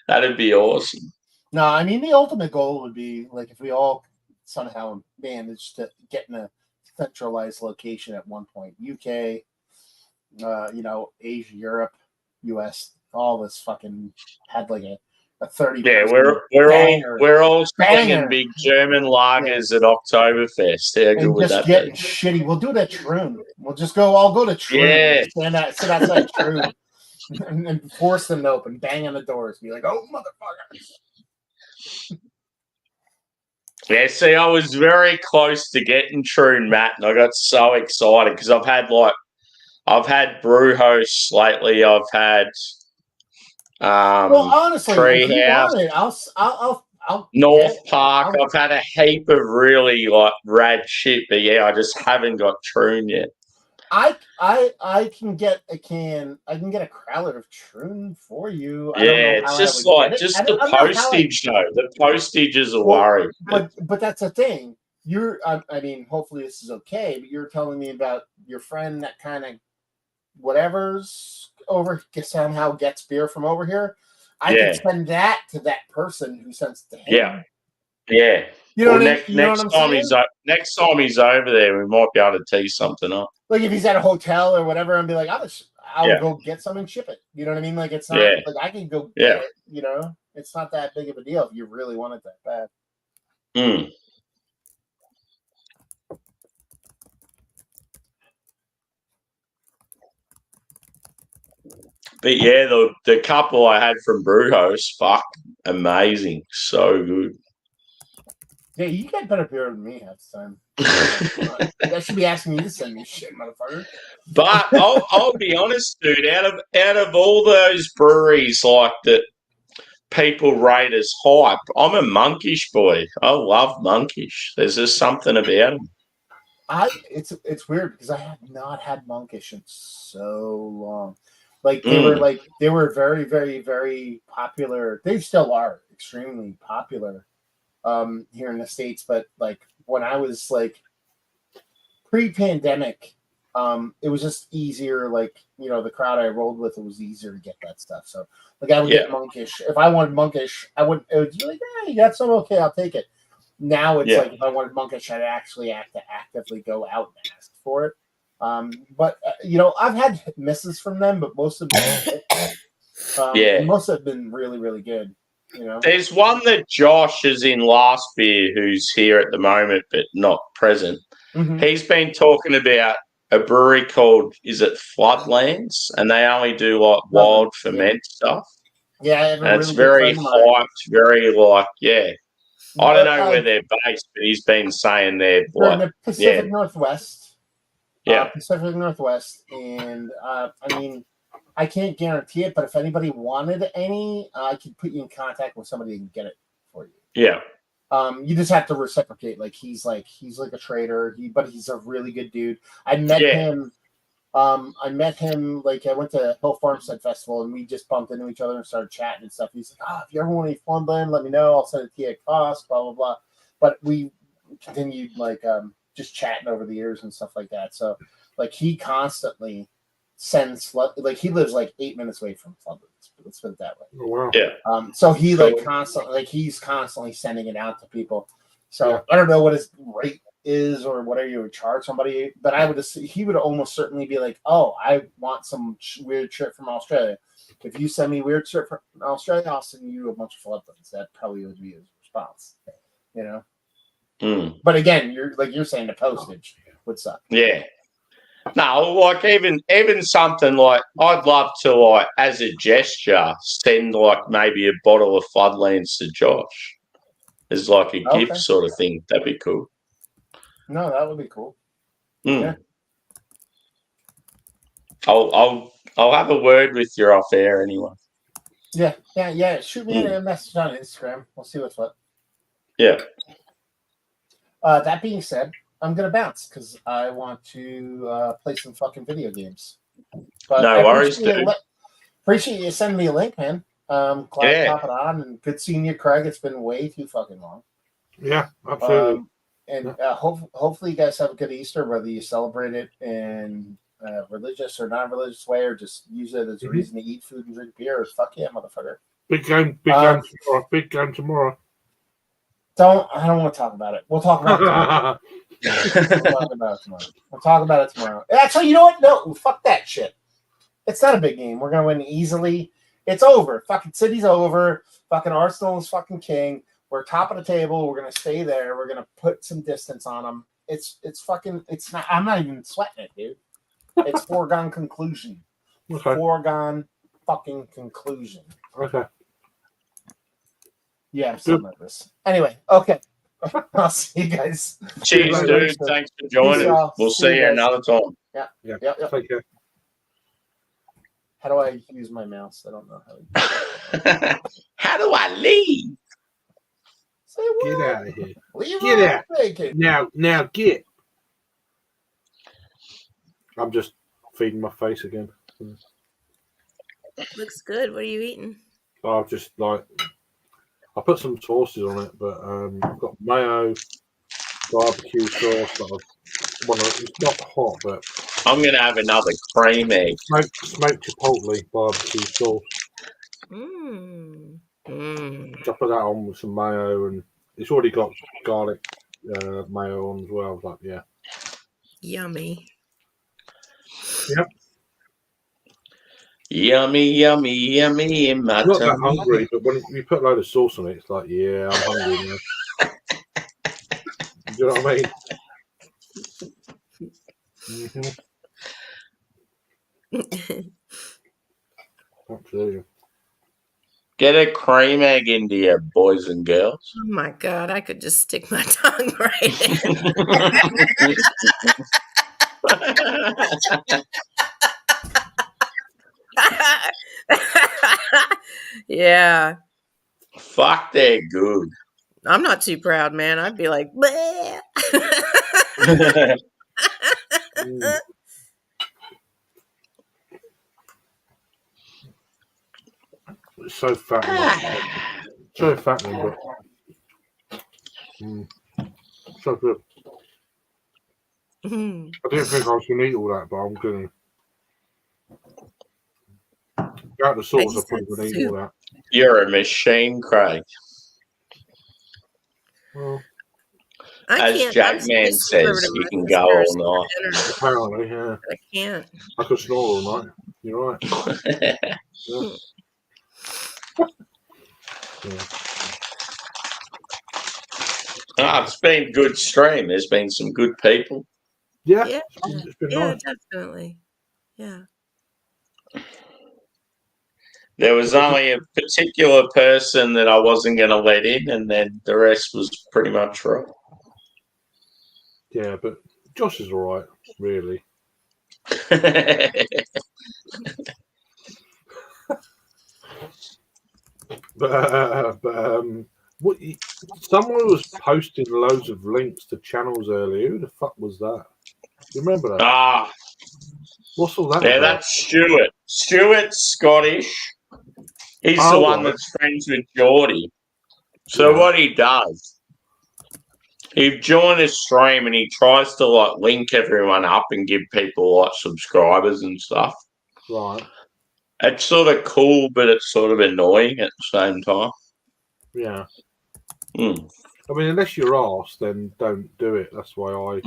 That'd be awesome. No, I mean, the ultimate goal would be, like, if we all somehow managed to get in a centralized location at one point. UK, Asia, Europe, US, all this fucking had like a 30. Yeah, we're all slinging big German lagers at Oktoberfest. How good would that getting be? Shitty. We'll do it at Troon. We'll just go. I'll go to Troon. Yeah. Sit outside Troon and force them to open. Bang on the doors. Be like, oh motherfuckers. Yeah, see, I was very close to getting Troon, Matt, and I got so excited because I've had brew hosts lately. I've had honestly, Treehouse, I'll North Park. I've had a heap of really like rad shit, but yeah, I just haven't got Troon yet. I can get a crowler of Troon for you. It's just like the postage though. The postage is a worry. But that's the thing. Hopefully this is okay. But you're telling me about your friend that kind of whatever's over somehow gets beer from over here. I can send that to that person who sends it to him. Yeah. You know next time he's over there, we might be able to tee something up. Like if he's at a hotel or whatever, and be like, I'll go get some and ship it. You know what I mean? Like it's not like I can go get it. You know, it's not that big of a deal if you really want it that bad. But yeah, the couple I had from Brewhouse, fuck, amazing, so good. Yeah, you get better beer than me half the time. That should be asking me to send me shit, motherfucker. But I'll be honest, dude. Out of all those breweries like that, people rate as hype. I'm a Monkish boy. I love Monkish. There's just something about them. It's weird because I have not had Monkish in so long. Like they were very, very, very popular. They still are extremely popular here in the States. But like when I was like pre-pandemic, it was just easier. Like, you know, the crowd I rolled with, it was easier to get that stuff. So like I would get Monkish. If I wanted Monkish, it would be like, you got some, okay, I'll take it. Now it's like if I wanted Monkish, I'd actually have to actively go out and ask for it. But you know, I've had misses from them, but most of them, most have been really, really good. You know, there's one that Josh is in last beer, who's here at the moment but not present. Mm-hmm. He's been talking about a brewery called, is it Floodlands, and they only do like wild ferment stuff. Yeah, and it's very hyped, very like I don't know where they're based, but he's been saying they're like, in the Pacific Northwest. Yeah, Pacific Northwest, and I mean, I can't guarantee it, but if anybody wanted any, I could put you in contact with somebody who can get it for you. Yeah. You just have to reciprocate. Like he's like a trader, but he's a really good dude. I met him I met him, like, I went to Hill Farmstead Festival, and we just bumped into each other and started chatting and stuff. He's like, if you ever want any Funland, let me know. I'll send it to you at cost, blah, blah, blah. But we continued, like, just chatting over the years and stuff like that. So, like, he constantly sends, like, he lives, like, 8 minutes away from Funland. Let's put it that way. Oh, wow. Yeah. So he, like, constantly, like, he's constantly sending it out to people. So I don't know what his rate is or whatever you would charge somebody, but I would he would almost certainly be like, oh, I want some weird shit from Australia. If you send me weird shit from Australia, I'll send you a bunch of floodlands. That probably would be his response, you know. But again, you're saying the postage would suck. Yeah. No, like even something like, I'd love to, like, as a gesture, send like maybe a bottle of Floodlands to Josh as like a gift sort of thing. That'd be cool. No, that would be cool. Yeah. I'll have a word with you off air anyway. Yeah. Shoot me a message on Instagram. We'll see what's what. Yeah. That being said, I'm gonna bounce because I want to play some fucking video games. But no worries, dude. Appreciate you sending me a link, man. Glad to pop it on, and good seeing you, Craig. It's been way too fucking long. Yeah, absolutely. And hopefully you guys have a good Easter, whether you celebrate it in a religious or non-religious way, or just use it as a reason to eat food and drink beer. Fuck yeah, motherfucker. Big game tomorrow. Big game tomorrow. I don't want to talk about it. We'll talk about it tomorrow. We'll talk about it tomorrow. Actually, you know what? No, fuck that shit. It's not a big game. We're gonna win easily. It's over. Fucking City's over. Fucking Arsenal is fucking king. We're top of the table. We're gonna stay there. We're gonna put some distance on them. It's fucking. It's not. I'm not even sweating it, dude. It's foregone conclusion. Okay. Foregone fucking conclusion. Okay. Yeah, I'm so nervous. Anyway, okay. I'll see you guys. Cheers, dude. Thanks for joining. We'll see you another time. Yeah. Take care. How do I use my mouse? I don't know how. How do I leave? Get out of here. Leave get out. Now get. I'm just feeding my face again. Looks good. What are you eating? I've just I put some sauces on it, but I've got mayo, barbecue sauce. It's not hot, but I'm gonna have another cream egg. Smoked chipotle barbecue sauce. I put that on with some mayo, and it's already got garlic mayo on as well. I was like, yeah, yummy. Yep. Yummy in my I'm not tummy. that hungry, but when you put a load of sauce on it, it's like, yeah, I'm hungry now. Do you know what I mean? Absolutely. Get a cream egg into you, boys and girls. Oh my God, I could just stick my tongue right in. Yeah. Fuck, they're good. I'm not too proud, man. I'd be like, bleh. It's so fattening. So fattening, but so good. I didn't think I was going to eat all that, but I'm going to. Out the sauce, I'm probably going to eat all that. You're a machine, Craig. Well, as Jackman says, you can go all night. Apparently, yeah. I can't. I could snore all night. You're right. Yeah. It's been a good stream. There's been some good people. Yeah, it's been nice. Definitely. Yeah. There was only a particular person that I wasn't going to let in, and then the rest was pretty much right. Yeah, but Josh is all right, really. What? Someone was posting loads of links to channels earlier. Who the fuck was that? You remember that? What's all that? Yeah, about? that's Stuart. Stuart's Scottish. He's the one that's friends with Geordie. So what he does, he joined a stream and he tries to like link everyone up and give people like subscribers and stuff. Right. It's sort of cool, but it's sort of annoying at the same time. Yeah. Mm. I mean, unless you're asked, then don't do it. That's why I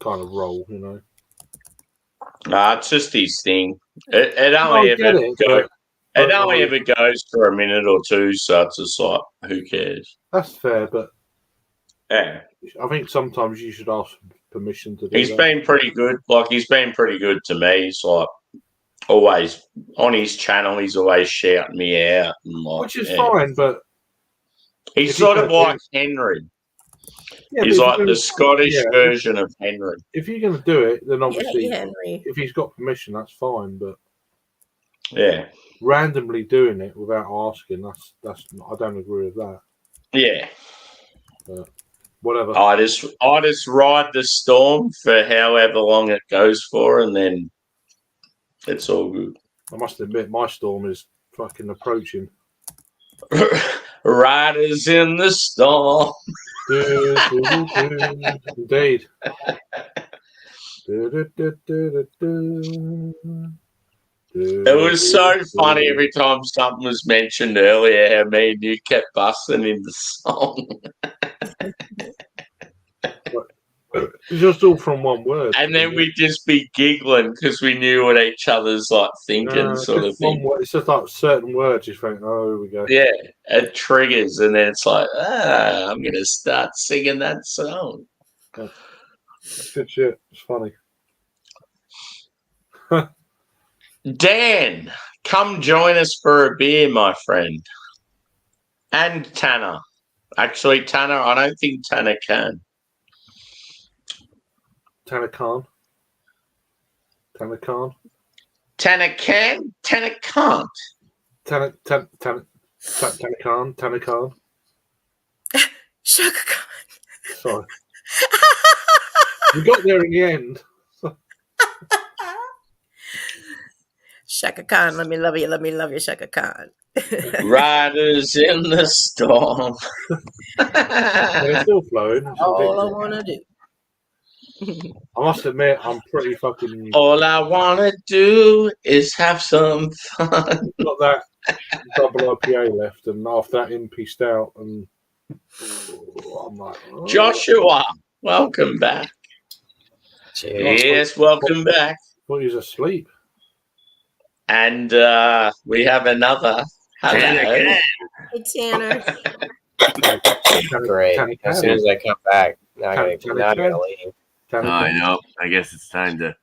kind of roll, you know. Nah, it's just his thing. It only ever goes for a minute or two, so it's just like, who cares? That's fair, but yeah, I think sometimes you should ask permission to do He's that. been pretty good. Like, he's been pretty good to me. He's like, always on his channel, he's always shouting me out. And like, which is fine, but he's sort of like Henry. Yeah, he's like the Scottish version of Henry. If you're going to do it, then obviously, Henry. if he's got permission, that's fine. But randomly doing it without asking, that's I don't agree with that. Yeah, but whatever. I just ride the storm for however long it goes for, and then it's all good. I must admit, my storm is fucking approaching. Riders in the storm. Indeed. It was so funny every time something was mentioned earlier how me and you kept busting in the song. It's just all from one word. And then we'd just be giggling because we knew what each other's like thinking, sort of thing. It's just like certain words you think, oh, here we go. Yeah, it triggers, and then it's like, I'm going to start singing that song. Yeah. That's good shit. It's funny. Dan, come join us for a beer, my friend. And Tanner. Actually, Tanner, I don't think Tanner can. Tanner Khan. Tanner Khan. Tanner can. Tanner can't. Tanner Khan. Tanner Khan. Shaka Khan. Sorry. We got there in the end. Shaka Khan, let me love you, Shaka Khan. Riders in the storm. They're still flowing. All I want to do. I must admit, I'm pretty fucking. All I want to do is have some fun. Got that double IPA left, and after that, MP stout, and I'm like, oh. Joshua, welcome back. Cheers. Yes, welcome back. Well, he's asleep. And we have another. Hello. Hey, Tanner. Great. As soon as I come back, now I'm gonna leave. I know. I guess it's time to.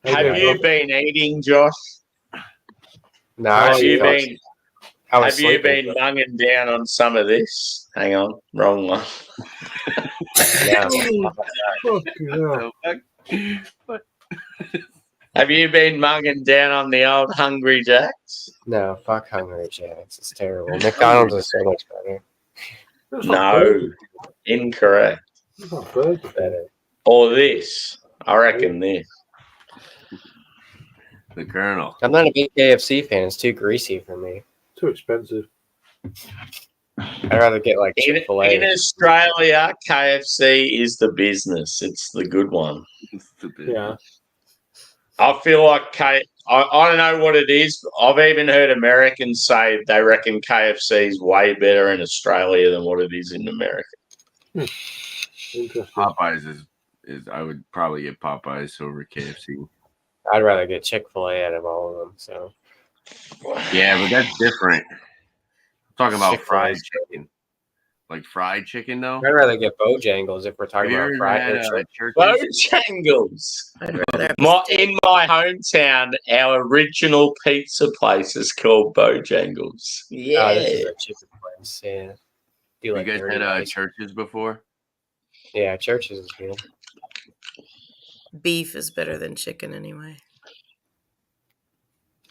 Have you been eating, Josh? No, have you been sleeping, munging down on some of this? Hang on, wrong one. Have you been munging down on the old Hungry Jacks? No, fuck Hungry Jacks. It's terrible. McDonald's is so much better. No, incorrect. Better. Or this. I reckon this. The Colonel. I'm not a big KFC fan. It's too greasy for me. Too expensive. I'd rather get like Chick-fil-A. In Australia, KFC is the business. It's the good one. Yeah. I feel like I don't know what it is. I've even heard Americans say they reckon KFC is way better in Australia than what it is in America. Interesting. Popeyes is I would probably get Popeyes over KFC. I'd rather get Chick-fil-A out of all of them. So. Yeah, but that's different. I'm talking about fried chicken. Like fried chicken, though? I'd rather get Bojangles if we're talking about fried chicken. Bojangles! In my hometown, our original pizza place is called Bojangles. Yeah. Oh, this is a chicken place, yeah. You guys had Churches before? Yeah, Churches is good. Beef is better than chicken anyway.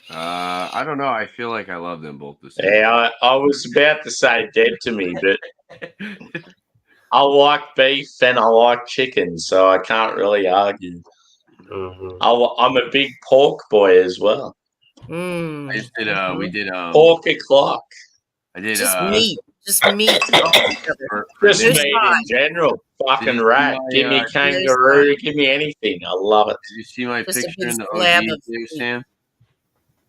I don't know. I feel like I love them both the same. Yeah, I was about to say dead to me, but I like beef and I like chicken, so I can't really argue. I'm a big pork boy as well. I just did. We did. Pork o'clock. I did. Just meat. Just meat. Just meat in general. Fucking rat. Give me kangaroo. Give me anything. I love it. Did you see my Just a picture big in the slab OGs of there, meat. Sam?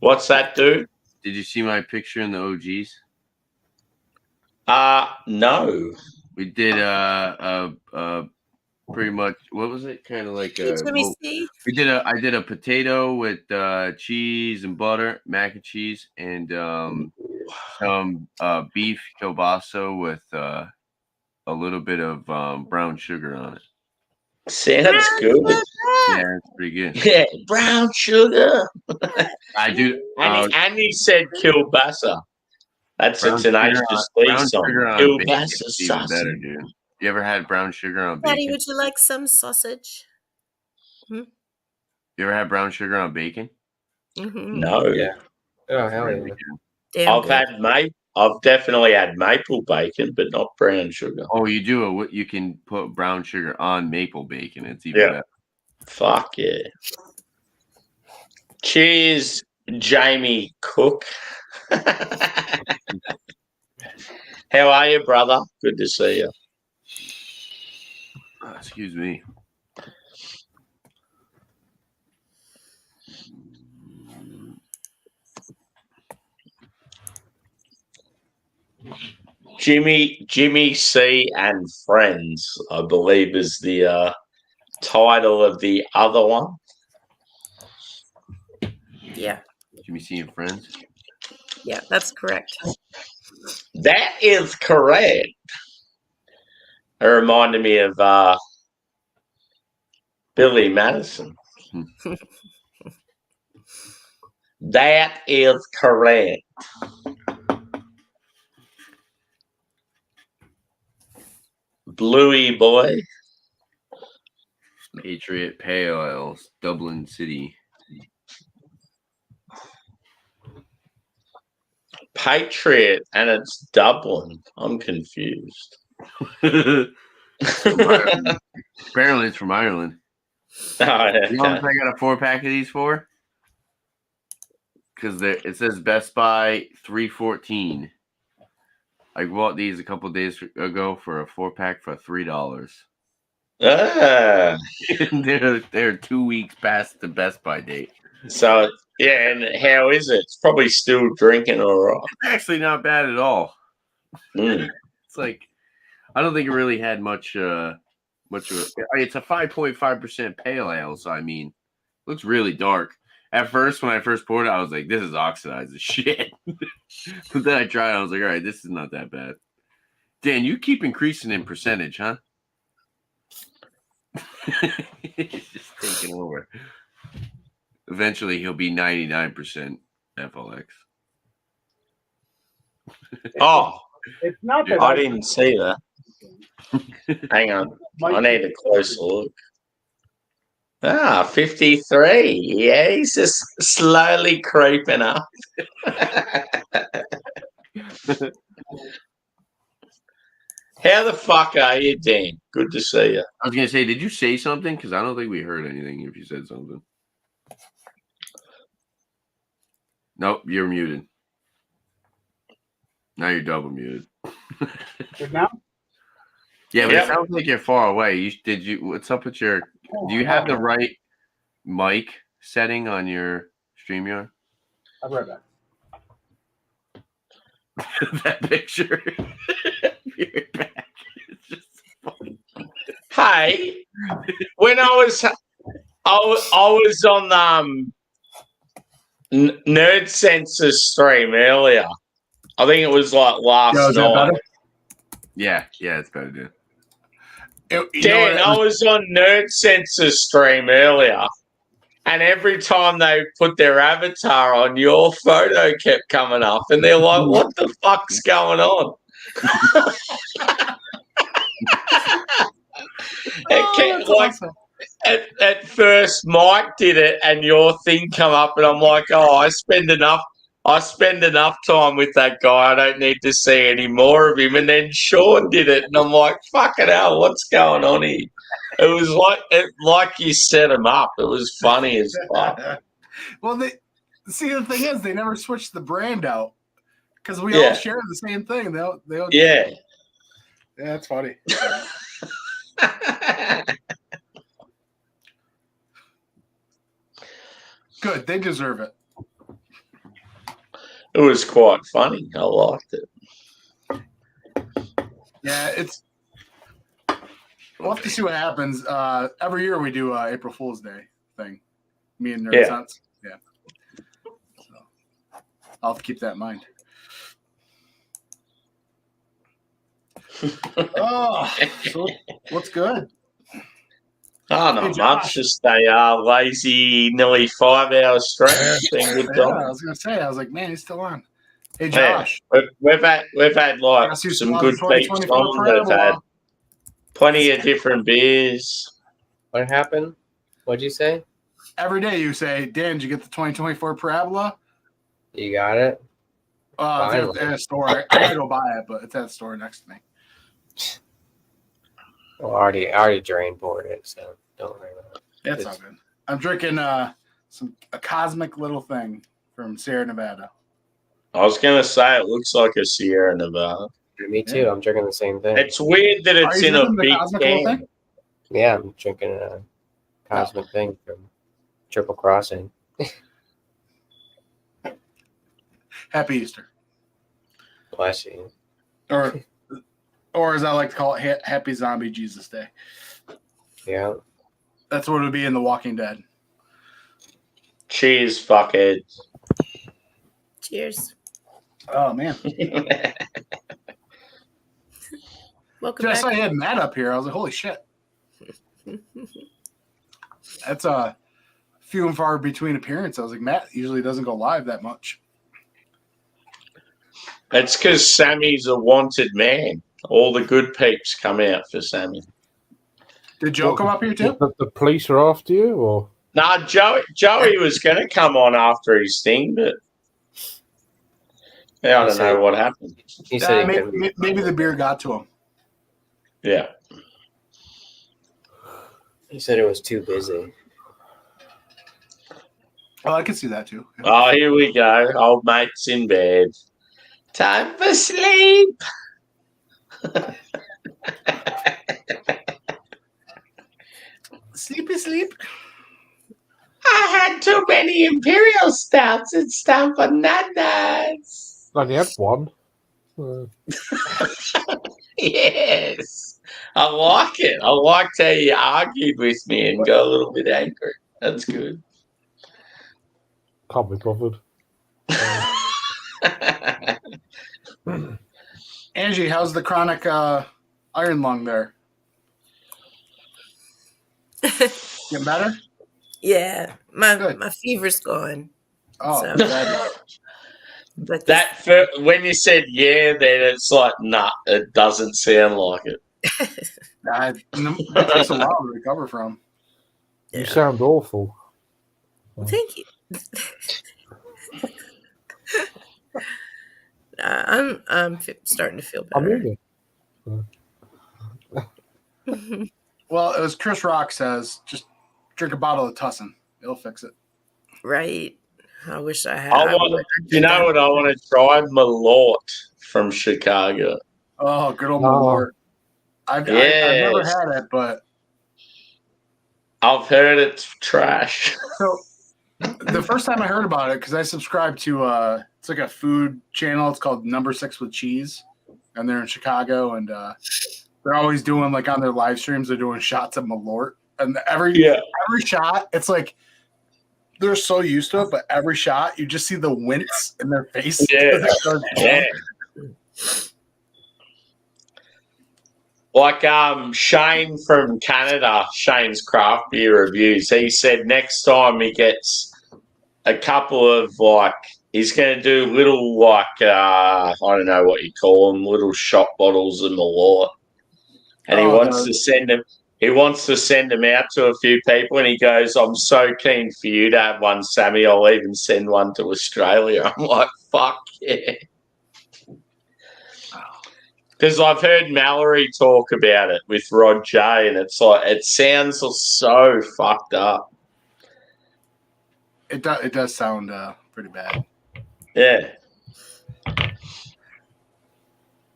What's that, dude? Did you see my picture in the OGs? No. We did pretty much, what was it? Kind of like a I did a potato with cheese and butter, mac and cheese, and some beef kielbasa with a little bit of brown sugar on it. Sounds good. Yeah, it's pretty good. Yeah, brown sugar. I do. And he said kielbasa. That's a Tenacious D song. Kielbasa even better, dude. You ever had brown sugar on bacon? Daddy, would you like some sausage? You ever had brown sugar on bacon? Mm-hmm. No. Yeah. Oh, hell yeah. I've definitely had maple bacon, but not brown sugar. Oh, you do? You can put brown sugar on maple bacon. It's even better. Fuck yeah. Cheers, Jamie Cook. How are you, brother? Good to see you. Excuse me. Jimmy C and Friends, I believe, is the title of the other one. Yeah. Jimmy C and Friends? Yeah, that's correct. That is correct. It reminded me of Billy Madison. That is correct. Bluey boy. Patriot Pale Ales, Dublin City. Patriot, and it's Dublin. I'm confused. Apparently, it's from Ireland. Oh, yeah. You know what I got a 4-pack of these for? Because it says Best Buy 314. I bought these a couple days ago for a 4-pack for $3. They're 2 weeks past the Best Buy date. So yeah, and how is it? It's probably still drinking all right. It's actually not bad at all. Mm. It's like I don't think it really had much of it. It's a 5.5% pale ale, so I mean, it looks really dark. At first, when I first poured it, I was like, "This is oxidized as shit." But then I tried it, I was like, "All right, this is not that bad." Dan, you keep increasing in percentage, huh? It's just taking over. Eventually, he'll be 99% FLX. Oh, it's not that I didn't see that. Hang on, I need a closer look. 53. Yeah, he's just slowly creeping up. How the fuck are you, Dan? Good to see you. I was going to say, did you say something? Because I don't think we heard anything if you said something. Nope, you're muted. Now you're double muted. Good now? Yeah, but it sounds like you're far away. What's up with your... Do you have the right mic setting on your StreamYard? I'll be right back. That picture. You're back. It's just funny. Hey, when I was on Nerd Census stream earlier. I think it was like last night. Yeah, it's better, dude. Dan, I was on Nerd Census stream earlier, and every time they put their avatar on, your photo kept coming up, and they're like, "What the fuck's going on?" Awesome. At first, Mike did it, and your thing come up, and I'm like, "Oh, I spend enough I spend enough time with that guy. I don't need to see any more of him. And then Sean did it, and I'm like, fucking hell, what's going on here? It was like you set him up. It was funny as fuck. Well, the thing is, they never switched the brand out because we all share the same thing. They all Yeah, that's funny. Good, they deserve it. it was quite funny. I liked it. Yeah, we'll have to see what happens. Every year we do April Fool's Day thing. Me and Nerd Sense. Yeah. So I'll have to keep that in mind. Oh, so what's good? Oh, not much. Just a lazy, nearly 5 hour stream. Been good time. I was going to say, I was like, man, he's still on. Hey, Josh. Yeah, we've had like some good peeps on that have had plenty of different beers. What happened? What'd you say? Every day you say, Dan, did you get the 2024 Parabola? You got it? It's at a store. I gotta go buy it, but it's at the store next to me. Well, I already drained board it, so don't worry about it. That's all good. I'm drinking a cosmic little thing from Sierra Nevada. I was going to say it looks like a Sierra Nevada. Me too. Yeah. I'm drinking the same thing. It's weird that it's in a big can. Yeah, I'm drinking a cosmic thing from Triple Crossing. Happy Easter. Bless you. Or as I like to call it, Happy Zombie Jesus Day. Yeah. That's what it would be in The Walking Dead. Cheers, fuckheads. Cheers. Oh, man. Welcome Dude, back. I saw you had Matt up here. I was like, holy shit. That's a few and far between appearance. I was like, Matt usually doesn't go live that much. It's because Sammy's a wanted man. All the good peeps come out for Sammy. Did Joe come up here too? The police are after you, or? Nah, Joey was going to come on after his thing, but I don't know what happened. He said maybe the beer got to him. Yeah. He said it was too busy. Oh, I can see that too. Oh, here we go. Old mate's in bed. Time for sleep. Sleepy sleep. I had too many Imperial Stouts. It's time for nanas. I only had one. Yes. I like it. I liked how you argued with me and got a little bit angry. That's good. Can't be bothered. Angie, how's the chronic iron lung there? Getting better? Yeah, my fever's gone. Oh, so. But when you said yeah, then it's like nah, it doesn't sound like it. That takes a while to recover from. You sound awful. Thank you. I'm starting to feel better. Well, as Chris Rock says, just drink a bottle of Tussin. It'll fix it. Right. I wish I had. You know what I want to try? Malort from Chicago. Oh, good old Malort. I've never had it, but I've heard it's trash. So the first time I heard about it, because I subscribe to it's like a food channel. It's called Number 6 with Cheese, and they're in Chicago, and they're always doing like on their live streams. They're doing shots of Malort, and every shot, it's like they're so used to it, but every shot you just see the wince in their face. Yeah. Like Shane from Canada, Shane's Craft Beer Reviews, he said next time he gets a couple of he's going to do little I don't know what you call them, little shot bottles of Malort. And he wants to send them. he wants to send them out to a few people, and he goes, "I'm so keen for you to have one, Sammy. I'll even send one to Australia." I'm like, "Fuck yeah!" Because I've heard Mallory talk about it with Rod J, and it's like it sounds so fucked up. It does sound pretty bad. Yeah.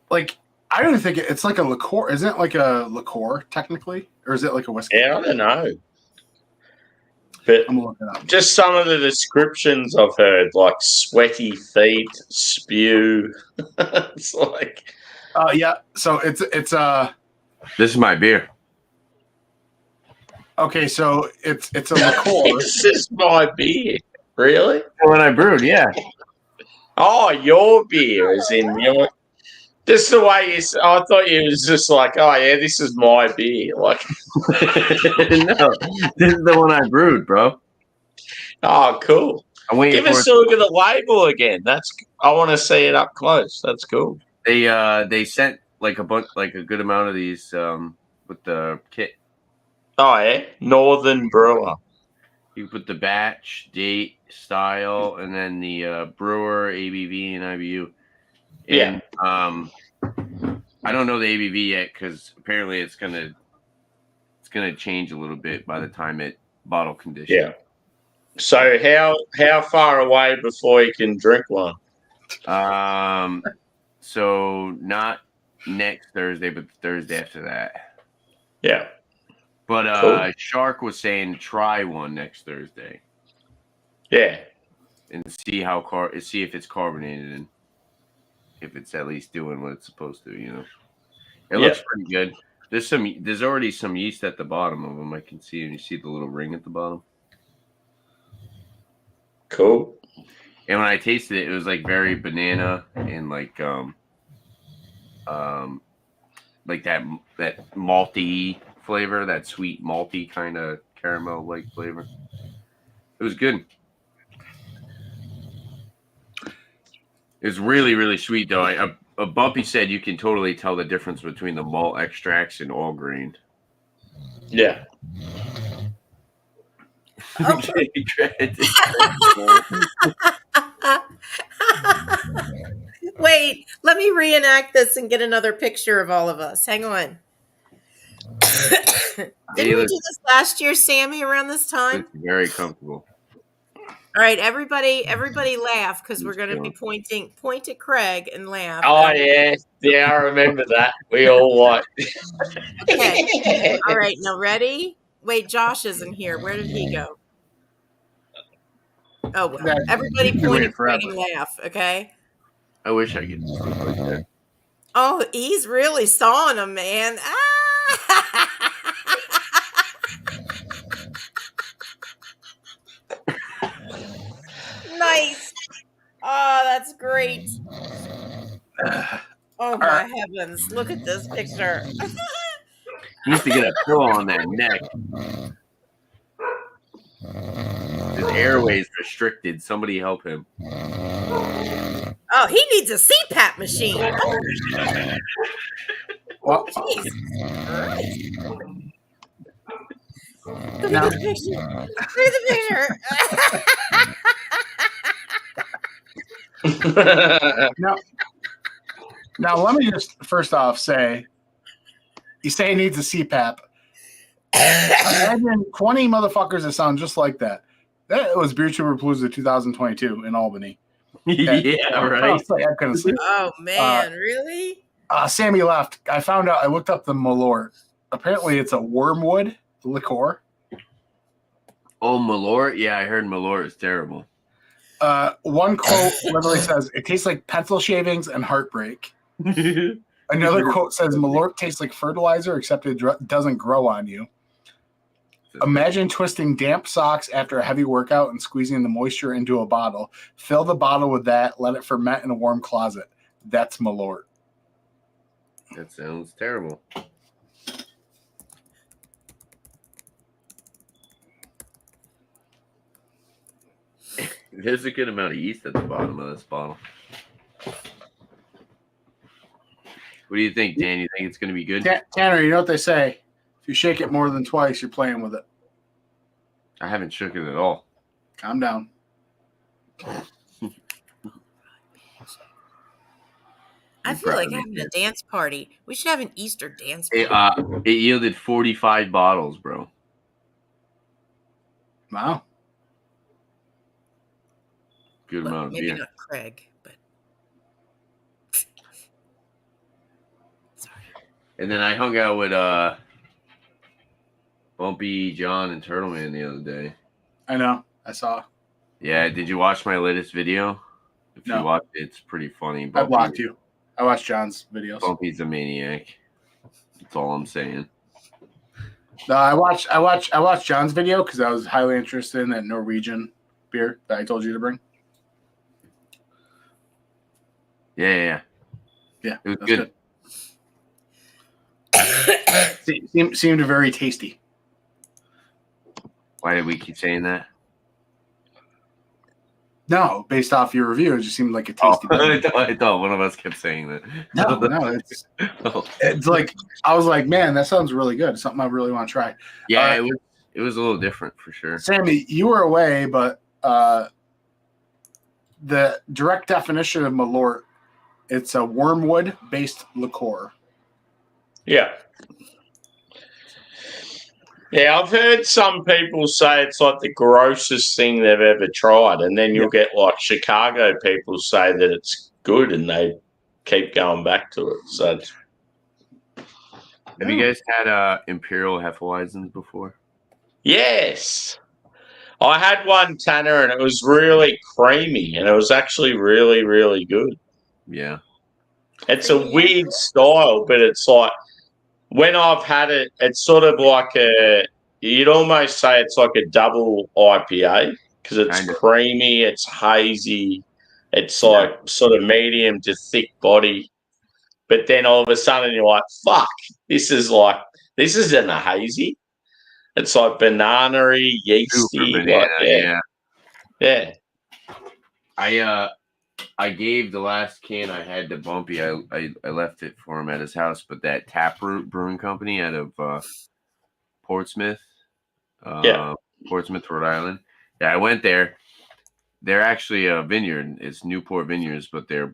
Like, I don't think it's like a liqueur. Isn't it like a liqueur technically, or is it like a whiskey? Yeah, I don't know. But I'm looking up. Just some of the descriptions I've heard, like sweaty feet, spew. It's like, Yeah. So it's This is my beer. okay. So it's a liqueur. this is my beer. Really? When I brewed, yeah. Oh, your beer is in your. Just the way you. I thought you was just like, oh yeah, this is my beer. Like, No, this is the one I brewed, bro. oh, cool. I'm waiting Give us a look at the label again. I want to see it up close. That's cool. They sent like a good amount of these with the kit. Oh yeah, Northern Brewer. You put the batch, date, style, and then the brewer, ABV, and IBU. And, I don't know the ABV yet because apparently it's gonna change a little bit by the time it bottle condition. Yeah. So how far away before you can drink one? So not next Thursday, but the Thursday after that. Yeah. But Cool. Shark was saying try one next Thursday. Yeah. And see if it's carbonated and if it's at least doing what it's supposed to, It looks pretty good. There's already some yeast at the bottom of them. I can see, and you see the little ring at the bottom. Cool. And when I tasted it, it was like very banana and like that malty flavor, that sweet malty kind of caramel like flavor. It was good. It was really, really sweet though. A Bumpy said you can totally tell the difference between the malt extracts and all grain. Yeah. Wait, let me reenact this and get another picture of all of us. Hang on. Didn't we do this last year, Sammy, around this time? Very comfortable. All right, everybody laugh because we're going to be point at Craig and laugh. Oh, yeah, I remember that. We all like. Okay. All right, now ready? Wait, Josh isn't here. Where did he go? Oh, well. Everybody point at Craig and laugh, okay? I wish I could speak like that. Oh, he's really sawing him, man. Ah! Nice. Oh, that's great. Oh, my heavens. Look at this picture. He needs to get a pillow on that neck. His airway's restricted. Somebody help him. Oh, he needs a CPAP machine. Well, jeez. Look at the picture. Look at the picture. Now, let me just first off say, you say he needs a CPAP. Imagine 20 motherfuckers that sound just like that. That was Beer Trooper Palooza 2022 in Albany. Yeah, right. Oh, man, really? Sammy left. I found out, I looked up the Malort. Apparently, it's a wormwood liqueur. Oh, Malort? Yeah, I heard Malort is terrible. One quote literally says, it tastes like pencil shavings and heartbreak. Another quote says, Malort tastes like fertilizer, except it doesn't grow on you. Imagine twisting damp socks after a heavy workout and squeezing the moisture into a bottle. Fill the bottle with that. Let it ferment in a warm closet. That's Malort. That sounds terrible. There's a good amount of yeast at the bottom of this bottle. What do you think, Dan? You think it's going to be good? Tanner, you know what they say? If you shake it more than twice, you're playing with it. I haven't shook it at all. Calm down. I feel like having a dance party. We should have an Easter dance It, party. it yielded 45 bottles, bro. Wow. Good amount of Maybe beer. not Craig, but sorry. And then I hung out with Bumpy, John, and Turtleman the other day. I know. I saw. Yeah, did you watch my latest video? If No. you watched it, it's pretty funny. I blocked you. I watched John's videos. Bumpy's a maniac. That's all I'm saying. No, I watched John's video because I was highly interested in that Norwegian beer that I told you to bring. Yeah. Yeah, It was that's good. Seemed very tasty. Why did we keep saying that? No, based off your review, it just seemed like a tasty beer. I thought one of us kept saying that. No, it's like I was like, man, that sounds really good. Something I really want to try. Yeah, it was a little different for sure. Sammy, you were away, but the direct definition of Malort, it's a wormwood-based liqueur. Yeah. Yeah, I've heard some people say it's like the grossest thing they've ever tried, and then you'll get like Chicago people say that it's good, and they keep going back to it. So, have you guys had Imperial Hefeweizens before? Yes, I had one, Tanner, and it was really creamy, and it was actually really, really good. Yeah, it's a weird style, but it's like, when I've had it, it's sort of like you'd almost say it's like a double IPA because it's creamy, it's hazy, it's like sort of medium to thick body. But then all of a sudden you're like, fuck, this isn't a hazy. It's like banana-y, yeasty. Banana, yeah. I gave the last can I had to Bumpy. I left it for him at his house, but that Taproot Brewing Company out of Portsmouth, Portsmouth, Rhode Island. Yeah, I went there. They're actually a vineyard. It's Newport Vineyards, but their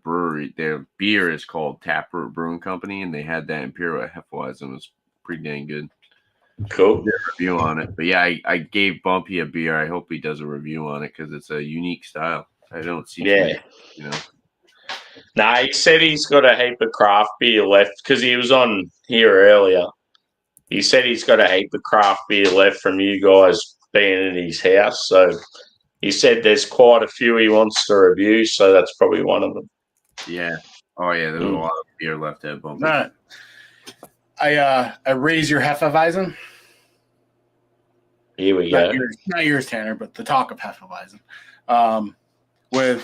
beer is called Taproot Brewing Company, and they had that Imperial Hefeweizen. It was pretty dang good. Cool. Did a review on it, but yeah, I gave Bumpy a beer. I hope he does a review on it because it's a unique style. I don't see. No, he said he's got a heap of craft beer left because he was on here earlier. He said he's got a heap of craft beer left from you guys being in his house. So he said there's quite a few he wants to review. So that's probably one of them. Yeah. Oh yeah, there's a lot of beer left at Bumpy. I raise your Hefeweizen. Here we go. Not yours, Tanner, but the talk of Hefeweizen. With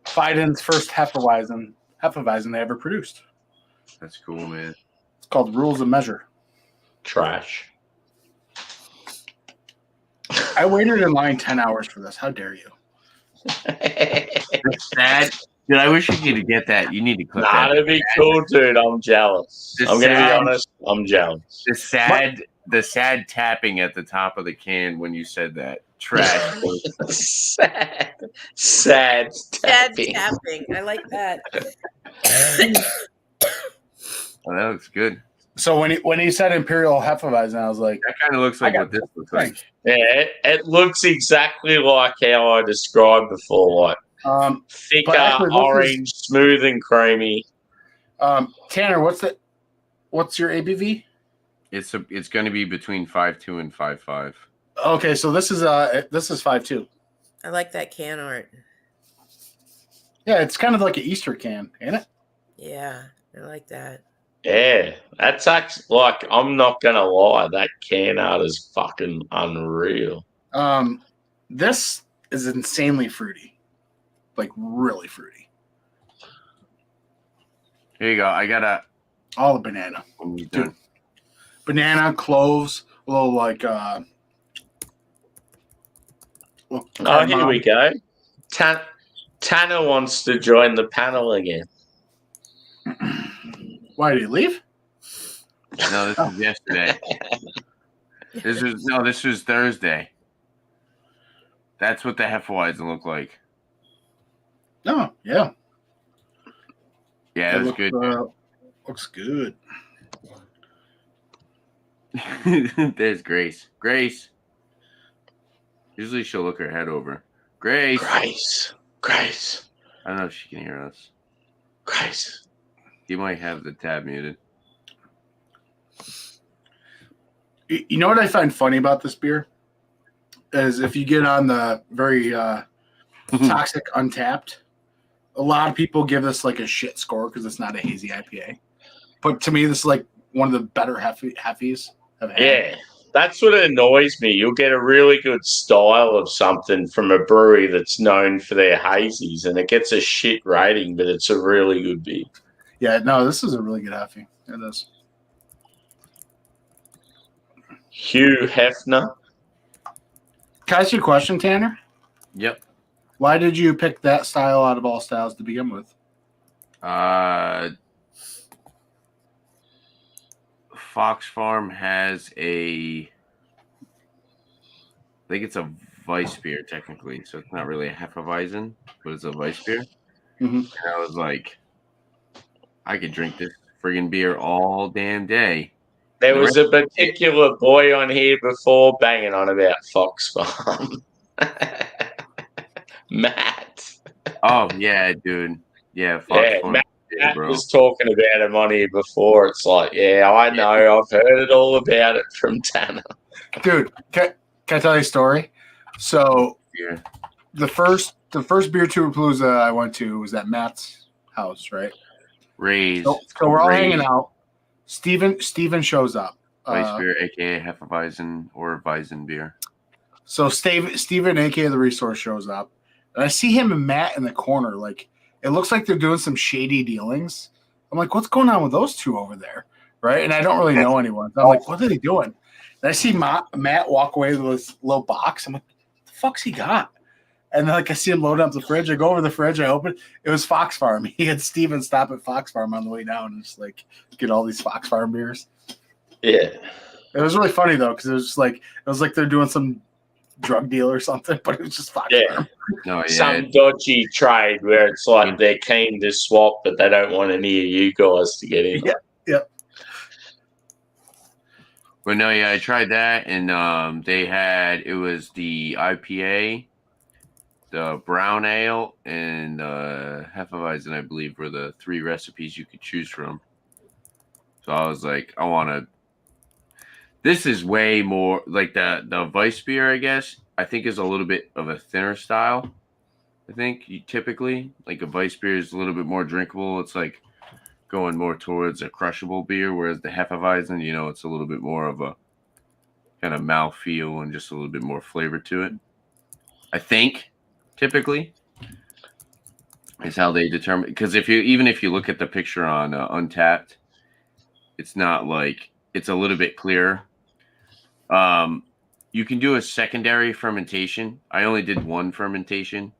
Fiden's first Hefeweizen they ever produced. That's cool, man. It's called Rules of Measure. Trash. I waited in line 10 hours for this. How dare you? Sad. Dude, I wish you could get that. You need to clip that. That'd be cool, dude. I'm jealous. I'm going to be honest. I'm jealous. The sad tapping at the top of the can when you said that. Trash. Sad tapping. I like that. Oh, that looks good. So when he said Imperial Hefeweizen, I was like, that kind of looks like what this looks like. Yeah, it looks exactly like how I described before, like thicker, orange, smooth and creamy. Tanner, what's your ABV? It's going to be between 5.2 and 5.5. Okay, so this is 5.2. I like that can art. Yeah, it's kind of like an Easter can, ain't it? Yeah, I like that. Yeah, that's actually, like, I'm not gonna lie, that can art is fucking unreal. This is insanely fruity, like really fruity. Here you go. I got all the banana. Dude, banana, cloves, a little like here we go. Tanner wants to join the panel again. Why did he leave? No, this was yesterday. This was Thursday. That's what the Hefeweizen looked like. Oh, yeah. Yeah, it was good. Looks good. There's Grace. Grace. Usually she'll look her head over. Grace. Grace. I don't know if she can hear us. Grace. You might have the tab muted. You know what I find funny about this beer? Is if you get on the very toxic Untapped, a lot of people give this like a shit score because it's not a hazy IPA. But to me, this is like one of the better heffies I've had. Yeah, that's what annoys me. You'll get a really good style of something from a brewery that's known for their hazies, and it gets a shit rating, but it's a really good beer. Yeah, no, this is a really good heffy. It is. Hugh Hefner. Can I ask you a question, Tanner? Yep. Why did you pick that style out of all styles to begin with? Fox Farm has I think it's a Weiss beer technically, so it's not really a Hefeweizen, but it's a Weiss beer. Mm-hmm. And I was like, I could drink this friggin' beer all damn day. There was a particular boy on here before banging on about Fox Farm. Matt. Oh, yeah, dude. Yeah, Fox Farm. Matt was talking about him on here before. It's like, yeah, I know. I've heard it all about it from Tanner. Dude, can I tell you a story? So the first beer tour palooza I went to was at Matt's house, right? So we're all hanging out. Steven shows up. Weiss beer, aka Hefeweizen or Weizen beer. So Steven, aka the Resource, shows up, and I see him and Matt in the corner. Like it looks like they're doing some shady dealings. I'm like, what's going on with those two over there, right? And I don't really know anyone. So I'm like, what are they doing? And I see Matt walk away with this little box. I'm like, what the fuck's he got? And then, like, I see him load up the fridge. I go over to the fridge. I open it. It was Fox Farm. He had Steven stop at Fox Farm on the way down and just, like, get all these Fox Farm beers. Yeah. It was really funny, though, because it was like they're doing some drug deal or something, but it was just Fox Farm. No, yeah. Some dodgy trade where it's like they're keen to swap, but they don't want any of you guys to get in. Yeah. But no, yeah, I tried that, and it was the IPA, the brown ale, and Hefeweizen, I believe, were the 3 recipes you could choose from. So I was like, this is way more like the Weiss beer, I guess, I think is a little bit of a thinner style. I think typically like a Weiss beer is a little bit more drinkable. It's like going more towards a crushable beer, whereas the Hefeweizen, it's a little bit more of a kind of mouthfeel and just a little bit more flavor to it. I think typically is how they determine, because if you look at the picture on Untapped, it's not like it's a little bit clearer. You can do a secondary fermentation. I only did 1 fermentation,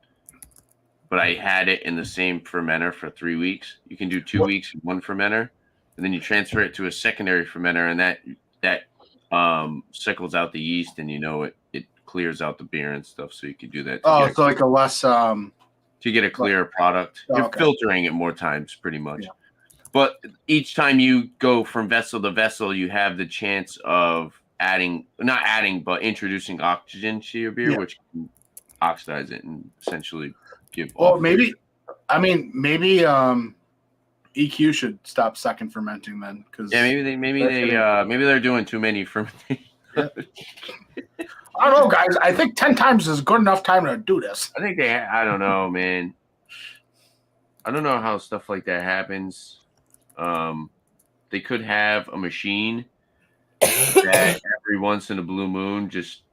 but I had it in the same fermenter for 3 weeks. You can do 2 weeks in 1 fermenter, and then you transfer it to a secondary fermenter, and that cycles out the yeast, and it clears out the beer and stuff. So you could do that. So like a less to get a clearer product. You're filtering it more times, pretty much. Yeah. But each time you go from vessel to vessel, you have the chance of introducing oxygen to your beer, which can oxidize it and essentially give. Well, maybe EQ should stop second fermenting then, because maybe they're doing too many fermentations. I don't know, guys. I think 10 times is good enough time to do this. I think I don't know, man. I don't know how stuff like that happens. They could have a machine that every once in a blue moon just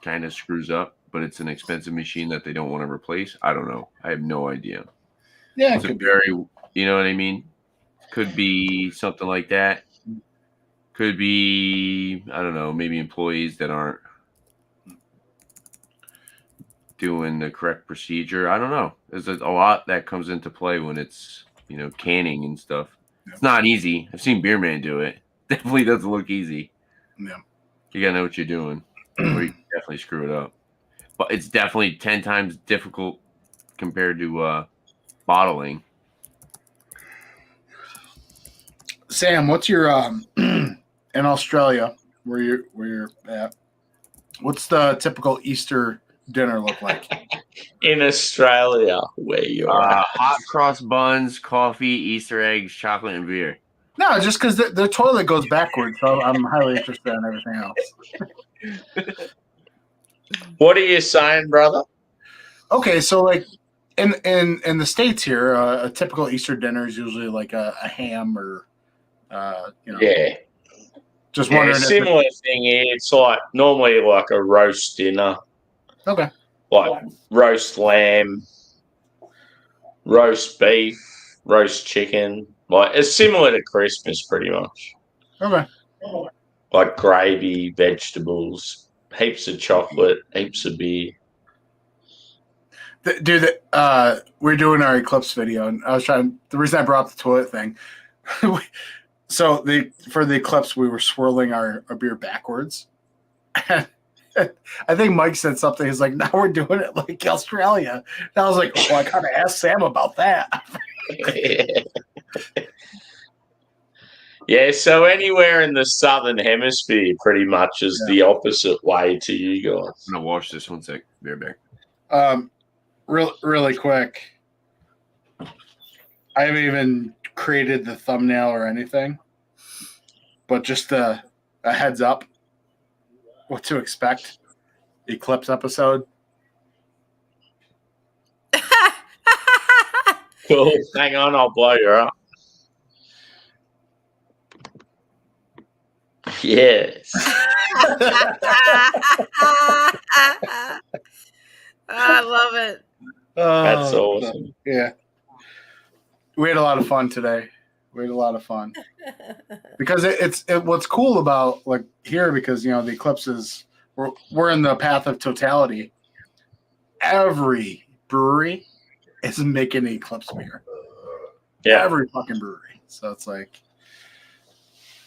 kind of screws up, but it's an expensive machine that they don't want to replace. I don't know. I have no idea. Yeah, it's you know what I mean? Could be something like that. Could be, I don't know, maybe employees that aren't doing the correct procedure. I don't know. There's a lot that comes into play when it's, canning and stuff. It's not easy. I've seen Beer Man do it. definitely doesn't look easy. Yeah. You gotta know what you're doing, or you can definitely screw it up. But it's definitely 10 times difficult compared to bottling. Sam, what's your in Australia where you're at? What's the typical Easter dinner look like? In Australia, where you're at. Hot cross buns, coffee, Easter eggs, chocolate, and beer. No, just because the toilet goes backwards, so I'm highly interested in everything else. What are you saying, brother? Okay, so like in the States here, a typical Easter dinner is usually like a ham or Yeah. Just Yeah, wondering. similar thing here. It's like normally like a roast dinner. Okay. Like roast lamb, roast beef, roast chicken. Like it's similar to Christmas pretty much. Okay. Like gravy, vegetables, heaps of chocolate, heaps of beer. Dude, we're doing our eclipse video, and I was trying. The reason I brought up the toilet thing, so for the eclipse, we were swirling our beer backwards. And I think Mike said something. He's like, "Now we're doing it like Australia." And I was like, "Oh, I gotta ask Sam about that." Yeah, so anywhere in the southern hemisphere pretty much is the opposite way to you guys. I'm gonna wash this 1 sec. Be right back. Really quick. I haven't even created the thumbnail or anything, but just a heads up what to expect. Eclipse episode. Cool. Hang on, I'll blow you up. Yes. I love it. That's awesome. Yeah. We had a lot of fun today. Because it's what's cool about like here, because the eclipse is we're in the path of totality. Every brewery is making an eclipse beer. Yeah. Every fucking brewery. So it's like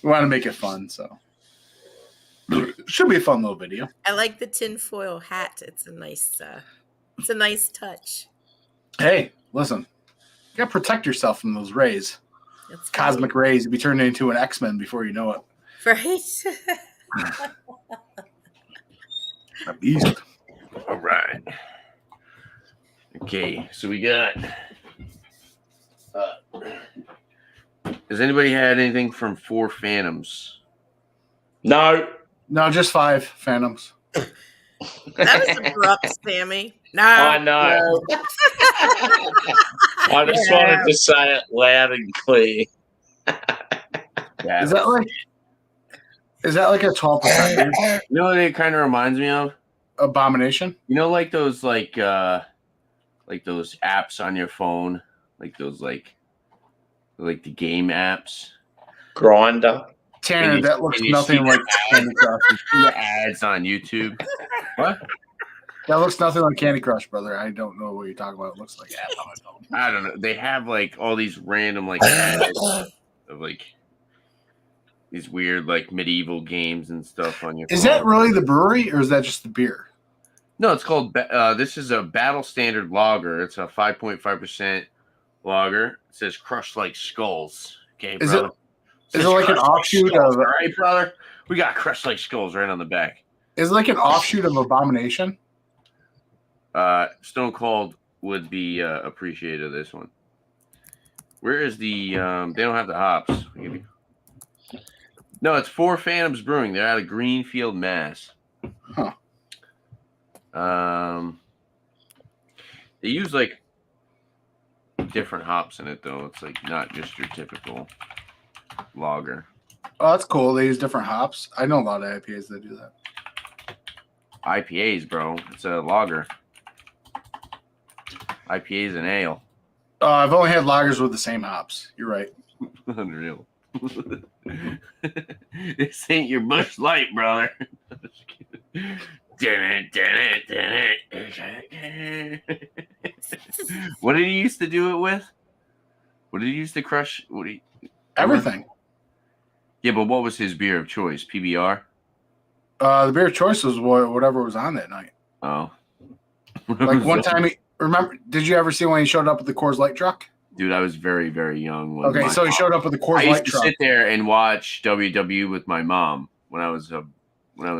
we want to make it fun, so it should be a fun little video. I like the tinfoil hat. It's a nice touch. Hey, listen. You gotta protect yourself from those rays. That's cosmic rays. You'll be turned into an X-Men before you know it. Right. A beast. All right. Okay, so we got. Has anybody had anything from 4 Phantoms? No, just 5 Phantoms. That was abrupt, Sammy. No, I know. I just wanted to say it loud and clear. Is that like a 12%? You know what it kind of reminds me of? Abomination. You know, like those like those apps on your phone, like those like the game apps. Grinder. Tanner, that looks nothing like Candy Crush. The ads on YouTube. What? That looks nothing like Candy Crush, brother. I don't know what you're talking about. It looks like I don't know. They have like all these random like ads of like these weird like medieval games and stuff on your phone. Is that really the brewery or is that just the beer? No, it's called this is a Battle Standard Lager. It's a 5.5% lager. It says crushed like skulls. Okay, brother. Is it like an offshoot of all right, brother? We got crushed like skulls right on the back. Is it like an offshoot of Abomination? Stone Cold would be appreciated of this one. Where is the they don't have the hops. No, it's 4 Phantoms Brewing. They're out of Greenfield, Mass. Huh. They use like different hops in it though. It's like not just your typical lager. Oh, that's cool. They use different hops. I know a lot of IPAs that do that. IPAs, bro. It's a lager. IPAs and ale. I've only had lagers with the same hops. You're right. Unreal. This ain't your Busch Light, brother. What did he used to do it with? What did he used to crush? Everything. Yeah, but what was his beer of choice? PBR? The beer of choice was whatever was on that night. Oh. Like one time, remember, did you ever see when he showed up with the Coors Light truck? Dude, I was very, very young. Okay, so he showed up with the Coors I used Light to truck. sit there and watch WW with my mom when I was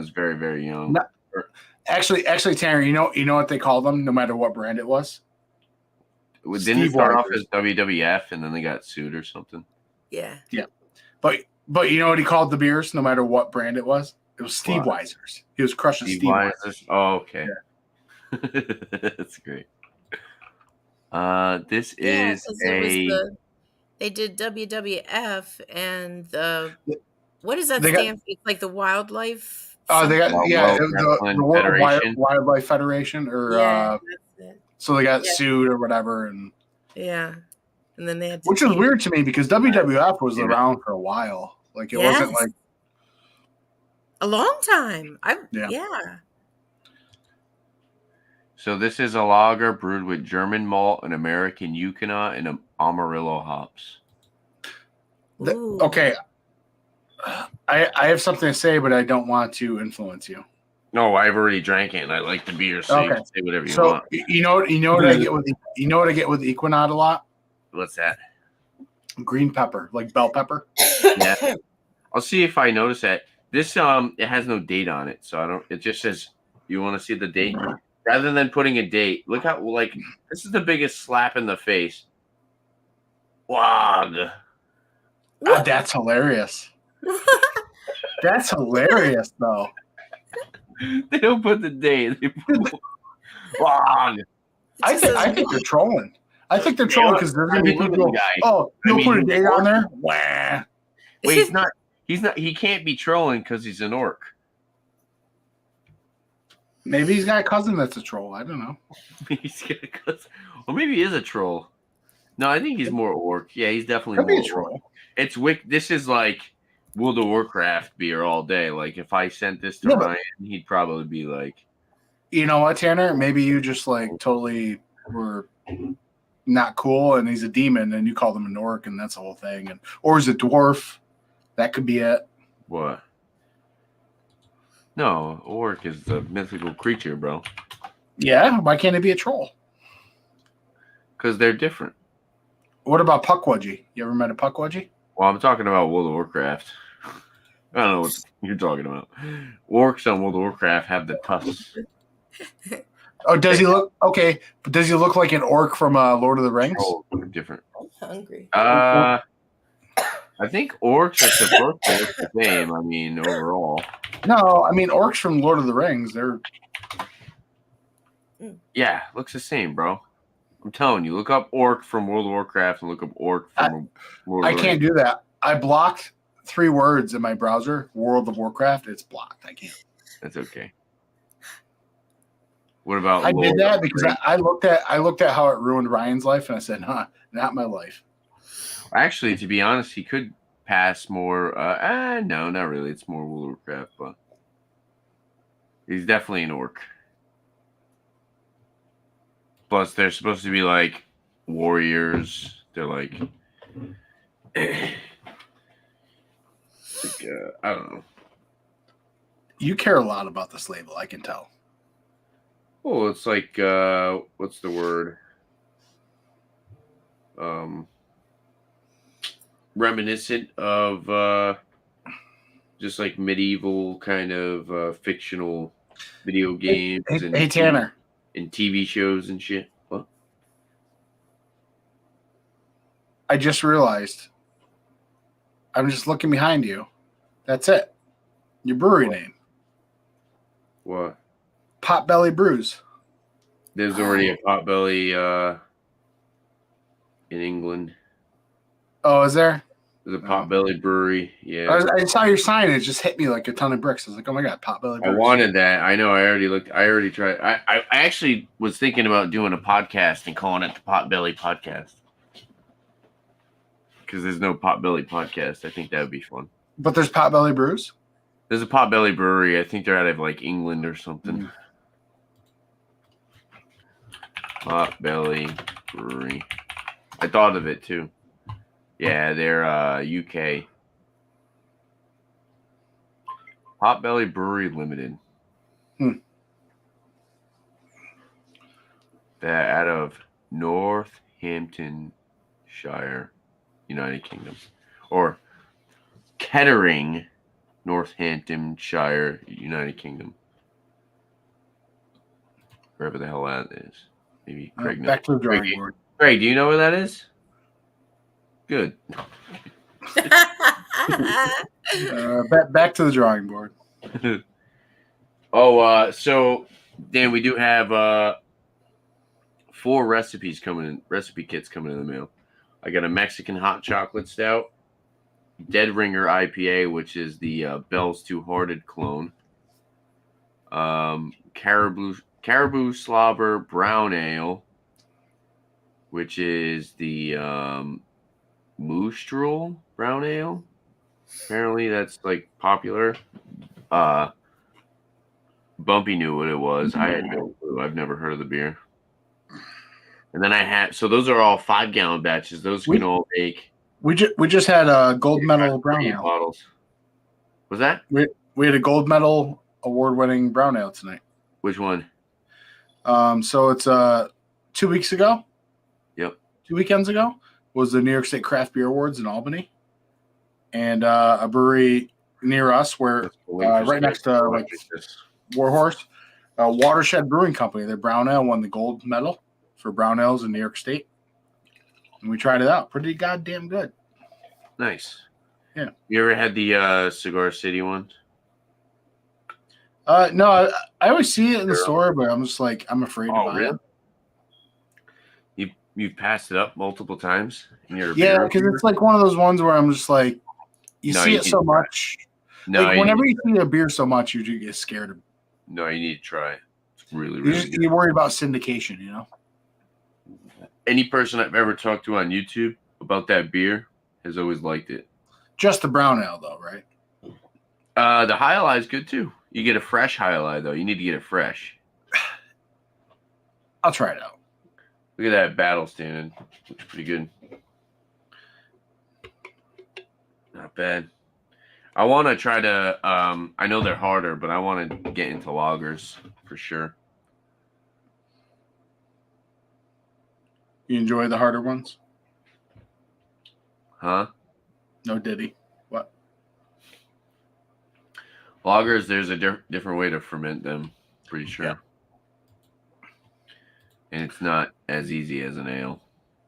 very, very young. No, actually, Tanner, you know what they called them, no matter what brand it was? Didn't it start off as WWF and then they got sued or something? Yeah. Yeah. But you know what he called the beers, no matter what brand it was? It was Steve Weiser's. He was crushing Steve Weiser's. Oh, okay. Yeah. That's great. This is they did WWF and what does that stand for? It's like the wildlife. They got the World Wildlife Federation, or so they got sued or whatever, and and then they had which is weird to me because WWF was around for a while. Like it wasn't like a long time. So this is a lager brewed with German malt and American Yukon and Amarillo hops. Okay. I have something to say, but I don't want to influence you. No, I've already drank it and I like the beer, so you can say whatever you want. You know what I get with Equinaut a lot? What's that? Green pepper, like bell pepper. Yeah. I'll see if I notice that. This it has no date on it, so I don't. It just says you want to see the date. Rather than putting a date, look how this is the biggest slap in the face. Wow, that's hilarious. That's hilarious, though. They don't put the date. They put wow. I think they're trolling. I think they're trolling because they're going to be people. Oh, you'll put a date on there? Wah. Wait, he's not. He can't be trolling because he's an orc. Maybe he's got a cousin that's a troll. I don't know. He's got a cousin. Well, maybe he is a troll. No, I think he's more orc. Yeah, he's definitely more a troll. Orc. It's This is like World of Warcraft beer all day. Like if I sent this to Ryan, he'd probably be like, you know what, Tanner? Maybe you just totally were not cool, and he's a demon, and you called him an orc, and that's the whole thing. Or he's a dwarf. That could be it. What? No, orc is the mythical creature, bro. Yeah, why can't it be a troll? Because they're different. What about Puckwudgie? You ever met a Puckwudgie? Well, I'm talking about World of Warcraft. I don't know what you're talking about. Orcs on World of Warcraft have the tusks. Oh, does he look okay? But does he look like an orc from Lord of the Rings? Oh, different. I'm hungry. I think orcs are supposed to look the same. I mean, overall. No, I mean orcs from Lord of the Rings. They're looks the same, bro. I'm telling you, look up orc from World of Warcraft and look up orc from World of I can't do that. I blocked 3 words in my browser. World of Warcraft. It's blocked. I can't. That's okay. What about? I did that because I looked at how it ruined Ryan's life, and I said, not my life. Actually, to be honest, he could pass more. No, not really. It's more World of Warcraft, but he's definitely an orc. Plus, they're supposed to be like warriors. They're like, I don't know. You care a lot about this label, I can tell. Oh, it's like what's the word? Reminiscent of just like medieval kind of fictional video games. Hey Tanner. And TV shows and shit. What? I just realized. I'm just looking behind you. That's it. Your brewery name. What? Potbelly Brews. There's already a Potbelly in England. Oh, is there? There's a Potbelly brewery. Yeah. I saw your sign. It just hit me like a ton of bricks. I was like, oh my God, Potbelly Brews. I wanted that. I know. I already looked. I already tried. I actually was thinking about doing a podcast and calling it the Potbelly Podcast. Because there's no Potbelly Podcast. I think that would be fun. But there's Potbelly Brews? There's a Potbelly brewery. I think they're out of like England or something. Potbelly Brewery. I thought of it too. Yeah, they're UK. Potbelly Brewery Limited. That out of Northamptonshire, United Kingdom, or Kettering, Northamptonshire, United Kingdom. Wherever the hell that is. Maybe Craig knows. Back to the drawing board. Craig, do you know where that is? Good. Back to the drawing board. So Dan, we do have 4 recipe kits coming in the mail. I got a Mexican hot chocolate stout, Dead Ringer IPA, which is the Bell's Two Hearted clone, Caribou Slobber Brown Ale, which is the Moostrel Brown Ale. Apparently that's like popular. Bumpy knew what it was. I had no clue. I've never heard of the beer. And then so those are all 5-gallon batches. Those can all make. We just had a gold medal brown ale bottles. Was that? We had a gold medal award-winning brown ale tonight. Which one? So it's 2 weeks ago. Yep. 2 weekends ago was the New York State Craft Beer Awards in Albany, and a brewery near us, where right next to Warhorse, Watershed Brewing Company. Their brown ale won the gold medal for brown ales in New York State, and we tried it out. Pretty goddamn good. Nice. Yeah. You ever had the Cigar City one? No, I always see it in the store, but I'm just like, I'm afraid to buy it. You've passed it up multiple times in your beer because it's like one of those ones where I'm just like, you see it so much. No, like whenever you see a beer so much, you do get scared of. No, you need to try it. It's really, really good. You're worried about syndication, you know. Any person I've ever talked to on YouTube about that beer has always liked it. Just the brown ale, though, right? The High Lie is good too. You get a fresh High Lie, though. You need to get it fresh. I'll try it out. Look at that battle standing. Looks pretty good. Not bad. I want to try to, I know they're harder, but I want to get into lagers for sure. You enjoy the harder ones? Huh? No Diddy. What? Lagers, there's a different way to ferment them, pretty sure. Yeah. And it's not as easy as an ale.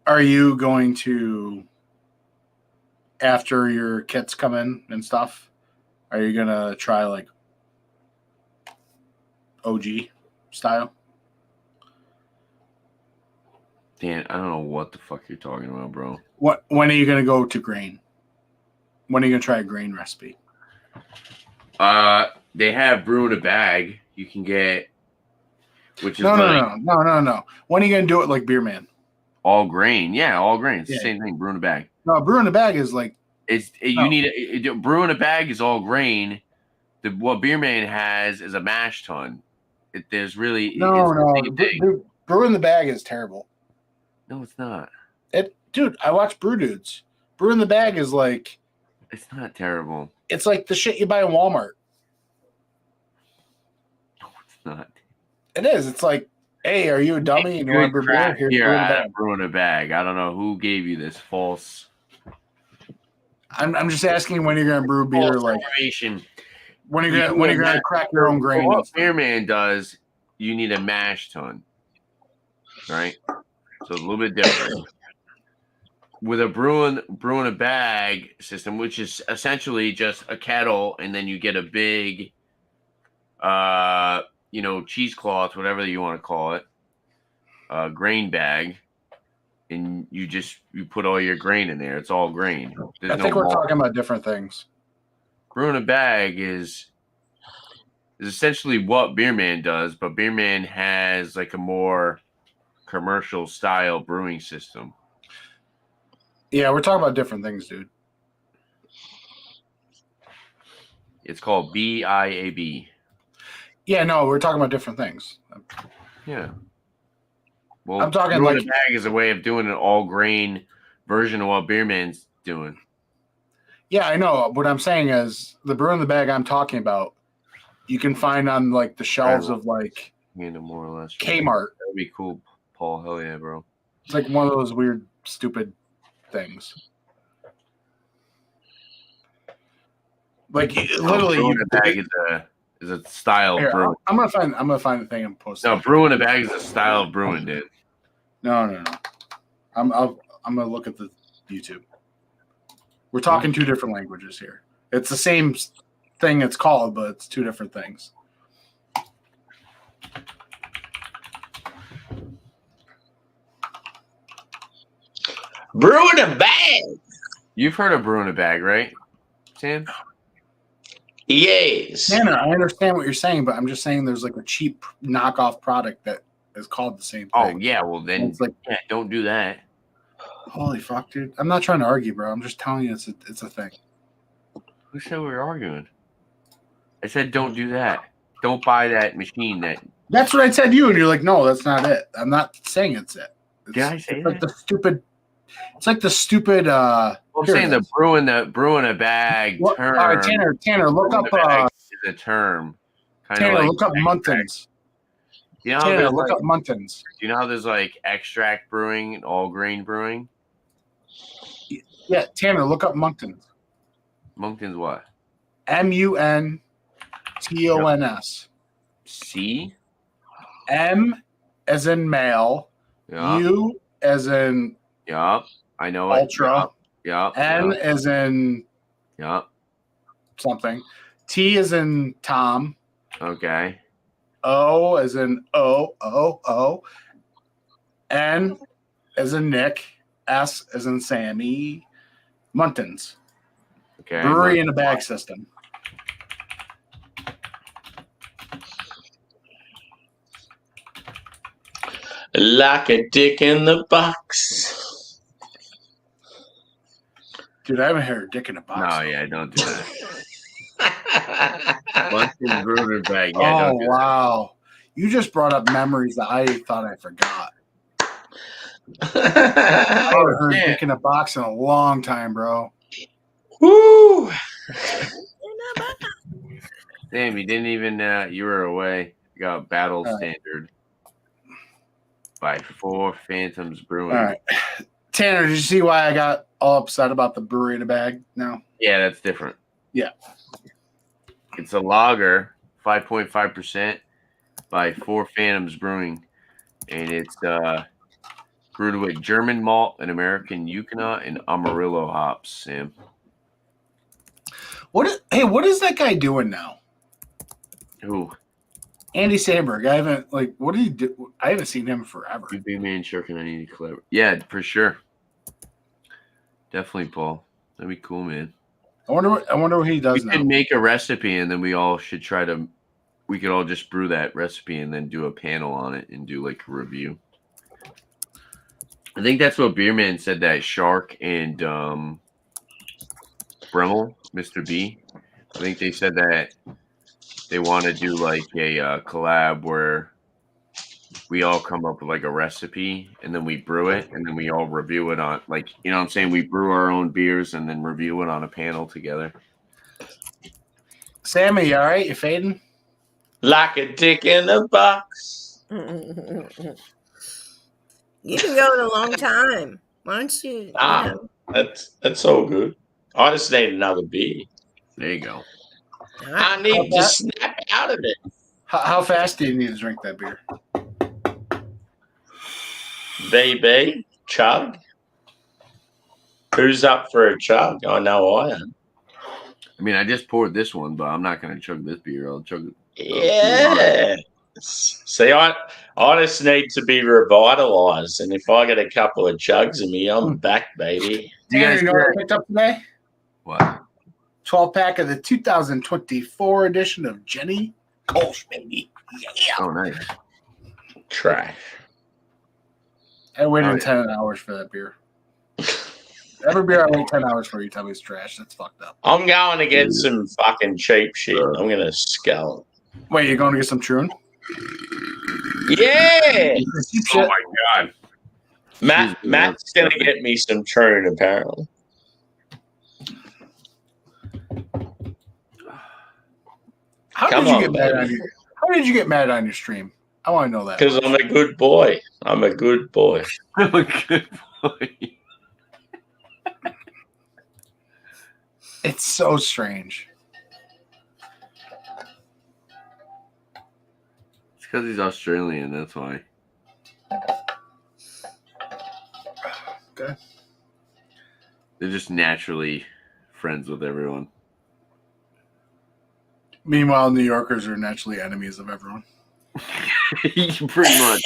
Are you going to, after your kits come in and stuff, are you going to try like OG style? Dan, I don't know what the fuck you're talking about, bro. When are you going to go to grain? When are you going to try a grain recipe? They have brew in a bag. You can get, which is no. When are you going to do it like Beer Man? All grain. Yeah, all grain. It's the same thing. Brew in a bag. No, brew in a bag is like. Brew in a bag is all grain. What Beer Man has is a mash tun. There's really. Brew in the bag is terrible. No, it's not. Dude, I watch Brew Dudes. Brew in the bag is like. It's not terrible. It's like the shit you buy in Walmart. No, it's not. It is. It's like, hey, are you a dummy? And you want to beer? Here, brew in a bag. I don't know who gave you this false. I'm just asking when you're gonna brew beer, like when you're gonna crack your own grain. What Beer Man does, you need a mash tun, right? So a little bit different. With a brew in a bag system, which is essentially just a kettle, and then you get a big, cheesecloth, whatever you want to call it, grain bag, and you put all your grain in there. It's all grain. I think we're talking about different things. Brew in a bag is essentially what Beer Man does, but Beer Man has like a more commercial style brewing system. Yeah, we're talking about different things, dude. It's called BIAB. Yeah, no, we're talking about different things. Yeah. Well, I'm talking like a bag is a way of doing an all grain version of what Beer Man's doing. Yeah, I know. What I'm saying is the brew in the bag I'm talking about you can find on like the shelves of like more or less Kmart. That'd be cool, Paul. Hell yeah, bro. It's like one of those weird, stupid things. Like literally, brewing a bag is a style of brewing. I'm gonna find the thing and post. No, brewing a bag is a style of brewing, dude. No. I'm gonna look at the YouTube. We're talking two different languages here. It's the same thing it's called, but it's two different things. Brewing a bag. You've heard of brewing a bag, right, Sam? Yes. Tanner, I understand what you're saying, but I'm just saying there's like a cheap knockoff product that is called the same thing. Oh yeah, well then it's like, yeah, don't do that. Holy fuck, dude! I'm not trying to argue, bro. I'm just telling you it's a thing. Who said we were arguing? I said don't do that. Don't buy that machine. That's what I said to you, and you're like, no, that's not it. I'm not saying it's it. Did I say like that? It's like the stupid. I'm saying the brewing a bag term. All right, Tanner, look up. Is a term. Tanner, look up Muntins. You know, Tanner, look up Muntins. Do you know how there's like extract brewing and all grain brewing? Yeah, Tanner, look up Muntins. Muntins what? Muntons. C. M as in male. Yep. U as in Yup. I know ultra. Yup. N as in something. T as in Tom. Okay. O as in O. N as in Nick. S as in Sammy. Muntins. Okay. Brewery in a bag system. Like a dick in the box. Dude, I haven't heard a dick in a box. No, yeah, don't do that. Muntins brewer bag. Yeah, oh, wow. You just brought up memories that I thought I forgot. I haven't heard dick in a box in a long time, bro. Woo! Damn, you didn't even, you were away. You got battle standard by 4 Phantoms Brewing. All right. Tanner, did you see why I got all upset about the brewery in a bag now? Yeah, that's different. Yeah. It's a lager, 5.5% by 4 Phantoms Brewing. And it's brewed with German malt and American Yucca and Amarillo hops, Sam. What is that guy doing now? Who? Andy Samberg. I haven't what did he do? I haven't seen him forever. You big man shirking on any clever. Yeah, for sure. Definitely, Paul. That'd be cool, man. I wonder what he does now. We could make a recipe and then we could all just brew that recipe and then do a panel on it and do like a review. I think that's what Beerman said, that Shark and Bremmel, Mr. B. I think they said that they want to do like a collab where we all come up with like a recipe and then we brew it and then we all review it on, like, you know what I'm saying? We brew our own beers and then review it on a panel together. Sammy, you all right? You fading? Like a dick in the box. You've been going a long time. Why don't you? That's so good. I just need another beer. There you go. I need to snap out of it. How fast do you need to drink that beer? BB, chug. Who's up for a chug? I know I am. I mean, I just poured this one, but I'm not going to chug this beer. I'll chug it. Yeah. See, I just need to be revitalized, and if I get a couple of chugs of me, I'm back, baby. You guys know what I picked up today? What? 12-pack of the 2024 edition of Jenny Kolsch, baby. Yeah. Oh, nice. Trash. I waited 10 hours for that beer. Every beer I wait 10 hours for, you tell me it's trash. That's fucked up. I'm going to get some fucking cheap shit. I'm going to skull. Wait, you're going to get some Troon? Yeah. Oh, my God. Matt's going to get me some Troon, apparently. How Come on, how did you get mad on your stream? I want to know that. Because I'm a good boy. I'm a good boy. I'm a good boy. It's so strange. It's because he's Australian. That's why. Okay. They're just naturally friends with everyone. Meanwhile, New Yorkers are naturally enemies of everyone. Pretty much.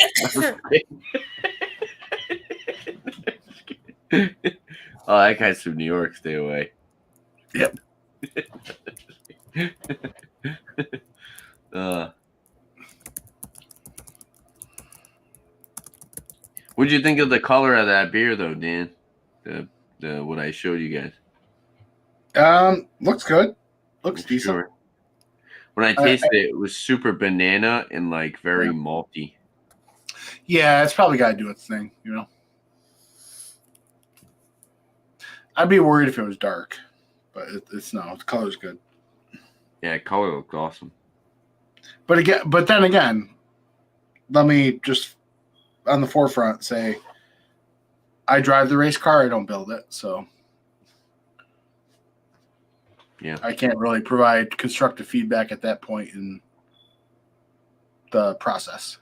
Oh, that guy's from New York. Stay away. Yep. What'd you think of the color of that beer, though, Dan? The what I showed you guys. Looks good. Looks decent. Sure. When I tasted it, it was super banana and like very malty. Yeah, it's probably got to do its thing, you know. I'd be worried if it was dark, but it's no. The color's good. Yeah, color looked awesome. But then again, let me just on the forefront say, I drive the race car. I don't build it, so yeah, I can't really provide constructive feedback at that point in the process.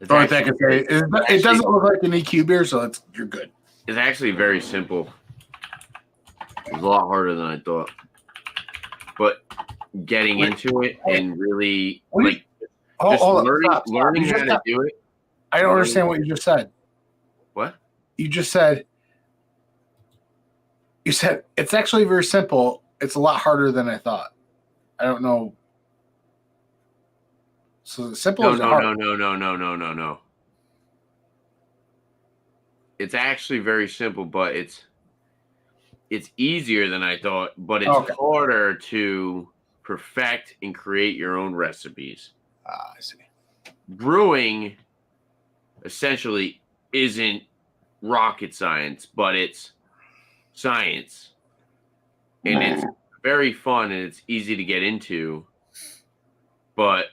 It doesn't look like an EQ beer, so you're good. It's actually very simple. It was a lot harder than I thought. But getting into it and really learning how to do it. I don't understand what you just said. What? You said it's actually very simple. It's a lot harder than I thought. I don't know. So the simple is hard. No. It's actually very simple, but it's easier than I thought, but it's harder to perfect and create your own recipes. I see. Brewing essentially isn't rocket science, but it's science. And it's very fun and it's easy to get into. But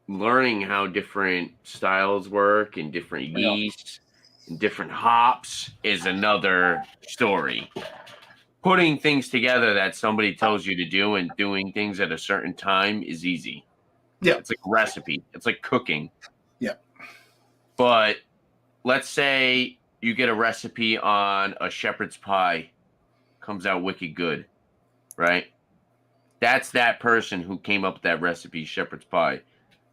learning how different styles work and different yeasts and different hops is another story. Putting things together that somebody tells you to do and doing things at a certain time is easy. Yeah. It's like a recipe. It's like cooking. Yeah. But let's say you get a recipe on a shepherd's pie, comes out wicked good, right? That's that person who came up with that recipe, shepherd's pie.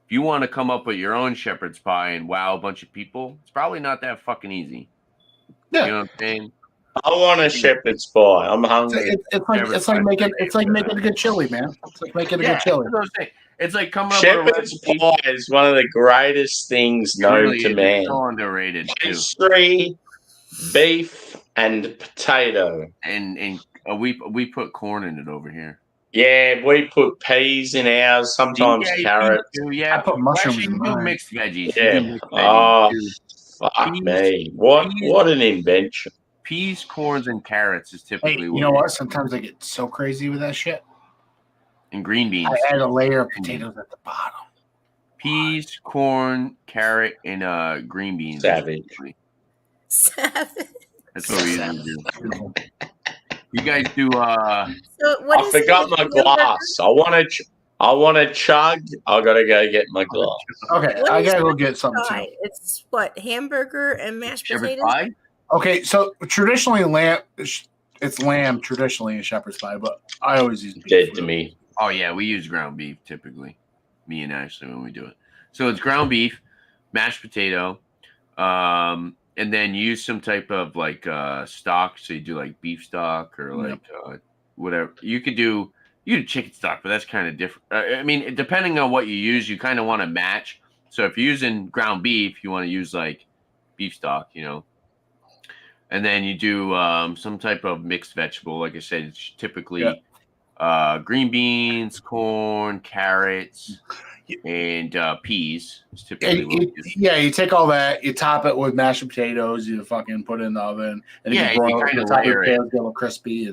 If you want to come up with your own shepherd's pie and wow a bunch of people, it's probably not that fucking easy. Yeah. You know what I'm saying? I want a shepherd's pie. I'm hungry. It's like making a good chili, man. It's like making a good chili. It's like coming up shepherd's with a recipe. pie is one of the greatest things known to man. It's so underrated. Pastry, beef, and potato. And we put corn in it over here. Yeah, we put peas in ours, sometimes carrots. Yeah, I put mushrooms in mine. do mixed veggies. Yeah. Oh, fuck me. What an invention. Peas, corns, and carrots is typically Hey, you know what? Sometimes I get so crazy with that shit. And green beans. I add a layer of potatoes at the bottom. Peas, corn, carrot, and green beans. Savage. That's what we usually do. You guys do. So I forgot my glass. I want to chug. I gotta go get my glass. Okay, I gotta go get something too. It's what, hamburger and mashed potatoes. Pie? Okay, so traditionally it's lamb traditionally in shepherd's pie, but I always use beef. Dead to me. Oh yeah, we use ground beef typically. Me and Ashley when we do it. So it's ground beef, mashed potato, and then use some type of like stock. So you do like beef stock or like whatever. You could do chicken stock, but that's kind of different. I mean, depending on what you use, you kind of want to match. So if you're using ground beef, you want to use like beef stock, you know. And then you do some type of mixed vegetable. Like I said, it's typically green beans, corn, carrots, and peas. It's typically you take all that, you top it with mashed potatoes, you fucking put it in the oven, and you broil it. The top of the potatoes get a little crispy,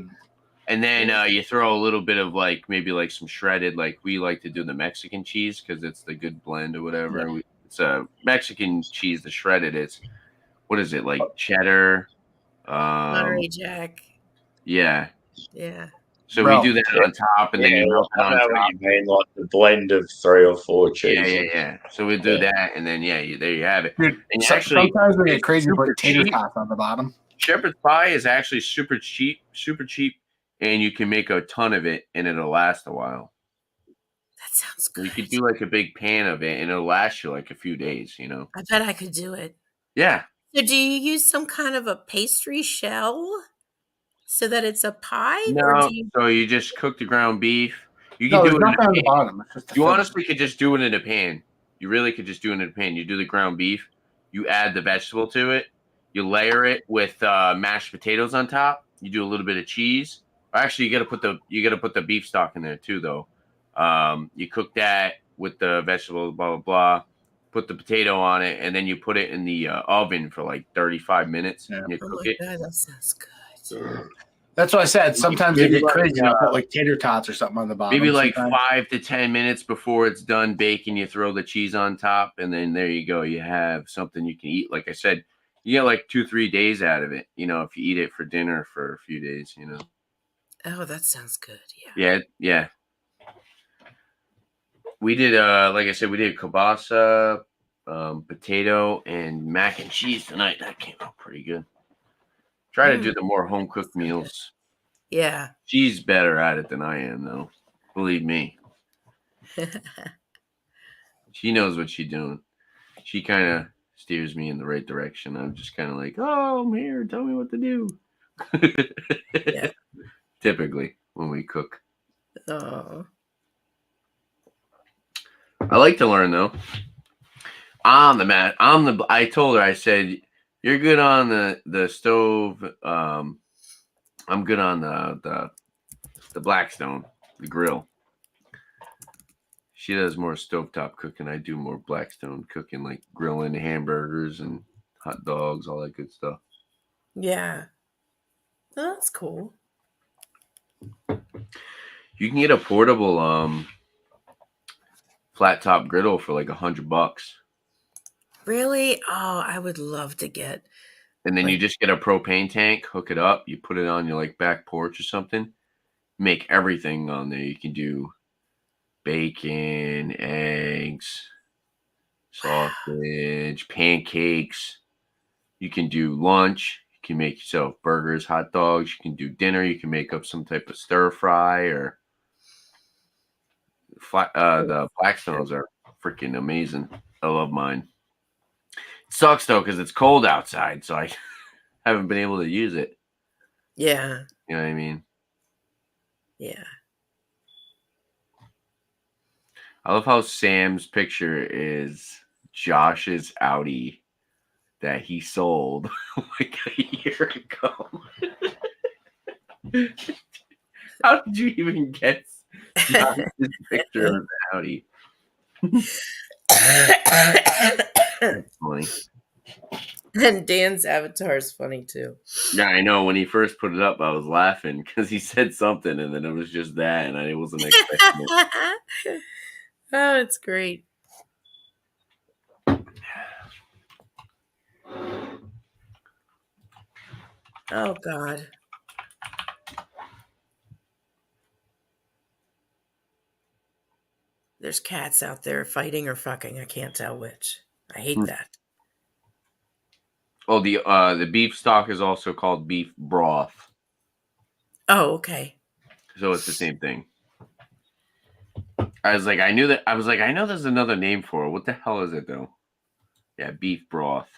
and then you throw a little bit of maybe some shredded, we like to do the Mexican cheese because it's the good blend or whatever. Yeah. It's a Mexican cheese, the shredded. It's what is it cheddar? Monterey Jack. Yeah. Yeah. So we do that on top, and then you melt it on top. What you mean, like the blend of 3 or 4 cheeses. Yeah. So we do that, and then there you have it. Dude, and sometimes we get crazy to put tater tots on the bottom. Shepherd's pie is actually super cheap, and you can make a ton of it, and it'll last a while. That sounds good. You could do a big pan of it, and it'll last you a few days. I bet I could do it. Yeah. So do you use some kind of a pastry shell so that it's a pie? No. So you just cook the ground beef. You can do it on the bottom. You honestly could just do it in a pan. You really could just do it in a pan. You do the ground beef. You add the vegetable to it. You layer it with mashed potatoes on top. You do a little bit of cheese. Actually, you got to put the beef stock in there too, though. You cook that with the vegetables, blah blah blah. Put the potato on it, and then you put it in the oven for 35 minutes. Yeah. And you cook it. God, that sounds good. That's what I said. Sometimes you get crazy. You put tater tots or something on the bottom. Maybe 5 to 10 minutes before it's done baking, you throw the cheese on top, and then there you go. You have something you can eat. Like I said, you get 2-3 days out of it. If you eat it for dinner for a few days. Oh, that sounds good. Yeah. We did, like I said, we did kielbasa, potato, and mac and cheese tonight. That came out pretty good. Try to do the more home cooked meals. Yeah. She's better at it than I am, though. Believe me. She knows what she's doing. She kind of steers me in the right direction. I'm just kind of oh, I'm here. Tell me what to do. Yeah. Typically, when we cook. Oh. I like to learn, though. I told her, I said, you're good on the stove. I'm good on the Blackstone, the grill. She does more stovetop cooking. I do more Blackstone cooking, grilling hamburgers and hot dogs, all that good stuff. Yeah. Oh, that's cool. You can get a portable flat top griddle for $100. Really? Oh, I would love to get. And then you just get a propane tank, hook it up, you put it on your back porch or something. Make everything on there. You can do bacon, eggs, sausage, pancakes. You can do lunch. You can make yourself burgers, hot dogs. You can do dinner. You can make up some type of stir fry or the Blackstones are freaking amazing. I love mine. It sucks though because it's cold outside, so I haven't been able to use it. Yeah. You know what I mean? Yeah. I love how Sam's picture is Josh's Audi that he sold a year ago. How did you even get Josh's picture of the Audi? That's funny. And Dan's avatar is funny too. Yeah, I know. When he first put it up, I was laughing because he said something and then it was just that, and I wasn't expecting it. Oh, it's great. Oh, God. There's cats out there fighting or fucking. I can't tell which. I hate that. Oh, the beef stock is also called beef broth. Oh, okay. So it's the same thing. I know there's another name for it. What the hell is it though? Yeah, beef broth.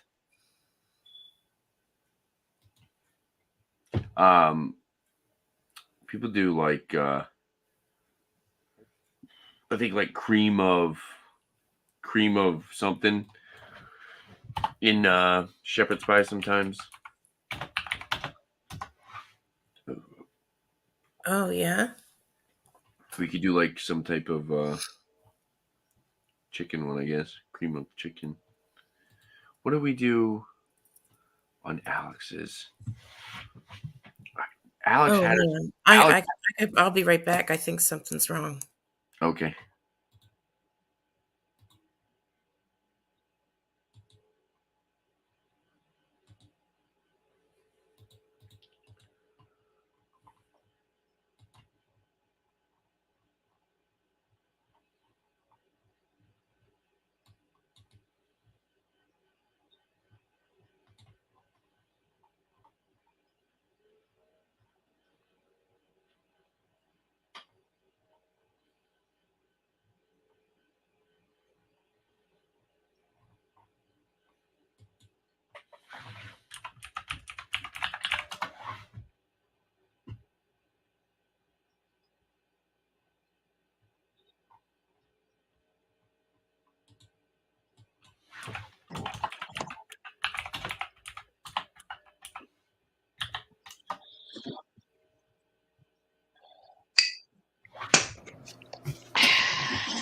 People do I think cream of something in shepherd's pie sometimes. Oh yeah. We could do like some type of chicken one, I guess. Cream of chicken. What do we do on Alex's? Alex Oh, had man. I'll be right back. I think something's wrong. Okay.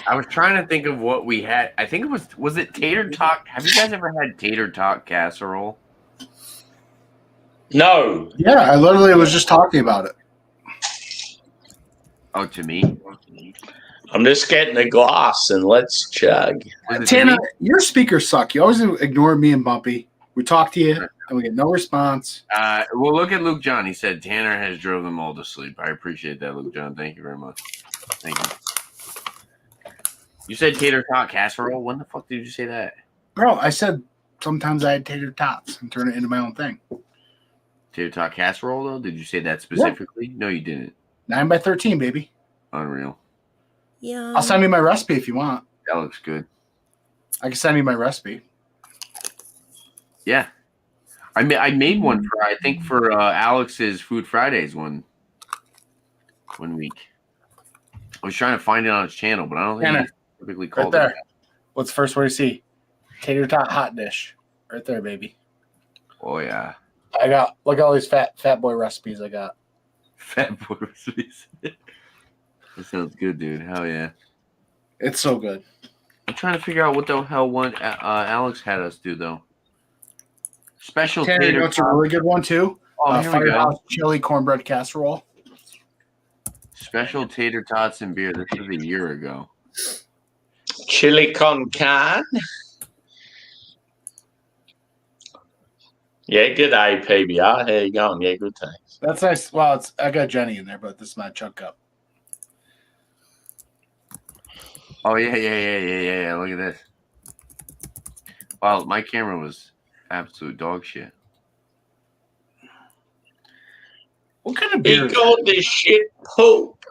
I was trying to think of what we had. I think it was it tater tot? Have you guys ever had tater tot casserole? No. Yeah, I literally was just talking about it. Oh, to me? I'm just getting a glass and let's chug. Tana, your speakers suck. You always ignore me and Bumpy. We talk to you and we get no response. Well, look at Luke John. He said Tanner has drove them all to sleep. I appreciate that, Luke John. Thank you very much. Thank you. You said tater tot casserole? When the fuck did you say that? Bro, I said sometimes I had tater tots and turn it into my own thing. Tater tot casserole, though? Did you say that specifically? Yeah. No, you didn't. 9 by 13, baby. Unreal. Yeah. I'll send you my recipe if you want. That looks good. I can send you my recipe. Yeah. I made one for Alex's Food Fridays one week. I was trying to find it on his channel, but I don't think he typically called right there. it that. What's the first word you see? Tater tot hot dish. Right there, baby. Oh, yeah. I got, look at all these fat boy recipes I got. Fat boy recipes. That sounds good, dude. Hell yeah. It's so good. I'm trying to figure out what the hell Alex had us do, though. Special Tanner, tater. you know what's a really good one, too? Oh, here we go. Chili cornbread casserole. Special tater tots and beer. This was a year ago. Chili con carne. Yeah, good day, PBR. How you going? Yeah, good thanks. That's nice. Well, I got Jenny in there, but this is my chunk up. Oh, yeah. Look at this. Wow, my camera was absolute dog shit. What kind of beer? He called this shit poop.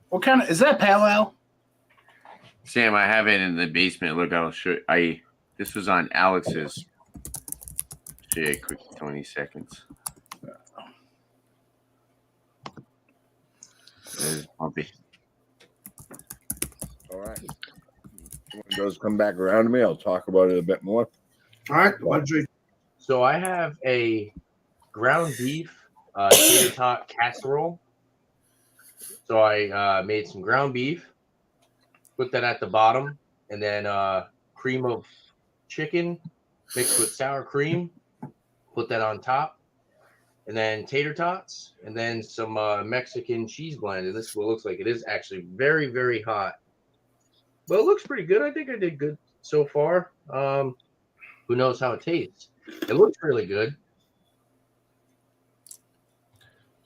What kind of, is that pale ale? Sam, I have it in the basement. Look, I'll show you. This was on Alex's. Show you a quick 20 seconds. There's Bumpy. All right. When it does come back around to me, I'll talk about it a bit more. All right. So I have a ground beef tater tot casserole. So I made some ground beef, put that at the bottom, and then cream of chicken mixed with sour cream, put that on top, and then tater tots, and then some Mexican cheese blend. And this is what it looks like. It is actually very, very hot. But it looks pretty good. I think I did good so far. Who knows how it tastes? It looks really good.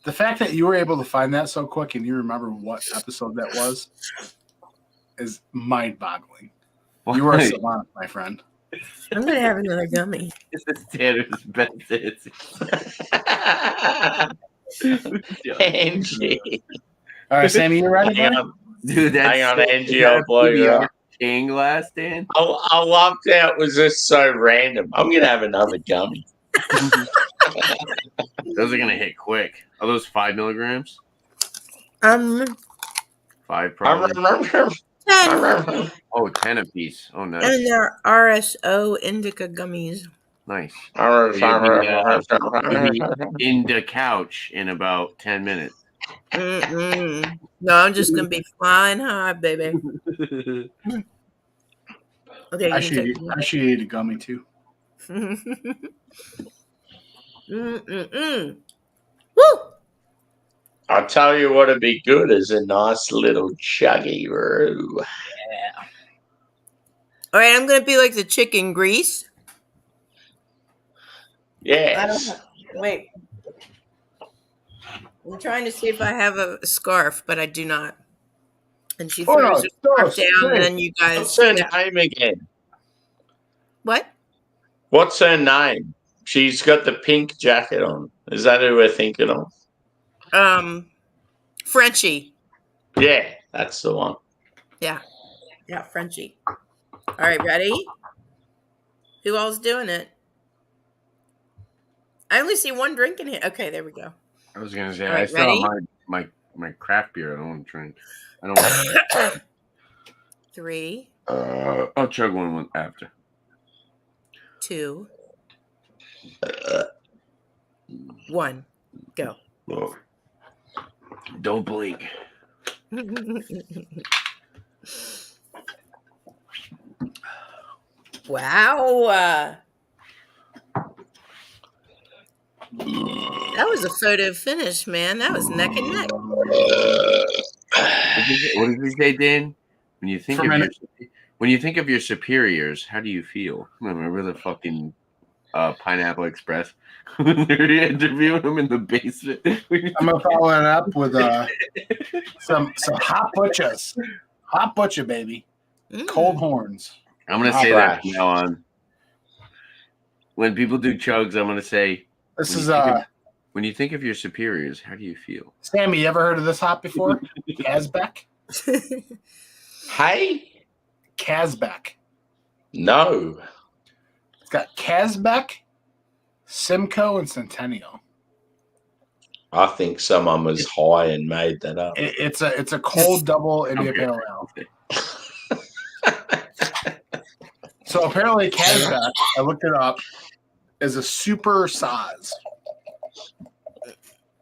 The fact that you were able to find that so quick and you remember what episode that was is mind-boggling. You were a savant, my friend. I'm going to have another gummy. This is Tanner's best. Angie. All right, Sammy, you ready? Dude, that's hang on, Angie. I'll blow you up. King glass, Dan. I loved how it was just so random. I'm going to have another gummy. Those are going to hit quick. Are those 5 milligrams? 5 probably. 10. Oh, 10 a piece. Oh, nice. And they're RSO indica gummies. Nice. You'll be in the couch in about 10 minutes. Mm-mm. No, I'm just gonna be flying high, baby. Okay, I you can take should eat a gummy too. Mm-mm-mm. Woo! I'll tell you what'd be good is a nice little chuggy brew. All right, I'm gonna be like the chicken grease. Yes. Wait. I'm trying to see if I have a scarf, but I do not. And she throws her scarf down, and then you guys. What's her name again? What? What's her name? She's got the pink jacket on. Is that who we're thinking of? Frenchie. Yeah, that's the one. Yeah, Frenchie. All right, ready? Who all's doing it? I only see one drink in here. Okay, there we go. I was gonna say, All right, I still ready? have my craft beer. I don't want to drink. I don't want. 3, I'll chug one after. 2, 1, go. Oh. Don't blink. Wow. That was a photo finish, man. That was neck and neck. What did you say, Dan? When you think of your superiors, how do you feel? Remember the fucking Pineapple Express when they're interviewing them in the basement? I'm gonna follow it up with some hot butchers, hot butcher baby, cold horns. I'm gonna say that from now on. When people do chugs, I'm gonna say when you think of your superiors, how do you feel? Sammy, you ever heard of this hop before? Kazbek. Hey? Kazbek. No. It's got Kazbek, Simcoe, and Centennial. I think someone was high and made that up. It's a cold double India Pale Ale. So apparently Kazbek, I looked it up, is a super size.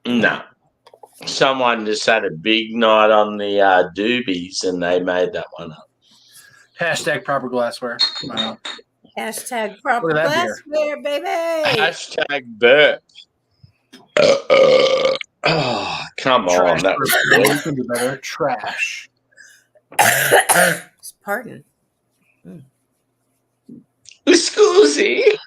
No. Someone just had a big night on the doobies and they made that one up. Hashtag proper glassware. Hashtag proper glassware, baby. Hashtag burp. Oh, come on. That was you can do better. Trash. Pardon. Scusi.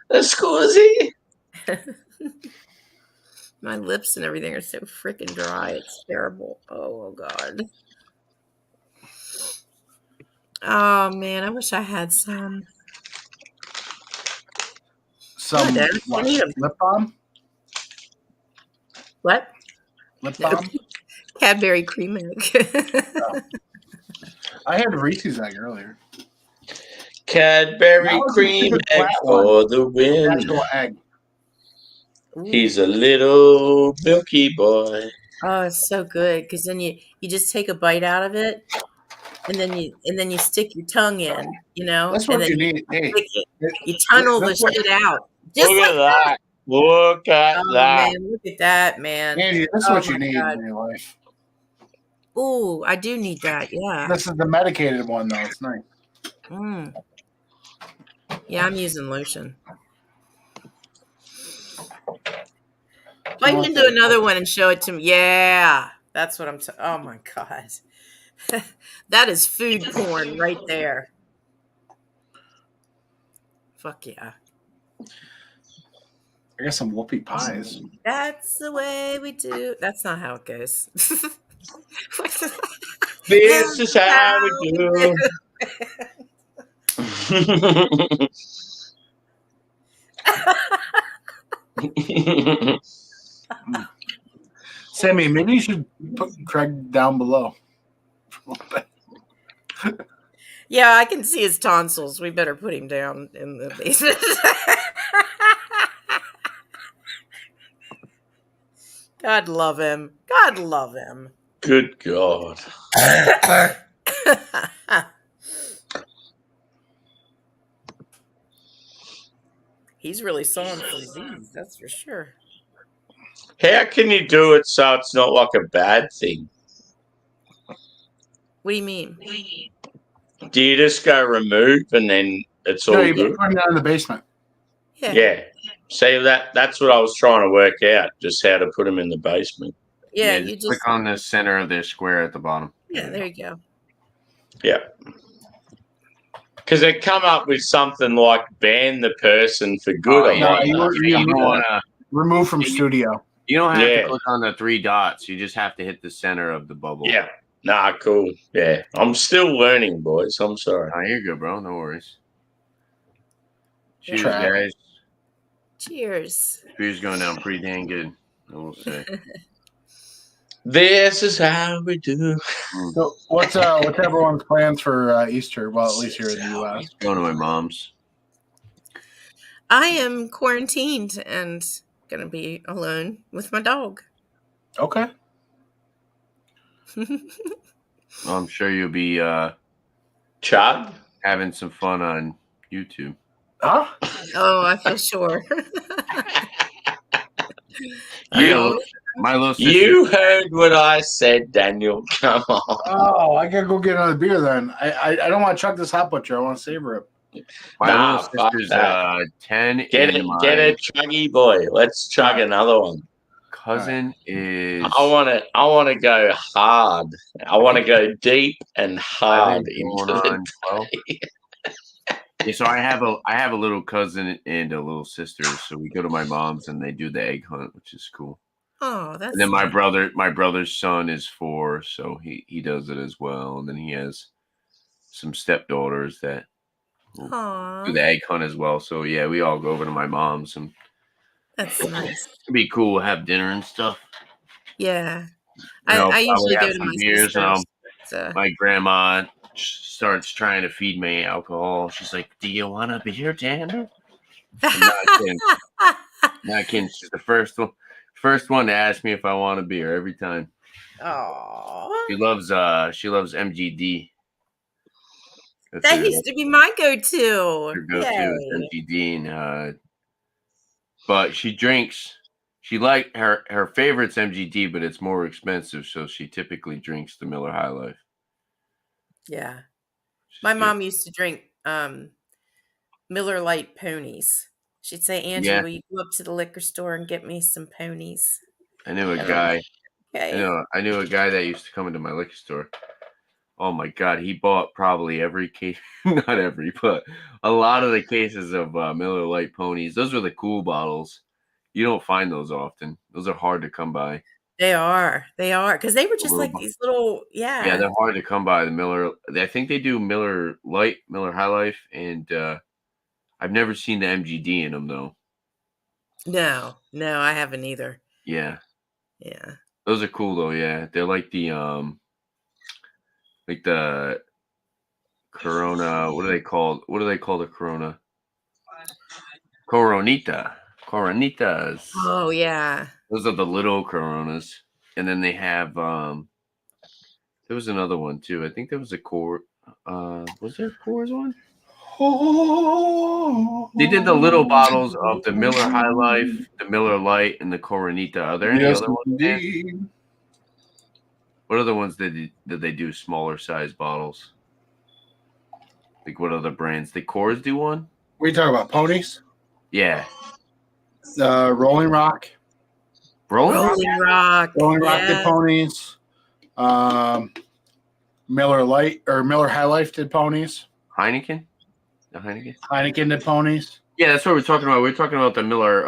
My lips and everything are so freaking dry. It's terrible. Oh, God. Oh, man. I wish I had some. Lip balm? What? Lip balm? Cadbury cream egg. I had Reese's egg earlier. Cadbury cream egg for the win. Actual egg. He's a little milky boy. Oh, it's so good because then you just take a bite out of it, and then you stick your tongue in, That's what you need. Hey, you tunnel the shit out. Just look like at that! Look at that! Man, look at that, man! Angie, this is what you need in your life. Ooh, I do need that. Yeah. This is the medicated one, though. It's nice. Yeah, I'm using lotion. Bite into another one and show it to me. Yeah, that's what I'm. Oh my God, that is food porn right there. Fuck yeah. I got some whoopie pies. That's the way we do. That's not how it goes. This is how we do. Sammy, maybe you should put Craig down below. Yeah, I can see his tonsils. We better put him down in the basement. God love him. God love him. Good God. He's really sawing some Z's, that's for sure. How can you do it so it's not like a bad thing? What do you mean? Do you just go remove and then it's all you good? put them down in the basement. Yeah. See, that's what I was trying to work out, just how to put them in the basement. Yeah, just you just click on the center of their square at the bottom. Yeah, there you go. Yeah. Because they come up with something like ban the person for good. You don't want to remove from studio. You don't have to click on the 3 dots. You just have to hit the center of the bubble. Yeah. Nah, cool. Yeah. I'm still learning, boys. I'm sorry. Oh, you're good, bro. No worries. Cheers, Try. guys. Cheers. Beer's going down pretty dang good, I will say. This is how we do. So what's everyone's plans for Easter? Well, at least here in the U.S. Going to my mom's. I am quarantined and going to be alone with my dog. Okay. Well, I'm sure you'll be Chad having some fun on YouTube. Huh? Oh, I feel sure. My little sister. You heard what I said, Daniel. Come on. Oh, I gotta go get another beer then. I don't want to chug this hot butcher. I want to savor it. My little sister's 10. Get a chuggy boy. Let's chug another one. Cousin is. I want to go hard. I want to go deep and hard into the day. Yeah, so I have a little cousin and a little sister. So we go to my mom's and they do the egg hunt, which is cool. Oh, that's. And then my brother's son is 4, so he does it as well. And then he has some stepdaughters that do the egg hunt as well. So yeah, we all go over to my mom's and that's nice. It'd be cool to have dinner and stuff. Yeah, I usually have go to some my beers, and sister's. my grandma starts trying to feed me alcohol. She's like, "Do you want a beer, Daniel?" I'm not kidding. Not kidding. She's the first one to ask me if I want a beer every time. Oh, she loves MGD. That used to be my go-to. Her go-to is MGD, and but she drinks. She her favorite's MGD, but it's more expensive, so she typically drinks the Miller High Life. Yeah, my mom used to drink Miller Lite ponies. She'd say, "Angie, will you go up to the liquor store and get me some ponies?" I knew a guy. Okay. I knew a guy that used to come into my liquor store. Oh my God, he bought probably every case, not every, but a lot of the cases of Miller Lite ponies. Those were the cool bottles. You don't find those often. Those are hard to come by. They are, because they were just like these little, Yeah, they're hard to come by. The Miller, I think they do Miller Lite, Miller High Life, and I've never seen the MGD in them though. No, I haven't either. Yeah. Yeah. Those are cool though. Yeah, they're like the Corona. What do they call the Corona? Coronitas. Oh yeah. Those are the little Coronas, and then they have there was another one too. I think there was a Core. Was there a Coors one? They did the little bottles of the Miller High Life, the Miller Light, and the Coronita. Are there any other ones there? What other ones did they do smaller size bottles? Like what other brands? Did Coors do one? What are you talking about? Ponies? Yeah. Rolling Rock. Rolling Rock did ponies. Miller Lite or Miller High Life did ponies. Heineken did ponies. Yeah, that's what we're talking about. We're talking about the Miller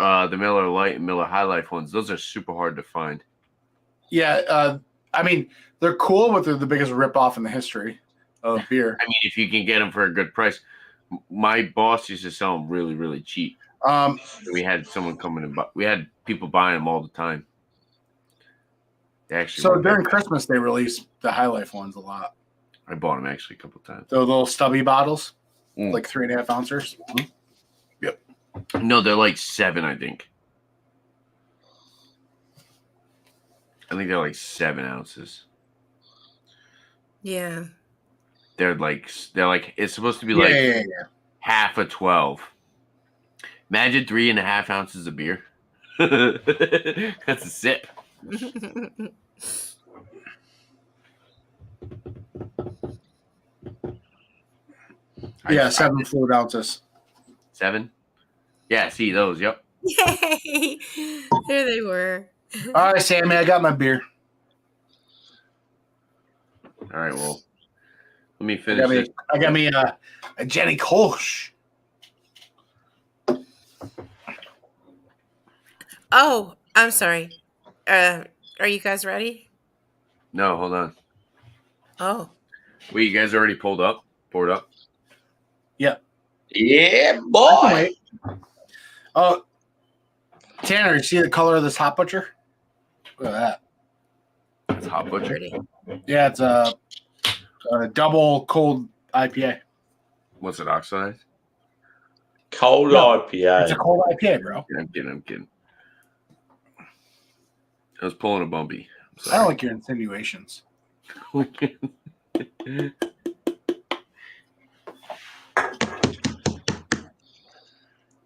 Lite and Miller High Life ones. Those are super hard to find. Yeah, I mean they're cool, but they're the biggest ripoff in the history of beer. I mean, if you can get them for a good price. My boss used to sell them really, really cheap. We had someone coming and we had people buying them all the time. So during Christmas, they released the High Life ones a lot. I bought them actually a couple times. The little stubby bottles, like 3.5 ounces. Mm-hmm. Yep. No, they're like 7, I think. I think they're like 7 ounces. Yeah. They're like it's supposed to be half a 12. Imagine 3.5 ounces of beer. That's a sip. Yeah, 7 fluid ounces. 7? Yeah, see those. Yep. Yay! There they were. All right, Sammy, I got my beer. All right, well, let me finish this. I got me a Jenny Kolsch. Oh, I'm sorry. Are you guys ready? No, hold on. Oh. Wait, you guys already poured up? Yeah. Yeah, boy. Oh, Tanner, you see the color of this hot butcher? Look at that. It's hot butcher. Pretty. Yeah, it's a double cold IPA. What's it, oxidized? Cold IPA. It's a cold IPA, bro. Yeah, I'm kidding. I was pulling a bumpy. I don't like your insinuations.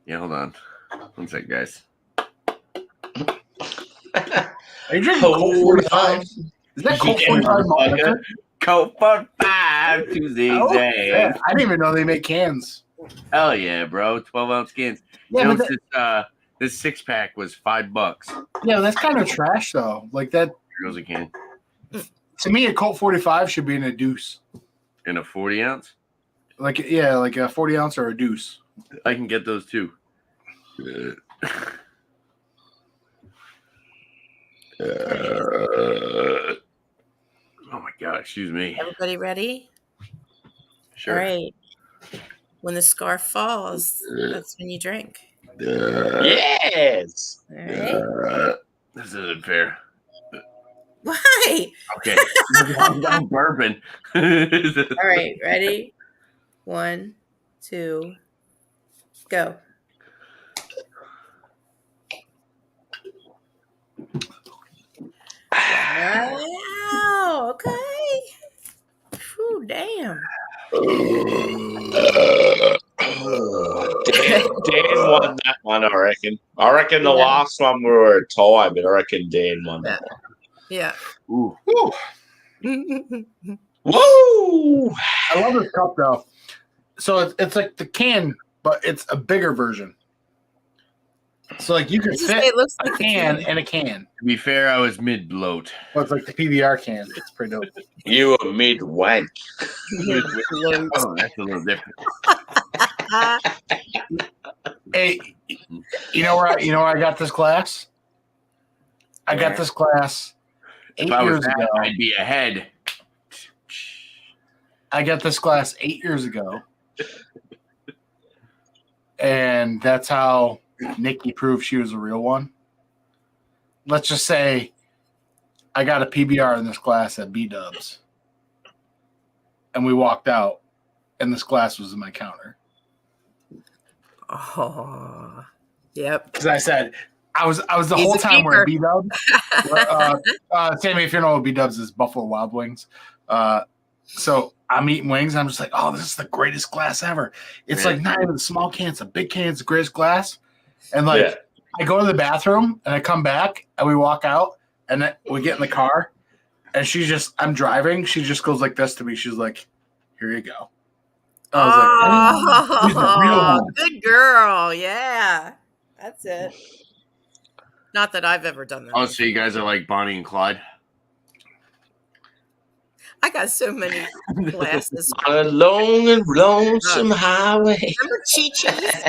Yeah, hold on. One sec, guys. Are you drinking Colt 45? Is that Colt 45 malt liquor? Colt 45 Tuesday. Oh, yeah. I didn't even know they make cans. Hell yeah, bro. 12-ounce cans. Yeah, you know, this 6-pack was $5. Yeah, that's kind of trash, though. Like that. Here goes a can. To me, a Colt 45 should be in a deuce. In a 40-ounce? Like a 40 ounce or a deuce. I can get those too. Oh my God, excuse me. Everybody ready? Sure. All right. When the scarf falls, that's when you drink. Yes. All right. This isn't fair. Why? Okay. I'm bourbon. All right, ready? 1, 2, go. Wow. Okay. Whew, damn. Dan won that one, I reckon. I reckon the last one we were a tie, but I reckon Dan won that one. Yeah. Ooh. Woo! I love this cup, though. So it's like the can, but it's a bigger version. So like you can fit it looks like a can in a can. To be fair, I was mid-bloat. Well, it's like the PBR can. It's pretty dope. You were mid-wank. Oh, that's a little different. Hey, you know where I got this glass? I got this glass 8 years ago. I'd be ahead. I got this glass 8 years ago. And that's how Nikki proved she was a real one. Let's just say I got a PBR in this glass at B-Dubs. And we walked out, and this glass was in my counter. Oh, yep. Because I said, I was the whole time we're at B-Dubs. Sammy, if you know what B-Dubs is, Buffalo Wild Wings. So I'm eating wings, and I'm just like, oh, this is the greatest glass ever. It's like not even a small can. It's a big can. It's the greatest glass. And I go to the bathroom, and I come back, and we walk out, and then we get in the car, and I'm driving. She just goes like this to me. She's like, here you go. I was like, good girl. Yeah, that's it. Not that I've ever done that. Oh, so you guys are like Bonnie and Clyde? I got so many glasses. On a long and lonesome highway. Remember Chi-Chi's?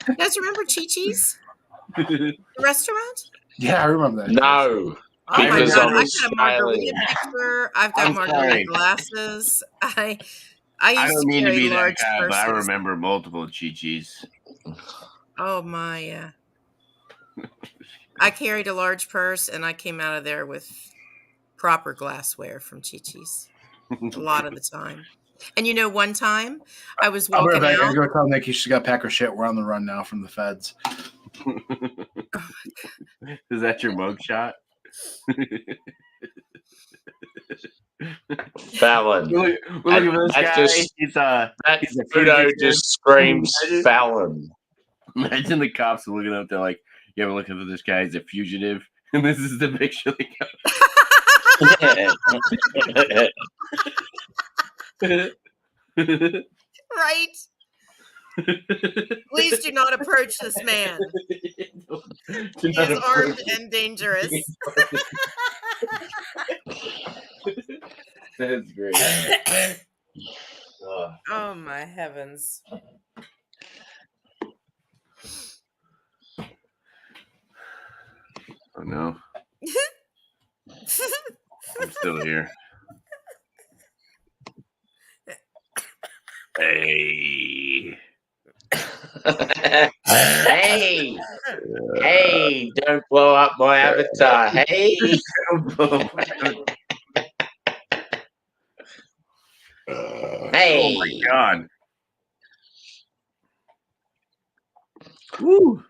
You guys remember Chi-Chi's? The restaurant? Yeah, I remember that. No. Oh my Because God, I I was got a margarita picture. I've got margarita glasses. I used don't mean to be that large guy, but I purses. remember multiple Chi-Chi's. Oh my, yeah. I carried a large purse, and I came out of there with proper glassware from Chi-Chi's a lot of the time. And one time I was walking out. I go tell Nikki she's got to pack her shit. We're on the run now from the feds. Is that your mug shot? Fallon. We're looking for this guy. He's a photo fugitive. just screams Fallon. Imagine the cops are looking up. They're like, "Yeah, we're looking for this guy. He's a fugitive." And this is the picture they got. Right. Please do not approach this man. He is armed and dangerous. That's great. Oh my heavens. Oh no. I'm still here. Hey. Hey, don't blow up my avatar. Hey. Hey. Oh my God. Woo.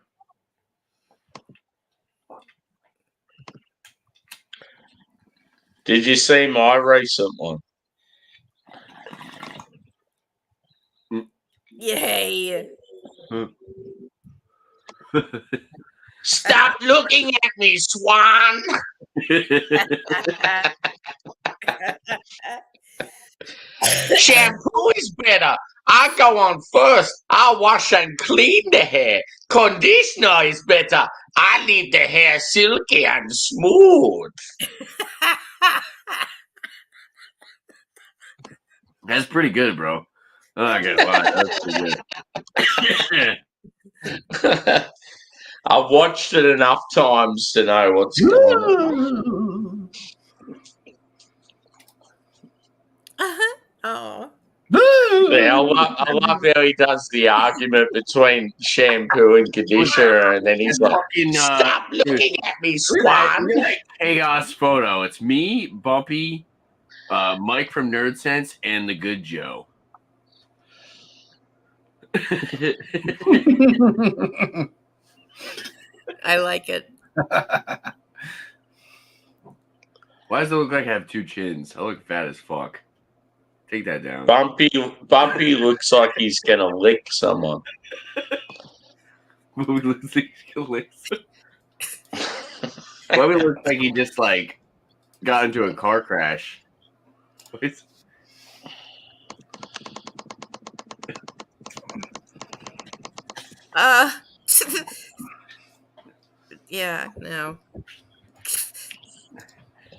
Did you see my recent one? Yay. Stop looking at me, Swan. Shampoo is better. I go on first. I wash and clean the hair. Conditioner is better. I leave the hair silky and smooth. That's pretty good, bro. I'm not gonna lie. That's pretty good. I've watched it enough times to know what's going on. Oh. Yeah, I love how he does the argument between shampoo and conditioner, and then he's like, "Stop looking at me, Swan." Chaos photo. It's me, Bumpy, Mike from Nerd Sense, and the Good Joe. I like it. Why does it look like I have two chins? I look fat as fuck. Take that down. Bumpy looks like he's gonna lick someone. Bumpy looks like he's gonna lick someone. Bumpy looks like he just like got into a car crash. Yeah, no.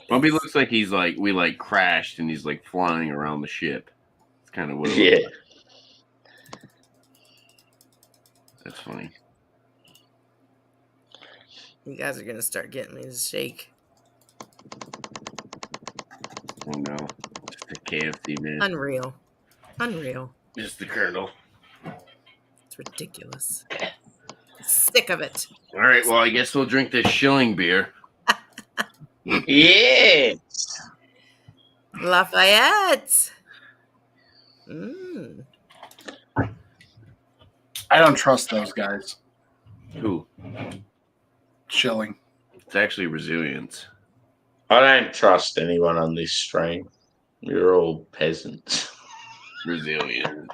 Bumpy looks like he's like we like crashed and he's like flying around the ship. It's kind of what it looks like. That's funny. You guys are gonna start getting me to shake. Oh no. Just the KFC, man. Unreal. Just the Colonel. It's ridiculous. Sick of it. All right, well, I guess we'll drink this shilling beer. Yes. Lafayette. I don't trust those guys. Who? Shilling. It's actually resilience. I don't trust anyone on this stream. You're all peasants. Resilience.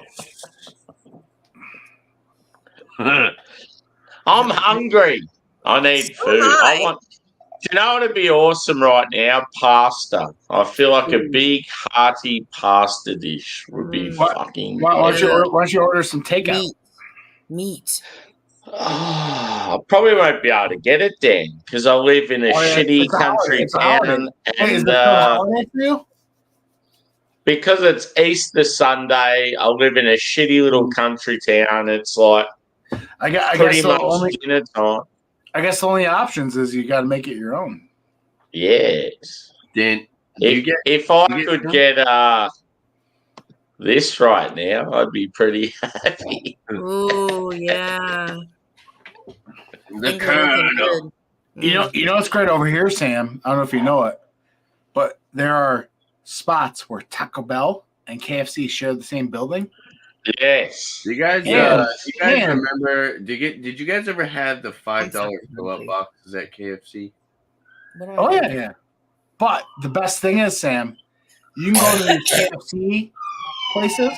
I'm hungry. I need food. I want. Do you know what would be awesome right now? Pasta. I feel like a big hearty pasta dish would be fucking. Why don't you order some takeout? Meat. I probably won't be able to get it then because I live in a shitty country town, and because it's Easter Sunday, I live in a shitty little country town. It's like I guess dinner time. I guess the only options is you got to make it your own. Yes. Then if I could get this right now, I'd be pretty happy. Oh yeah. The Colonel. You know what's great over here, Sam? I don't know if you know it, but there are spots where Taco Bell and KFC share the same building. Yes. You guys remember? Did you guys ever have the $5 fill-up boxes at KFC? Oh yeah. But the best thing is, Sam, You can go to these KFC places.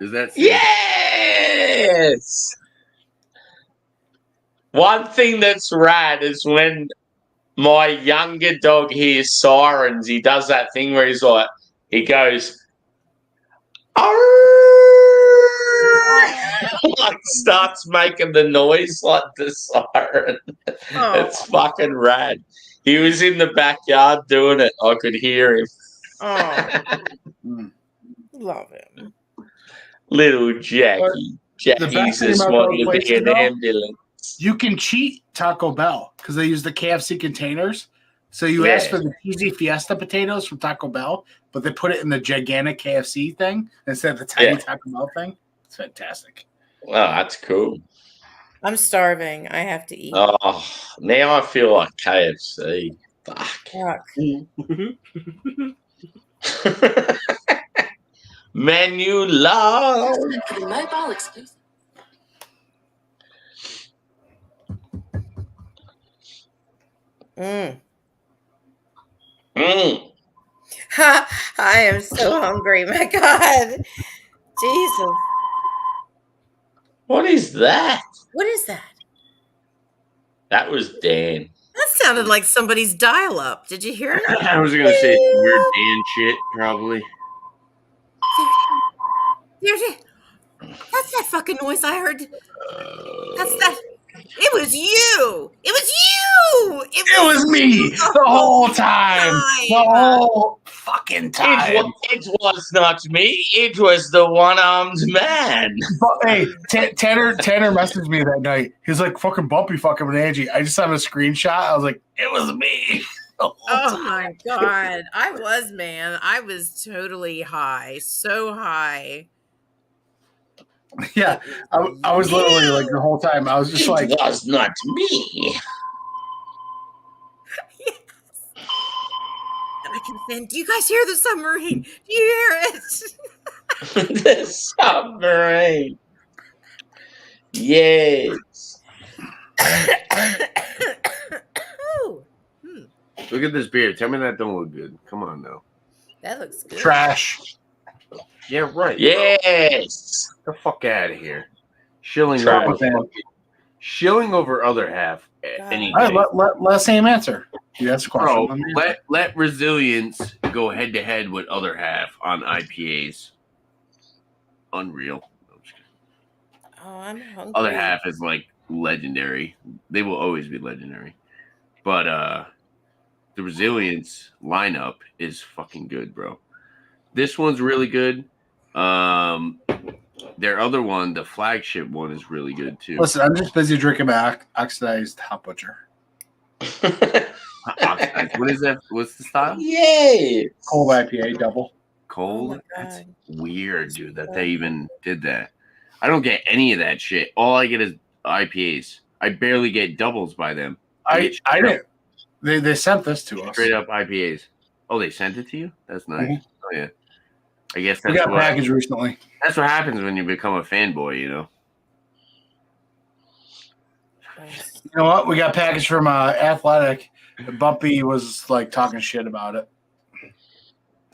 Is that Yes. One thing that's rad is when my younger dog hears sirens, he does that thing where he goes, like starts making the noise like the siren. It's fucking rad. He was in the backyard doing it. I could hear him. Love him. Little Jackie. Jackie's just wanting to be an ambulance. You can cheat Taco Bell because they use the KFC containers. So you ask for the cheesy Fiesta potatoes from Taco Bell, but they put it in the gigantic KFC thing instead of the tiny Taco Bell thing. It's fantastic. Oh, that's cool. I'm starving. I have to eat. Oh, now I feel like KFC. Fuck. Menu love. Mobile exclusive. I am so hungry. My God. Jesus. What is that? What is that? That was Dan. That sounded like somebody's dial-up. Did you hear it? I was going to say some weird Dan shit, probably. That's that fucking noise I heard. That's that. It was you. It was you. It was me the whole time. The whole fucking time. It was not me. It was the one-armed man. But, hey, Tanner messaged me that night. He's like, fucking Bumpy fucking with Angie. I just have a screenshot. I was like, it was me. Oh my God. I was, man. I was totally high. So high. Yeah. I was literally like the whole time. I was just like, it was not me. Yes. And I can send. Do you guys hear the submarine? Do you hear it? The submarine. Yes. Look at this beer. Tell me that don't look good. Come on now. That looks good. Trash. Yeah, right. Yes. Get the fuck out of here. Shilling over other half. Any day. Let same answer. That's a question. Bro, let Resilience go head to head with other half on IPAs. Unreal. Oh, I'm hungry. Other half is like legendary. They will always be legendary. But the Resilience lineup is fucking good, bro. This one's really good. Their other one, the flagship one, is really good too. Listen, I'm just busy drinking my oxidized hot butcher. Oxidized. What is that? What's the style? Yay! Cold IPA double. Cold? That's weird, dude, that they even did that. I don't get any of that shit. All I get is IPAs. I barely get doubles by them. I didn't. They sent this to us. Straight up IPAs. Oh, they sent it to you? That's nice. Mm-hmm. Oh yeah. I guess that's we got a package recently. That's what happens when you become a fanboy, you know. You know what? We got a package from Athletic. Bumpy was like talking shit about it.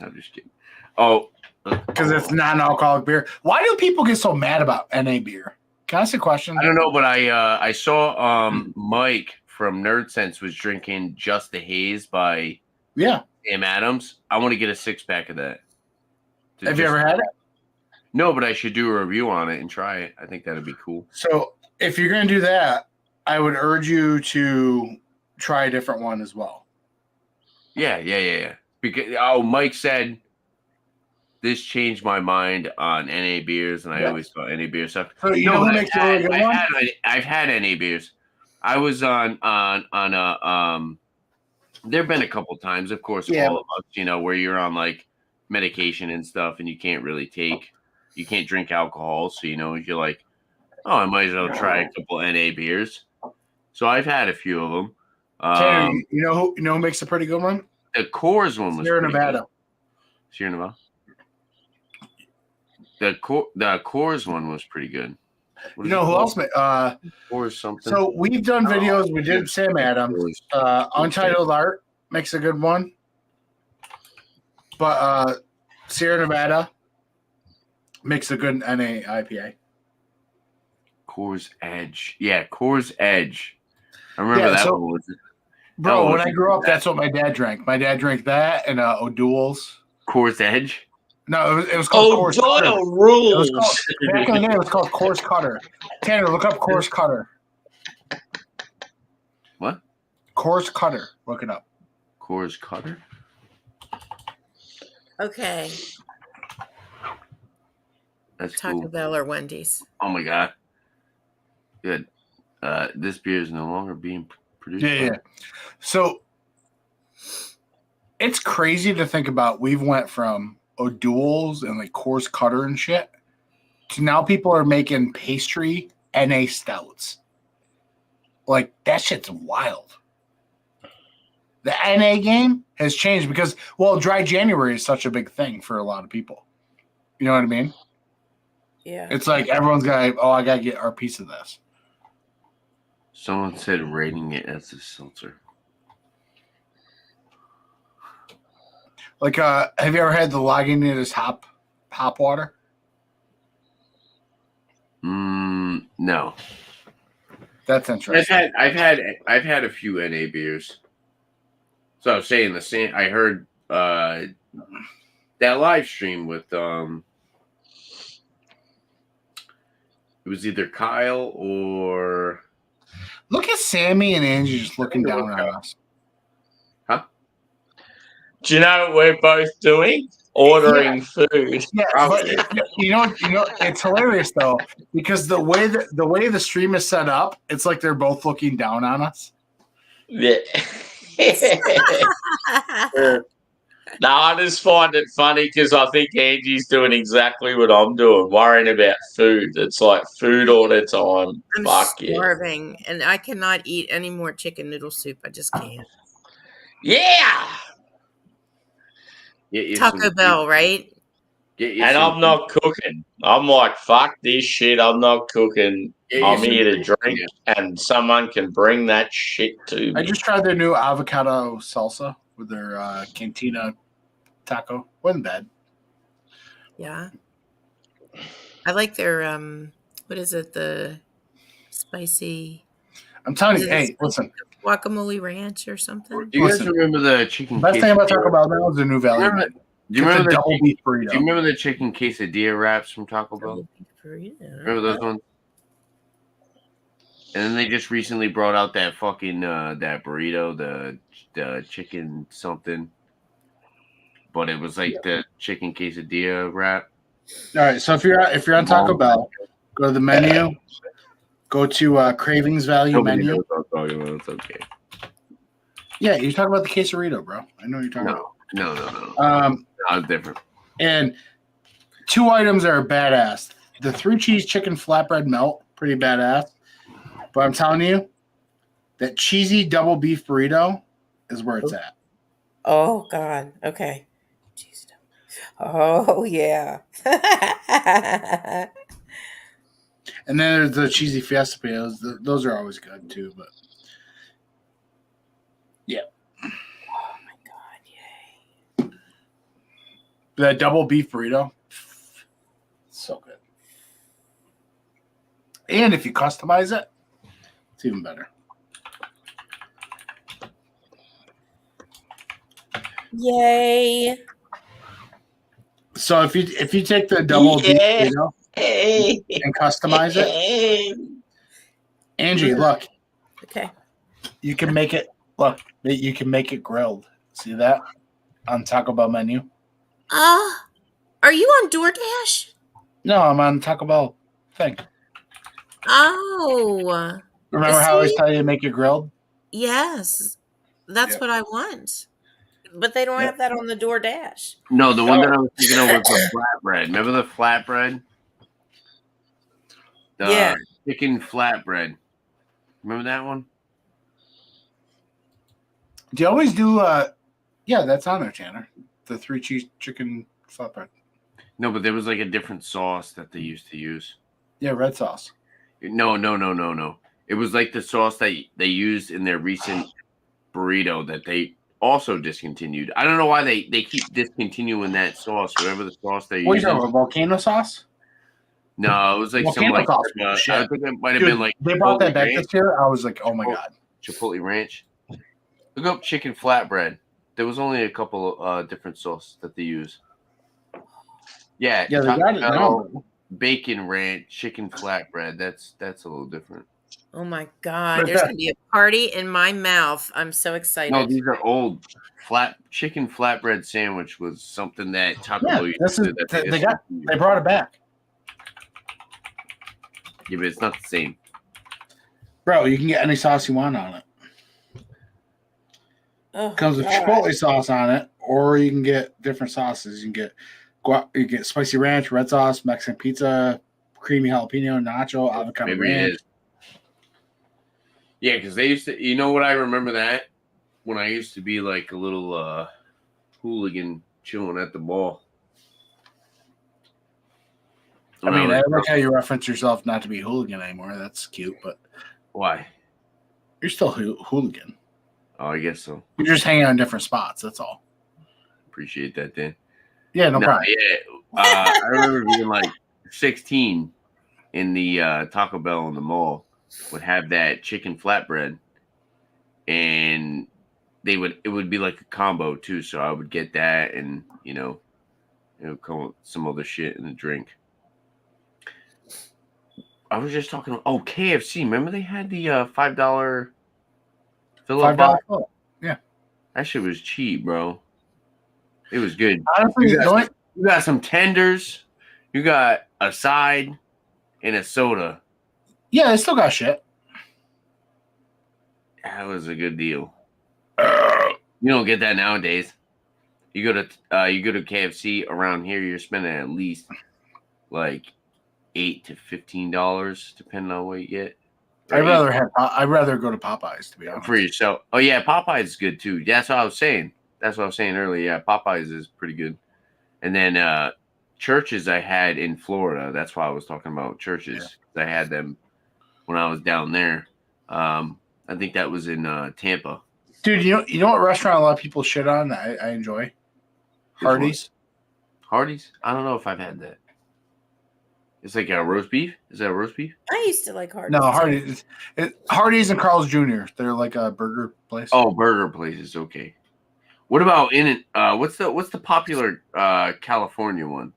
I'm just kidding. Oh, because it's non-alcoholic beer. Why do people get so mad about NA beer? Can I ask a question? I don't know, but I saw Mike from Nerd Sense was drinking Just the Haze by Sam Adams. I want to get a 6-pack of that. Have you ever had it? No, but I should do a review on it and try it. I think that'd be cool. So if you're going to do that, I would urge you to try a different one as well. Yeah. Because Mike said this changed my mind on NA beers, and I always thought NA beers sucked. So you know who makes a really good one? I've had NA beers. I was on a there've been a couple times, of course, all of us, you know, where you're on like medication and stuff, and you can't drink alcohol, so you know you're like, oh, I might as well try a couple NA beers. So I've had a few of them. Tanner, you know who makes a pretty good one? The Coors one was Sierra Nevada. Sierra Nevada. The Coors one was pretty good. You know who else? Or something. So we've done videos. We did Sam Adams. Untitled Art makes a good one. But Sierra Nevada makes a good NA IPA. Coors Edge. Yeah, Coors Edge. I remember that one. Was it? Bro, when I grew up, that's what my dad drank. My dad drank that and O'Doul's. Coors Edge? No, it was called Coors Cutter. Rules. Back in the day, it was called Coors Cutter. Tanner, look up Coors Cutter. What? Coors Cutter. Look it up. Coors Cutter? Okay. That's Taco cool. Bell or Wendy's. Oh my god. Good. This beer is no longer being produced. Yeah. So it's crazy to think about. We've went from O'Doul's and like Coors Cutter and shit to now people are making pastry NA stouts. Like that shit's wild. The NA game has changed because, well, dry January is such a big thing for a lot of people. You know what I mean? Yeah. It's like everyone's got, I got to get our piece of this. Someone said rating it as a seltzer. Like, have you ever had the Lagunitas hop water? No. That's interesting. I've had a few NA beers. So I was saying the same. I heard that live stream with it was either Kyle or look at Sammy and Angie just looking down on us. Huh? Do you know what we're both doing? Ordering food. Yeah, but you know, it's hilarious though because the way the stream is set up, it's like they're both looking down on us. Yeah. No, I just find it funny because I think Angie's doing exactly what I'm doing, worrying about food. It's like food all the time. I'm starving, and I cannot eat any more chicken noodle soup. I just can't. Yeah. Taco Bell, right? And I'm not cooking. I'm like, fuck this shit. I'm not cooking. I'm here to drink, and someone can bring that shit to me. I just tried their new avocado salsa with their cantina taco. Wasn't bad. Yeah. I like their what is it? The spicy. I'm telling you, hey, listen. Guacamole ranch or something. Do you guys remember the chicken? Best thing about Taco Bell now is the new value. Do you remember the double beef burrito? Do you remember the chicken quesadilla wraps from Taco Bell? Remember those ones? And then they just recently brought out that fucking that burrito, the chicken something, but it was like the chicken quesadilla wrap. All right, so if you're on Taco Bell, go to the menu, go to Cravings Value menu. Knows what I'm talking about. It's okay. Yeah, you're talking about the quesarito, bro. I know you're talking about. No. It's different. And 2 items are badass. The 3-cheese chicken flatbread melt, pretty badass. But I'm telling you, that cheesy double beef burrito is where it's at. Oh God. Okay. Oh yeah. And then there's the cheesy fiesta potatoes. Those are always good too. But yeah. Oh my God! Yay. That double beef burrito, so good. And if you customize it, it's even better. Yay! So if you take the double beef burrito and customize it, Angie, look. Okay. You can make it. Look, you can make it grilled. See that on Taco Bell menu? Are you on DoorDash? No, I'm on Taco Bell thing. Oh. Remember how I always tell you to make it grilled? Yes. That's what I want. But they don't have that on the DoorDash. No, the one that I was thinking of was the flatbread. Remember the flatbread? The chicken flatbread. Remember that one? Do you always do yeah, that's on there, Tanner. The 3-cheese chicken flatbread. No, but there was like a different sauce that they used to use. Yeah, red sauce. No. It was like the sauce that they used in their recent burrito that they also discontinued. I don't know why they keep discontinuing that sauce, whatever the sauce they're What are you using. talking about? Volcano sauce? No, it was like some like I think it might have been like they brought that back ranch. this year. I was like, oh my god, Chipotle ranch. Look up chicken flatbread. There was only a couple different sauces that they use. Yeah, yeah, they got it now. Bacon ranch, chicken flatbread. That's a little different. Oh my god, there's gonna be a party in my mouth. I'm so excited. No, these are old. Chicken flatbread sandwich was something that Taco Bell used to do. They brought it back. Yeah, but it's not the same. Bro, you can get any sauce you want on it. Oh, comes with Chipotle sauce on it, or you can get different sauces. You can get spicy ranch, red sauce, Mexican pizza, creamy jalapeno, nacho, avocado ranch. Yeah, because they used to. You know what I remember that when I used to be like a little hooligan chilling at the mall. I mean, I like how you reference yourself not to be hooligan anymore. That's cute, but why? You're still hooligan. Oh, I guess so. You're just hanging out in different spots. That's all. Appreciate that, Dan. Yeah, no problem. Yeah, I remember being like 16 in the Taco Bell in the mall would have that chicken flatbread, and it would be like a combo too. So I would get that, and it would come with some other shit in the drink. I was just talking. Oh, KFC! Remember they had the $5 $5. Yeah, that shit was cheap, bro. It was good. Honestly, you got some tenders, you got a side, and a soda. Yeah, they still got shit. That was a good deal. You don't get that nowadays. You go to KFC around here, you're spending at least like $8 to $15, depending on what you get. I'd rather go to Popeyes, to be honest. For yourself. Oh yeah, Popeyes is good too. That's what I was saying. Earlier. Yeah, Popeyes is pretty good. And then Churches I had in Florida. That's why I was talking about Churches. Yeah. I had them when I was down there. I think that was in Tampa. Dude, you know what restaurant a lot of people shit on that I enjoy? Hardee's. Hardee's? I don't know if I've had that. It's like a roast beef. Is that a roast beef? I used to like Hardee's. No, Hardee's. Hardee's and Carl's Jr. They're like a burger place. Oh, burger places. Okay. What about what's the popular California one?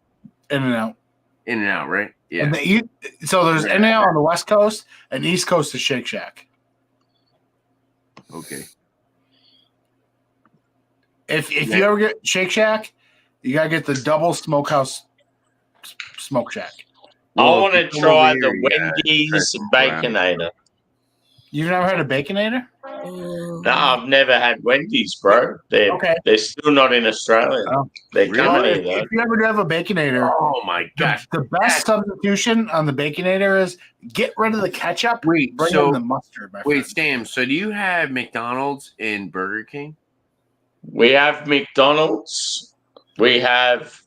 In-N-Out. In-N-Out, right? Yeah. And so there's In-N-Out on the West Coast, and East Coast is Shake Shack. Okay. If you ever get Shake Shack, you gotta get the double smokehouse smoke shack. I want to try the Wendy's Baconator. You've never had a Baconator? No, I've never had Wendy's, bro. They're still not in Australia. Oh, they're coming here, if you ever do have a Baconator, oh my gosh, the best substitution on the Baconator is get rid of the ketchup. Bring in the mustard. Wait, Sam. So do you have McDonald's and Burger King? We have McDonald's. We have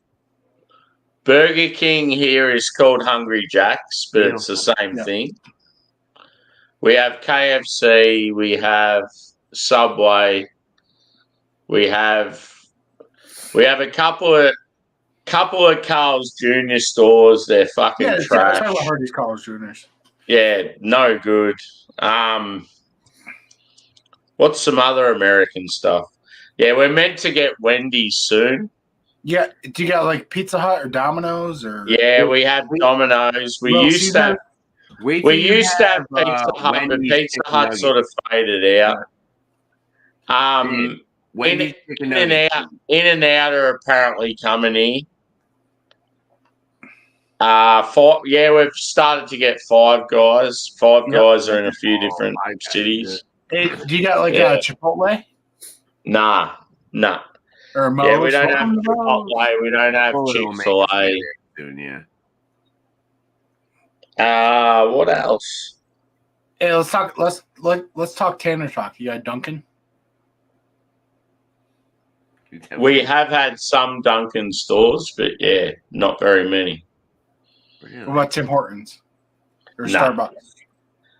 Burger King here is called Hungry Jack's, but it's the same thing. We have KFC. We have Subway. We have a couple of Carl's Jr. stores. They're fucking trash. I heard these Carl's Jr.'s. Yeah, no good. What's some other American stuff? Yeah, we're meant to get Wendy's soon. Yeah, do you got like Pizza Hut or Domino's or? Yeah, we have Domino's. We used to have Pizza Hut, but Pizza Hut sort of faded out. In-N-Out are apparently coming in. We've started to get Five Guys. Five Guys are in a few different cities. Hey, do you got like a Chipotle? Nah. Or Moe's? Yeah, we don't have Chipotle. We don't have Chick-fil-A. What else? Hey, let's talk. Let's talk Tanner talk. You got Dunkin'? We have had some Dunkin' stores, but not very many. What about Tim Hortons? or No. Starbucks?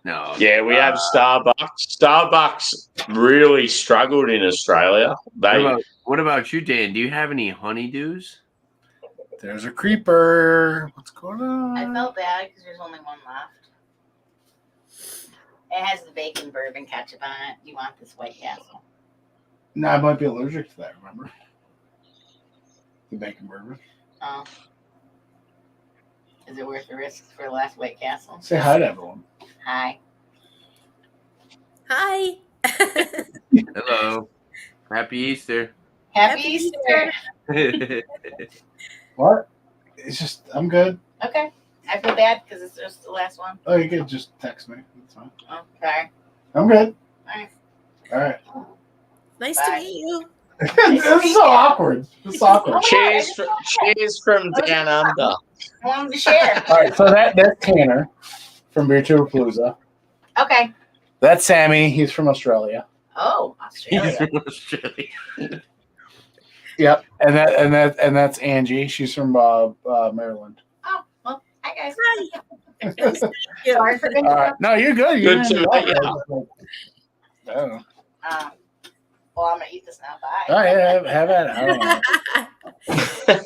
No. Yeah, we have Starbucks. Starbucks really struggled in Australia. What about you, Dan? Do you have any honeydews? There's a creeper. What's going on? I felt bad because there's only one left. It has the bacon bourbon ketchup on it. You want this White Castle? No, I might be allergic to that. Remember the bacon bourbon? Oh. Is it worth the risks for the last White Castle? Say hi to everyone. Hi. Hi. Hello. Happy Easter. Happy Easter. What? It's just I'm good. Okay. I feel bad because it's just the last one. Oh, you could just text me. That's fine. Oh, sorry. I'm good. All right. Nice Bye. to meet you. It's so awkward. It's awkward. Cheers from down under. I wanted to share. All right, so that's Tanner from Beer Tour Palooza. Okay. That's Sammy. He's from Australia. Oh, Australia. Australia. Yep, and that's Angie. She's from Maryland. Oh, well, hi guys. Hi. Sorry for being All right, no, you're good. Good to meet you. I don't know. Well, I'm gonna eat this now. Bye. Oh yeah, have at it. I don't know.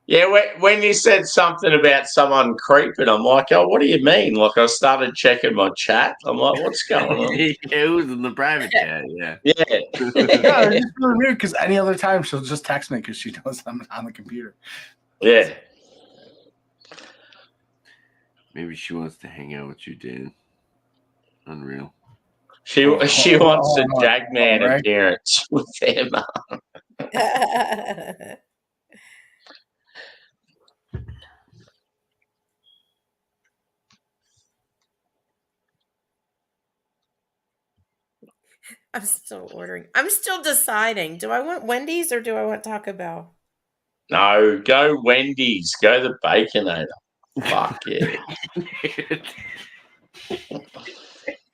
Yeah, when you said something about someone creeping, I'm like, oh, what do you mean? Like, I started checking my chat. I'm like, what's going on? It was in the private chat, yeah. Yeah. No, it's just really weird because any other time she'll just text me because she knows I'm on the computer. Yeah. Maybe she wants to hang out with you, Dan. Unreal. She wants a Jagman appearance with their mum. I'm still ordering. I'm still deciding. Do I want Wendy's or do I want Taco Bell? No, go Wendy's. Go the Baconator. Fuck yeah.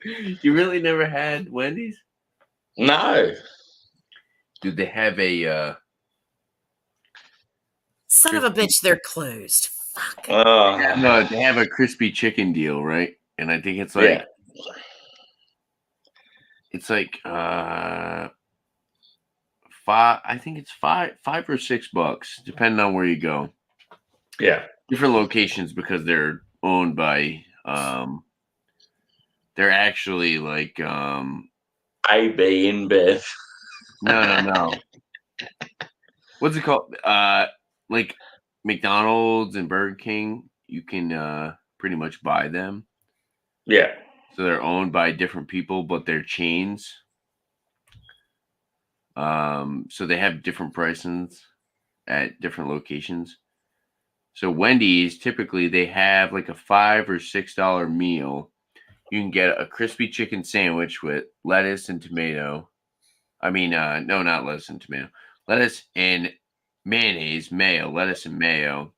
You really never had Wendy's? No. Do they have a Son of a bitch, they're closed. Fuck. no, they have a crispy chicken deal, right? And I think it's like it's like I think it's $5 or $6, depending on where you go. Yeah. Different locations because they're owned by they're actually like AB InBev. No. What's it called? Like McDonald's and Burger King, you can pretty much buy them. Yeah. So they're owned by different people, but they're chains. So they have different prices at different locations. So Wendy's, typically they have like a $5 or $6 meal. You can get a crispy chicken sandwich with lettuce and tomato. I mean, no, not lettuce and tomato. Lettuce and mayonnaise, mayo, lettuce and mayo.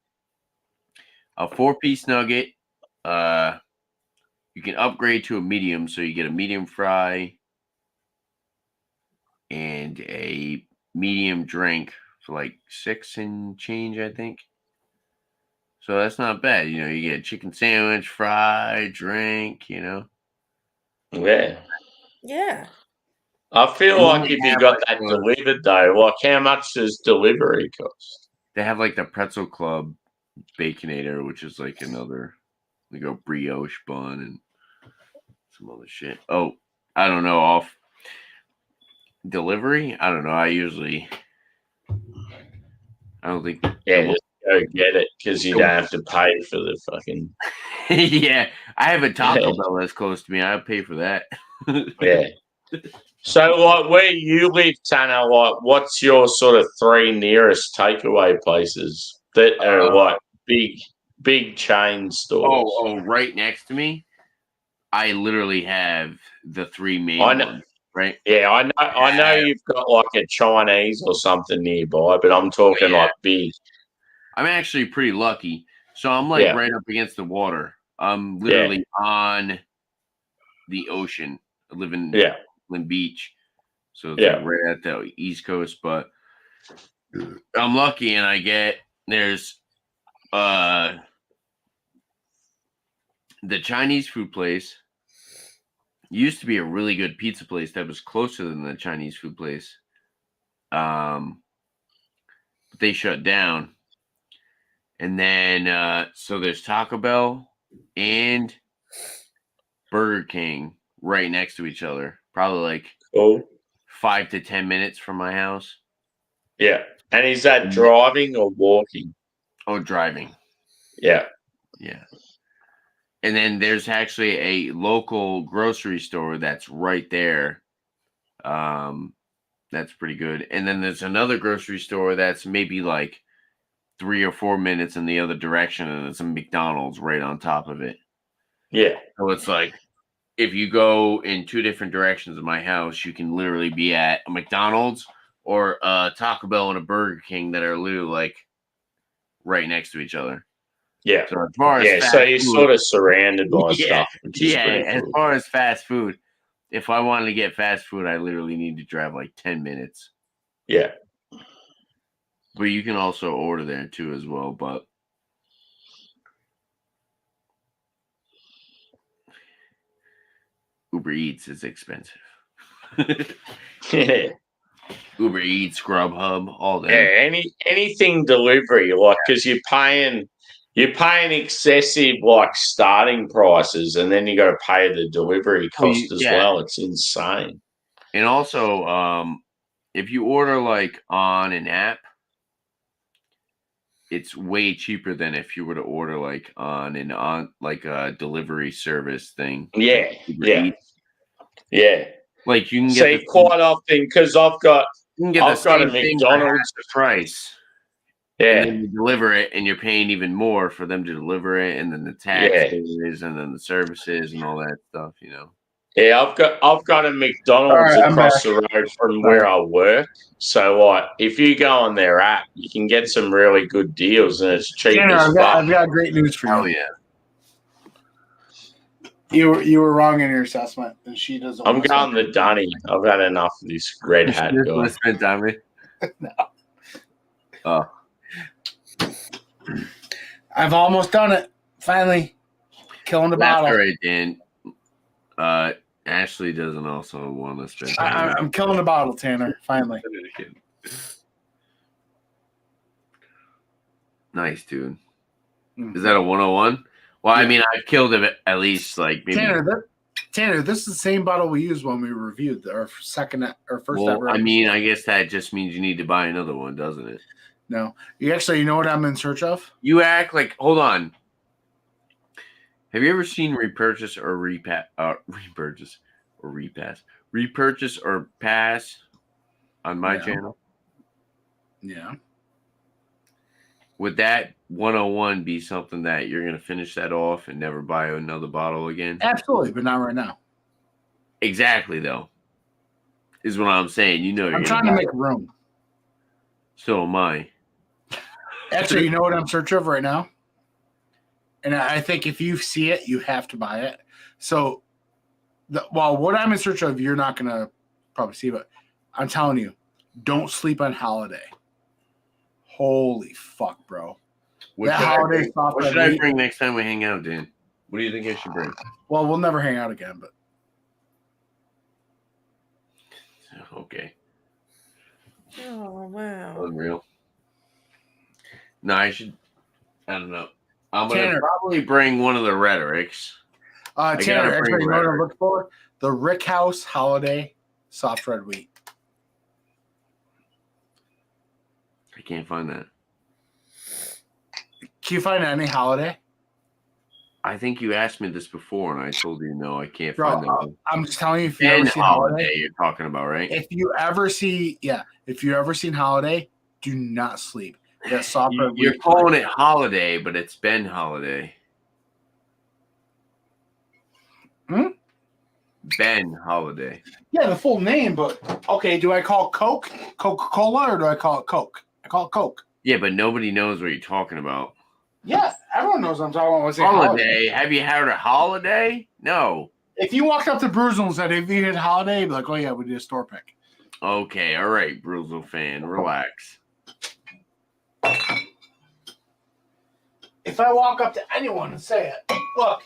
A 4-piece nugget. You can upgrade to a medium, so you get a medium fry and a medium drink for like $6 and change, I think. So that's not bad. You know, you get a chicken sandwich, fry, drink, you know. Yeah. Yeah. I feel like if you got that delivered, though, like how much does delivery cost? They have like the Pretzel Club Baconator, which is like another, like a brioche bun and some other shit. Oh, I don't know. Off delivery? I don't know. I don't think. Yeah, just go get it because you don't have to pay for the fucking. Yeah, I have a Taco Bell that's close to me. I'll pay for that. Yeah. So, like, where you live, Tanner, like, what's your sort of 3 nearest takeaway places that are like big chain stores? Oh, right next to me. I literally have the 3 main ones, right? Yeah, I know you've got like a Chinese or something nearby, but I'm talking like big. I'm actually pretty lucky. So I'm like right up against the water. I'm literally on the ocean. I live in Lynn Beach. So it's like right at the East Coast, but I'm lucky and there's the Chinese food place used to be a really good pizza place that was closer than the Chinese food place. But they shut down. And then, so there's Taco Bell and Burger King right next to each other. Probably like 5 to 10 minutes from my house. Yeah. And is that driving or walking? Oh, driving. Yeah. Yeah. And then there's actually a local grocery store that's right there. That's pretty good. And then there's another grocery store that's maybe like 3 or 4 minutes in the other direction, and it's a McDonald's right on top of it. Yeah. So it's like if you go in 2 different directions of my house, you can literally be at a McDonald's or a Taco Bell and a Burger King that are literally like right next to each other. Yeah. So as far as so you're sort of surrounded by stuff. Which is pretty as cool. far as fast food, if I wanted to get fast food, I literally need to drive like 10 minutes. Yeah. But you can also order there too as well, but Uber Eats is expensive. Yeah. Uber Eats, Grubhub, all that. Yeah, anything delivery, like, because you're paying excessive like starting prices, and then you got to pay the delivery cost as well. It's insane. And also, if you order like on an app, it's way cheaper than if you were to order like on a delivery service thing. Yeah, like yeah. Like you can get quite often because I've got a McDonald's price. Yeah, and then you deliver it, and you're paying even more for them to deliver it, and then the taxes, and then the services, and all that stuff. You know. Yeah, I've got a McDonald's across the road from where I work. So like, if you go on their app, you can get some really good deals, and it's cheap Tanner, as fuck. I've got great news for you. Oh yeah. You were wrong in your assessment, and she doesn't. I'm going the dunny. I've had enough of this red hat guy. Spend time with? No. Oh. I've almost done it. Finally, killing the bottle. That's all right, Dan. Ashley doesn't also want to spend time. I'm killing the bottle, Tanner. Finally. Nice, dude. Is that a 101? Well, I mean, I've killed it at least like maybe. Tanner, this is the same bottle we used when we reviewed our first ever. I mean, I guess that just means you need to buy another one, doesn't it? No, you know what I'm in search of? You act like. Hold on. Have you ever seen repurchase or repurchase or repass? Repurchase or pass on my channel? Yeah. Would that 101 be something that you're going to finish that off and never buy another bottle again? Absolutely, but not right now. Exactly, though. Is what I'm saying. You know, I'm trying to make room. So am I. Actually, you know what I'm searching of right now? And I think if you see it, you have to buy it. So, what I'm in search of, you're not going to probably see, but I'm telling you, don't sleep on Holiday. Holy fuck, bro. What should I bring next time we hang out, Dan? What do you think I should bring? Well, we'll never hang out again, but. Okay. Oh, wow. Unreal. No, I don't know. I'm going to probably bring one of the rhetorics. Tanner, actually, you know what I'm looking for? The Rick House Holiday Soft Red Wheat. I can't find that. Can you find any Holiday? I think you asked me this before, and I told you no, I can't find that one. I'm just telling you, if you ever see Holiday, you're talking about, right? If you ever seen Holiday, do not sleep. That soft red You're calling it Holiday, but it's Ben Holiday. Ben Holiday. Yeah, the full name, but okay, do I call Coke Coca-Cola, or do I call it Coke? I call it Coke. Yeah, but nobody knows what you're talking about. Yeah, everyone knows what I'm talking about. Holiday. Have you had a holiday? No. If you walked up to Bruzel and said, "Have you had Holiday?" You'd be like, "Oh yeah, we did a store pick." Okay, all right, Bruzel fan, relax. If I walk up to anyone and say it, look,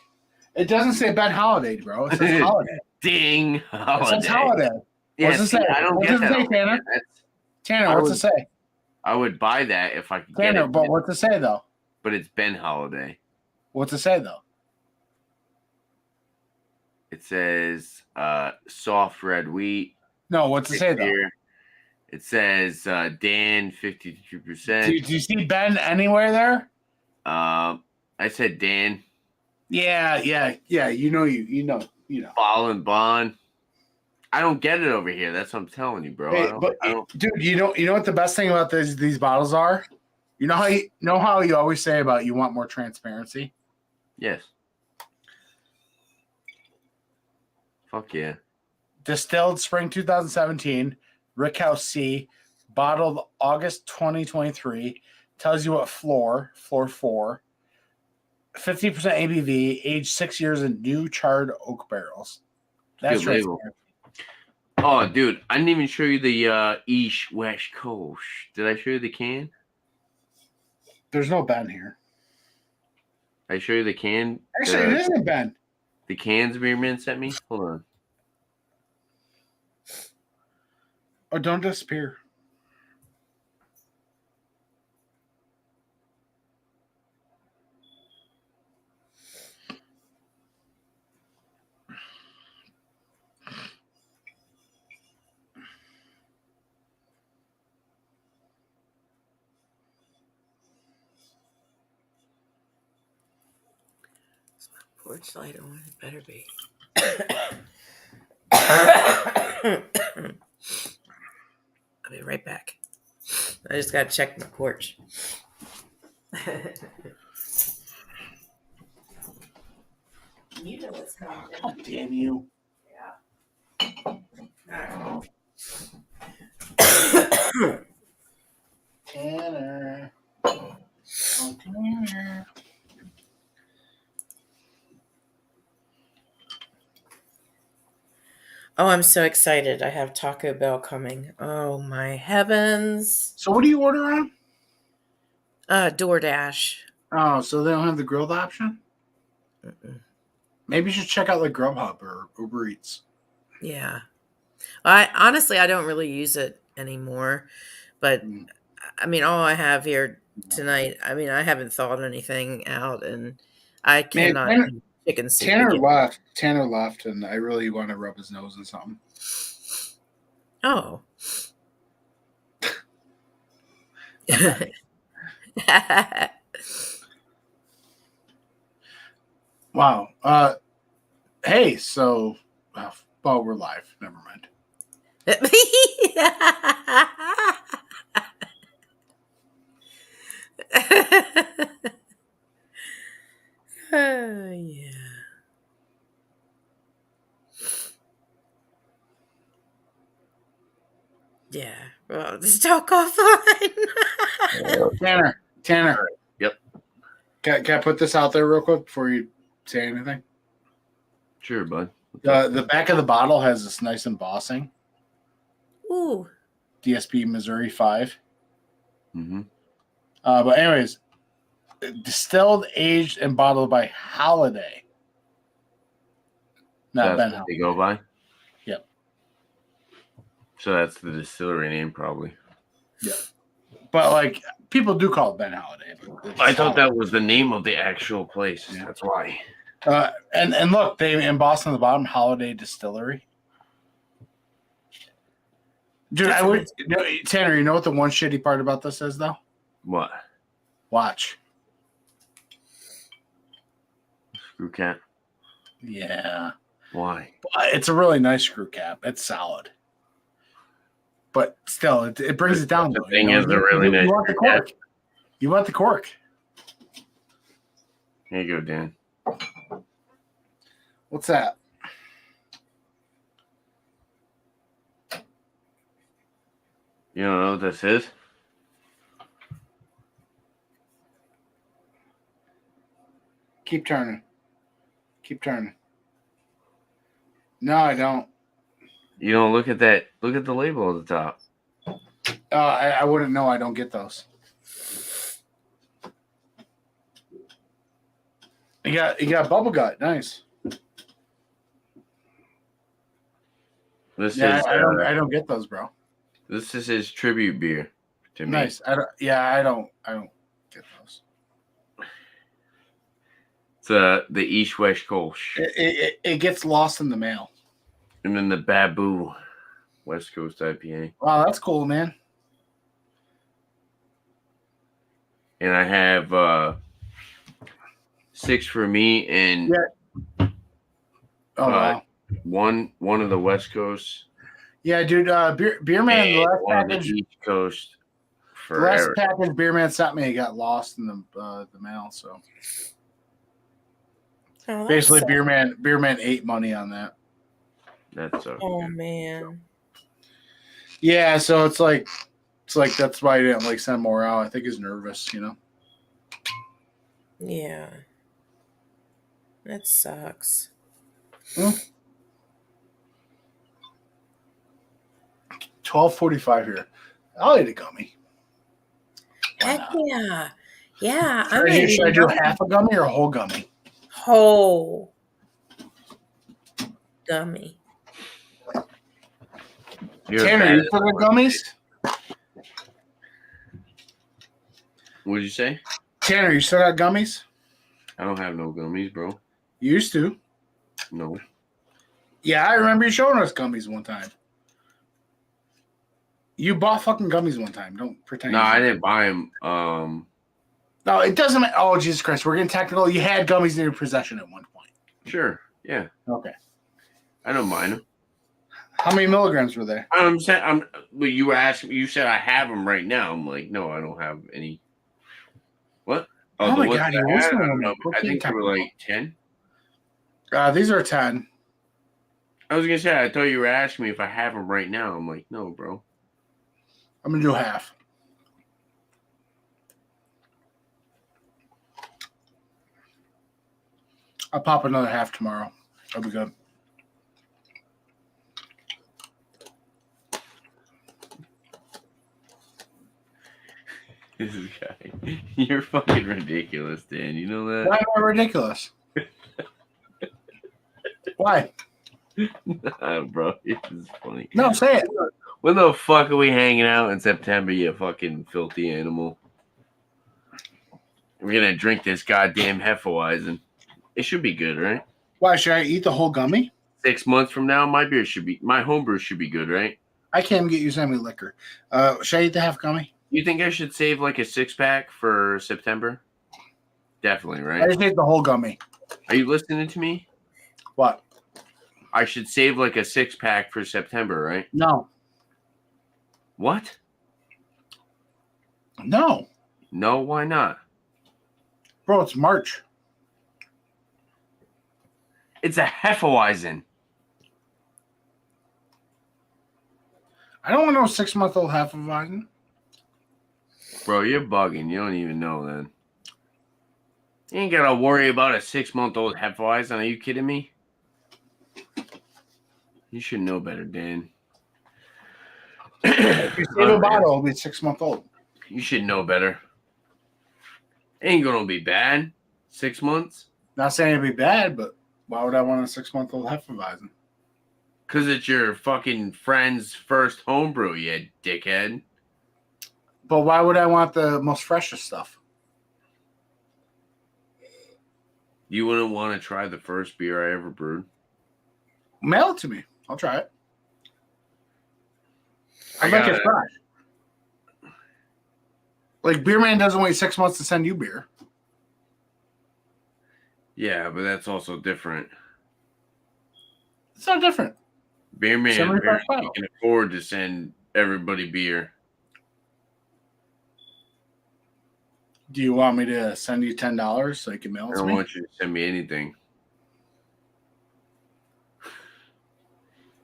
It doesn't say Ben Holiday, bro. It says Holiday. Ding. Holiday. It says Holiday. Yeah, what's it say? I don't What's get it that. say, Tanner? Tanner, what's it say? I would buy that if I could Tanner, get it. but what's it say, though? But it's Ben Holiday. What's it say, though? It says soft red wheat. No, what's it say, though? It says Dan 52%. Do you see Ben anywhere there? I said Dan. Yeah. You know. Ball and Bond. I don't get it over here. That's what I'm telling you, bro. Hey, dude, you know what the best thing about these bottles are? You know how you always say about you want more transparency? Yes. Fuck yeah. Distilled spring 2017, Rickhouse C, bottled August 2023, tells you what floor 4, 50% ABV, aged 6 years in new charred oak barrels. That's good label. Oh, dude, I didn't even show you the East West Coast. Did I show you the can? There's no Ben here. I show you the can. Actually, it isn't Ben. The cans Beerman sent me. Hold on. Oh, don't disappear. Porch light on. It better be. I'll be right back. I just gotta check my porch. You know what's coming. Oh, damn you. Yeah. Tanner. Oh, Tanner. Oh, I'm so excited. I have Taco Bell coming. Oh, my heavens. So what do you order on? DoorDash. Oh, so they don't have the grilled option? Mm-mm. Maybe you should check out like Grubhub or Uber Eats. Yeah. I don't really use it anymore. But, I mean, all I have here tonight, I mean, I haven't thought anything out, and I cannot eat chicken soup. Tanner left, and I really want to rub his nose in something. Oh. Wow. Hey, so well, we're live. Never mind. Yeah. Yeah. Well, just talk offline. Tanner. Yep. Can I put this out there real quick before you say anything? Sure, bud. The back of the bottle has this nice embossing. Ooh. DSP Missouri 5. Mm-hmm. But anyways, distilled, aged, and bottled by Holiday. Not That's Ben what they go by? Yep. So that's the distillery name, probably. Yeah. But like people do call it Ben Holiday. I thought that was the name of the actual place. Yeah. That's why. And look, they embossed on the bottom Holiday Distillery. Dude, Tanner, you know what the one shitty part about this is, though? What? Watch. Screw cap. Yeah. Why? But it's a really nice screw cap. It's solid. But still, it brings it down. The thing is, a really nice. You want the cork. You want the cork. Here you go, Dan. What's that? You don't know what this is? Keep turning. Keep turning. No, I don't. You don't look at that. Look at the label at the top. I wouldn't know. I don't get those. You got bubble gut. Nice. I don't get those, bro. This is his tribute beer to me. Nice. I don't get those. It's the East West Coast. It gets lost in the mail. And then the Babu West Coast IPA. Wow, that's cool, man. And I have 6 for me and wow. one of the West Coast. Yeah, dude. Beer Man, the last one package. of the East Coast. The last package Beer Man sent me got lost in the mail. So basically, Beer Man ate money on that. That sucks. Oh man. Yeah, so it's like that's why he didn't like send more out. I think he's nervous, you know. Yeah. That sucks. 12:45 here. I'll eat a gummy. Heck yeah. Yeah. Should I do half a gummy or a whole gummy? Whole gummy. Tanner, you still got gummies? What did you say? Tanner, you still got gummies? I don't have no gummies, bro. You used to. No. Yeah, I remember you showing us gummies one time. You bought fucking gummies one time. Don't pretend. No, I didn't buy them. No, it doesn't matter. Oh, Jesus Christ. We're getting technical. You had gummies in your possession at one point. Sure. Yeah. Okay. I don't mind them. How many milligrams were there? But you were asking. You said I have them right now. I'm like, no, I don't have any. What? Oh my God! I think they were like 10. These are 10. I was gonna say. I thought you were asking me if I have them right now. I'm like, no, bro. I'm gonna do half. I'll pop another half tomorrow. That'll be good. This guy, you're fucking ridiculous, Dan. You know that? Why am I ridiculous? Why? Nah, bro, it's funny. No, say it. When the fuck are we hanging out in September, you fucking filthy animal? We're gonna drink this goddamn Hefeweizen. It should be good, right? Why should I eat the whole gummy? 6 months from now, my homebrew should be good, right? I can't get you semi liquor. Should I eat the half gummy? You think I should save like a 6-pack for September? Definitely, right? I just ate the whole gummy. Are you listening to me? What? I should save like a 6-pack for September, right? No. What? No. No, why not? Bro, it's March. It's a Hefeweizen. I don't want no 6-month-old Hefeweizen. Bro, you're bugging. You don't even know then. You ain't gotta worry about a 6-month-old Hefeweizen. Are you kidding me? You should know better, Dan. If you save a bottle, it'll be 6-month-old. You should know better. Ain't gonna be bad. 6 months? Not saying it'd be bad, but why would I want a 6-month-old Hefeweizen? Because it's your fucking friend's first homebrew, you dickhead. But why would I want the most freshest stuff? You wouldn't want to try the first beer I ever brewed? Mail it to me. I'll try it. I like it fresh. Like, Beer Man doesn't wait 6 months to send you beer. Yeah, but that's also different. It's not different. Beer Man can afford to send everybody beer. Do you want me to send you $10 so you can mail it to me? I don't want you to send me anything.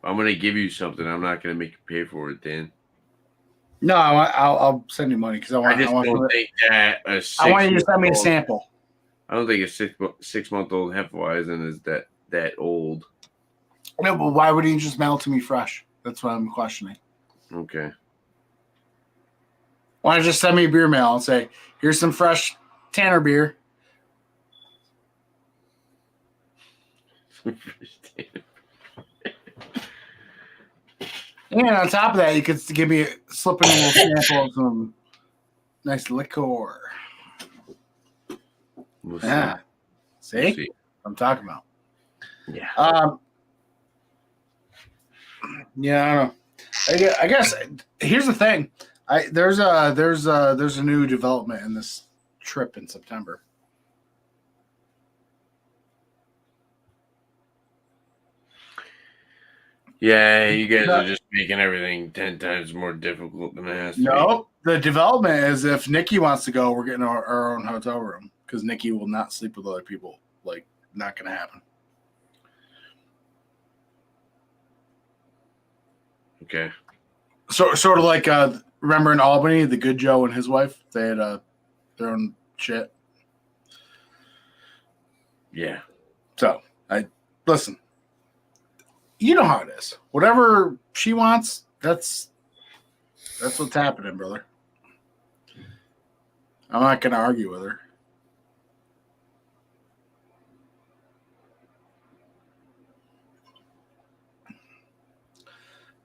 I'm going to give you something. I'm not going to make you pay for it, Dan. No, I'll send you money because I want you to send me a sample. I don't think a 6-month-old Hefeweizen is that old. No, but why wouldn't you just mail it to me fresh? That's what I'm questioning. Okay. Why don't you just send me a beer mail and say, here's some fresh Tanner beer. And on top of that, you could give me slip in a little sample of some nice liquor. We'll Yeah. See? We'll see. I'm talking about. Yeah. Yeah, I don't know. I guess here's the thing. There's a new development in this trip in September. Yeah, you guys are just making everything 10 times more difficult than it has to be. No, the development is if Nikki wants to go, we're getting our own hotel room because Nikki will not sleep with other people. Like, not going to happen. Okay. So sort of like remember in Albany, the good Joe and his wife, they had their own shit. Yeah. So listen. You know how it is. Whatever she wants, that's what's happening, brother. I'm not going to argue with her.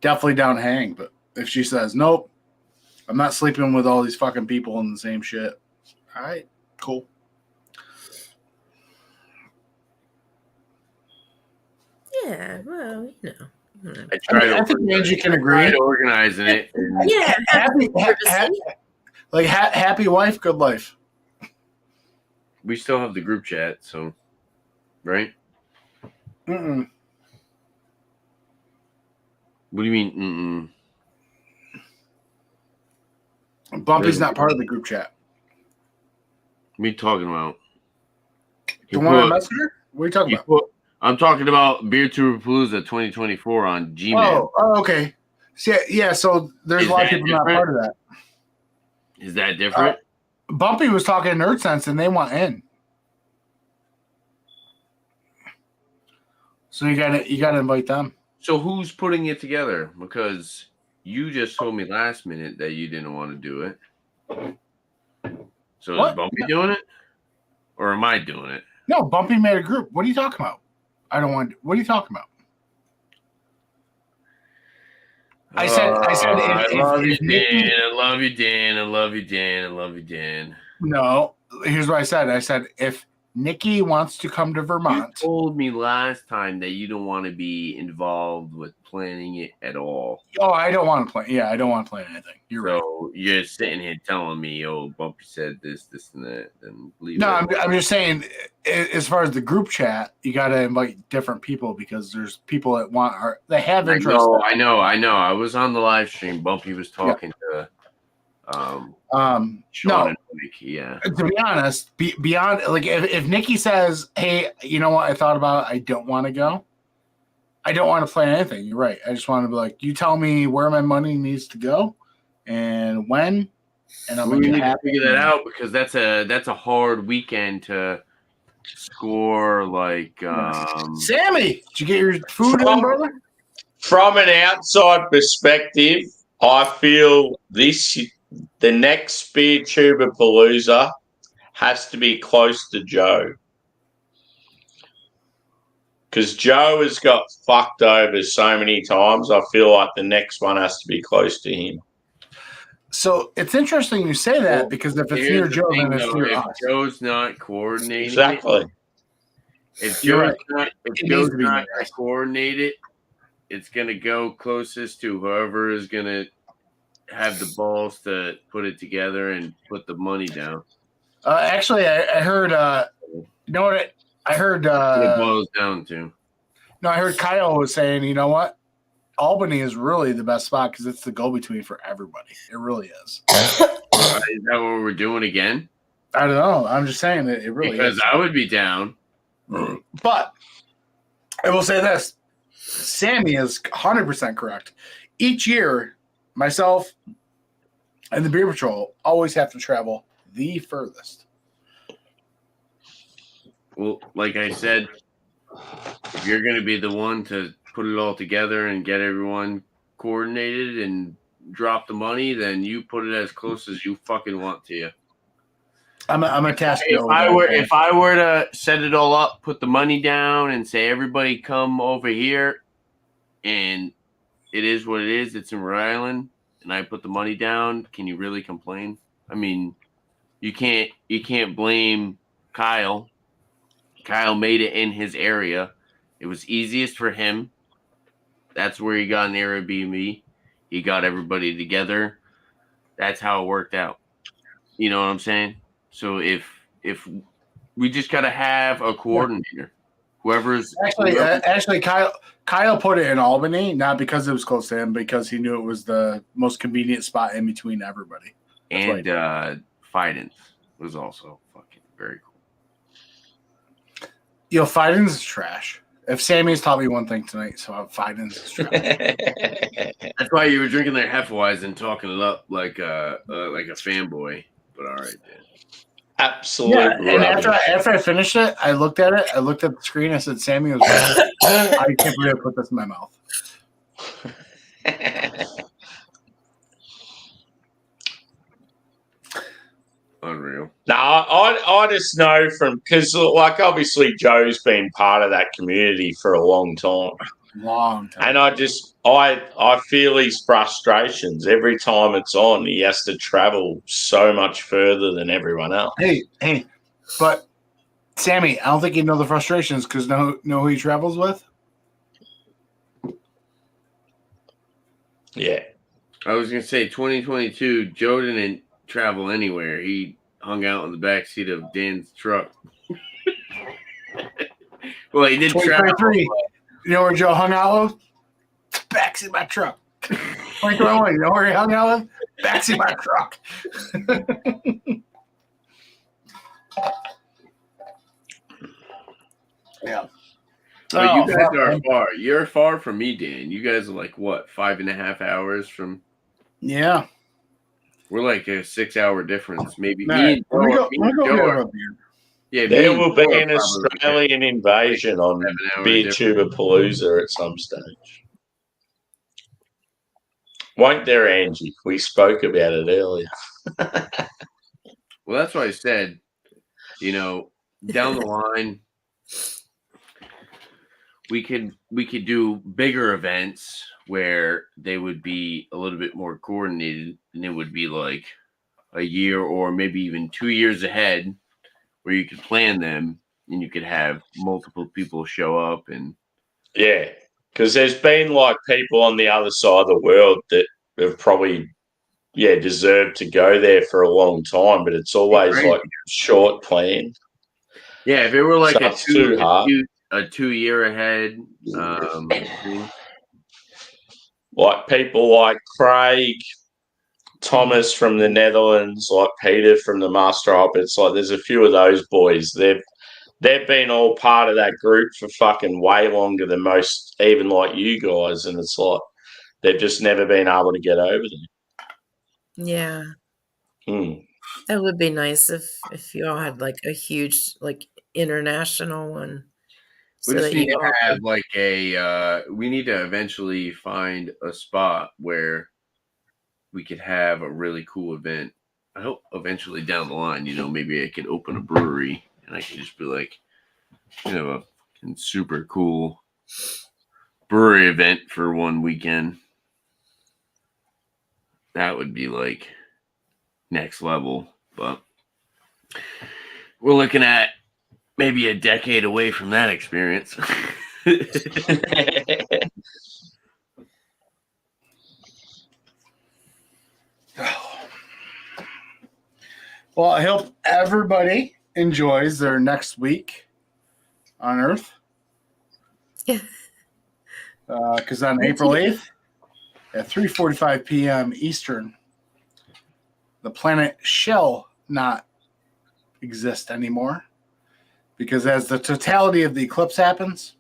Definitely down to hang, but if she says, nope, I'm not sleeping with all these fucking people in the same shit. All right, cool. Yeah, well, you know. I think Angie can agree. Organizing it. Yeah, happy wife, good life. We still have the group chat, so right? Mm-mm. What do you mean? Bumpy's not part of the group chat. What are you talking about? The one on Messenger? What are you talking about? I'm talking about Beer Tour Palooza 2024 on Gmail. Oh, okay. Yeah, so there's a lot of people not part of that. Is that different? Bumpy was talking Nerd Sense, and they want in. So you gotta invite them. So who's putting it together? Because you just told me last minute that you didn't want to do it. So is Bumpy doing it? Or am I doing it? No, Bumpy made a group. What are you talking about? I don't want. What are you talking about? I said. I love you, Dan. I love you, Dan. I love you, Dan. I love you, Dan. No, here's what I said. I said if Nikki wants to come to Vermont. You told me last time that you don't want to be involved with planning it at all. Oh, I don't want to plan. Yeah, I don't want to plan anything. You're right. So you're sitting here telling me, "Oh, Bumpy said this, and that," and leave. No, I'm just saying. As far as the group chat, you got to invite different people because there's people that they have interest. I know. I was on the live stream. Bumpy was talking to. Sean and Nick, yeah. To be honest, beyond like if Nikki says, "Hey, you know what? I thought about it. I don't want to go. I don't want to plan anything." You're right. I just want to be like, you tell me where my money needs to go and when, and I'm going to figure that out because that's a hard weekend to score. Like, Sammy, did you get your food in, brother? From an outside perspective, I feel the next Beer Tuber Palooza has to be close to Joe. Because Joe has got fucked over so many times, I feel like the next one has to be close to him. So it's interesting you say that because if it's near Joe, then it's near us. If Joe's not coordinating exactly. If Joe's not coordinated, it's going to go closest to whoever is going to have the balls to put it together and put the money down. Actually, I heard. You know what? I heard. It boils down to. No, I heard Kyle was saying. You know what? Albany is really the best spot because it's the go-between for everybody. It really is. Is that what we're doing again? I don't know. I'm just saying that it really because is. I would be down. But I will say this: Sammy is 100% correct. Each year, myself and the Beer Patrol always have to travel the furthest. Well, like I said, if you're going to be the one to put it all together and get everyone coordinated and drop the money, then you put it as close as you fucking want to you. I'm a task. If I were to set it all up, put the money down, and say everybody come over here, and it is what it is. It's in Rhode Island, and I put the money down. Can you really complain? I mean, you can't blame Kyle. Kyle made it in his area. It was easiest for him. That's where he got an Airbnb. He got everybody together. That's how it worked out. You know what I'm saying? So if we just got to have a coordinator, whoever's actually Kyle put it in Albany, not because it was close to him, because he knew it was the most convenient spot in between everybody. That's and Fidens was also fucking very cool. Yo, Fidens is trash. If Sammy's taught me one thing tonight, so Fidens is trash. That's why you were drinking their Hefeweizen and talking it up like a fanboy. But all right, Dan. Absolutely. Yeah, and after I finished it, I looked at the screen, I said, Sammy was right. I can't believe I put this in my mouth. Unreal. No, I just know because like obviously Joe's been part of that community for a long time. And I feel his frustrations every time it's on. He has to travel so much further than everyone else. Hey, but Sammy, I don't think you know the frustrations because know who he travels with? Yeah. I was gonna say 2022, Joe didn't travel anywhere. He hung out in the back seat of Dan's truck. Well, he did travel. You know where Joe hung out with? Backseat of my truck. 2021. You know where he hung out with? Backseat of my truck. Yeah. But you guys are far. You're far from me, Dan. You guys are like what, 5.5 hours from? Yeah. We're like a 6-hour difference, maybe. Right. There will be an Australian invasion on Beer Tubapalooza at some stage. Won't there, Angie? We spoke about it earlier. Well, that's why I said, down the line, we could do bigger events where they would be a little bit more coordinated, and it would be like a year or maybe even 2 years ahead, where you could plan them and you could have multiple people show up. And yeah, because there's been like people on the other side of the world that have probably deserved to go there for a long time, but it's always like short planned. Yeah, if it were like a 2 year ahead, like people like Craig Thomas from the Netherlands, like Peter from the Master Op, it's like there's a few of those boys. They've been all part of that group for fucking way longer than most, even like you guys, and it's like they've just never been able to get over there. Yeah. That would be nice if you all had like a huge like international one. We just need to have like we need to eventually find a spot where we could have a really cool event. I hope eventually down the line, maybe I could open a brewery and I could just be like, a super cool brewery event for one weekend. That would be like next level, but we're looking at maybe a decade away from that experience. Well, I hope everybody enjoys their next week on Earth. Yeah. Because on April 8th at 3:45 p.m. Eastern, the planet shall not exist anymore. Because as the totality of the eclipse happens.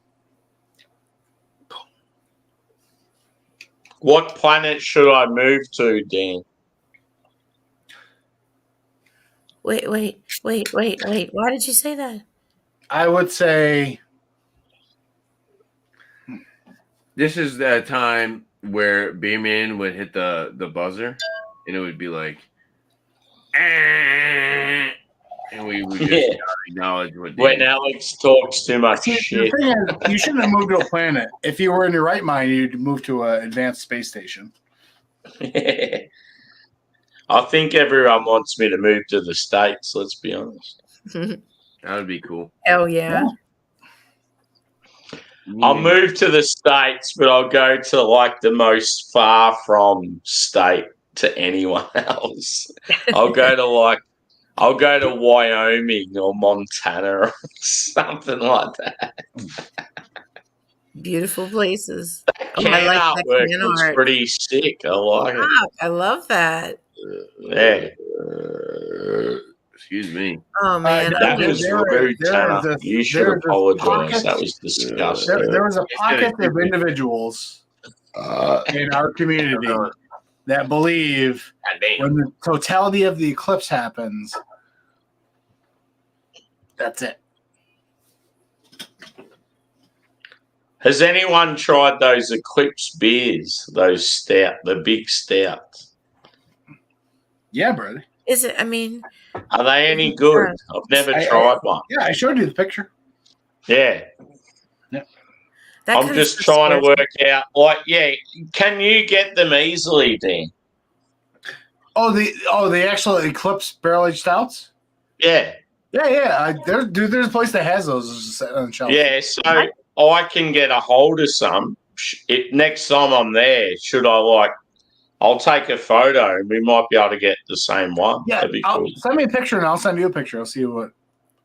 What planet should I move to, Dan? Wait. Why did you say that? I would say this is the time where B-Man would hit the buzzer and it would be like And we just gotta acknowledge what when Alex talks too much shit. The thing is, you shouldn't have moved to a planet. If you were in your right mind, you'd move to an advanced space station. I think everyone wants me to move to the States, let's be honest. That would be cool. Hell yeah. I'll move to the States, but I'll go to like the most far from state to anyone else. I'll go to Wyoming or Montana or something like that. Beautiful places. I like that looks pretty sick. I like it. I love that. Yeah. Excuse me. Oh man, that was rude, Tanner. You should apologize. That was disgusting. There was a pocket of individuals in our community that believe when the totality of the eclipse happens, that's it. Has anyone tried those Eclipse beers? Those the big stouts? Yeah, brother. Is it? I mean, are they any good? I've never tried one. Yeah, I showed you the picture. Yeah. Yeah. I'm just trying to work out. Like, can you get them easily, Dan? Oh, the actual Eclipse barrel aged stouts. Yeah. Yeah. There's a place that has those on the shelf. Yeah, so I can get a hold of some. Next time I'm there, I'll take a photo and we might be able to get the same one. Yeah, that'd be cool. Send me a picture and I'll send you a picture. I'll see what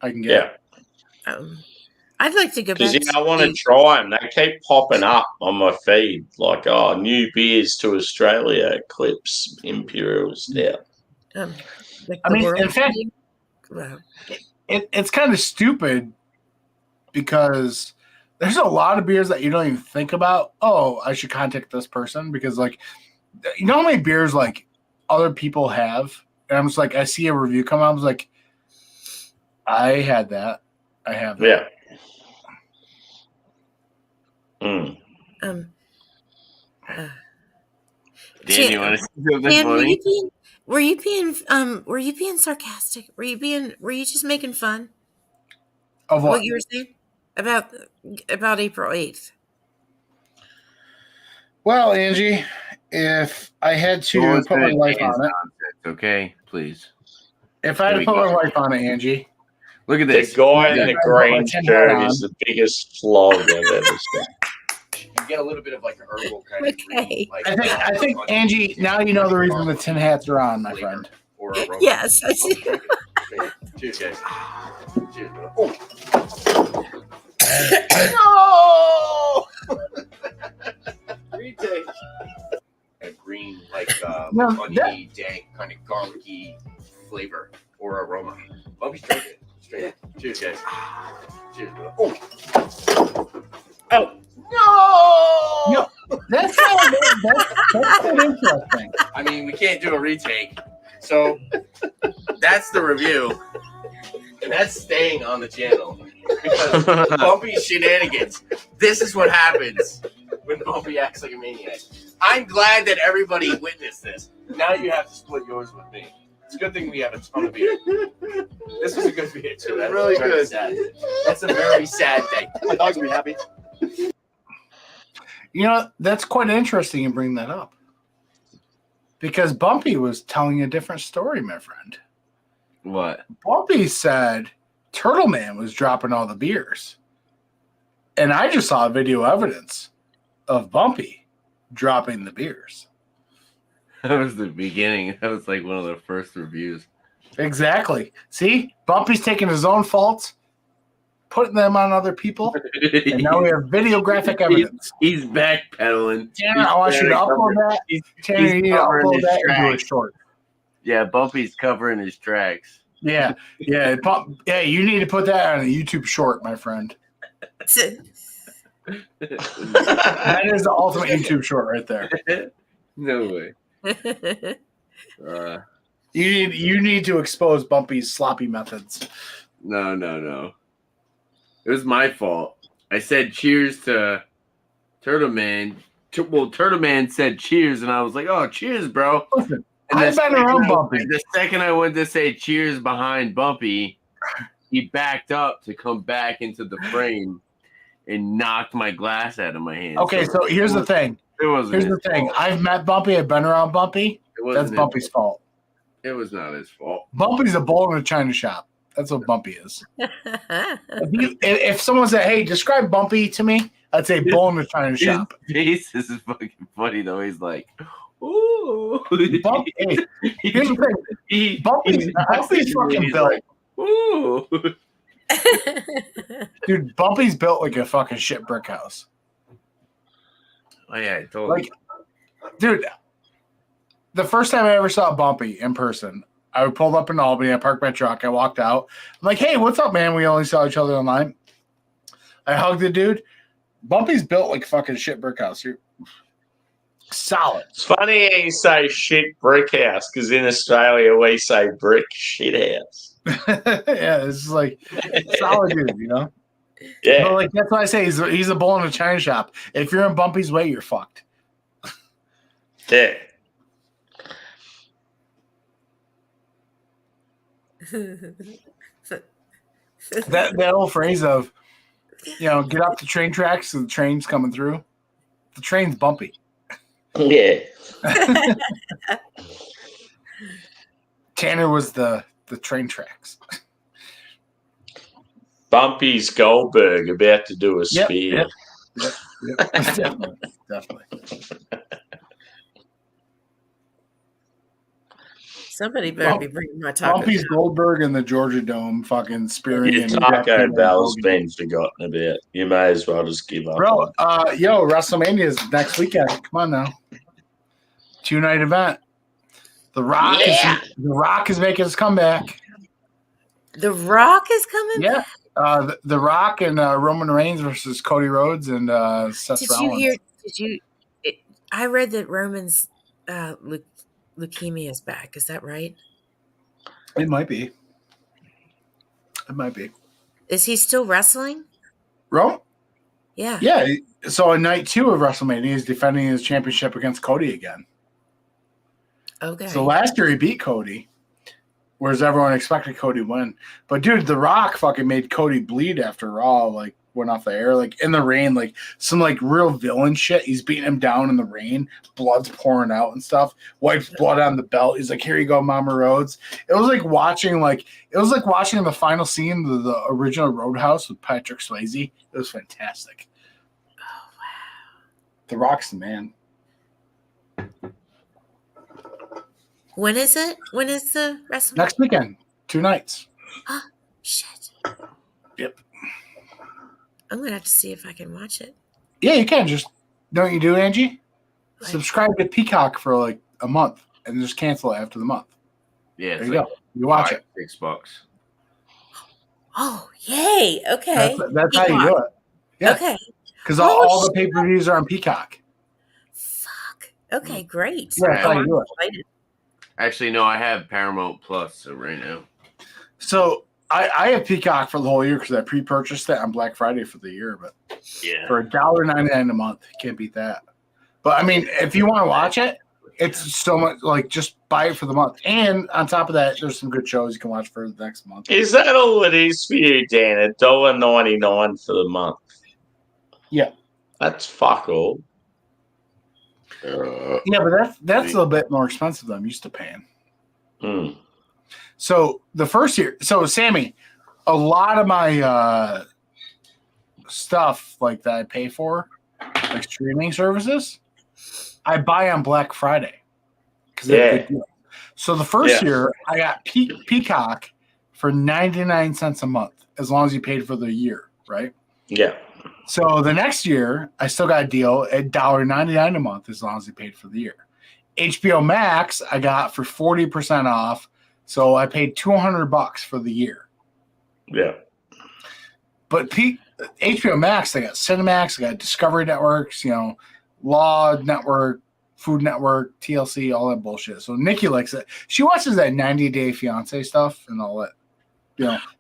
I can get. Yeah. I'd like to go back. Because I want to try them. They keep popping up on my feed, like new beers to Australia, Eclipse Imperial Stout. I mean, in fact, it's kind of stupid because there's a lot of beers that you don't even think about. Oh, I should contact this person because, like, you know how many beers like other people have, and I'm just like, I see a review come out, I was like, I had that, I have that. Yeah. Dan, you want to say something funny? Were you being sarcastic? Were you just making fun of what you were saying about April 8th? Well, Angie, if I had to put my life on it, okay, please. If I had to put my life on it, Angie. Look at this. The guy in the green shirt is the biggest flog I've ever seen. You get a little bit of like an herbal kind of green, like, I think Angie, now you know the reason the tin hats are on, my friend. Or aroma. Yes, I see. Cheers, guys. Cheers, bro. Oh. No! Retake. A green, like oniony, dank, kind of garlicky flavor or aroma. Bumpy straight. Cheers, guys. Cheers, bro. Oh. No, that's interesting. I mean, we can't do a retake, so that's the review, and that's staying on the channel because Bumpy shenanigans. This is what happens when Bumpy acts like a maniac. I'm glad that everybody witnessed this. Now you have to split yours with me. It's a good thing we have a ton of beer. This was a good beer too. That's really good. Sad. That's a very sad thing. My dogs will be happy. You know, that's quite interesting you bring that up. Because Bumpy was telling a different story, my friend. What? Bumpy said Turtle Man was dropping all the beers. And I just saw video evidence of Bumpy dropping the beers. That was the beginning. That was like one of the first reviews. Exactly. See? Bumpy's taking his own faults, putting them on other people, and now we have videographic evidence. He's backpedaling. Tanner, I want you to upload that. Tanner, you need to upload that into a short. Yeah, Bumpy's covering his tracks. Yeah. You need to put that on a YouTube short, my friend. That is the ultimate YouTube short right there. No way. You need to expose Bumpy's sloppy methods. No. It was my fault. I said cheers to Turtle Man. Turtle Man said cheers, and I was like, "Oh, cheers, bro!" Listen, I've been around Bumpy. The second I went to say cheers behind Bumpy, he backed up to come back into the frame and knocked my glass out of my hand. Okay, so here's the thing. Here's the thing. I've met Bumpy. I've been around Bumpy. That's Bumpy's fault. It was not his fault. Bumpy's a bull in a china shop. That's what Bumpy is. If someone said, "Hey, describe Bumpy to me," I'd say bull in a china shop. His face is fucking funny though. He's like, "Ooh." Bumpy, hey, here's the thing. Bumpy's fucking built. Like, ooh. Dude, Bumpy's built like a fucking shit brick house. Oh yeah, I told you. Dude, the first time I ever saw Bumpy in person, I pulled up in Albany. I parked my truck. I walked out. I'm like, "Hey, what's up, man?" We only saw each other online. I hugged the dude. Bumpy's built like a fucking shit brick house. You're solid. It's funny how you say shit brick house because in Australia we say brick shit house. Yeah, it's like solid dude, you know? Yeah. But like that's why I say he's a bull in a china shop. If you're in Bumpy's way, you're fucked. Yeah. that old phrase of, you know, get off the train tracks so the train's coming through. The train's bumpy. Yeah. Tanner was the train tracks. Bumpy's Goldberg about to do a spear. Yep. Definitely. Somebody better be bringing my taco. Bumpy's Goldberg and the Georgia Dome fucking spearing. Your Taco Bell's been forgotten about. You may as well just give up. Bro, WrestleMania is next weekend. Come on now. 2-night event. The Rock is making his comeback. The Rock is coming back? The Rock and Roman Reigns versus Cody Rhodes and Seth Rollins. I read that Roman's leukemia is back. Is that right? It might be. Is he still wrestling? Roman? Yeah. Yeah. So on night 2 of WrestleMania, he's defending his championship against Cody again. Okay. So last year he beat Cody, whereas everyone expected Cody to win. But dude, The Rock fucking made Cody bleed after Raw, like went off the air, like in the rain, like some like real villain shit. He's beating him down in the rain, blood's pouring out and stuff. Wipes blood on the belt. He's like, "Here you go, Mama Rhodes." It was like watching the final scene of the original Roadhouse with Patrick Swayze. It was fantastic. Oh wow. The Rock's the man. When is it? When is the WrestleMania? Next weekend, 2 nights. Oh, shit. Yep. I'm going to have to see if I can watch it. Yeah, you can. Just, don't you do, Angie? Subscribe to Peacock for like a month and just cancel it after the month. Yeah, there you go. You watch it. $6. Oh, yay. Okay. That's how you do it. Yeah. Okay. Because all the pay-per-views are on Peacock. Fuck. Okay, great. Yeah, that's how you do it. Actually, no, I have Paramount Plus right now. So I have Peacock for the whole year because I pre-purchased it on Black Friday for the year. But for $1.99 a month, can't beat that. But I mean, if you want to watch it, it's so much like just buy it for the month. And on top of that, there's some good shows you can watch for the next month. Is that all it is for you, Dan? $1.99 for the month? Yeah. That's fuck all. Yeah, but that's a little bit more expensive than I'm used to paying. So the first year, Sammy, a lot of my stuff like that I pay for, like streaming services, I buy on Black Friday because they're good deal. So the first year, I got Peacock for 99 cents a month, as long as you paid for the year, right? Yeah. So the next year, I still got a deal at $1.99 a month as long as you paid for the year. HBO Max, I got for 40% off, so I paid $200 for the year. Yeah. But HBO Max, they got Cinemax, they got Discovery Networks, Law Network, Food Network, TLC, all that bullshit. So Nikki likes it. She watches that 90 Day Fiance stuff and all that,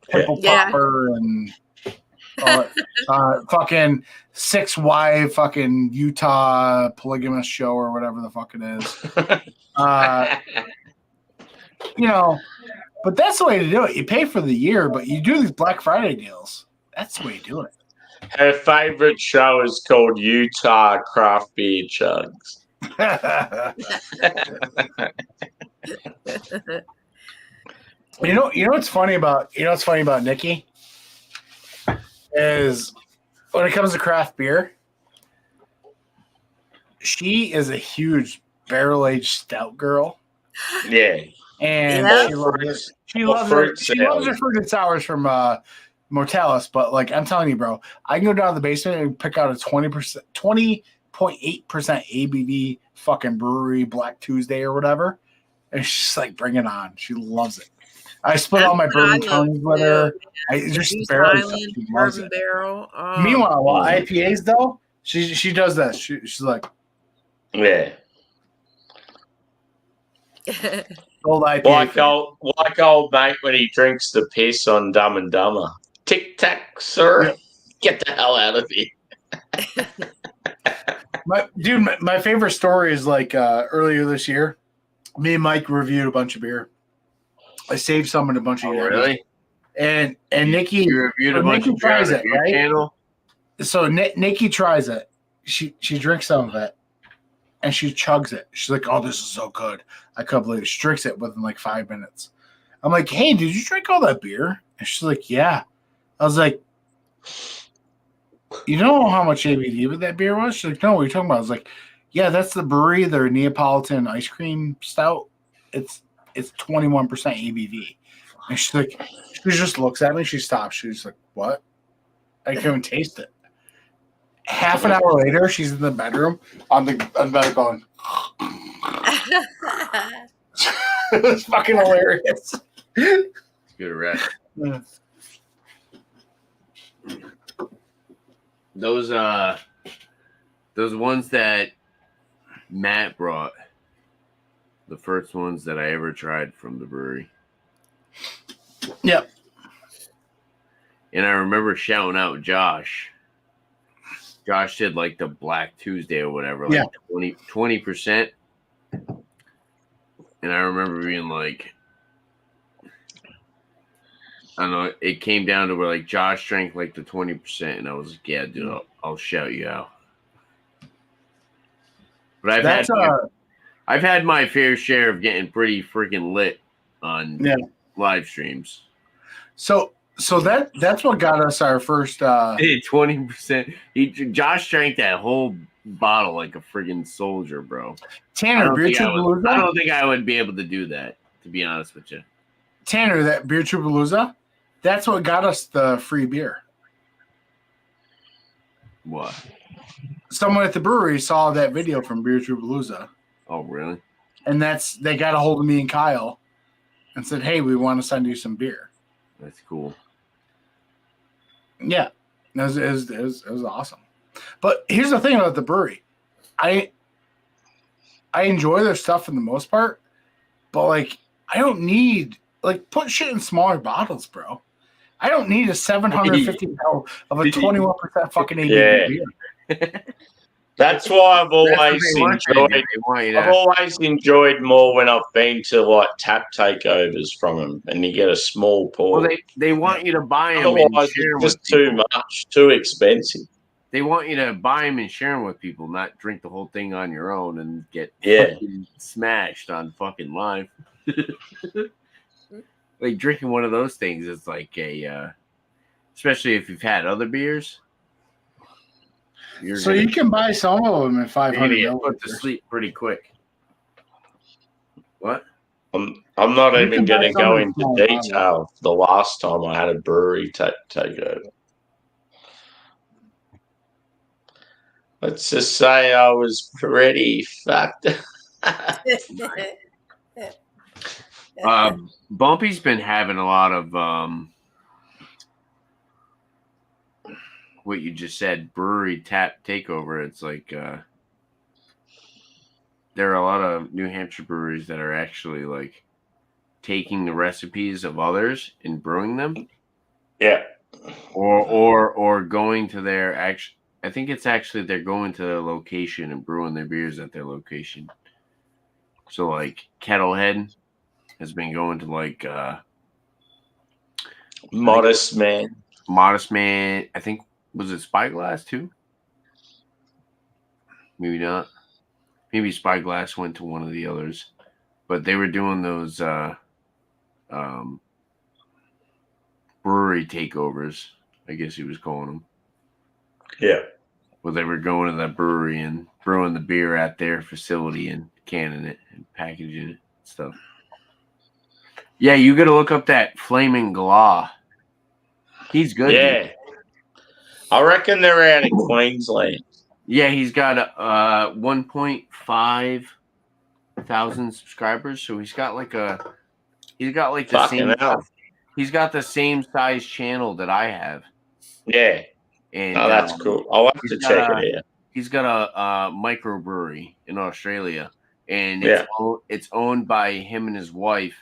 Pimple Popper and all that. Fucking 6Y fucking Utah polygamous show or whatever the fuck it is. you know, but that's the way to do it. You pay for the year, but you do these Black Friday deals. That's the way you do it. Her favorite show is called Utah Craft Beer Chugs. You know what's funny about Nikki is when it comes to craft beer, she is a huge barrel-aged stout girl. Yeah. And she loves her fruited sours from Mortalis, but like I'm telling you, bro, I can go down to the basement and pick out a 20.8% ABV fucking brewery Black Tuesday or whatever. And she's like, bring it on. She loves it. I split all my bourbon tongues with her. I just barely bourbon barrel. Oh. Meanwhile, while IPAs though, she does that. She's like, yeah. Old IPA. Like old mate when he drinks the piss on Dumb and Dumber. Tic tac, sir. Yep. Get the hell out of here. My favorite story is like earlier this year. Me and Mike reviewed a bunch of beer. I saved some in a bunch of years. Really? And Nikki reviewed a bunch Nikki of tries it, right? Channel? So Nikki tries it. She drinks some of it, and she chugs it. She's like, "Oh, this is so good." I couldn't believe it. She drinks it within like 5 minutes. I'm like, "Hey, did you drink all that beer?" And she's like, "Yeah." I was like, "You know how much ABV with that beer was?" She's like, "No, what are you talking about?" I was like, "Yeah, that's the brewery, their Neapolitan ice cream stout. It's 21% ABV." And she's like, she just looks at me. She stops. She's like, "What?" I couldn't taste it. Half an hour later, she's in the bedroom on the bed going. It was fucking hilarious. Good rest. Yeah. Those ones that Matt brought, the first ones that I ever tried from the brewery. Yep. And I remember shouting out Josh. Josh did like the Black Tuesday or whatever, like 20%. And I remember being like, I don't know, it came down to where like Josh drank like the 20%, and I was like, yeah, dude, I'll shout you out. But I've had my fair share of getting pretty freaking lit on live streams. So that's what got us our first 20%. Josh drank that whole bottle like a friggin' soldier, bro. Tanner, I don't think I would be able to do that, to be honest with you. Tanner, that Beer Troopalooza, that's what got us the free beer. What? Someone at the brewery saw that video from Beer Troopalooza. Oh, really? And they got a hold of me and Kyle and said, "Hey, we want to send you some beer." That's cool. Yeah, it was awesome. But here's the thing about the brewery. I enjoy their stuff for the most part, but like I don't need put shit in smaller bottles, bro. I don't need a 750 ml of a 21% fucking ABV beer. That's why I've always enjoyed. I've always enjoyed more when I've been to like tap takeovers from them, and you get a small pour. Well, they want you to buy them. Otherwise, it's just too much, too expensive. They want you to buy them and share them with people, not drink the whole thing on your own and get fucking smashed on fucking live. Like drinking one of those things is like especially if you've had other beers. You can buy some of them at 500. You're put to sleep pretty quick. What? I'm not even going to go into detail. The last time I had a brewery takeover, let's just say I was pretty fucked. Bumpy's been having a lot of what you just said, brewery tap takeover. It's like there are a lot of New Hampshire breweries that are actually like taking the recipes of others and brewing them. Yeah. Or going to their I think it's actually they're going to their location and brewing their beers at their location. So like Kettlehead, has been going to like Modest Man. Modest Man. I think was it Spyglass too? Maybe not. Maybe Spyglass went to one of the others, but they were doing those brewery takeovers. I guess he was calling them. Yeah. Well, they were going to that brewery and brewing the beer at their facility and canning it and packaging it and stuff. Yeah, you got to look up that Flaming Glaw. He's good. Yeah. Dude. I reckon they're out in Queensland. Yeah, he's got 1.5 thousand subscribers, so he's got like the same. He's got the same size channel that I have. Yeah. And that's cool. I'll have to check it out. He's got a microbrewery in Australia, and it's owned by him and his wife.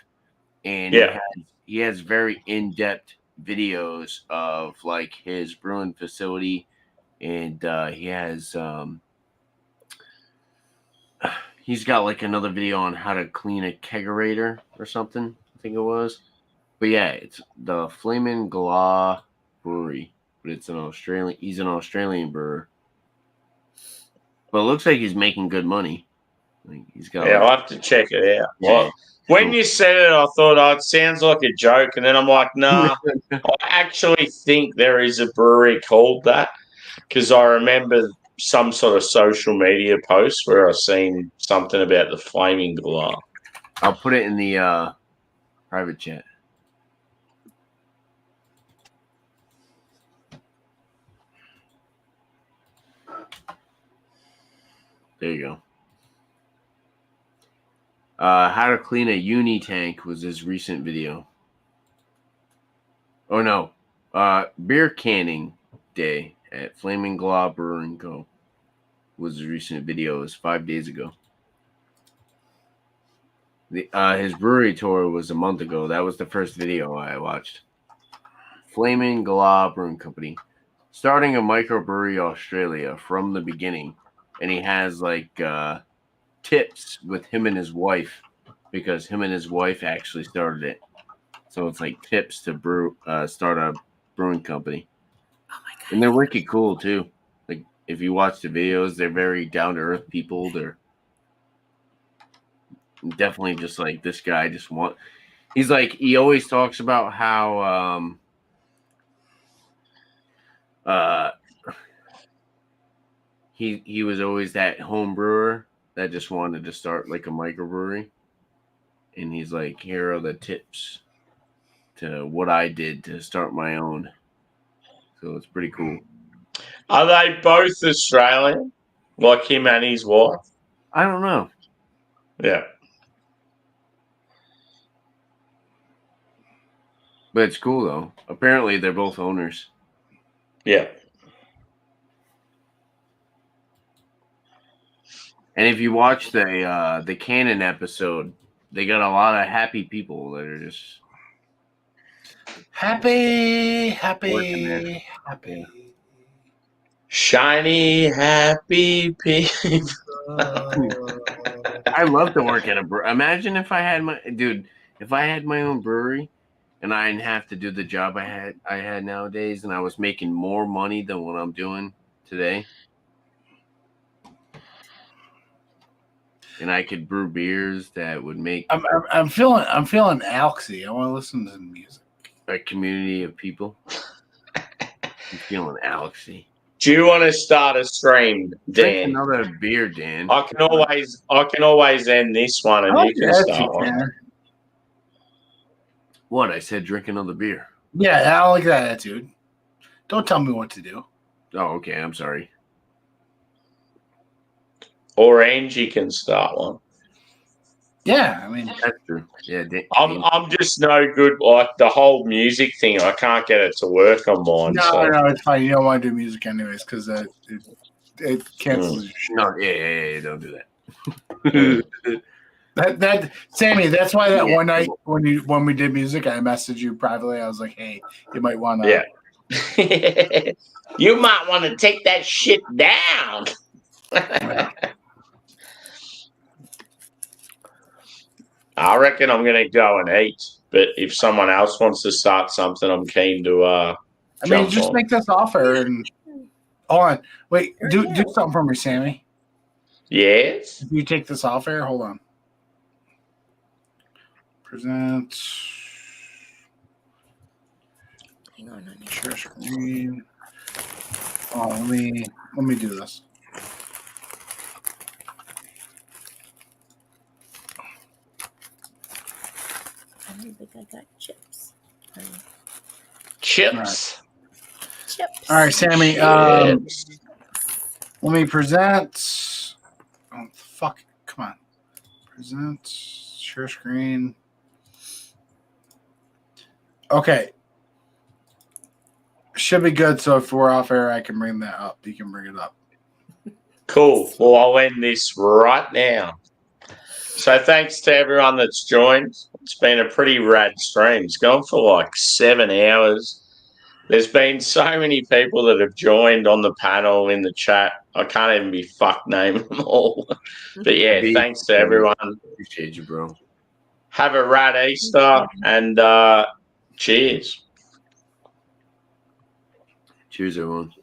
And he has very in-depth videos of like his brewing facility, and he has he's got like another video on how to clean a kegerator or something. I think it was, but yeah, it's the Flamin' Glaw Brewery, but it's an Australian. He's an Australian brewer, but it looks like he's making good money. Like he's got. Yeah, I'll have to check it out. Yeah, well, when you said it, I thought, it sounds like a joke, and then I'm like, nah. I actually think there is a brewery called that because I remember some sort of social media post where I seen something about the Flaming Glaw. I'll put it in the private chat. There you go. How to clean a uni tank was his recent video. Oh no, beer canning day at Flaming Glaw Brewing Co. was his recent video. It was 5 days ago. His brewery tour was a month ago. That was the first video I watched. Flaming Glaw Brewing Company, starting a microbrewery Australia from the beginning, and he has like tips with him and his wife because him and his wife actually started it. So it's like tips to start a brewing company. Oh my God. And they're wicked cool too. Like if you watch the videos, they're very down to earth people. They're definitely just like this guy he's like, he always talks about how he was always that home brewer that just wanted to start like a microbrewery. And he's like, here are the tips to what I did to start my own. So it's pretty cool. Are they both Australian? Like him and his wife? I don't know. Yeah. But it's cool though. Apparently they're both owners. Yeah. And if you watch the Canon episode, they got a lot of happy people that are just happy. Shiny, happy people. I love to work at a brewery. Imagine if I had my own brewery and I didn't have to do the job I had nowadays, and I was making more money than what I'm doing today. And I could brew beers that would make. I'm feeling Alexy. I want to listen to the music. A community of people. I'm feeling Alexy. Do you want to start a stream, Dan? Drink another beer, Dan. I can always end this one, and you can start one. What? I said drink another beer. Yeah, I like that attitude. Don't tell me what to do. Oh, okay. I'm sorry. Or Angie can start one. Yeah, I mean that's true. Yeah, I'm just no good. Like the whole music thing, I can't get it to work on mine. No, it's fine. You don't want to do music anyways because it cancels your shit. No, yeah, don't do that. that Sammy, that's why that one night when we did music, I messaged you privately. I was like, hey, you might want to. Yeah. You might want to take that shit down. I reckon I'm going to go and eat. But if someone else wants to start something, I'm keen to I mean, just on. make this offer and hold on. Wait, do something for me, Sammy. Yes. If you take this off air, hold on. Present. Hang on, honey. Share screen. Oh, let me do this. I don't think I got chips. Chips. Chips. All right, Sammy. Let me present. Oh, fuck. Come on. Present. Share screen. Okay. Should be good. So if we're off air, I can bring that up. You can bring it up. Cool. Well, I'll end this right now. So thanks to everyone that's joined. It's been a pretty rad stream. It's gone for like 7 hours. There's been so many people that have joined on the panel, in the chat. I can't even be fucked naming them all. But yeah, thanks to everyone. Appreciate you, bro. Have a rad Easter and cheers. Cheers, everyone.